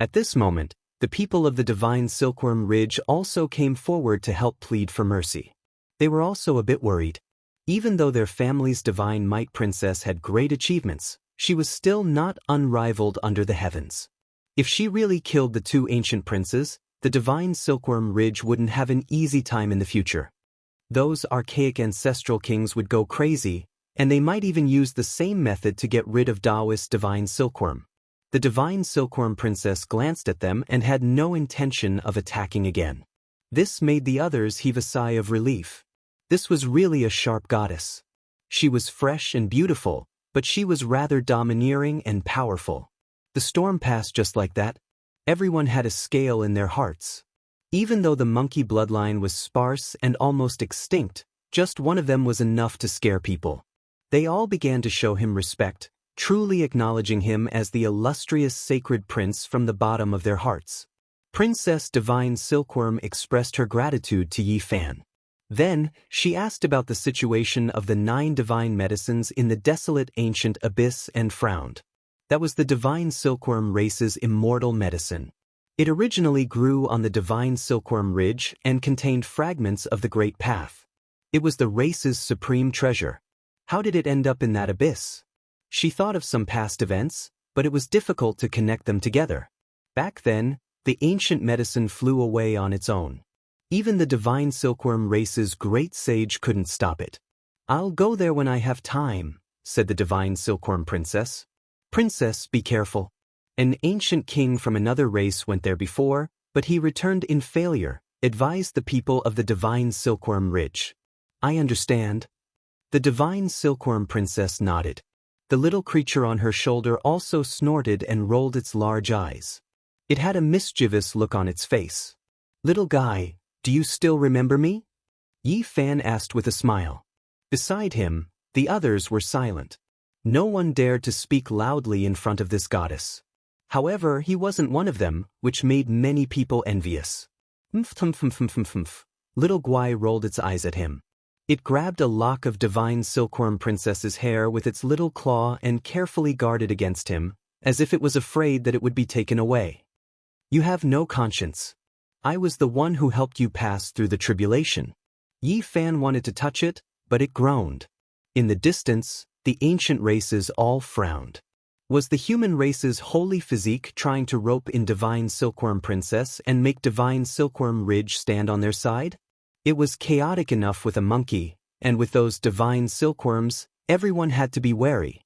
At this moment, the people of the divine Silkworm Ridge also came forward to help plead for mercy. They were also a bit worried. Even though their family's divine might princess had great achievements, she was still not unrivaled under the heavens. If she really killed the 2 ancient princes, the divine Silkworm Ridge wouldn't have an easy time in the future. Those archaic ancestral kings would go crazy, and they might even use the same method to get rid of Daoist divine silkworm. The divine silkworm princess glanced at them and had no intention of attacking again. This made the others heave a sigh of relief. This was really a sharp goddess. She was fresh and beautiful, but she was rather domineering and powerful. The storm passed just like that. Everyone had a scale in their hearts. Even though the monkey bloodline was sparse and almost extinct, just one of them was enough to scare people. They all began to show him respect, truly acknowledging him as the illustrious sacred prince from the bottom of their hearts. Princess Divine Silkworm expressed her gratitude to Yi Fan. Then, she asked about the situation of the 9 divine medicines in the desolate ancient abyss and frowned. That was the divine silkworm race's immortal medicine. It originally grew on the divine Silkworm Ridge and contained fragments of the Great Path. It was the race's supreme treasure. How did it end up in that abyss? She thought of some past events, but it was difficult to connect them together. Back then, the ancient medicine flew away on its own. Even the divine silkworm race's great sage couldn't stop it. "I'll go there when I have time," said the divine silkworm princess. "Princess, be careful. An ancient king from another race went there before, but he returned in failure," advised the people of the divine Silkworm Ridge. "I understand." The divine Silkworm princess nodded. The little creature on her shoulder also snorted and rolled its large eyes. It had a mischievous look on its face. Little guy, do you still remember me? Yi Fan asked with a smile. Beside him, the others were silent. No one dared to speak loudly in front of this goddess. However, he wasn't one of them, which made many people envious. Little Guai rolled its eyes at him. It grabbed a lock of divine silkworm princess's hair with its little claw and carefully guarded against him, as if it was afraid that it would be taken away. You have no conscience. I was the one who helped you pass through the tribulation. Yi Fan wanted to touch it, but it groaned. In the distance, the ancient races all frowned. Was the human race's holy physique trying to rope in divine silkworm princess and make divine silkworm ridge stand on their side? It was chaotic enough with a monkey, and with those divine silkworms, everyone had to be wary.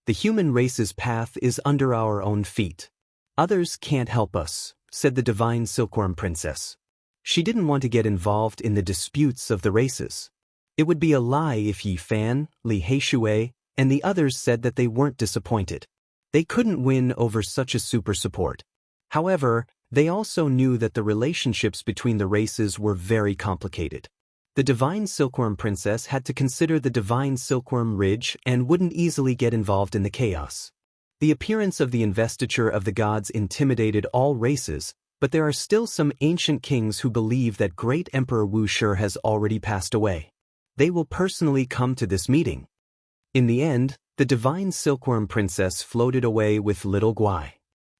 The human race's path is under our own feet. Others can't help us, said the divine silkworm princess. She didn't want to get involved in the disputes of the races. It would be a lie if Yi Fan, Li Heishui, and the others said that they weren't disappointed. They couldn't win over such a super support. However, they also knew that the relationships between the races were very complicated. The divine silkworm princess had to consider the divine silkworm ridge and wouldn't easily get involved in the chaos. The appearance of the investiture of the gods intimidated all races, but there are still some ancient kings who believe that great Emperor Wuxia has already passed away. They will personally come to this meeting. In the end, the divine silkworm princess floated away with little Guai.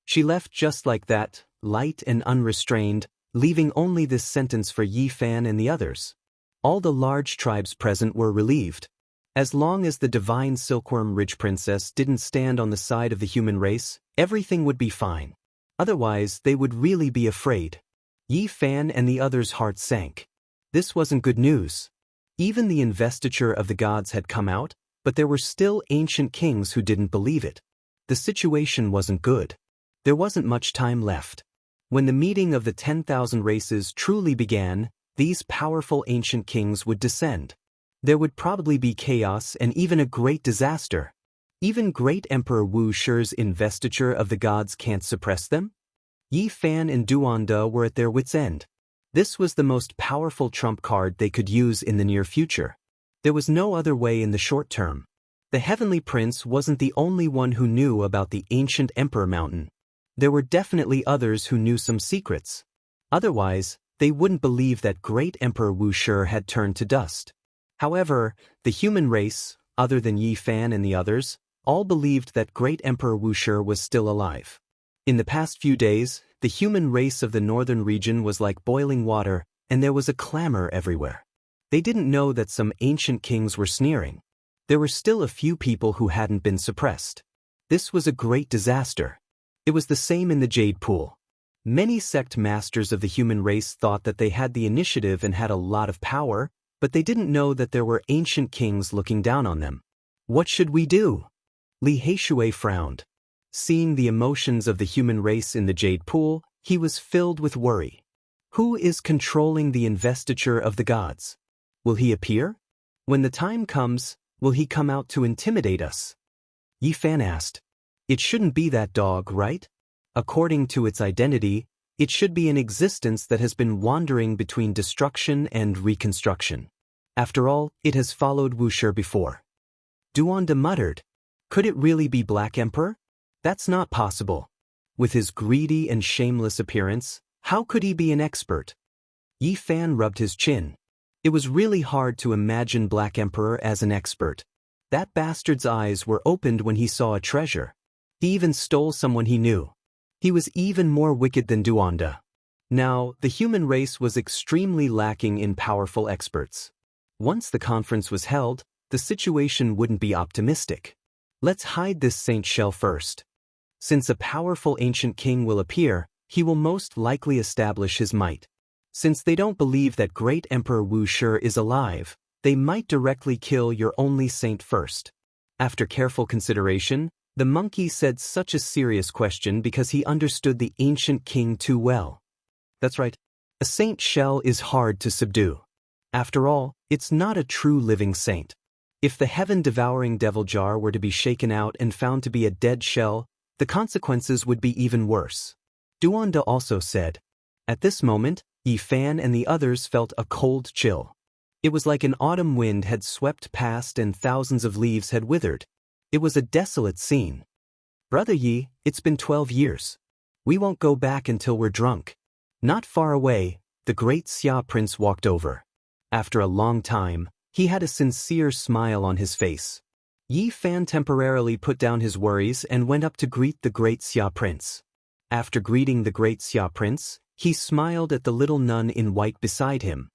She left just like that, light and unrestrained, leaving only this sentence for Yi Fan and the others. All the large tribes present were relieved. As long as the divine silkworm ridge princess didn't stand on the side of the human race, everything would be fine. Otherwise, they would really be afraid. Yi Fan and the others' hearts sank. This wasn't good news. Even the investiture of the gods had come out, but there were still ancient kings who didn't believe it. The situation wasn't good. There wasn't much time left. When the meeting of the 10,000 races truly began, these powerful ancient kings would descend. There would probably be chaos and even a great disaster. Even great Emperor Wuxia's investiture of the gods can't suppress them? Yi Fan and Duanda were at their wits' end. This was the most powerful trump card they could use in the near future. There was no other way in the short term. The Heavenly Prince wasn't the only one who knew about the ancient Emperor Mountain. There were definitely others who knew some secrets. Otherwise, they wouldn't believe that great Emperor Wuxia had turned to dust. However, the human race, other than Yi Fan and the others, all believed that great Emperor Wuxia was still alive. In the past few days, the human race of the northern region was like boiling water, and there was a clamor everywhere. They didn't know that some ancient kings were sneering. There were still a few people who hadn't been suppressed. This was a great disaster. It was the same in the Jade Pool. Many sect masters of the human race thought that they had the initiative and had a lot of power, but they didn't know that there were ancient kings looking down on them. What should we do? Li Heishui frowned. Seeing the emotions of the human race in the Jade Pool, he was filled with worry. Who is controlling the investiture of the gods? Will he appear? When the time comes, will he come out to intimidate us? Yi Fan asked. It shouldn't be that dog, right? According to its identity, it should be an existence that has been wandering between destruction and reconstruction. After all, it has followed Wuxia before. Duanda muttered. Could it really be Black Emperor? That's not possible. With his greedy and shameless appearance, how could he be an expert? Yi Fan rubbed his chin. It was really hard to imagine Black Emperor as an expert. That bastard's eyes were opened when he saw a treasure. He even stole someone he knew. He was even more wicked than Duanda. Now, the human race was extremely lacking in powerful experts. Once the conference was held, the situation wouldn't be optimistic. Let's hide this saint shell first. Since a powerful ancient king will appear, he will most likely establish his might. Since they don't believe that great Emperor Wuxia is alive, they might directly kill your only saint first. After careful consideration, the monkey said such a serious question because he understood the ancient king too well. That's right. A saint shell is hard to subdue. After all, it's not a true living saint. If the heaven-devouring devil jar were to be shaken out and found to be a dead shell, the consequences would be even worse. Duanda also said. At this moment, Yi Fan and the others felt a cold chill. It was like an autumn wind had swept past and thousands of leaves had withered. It was a desolate scene. Brother Yi, it's been 12 years. We won't go back until we're drunk. Not far away, the great Xia prince walked over. After a long time, he had a sincere smile on his face. Yi Fan temporarily put down his worries and went up to greet the great Xia prince. After greeting the great Xia prince, he smiled at the little nun in white beside him.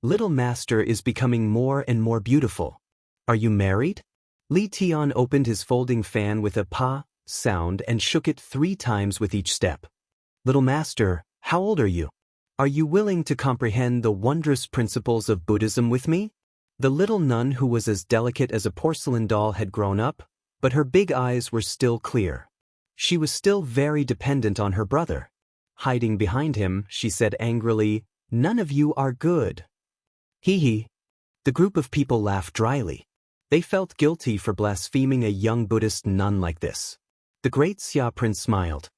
Little master is becoming more and more beautiful. Are you married? Li Tian opened his folding fan with a pa sound and shook it 3 times with each step. Little master, how old are you? Are you willing to comprehend the wondrous principles of Buddhism with me? The little nun, who was as delicate as a porcelain doll, had grown up, but her big eyes were still clear. She was still very dependent on her brother. Hiding behind him, she said angrily, "None of you are good." Hee hee. The group of people laughed dryly. They felt guilty for blaspheming a young Buddhist nun like this. The great Xia prince smiled.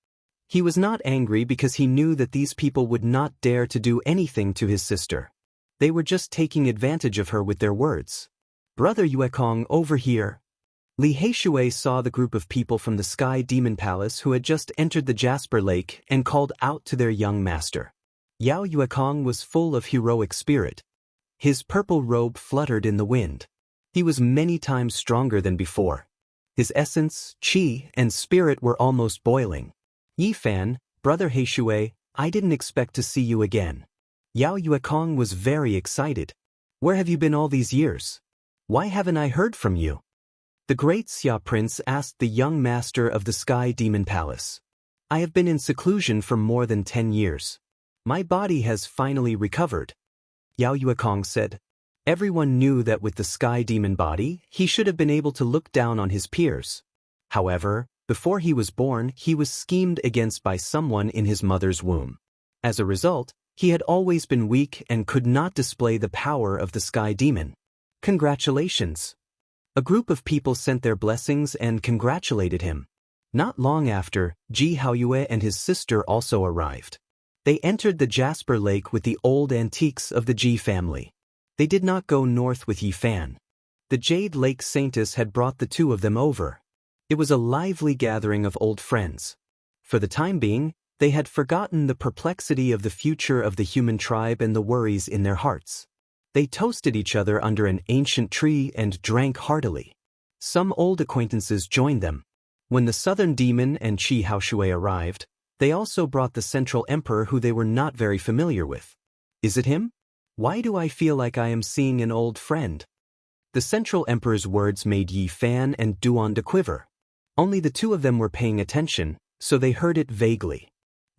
He was not angry because he knew that these people would not dare to do anything to his sister. They were just taking advantage of her with their words. Brother Yuekong, over here. Li Heishui saw the group of people from the Sky Demon Palace who had just entered the Jasper Lake and called out to their young master. Yao Yuekong was full of heroic spirit. His purple robe fluttered in the wind. He was many times stronger than before. His essence, qi, and spirit were almost boiling. Yi Fan, Brother Heishui, I didn't expect to see you again. Yao Yuekong was very excited. Where have you been all these years? Why haven't I heard from you? The great Xia prince asked the young master of the Sky Demon Palace. I have been in seclusion for more than 10 years. My body has finally recovered. Yao Yuekong said. Everyone knew that with the Sky Demon body, he should have been able to look down on his peers. However, before he was born, he was schemed against by someone in his mother's womb. As a result, he had always been weak and could not display the power of the Sky Demon. Congratulations. A group of people sent their blessings and congratulated him. Not long after, Ji Haoyue and his sister also arrived. They entered the Jasper Lake with the old antiques of the Ji family. They did not go north with Yi Fan. The Jade Lake Saintess had brought the two of them over. It was a lively gathering of old friends. For the time being, they had forgotten the perplexity of the future of the human tribe and the worries in their hearts. They toasted each other under an ancient tree and drank heartily. Some old acquaintances joined them. When the southern demon and Qi Haoshui arrived, they also brought the central emperor who they were not very familiar with. Is it him? Why do I feel like I am seeing an old friend? The central emperor's words made Yi Fan and Duan quiver. Only the two of them were paying attention, so they heard it vaguely.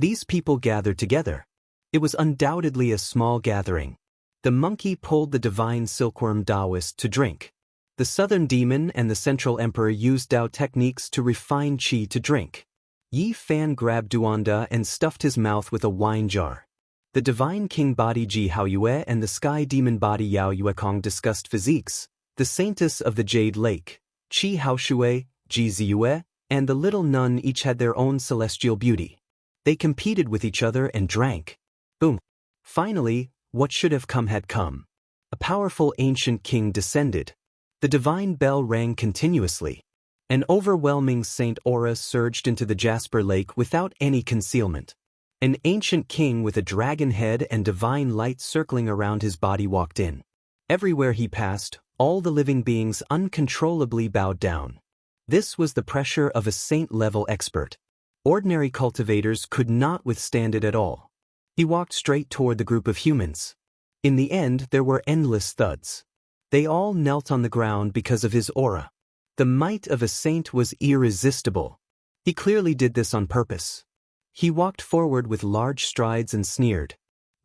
These people gathered together. It was undoubtedly a small gathering. The monkey pulled the divine silkworm Taoist to drink. The southern demon and the central emperor used Tao techniques to refine qi to drink. Yi Fan grabbed Duanda and stuffed his mouth with a wine jar. The divine king body Ji Haoyue and the sky demon body Yao Yuekong discussed physiques. The saintess of the Jade Lake, Qi Haoshui, Ji Ziyue, and the little nun each had their own celestial beauty. They competed with each other and drank. Boom. Finally, what should have come had come. A powerful ancient king descended. The divine bell rang continuously. An overwhelming saint aura surged into the Jasper Lake without any concealment. An ancient king with a dragon head and divine light circling around his body walked in. Everywhere he passed, all the living beings uncontrollably bowed down. This was the pressure of a saint-level expert. Ordinary cultivators could not withstand it at all. He walked straight toward the group of humans. In the end, there were endless thuds. They all knelt on the ground because of his aura. The might of a saint was irresistible. He clearly did this on purpose. He walked forward with large strides and sneered.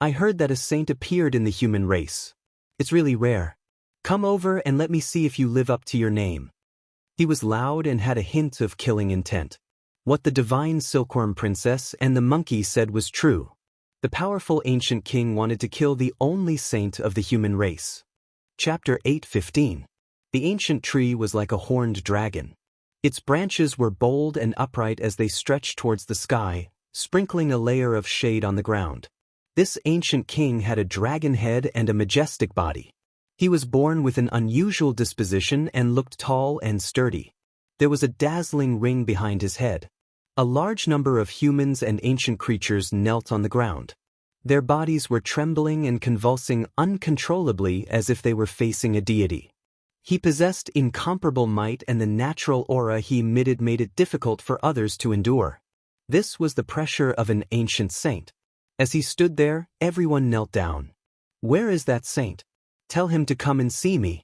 I heard that a saint appeared in the human race. It's really rare. Come over and let me see if you live up to your name. He was loud and had a hint of killing intent. What the divine silkworm princess and the monkey said was true. The powerful ancient king wanted to kill the only saint of the human race. Chapter 8:15. The ancient tree was like a horned dragon. Its branches were bold and upright as they stretched towards the sky, sprinkling a layer of shade on the ground. This ancient king had a dragon head and a majestic body. He was born with an unusual disposition and looked tall and sturdy. There was a dazzling ring behind his head. A large number of humans and ancient creatures knelt on the ground. Their bodies were trembling and convulsing uncontrollably as if they were facing a deity. He possessed incomparable might, and the natural aura he emitted made it difficult for others to endure. This was the pressure of an ancient saint. As he stood there, everyone knelt down. "Where is that saint? Tell him to come and see me."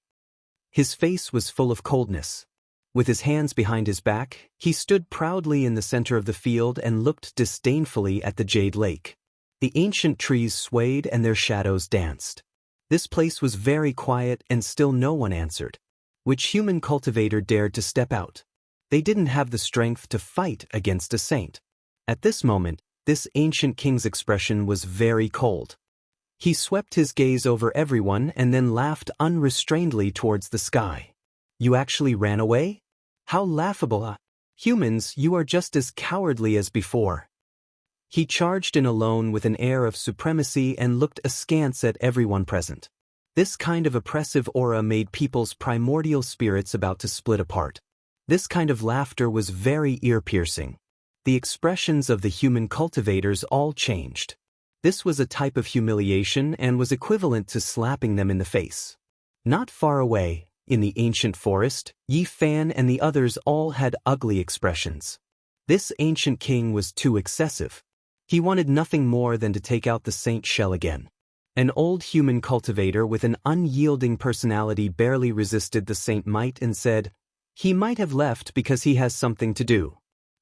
His face was full of coldness. With his hands behind his back, he stood proudly in the center of the field and looked disdainfully at the Jade Lake. The ancient trees swayed and their shadows danced. This place was very quiet, and still no one answered. Which human cultivator dared to step out? They didn't have the strength to fight against a saint. At this moment, this ancient king's expression was very cold. He swept his gaze over everyone and then laughed unrestrainedly towards the sky. "You actually ran away? How laughable! Humans, you are just as cowardly as before." He charged in alone with an air of supremacy and looked askance at everyone present. This kind of oppressive aura made people's primordial spirits about to split apart. This kind of laughter was very ear-piercing. The expressions of the human cultivators all changed. This was a type of humiliation and was equivalent to slapping them in the face. Not far away, in the ancient forest, Yi Fan and the others all had ugly expressions. This ancient king was too excessive. He wanted nothing more than to take out the saint shell again. An old human cultivator with an unyielding personality barely resisted the saint might and said, "He might have left because he has something to do.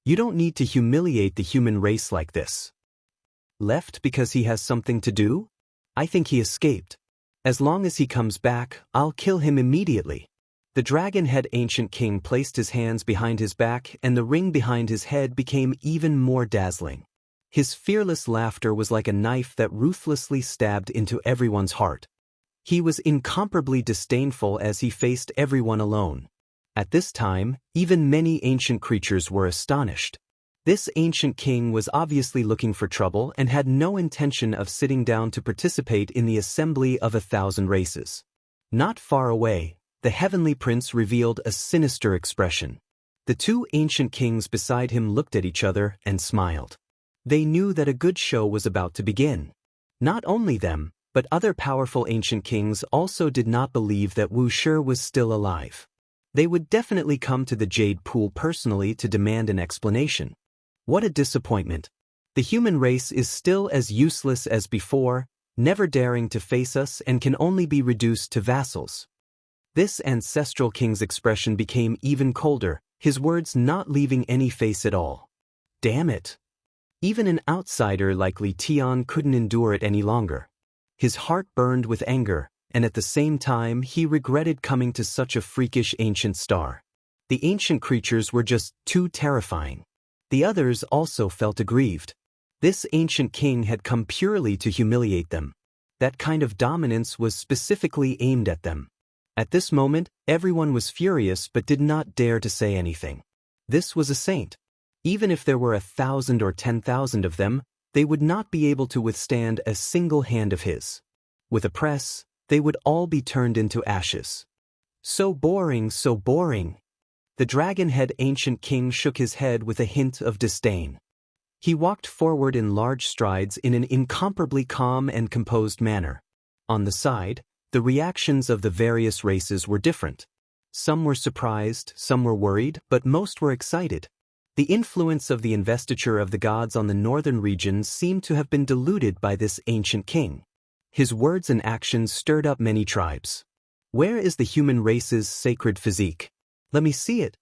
You don't need to humiliate the human race like this." "Left because he has something to do? I think he escaped. As long as he comes back, I'll kill him immediately." The dragon-head ancient king placed his hands behind his back, and the ring behind his head became even more dazzling. His fearless laughter was like a knife that ruthlessly stabbed into everyone's heart. He was incomparably disdainful as he faced everyone alone. At this time, even many ancient creatures were astonished. This ancient king was obviously looking for trouble and had no intention of sitting down to participate in the assembly of 1,000 races. Not far away, the heavenly prince revealed a sinister expression. The two ancient kings beside him looked at each other and smiled. They knew that a good show was about to begin. Not only them, but other powerful ancient kings also did not believe that Wuxia was still alive. They would definitely come to the Jade Pool personally to demand an explanation. What a disappointment. The human race is still as useless as before, never daring to face us and can only be reduced to vassals. This ancestral king's expression became even colder, his words not leaving any face at all. Damn it. Even an outsider like Li Tian couldn't endure it any longer. His heart burned with anger, and at the same time he regretted coming to such a freakish ancient star. The ancient creatures were just too terrifying. The others also felt aggrieved. This ancient king had come purely to humiliate them. That kind of dominance was specifically aimed at them. At this moment, everyone was furious but did not dare to say anything. This was a saint. Even if there were 1,000 or 10,000 of them, they would not be able to withstand a single hand of his. With a press, they would all be turned into ashes. So boring, so boring. The dragon-head ancient king shook his head with a hint of disdain. He walked forward in large strides in an incomparably calm and composed manner. On the side, the reactions of the various races were different. Some were surprised, some were worried, but most were excited. The influence of the investiture of the gods on the northern regions seemed to have been diluted by this ancient king. His words and actions stirred up many tribes. Where is the human race's sacred physique? Let me see it.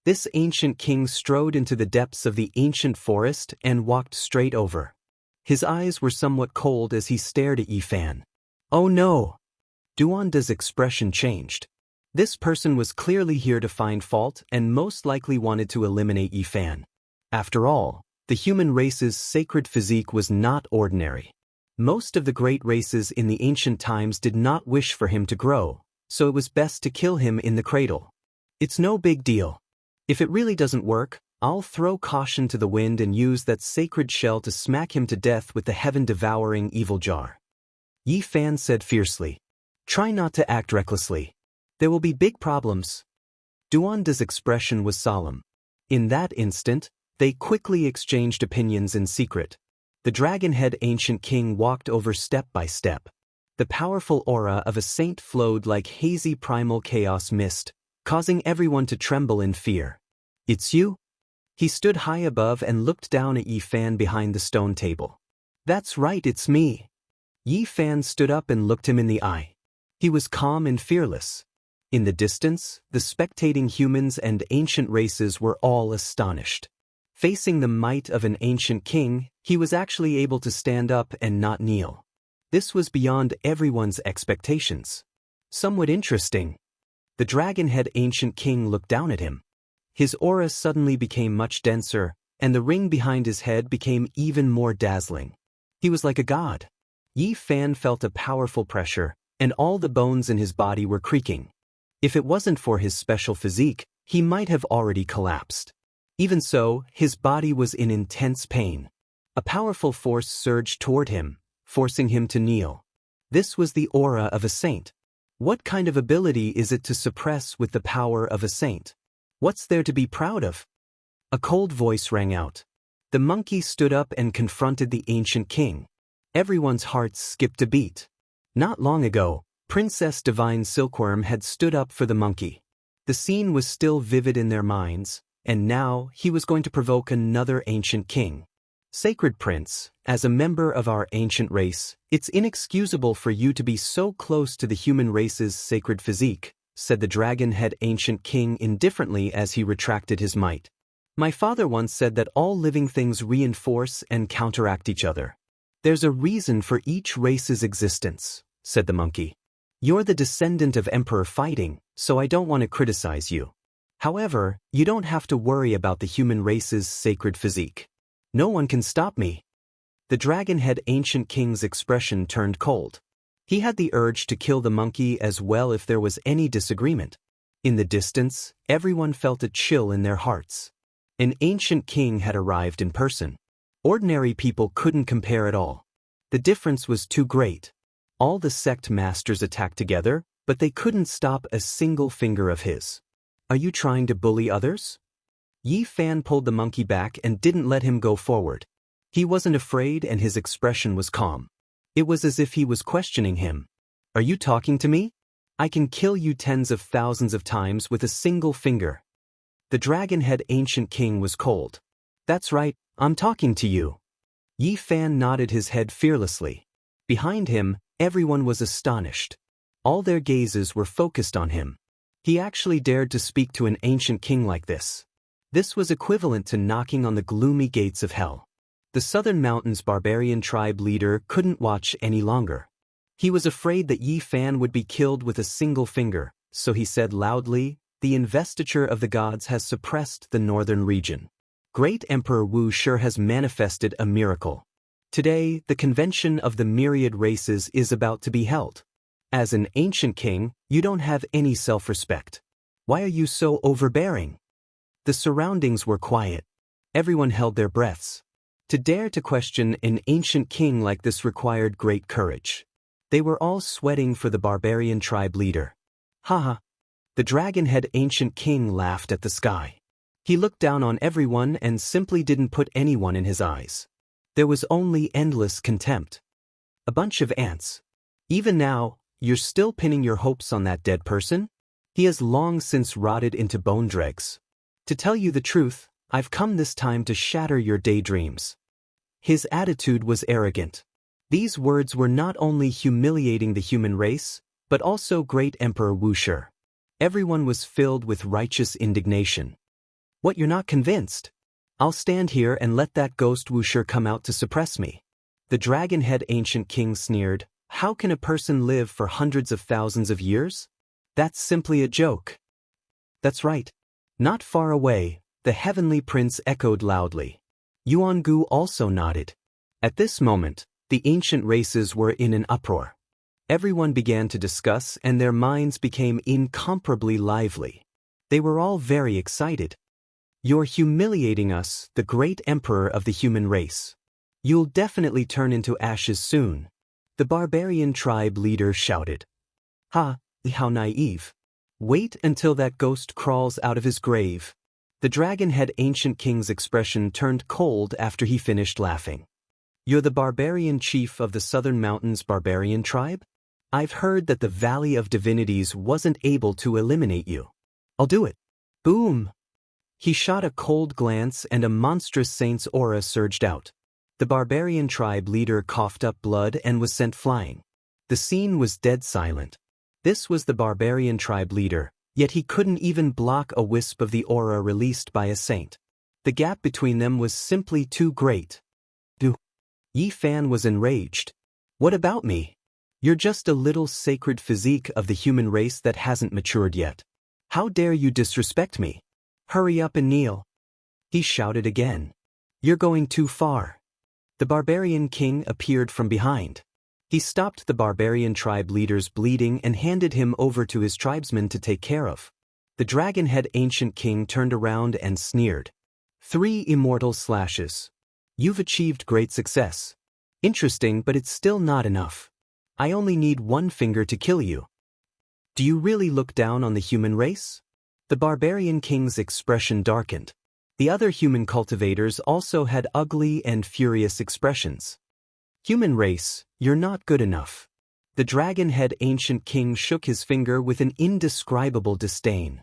This ancient king strode into the depths of the ancient forest and walked straight over. His eyes were somewhat cold as he stared at Yi Fan. Oh no! Duanda's expression changed. This person was clearly here to find fault and most likely wanted to eliminate Yi Fan. After all, the human race's sacred physique was not ordinary. Most of the great races in the ancient times did not wish for him to grow, so it was best to kill him in the cradle. It's no big deal. If it really doesn't work, I'll throw caution to the wind and use that sacred shell to smack him to death with the heaven-devouring evil jar. Yi Fan said fiercely. Try not to act recklessly. There will be big problems. Duanda's expression was solemn. In that instant, they quickly exchanged opinions in secret. The dragon-head ancient king walked over step by step. The powerful aura of a saint flowed like hazy primal chaos mist, causing everyone to tremble in fear. It's you? He stood high above and looked down at Yi Fan behind the stone table. That's right, it's me. Yi Fan stood up and looked him in the eye. He was calm and fearless. In the distance, the spectating humans and ancient races were all astonished. Facing the might of an ancient king, he was actually able to stand up and not kneel. This was beyond everyone's expectations. Somewhat interesting. The dragon-head ancient king looked down at him. His aura suddenly became much denser, and the ring behind his head became even more dazzling. He was like a god. Yi Fan felt a powerful pressure, and all the bones in his body were creaking. If it wasn't for his special physique, he might have already collapsed. Even so, his body was in intense pain. A powerful force surged toward him, forcing him to kneel. This was the aura of a saint. What kind of ability is it to suppress with the power of a saint? What's there to be proud of? A cold voice rang out. The monkey stood up and confronted the ancient king. Everyone's hearts skipped a beat. Not long ago, Princess Divine Silkworm had stood up for the monkey. The scene was still vivid in their minds, and now he was going to provoke another ancient king. Sacred Prince, as a member of our ancient race, it's inexcusable for you to be so close to the human race's sacred physique, said the dragon-head ancient king indifferently as he retracted his might. My father once said that all living things reinforce and counteract each other. There's a reason for each race's existence, said the monkey. You're the descendant of Emperor Fighting, so I don't want to criticize you. However, you don't have to worry about the human race's sacred physique. No one can stop me. The dragon-head ancient king's expression turned cold. He had the urge to kill the monkey as well if there was any disagreement. In the distance, everyone felt a chill in their hearts. An ancient king had arrived in person. Ordinary people couldn't compare at all. The difference was too great. All the sect masters attacked together, but they couldn't stop a single finger of his. Are you trying to bully others? Yi Fan pulled the monkey back and didn't let him go forward. He wasn't afraid and his expression was calm. It was as if he was questioning him. Are you talking to me? I can kill you tens of thousands of times with a single finger. The dragon-head ancient king was cold. That's right, I'm talking to you. Yi Fan nodded his head fearlessly. Behind him, everyone was astonished. All their gazes were focused on him. He actually dared to speak to an ancient king like this. This was equivalent to knocking on the gloomy gates of hell. The Southern Mountains barbarian tribe leader couldn't watch any longer. He was afraid that Yi Fan would be killed with a single finger, so he said loudly, the investiture of the gods has suppressed the northern region. Great Emperor Wuxia has manifested a miracle. Today, the convention of the myriad races is about to be held. As an ancient king, you don't have any self-respect. Why are you so overbearing? The surroundings were quiet. Everyone held their breaths. To dare to question an ancient king like this required great courage. They were all sweating for the barbarian tribe leader. Haha. The dragon-head ancient king laughed at the sky. He looked down on everyone and simply didn't put anyone in his eyes. There was only endless contempt. A bunch of ants. Even now, you're still pinning your hopes on that dead person? He has long since rotted into bone dregs. To tell you the truth, I've come this time to shatter your daydreams. His attitude was arrogant. These words were not only humiliating the human race, but also great Emperor Wuxia. Everyone was filled with righteous indignation. What, you're not convinced? I'll stand here and let that ghost Wuxia come out to suppress me. The dragon-head ancient king sneered, how can a person live for hundreds of thousands of years? That's simply a joke. That's right. Not far away, the heavenly prince echoed loudly. Yuangu also nodded. At this moment, the ancient races were in an uproar. Everyone began to discuss and their minds became incomparably lively. They were all very excited. You're humiliating us, the great emperor of the human race. You'll definitely turn into ashes soon. The barbarian tribe leader shouted. Ha, how naive. Wait until that ghost crawls out of his grave. The dragon-head ancient king's expression turned cold after he finished laughing. You're the barbarian chief of the Southern Mountains barbarian tribe? I've heard that the Valley of Divinities wasn't able to eliminate you. I'll do it. Boom! He shot a cold glance and a monstrous saint's aura surged out. The barbarian tribe leader coughed up blood and was sent flying. The scene was dead silent. This was the barbarian tribe leader, yet he couldn't even block a wisp of the aura released by a saint. The gap between them was simply too great. Yi Fan was enraged. What about me? You're just a little sacred physique of the human race that hasn't matured yet. How dare you disrespect me? Hurry up and kneel. He shouted again. You're going too far. The barbarian king appeared from behind. He stopped the barbarian tribe leader's bleeding and handed him over to his tribesmen to take care of. The dragon-head ancient king turned around and sneered. 3 immortal slashes. You've achieved great success. Interesting, but it's still not enough. I only need 1 finger to kill you. Do you really look down on the human race? The barbarian king's expression darkened. The other human cultivators also had ugly and furious expressions. Human race, you're not good enough. The dragon-head ancient king shook his finger with an indescribable disdain.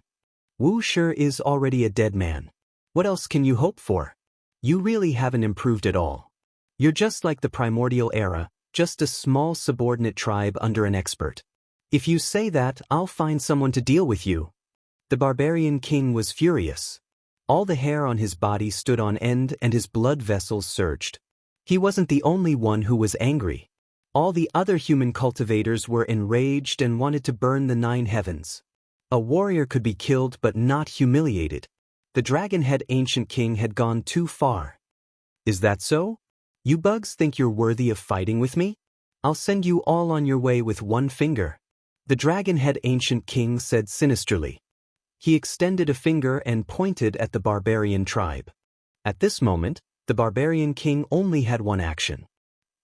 Wuxia is already a dead man. What else can you hope for? You really haven't improved at all. You're just like the primordial era, just a small subordinate tribe under an expert. If you say that, I'll find someone to deal with you. The barbarian king was furious. All the hair on his body stood on end and his blood vessels surged. He wasn't the only one who was angry. All the other human cultivators were enraged and wanted to burn the 9 heavens. A warrior could be killed but not humiliated. The dragon-head ancient king had gone too far. Is that so? You bugs think you're worthy of fighting with me? I'll send you all on your way with 1 finger. The dragon-head ancient king said sinisterly. He extended a finger and pointed at the barbarian tribe. At this moment, the barbarian king only had 1 action.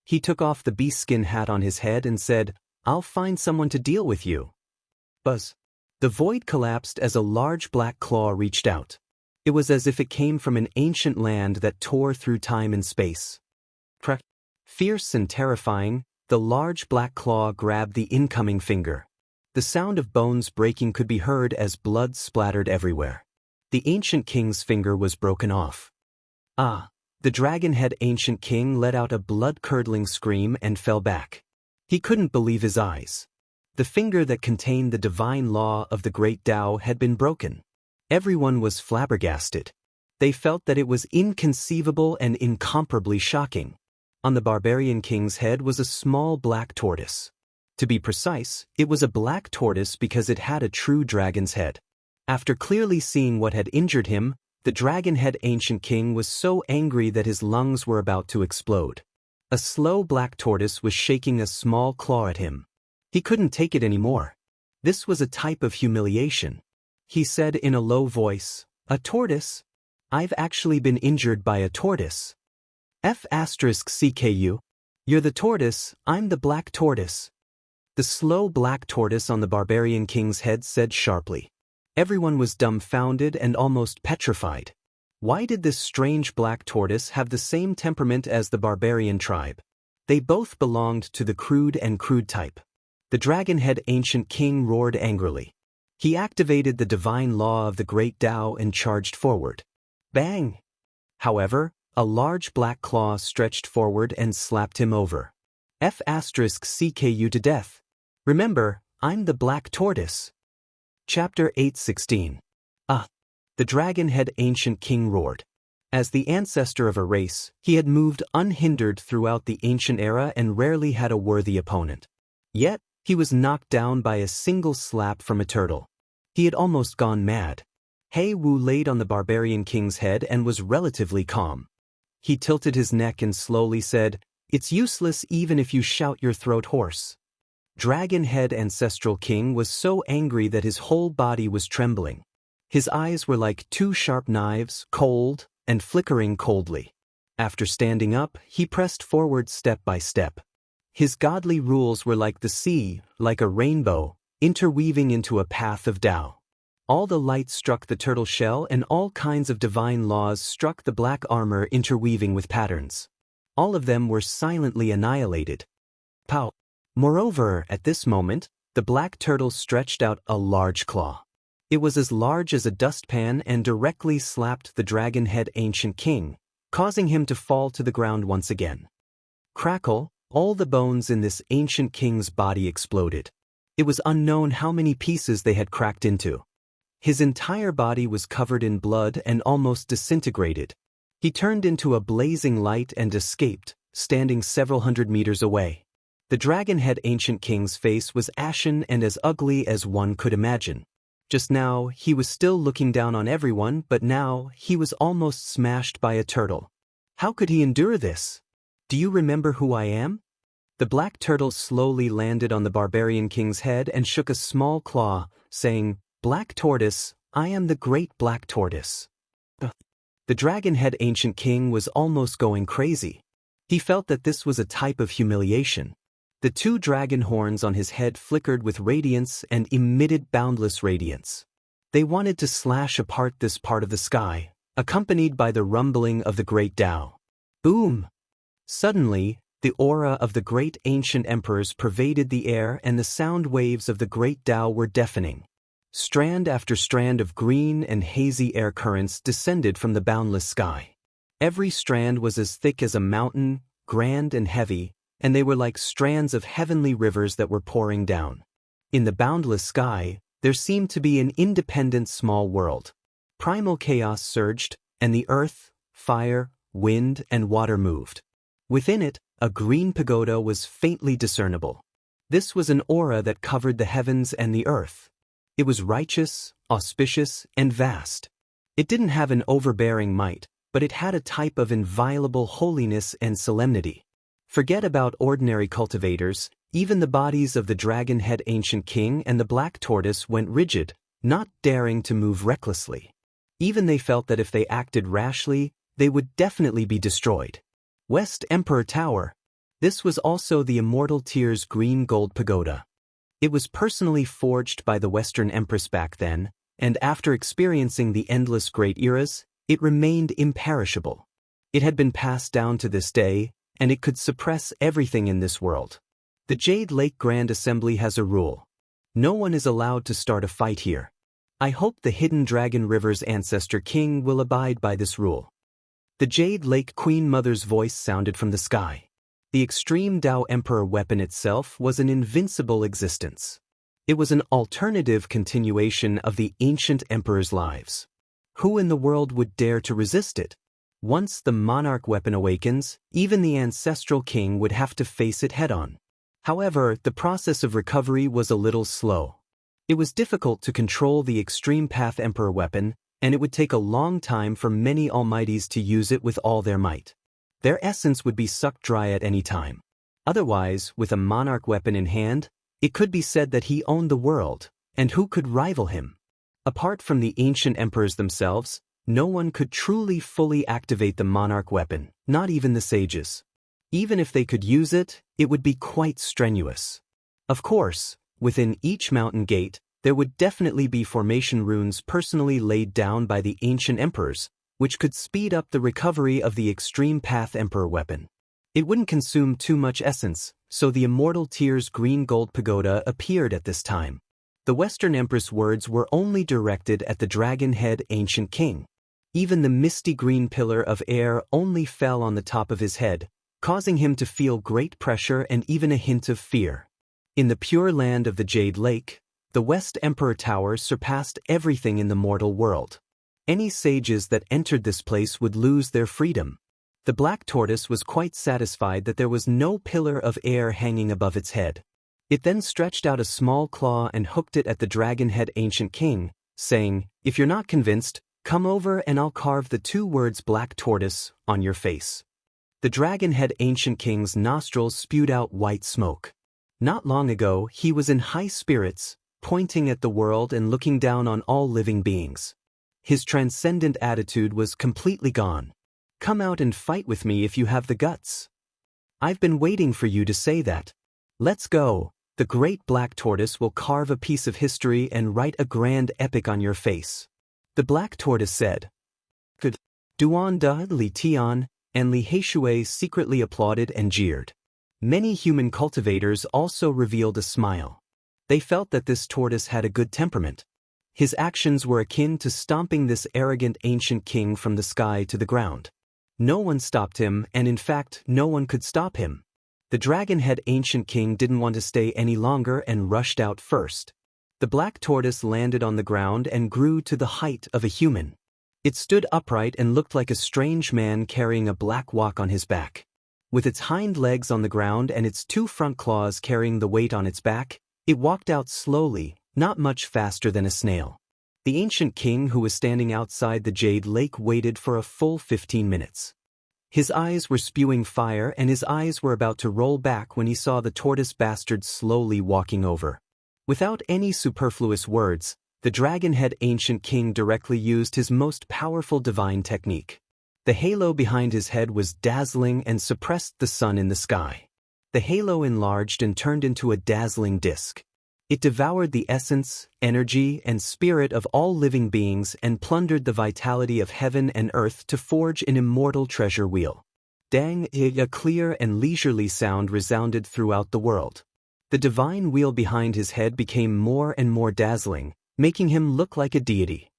He took off the beastskin hat on his head and said, I'll find someone to deal with you. Buzz. The void collapsed as a large black claw reached out. It was as if it came from an ancient land that tore through time and space. Fierce and terrifying, the large black claw grabbed the incoming finger. The sound of bones breaking could be heard as blood splattered everywhere. The ancient king's finger was broken off. Ah! The dragon-head ancient king let out a blood-curdling scream and fell back. He couldn't believe his eyes. The finger that contained the divine law of the great Tao had been broken. Everyone was flabbergasted. They felt that it was inconceivable and incomparably shocking. On the barbarian king's head was a small black tortoise. To be precise, it was a black tortoise because it had a true dragon's head. After clearly seeing what had injured him, the dragon-head ancient king was so angry that his lungs were about to explode. A slow black tortoise was shaking a small claw at him. He couldn't take it anymore. This was a type of humiliation. He said in a low voice, A tortoise? I've actually been injured by a tortoise. F***CKU. You're the tortoise, I'm the black tortoise. The slow black tortoise on the barbarian king's head said sharply. Everyone was dumbfounded and almost petrified. Why did this strange black tortoise have the same temperament as the barbarian tribe? They both belonged to the crude and crude type. The dragon-head ancient king roared angrily. He activated the divine law of the great Tao and charged forward. Bang! However, a large black claw stretched forward and slapped him over. F***CKU to death. Remember, I'm the black tortoise. Chapter 8:16. The dragon-head ancient king roared. As the ancestor of a race, he had moved unhindered throughout the ancient era and rarely had a worthy opponent. Yet, he was knocked down by a single slap from a turtle. He had almost gone mad. He Wu laid on the barbarian king's head and was relatively calm. He tilted his neck and slowly said, It's useless even if you shout your throat hoarse. Dragon-head ancestral king was so angry that his whole body was trembling. His eyes were like two sharp knives, cold and flickering coldly. After standing up, he pressed forward step by step. His godly rules were like the sea, like a rainbow, interweaving into a path of Tao. All the light struck the turtle shell and all kinds of divine laws struck the black armor interweaving with patterns. All of them were silently annihilated. Pow! Moreover, at this moment, the black turtle stretched out a large claw. It was as large as a dustpan and directly slapped the dragon-head ancient king, causing him to fall to the ground once again. Crackle, all the bones in this ancient king's body exploded. It was unknown how many pieces they had cracked into. His entire body was covered in blood and almost disintegrated. He turned into a blazing light and escaped, standing several hundred meters away. The dragon-head ancient king's face was ashen and as ugly as one could imagine. Just now, he was still looking down on everyone, but now, he was almost smashed by a turtle. How could he endure this? Do you remember who I am? The black turtle slowly landed on the barbarian king's head and shook a small claw, saying, "Black tortoise, I am the great black tortoise." The dragon-head ancient king was almost going crazy. He felt that this was a type of humiliation. The two dragon horns on his head flickered with radiance and emitted boundless radiance. They wanted to slash apart this part of the sky, accompanied by the rumbling of the great Tao. Boom! Suddenly, the aura of the great ancient emperors pervaded the air and the sound waves of the great Tao were deafening. Strand after strand of green and hazy air currents descended from the boundless sky. Every strand was as thick as a mountain, grand and heavy, and they were like strands of heavenly rivers that were pouring down. In the boundless sky, there seemed to be an independent small world. Primal chaos surged, and the earth, fire, wind, and water moved. Within it, a green pagoda was faintly discernible. This was an aura that covered the heavens and the earth. It was righteous, auspicious, and vast. It didn't have an overbearing might, but it had a type of inviolable holiness and solemnity. Forget about ordinary cultivators, even the bodies of the dragon-head ancient king and the black tortoise went rigid, not daring to move recklessly. Even they felt that if they acted rashly, they would definitely be destroyed. West Emperor Tower. This was also the immortal tier's green gold pagoda. It was personally forged by the Western Empress back then, and after experiencing the endless great eras, it remained imperishable. It had been passed down to this day, and it could suppress everything in this world. The Jade Lake Grand Assembly has a rule. No one is allowed to start a fight here. I hope the Hidden Dragon River's ancestor king will abide by this rule. The Jade Lake Queen Mother's voice sounded from the sky. The Extreme Tao Emperor weapon itself was an invincible existence. It was an alternative continuation of the ancient emperor's lives. Who in the world would dare to resist it? Once the monarch weapon awakens, even the ancestral king would have to face it head-on. However, the process of recovery was a little slow. It was difficult to control the Extreme Path Emperor weapon, and it would take a long time for many almighties to use it with all their might. Their essence would be sucked dry at any time. Otherwise, with a monarch weapon in hand, it could be said that he owned the world, and who could rival him? Apart from the ancient emperors themselves, no one could truly fully activate the monarch weapon, not even the sages. Even if they could use it, it would be quite strenuous. Of course, within each mountain gate, there would definitely be formation runes personally laid down by the ancient emperors, which could speed up the recovery of the Extreme Path Emperor weapon. It wouldn't consume too much essence, so the immortal tier's green gold pagoda appeared at this time. The Western Empress words were only directed at the dragon-head ancient king. Even the misty green pillar of air only fell on the top of his head, causing him to feel great pressure and even a hint of fear. In the pure land of the Jade Lake, the West Emperor Tower surpassed everything in the mortal world. Any sages that entered this place would lose their freedom. The black tortoise was quite satisfied that there was no pillar of air hanging above its head. It then stretched out a small claw and hooked it at the dragon-head ancient king, saying, "If you're not convinced, come over and I'll carve the two words black tortoise on your face." The dragon-head ancient king's nostrils spewed out white smoke. Not long ago, he was in high spirits, pointing at the world and looking down on all living beings. His transcendent attitude was completely gone. "Come out and fight with me if you have the guts. I've been waiting for you to say that. Let's go. The great black tortoise will carve a piece of history and write a grand epic on your face." The black tortoise said. "Good. Duan da Li Tian," and Li Heishui secretly applauded and jeered. Many human cultivators also revealed a smile. They felt that this tortoise had a good temperament. His actions were akin to stomping this arrogant ancient king from the sky to the ground. No one stopped him, and in fact, no one could stop him. The dragon-head ancient king didn't want to stay any longer and rushed out first. The black tortoise landed on the ground and grew to the height of a human. It stood upright and looked like a strange man carrying a black walk on his back. With its hind legs on the ground and its two front claws carrying the weight on its back, it walked out slowly, not much faster than a snail. The ancient king who was standing outside the Jade Lake waited for a full 15 minutes. His eyes were spewing fire and his eyes were about to roll back when he saw the tortoise bastard slowly walking over. Without any superfluous words, the dragon-head ancient king directly used his most powerful divine technique. The halo behind his head was dazzling and suppressed the sun in the sky. The halo enlarged and turned into a dazzling disk. It devoured the essence, energy, and spirit of all living beings and plundered the vitality of heaven and earth to forge an immortal treasure wheel. Dang! A clear and leisurely sound resounded throughout the world. The divine wheel behind his head became more and more dazzling, making him look like a deity.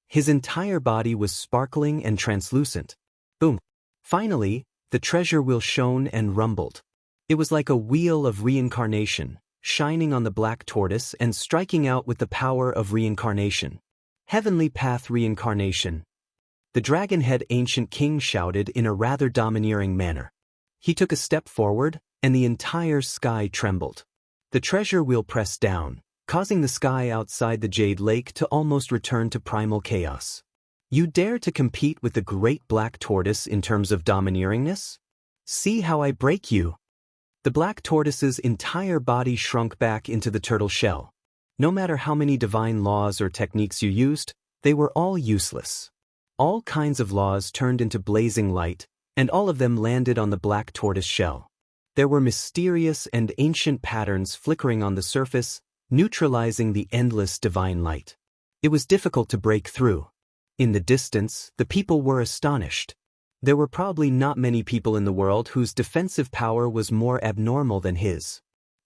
His entire body was sparkling and translucent. Boom! Finally, the treasure wheel shone and rumbled. It was like a wheel of reincarnation, shining on the black tortoise and striking out with the power of reincarnation. Heavenly path reincarnation. The dragon-head ancient king shouted in a rather domineering manner. He took a step forward, and the entire sky trembled. The treasure wheel pressed down, causing the sky outside the Jade Lake to almost return to primal chaos. "You dare to compete with the great black tortoise in terms of domineeringness? See how I break you." The black tortoise's entire body shrunk back into the turtle shell. No matter how many divine laws or techniques you used, they were all useless. All kinds of laws turned into blazing light, and all of them landed on the black tortoise shell. There were mysterious and ancient patterns flickering on the surface, neutralizing the endless divine light. It was difficult to break through. In the distance, the people were astonished. There were probably not many people in the world whose defensive power was more abnormal than his.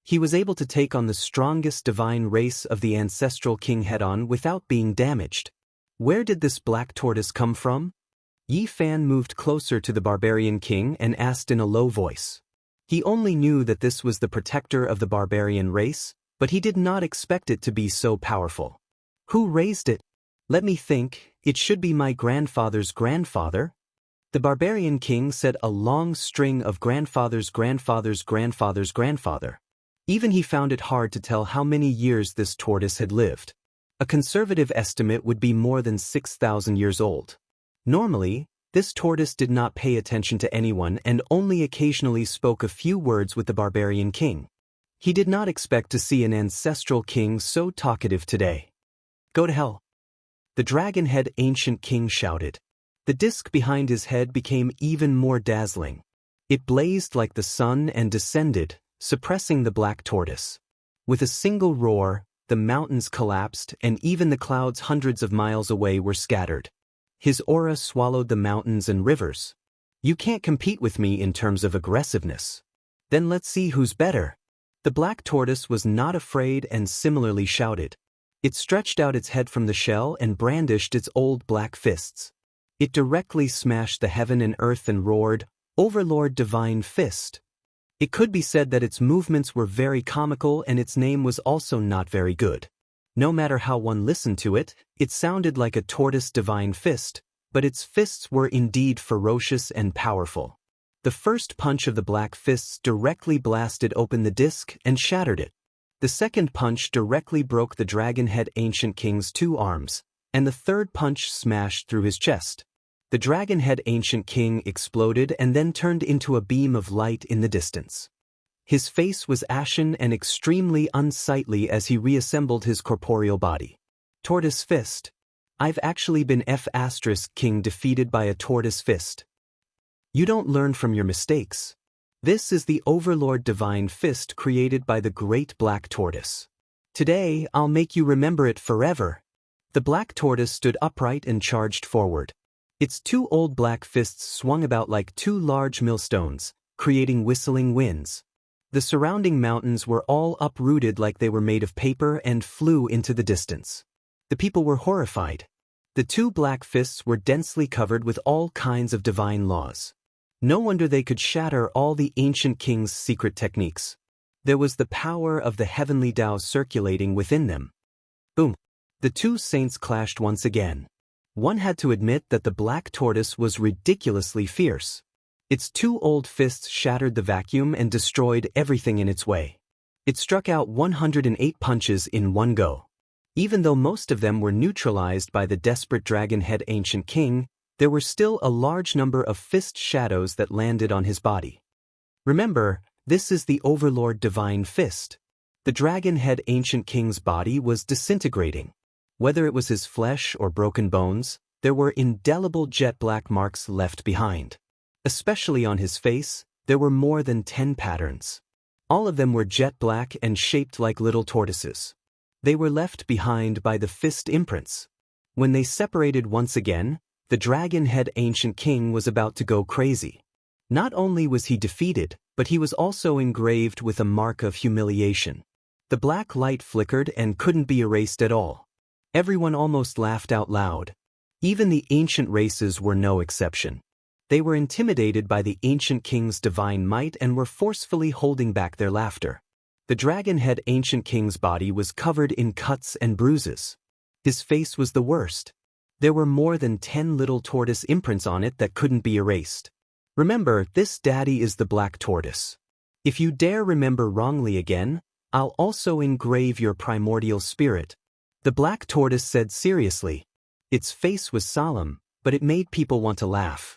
He was able to take on the strongest divine race of the ancestral king head-on without being damaged. Where did this black tortoise come from? Yi Fan moved closer to the barbarian king and asked in a low voice. He only knew that this was the protector of the barbarian race, but he did not expect it to be so powerful. Who raised it? Let me think, it should be my grandfather's grandfather. The barbarian king said a long string of grandfather's grandfather's grandfather's grandfather. Even he found it hard to tell how many years this tortoise had lived. A conservative estimate would be more than 6,000 years old. Normally, this tortoise did not pay attention to anyone and only occasionally spoke a few words with the barbarian king. He did not expect to see an ancestral king so talkative today. "Go to hell!" The dragon-head ancient king shouted. The disk behind his head became even more dazzling. It blazed like the sun and descended, suppressing the black tortoise. With a single roar, the mountains collapsed and even the clouds hundreds of miles away were scattered. His aura swallowed the mountains and rivers. "You can't compete with me in terms of aggressiveness. Then let's see who's better." The black tortoise was not afraid and similarly shouted. It stretched out its head from the shell and brandished its old black fists. It directly smashed the heaven and earth and roared, "Overlord Divine Fist." It could be said that its movements were very comical and its name was also not very good. No matter how one listened to it, it sounded like a tortoise divine fist, but its fists were indeed ferocious and powerful. The first punch of the black fists directly blasted open the disc and shattered it. The second punch directly broke the dragon-head ancient king's two arms, and the third punch smashed through his chest. The dragon-head ancient king exploded and then turned into a beam of light in the distance. His face was ashen and extremely unsightly as he reassembled his corporeal body. Tortoise fist. I've actually been King defeated by a tortoise fist. You don't learn from your mistakes. This is the Overlord Divine Fist created by the Great Black Tortoise. Today, I'll make you remember it forever. The black tortoise stood upright and charged forward. Its two old black fists swung about like two large millstones, creating whistling winds. The surrounding mountains were all uprooted like they were made of paper and flew into the distance. The people were horrified. The two black fists were densely covered with all kinds of divine laws. No wonder they could shatter all the ancient king's secret techniques. There was the power of the heavenly Tao circulating within them. Boom! The two saints clashed once again. One had to admit that the black tortoise was ridiculously fierce. Its two old fists shattered the vacuum and destroyed everything in its way. It struck out 108 punches in one go. Even though most of them were neutralized by the desperate dragon-head ancient king, there were still a large number of fist shadows that landed on his body. Remember, this is the Overlord Divine Fist. The dragon-head ancient king's body was disintegrating. Whether it was his flesh or broken bones, there were indelible jet-black marks left behind. Especially on his face, there were more than 10 patterns. All of them were jet-black and shaped like little tortoises. They were left behind by the fist imprints. When they separated once again, the dragon-head ancient king was about to go crazy. Not only was he defeated, but he was also engraved with a mark of humiliation. The black light flickered and couldn't be erased at all. Everyone almost laughed out loud. Even the ancient races were no exception. They were intimidated by the ancient king's divine might and were forcefully holding back their laughter. The dragon-head ancient king's body was covered in cuts and bruises. His face was the worst. There were more than 10 little tortoise imprints on it that couldn't be erased. Remember, this daddy is the black tortoise. If you dare remember wrongly again, I'll also engrave your primordial spirit. The black tortoise said seriously. Its face was solemn, but it made people want to laugh.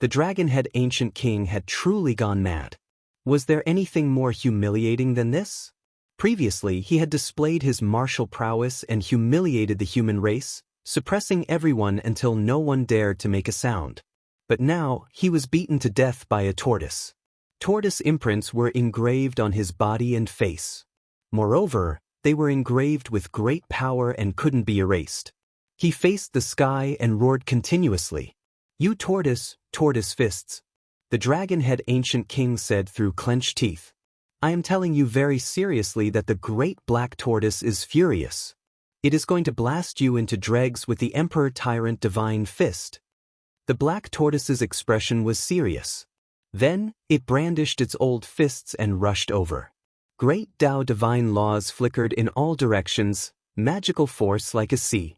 The dragon-head ancient king had truly gone mad. Was there anything more humiliating than this? Previously, he had displayed his martial prowess and humiliated the human race, suppressing everyone until no one dared to make a sound. But now, he was beaten to death by a tortoise. Tortoise imprints were engraved on his body and face. Moreover, they were engraved with great power and couldn't be erased. He faced the sky and roared continuously. "You tortoise, tortoise fists." The dragon-head ancient king said through clenched teeth. "I am telling you very seriously that the great black tortoise is furious. It is going to blast you into dregs with the Emperor Tyrant Divine Fist." The black tortoise's expression was serious. Then, it brandished its old fists and rushed over. Great Tao divine laws flickered in all directions, magical force like a sea.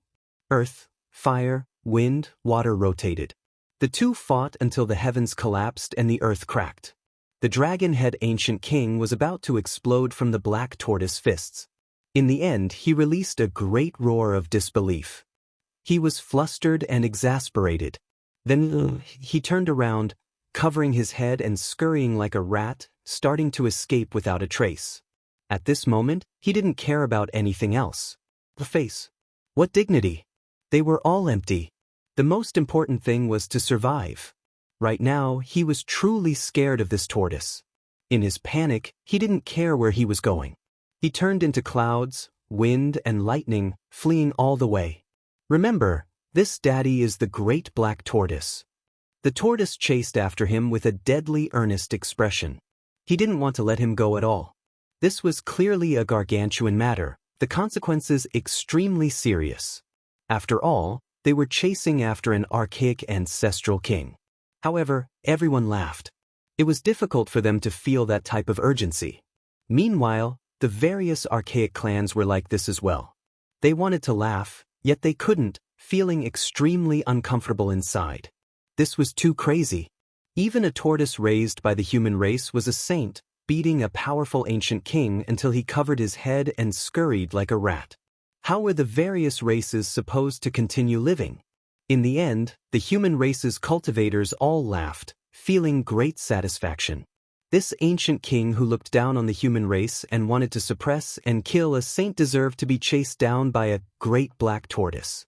Earth, fire, wind, water rotated. The two fought until the heavens collapsed and the earth cracked. The dragon-head ancient king was about to explode from the black tortoise fists. In the end, he released a great roar of disbelief. He was flustered and exasperated. Then he turned around, covering his head and scurrying like a rat, starting to escape without a trace. At this moment, he didn't care about anything else. The face. What dignity? They were all empty. The most important thing was to survive. Right now, he was truly scared of this tortoise. In his panic, he didn't care where he was going. He turned into clouds, wind, and lightning, fleeing all the way. Remember, this daddy is the great black tortoise. The tortoise chased after him with a deadly earnest expression. He didn't want to let him go at all. This was clearly a gargantuan matter, the consequences extremely serious. After all, they were chasing after an archaic ancestral king. However, everyone laughed. It was difficult for them to feel that type of urgency. Meanwhile, the various archaic clans were like this as well. They wanted to laugh, yet they couldn't, feeling extremely uncomfortable inside. This was too crazy. Even a tortoise raised by the human race was a saint, beating a powerful ancient king until he covered his head and scurried like a rat. How were the various races supposed to continue living? In the end, the human race's cultivators all laughed, feeling great satisfaction. This ancient king who looked down on the human race and wanted to suppress and kill a saint deserved to be chased down by a great black tortoise.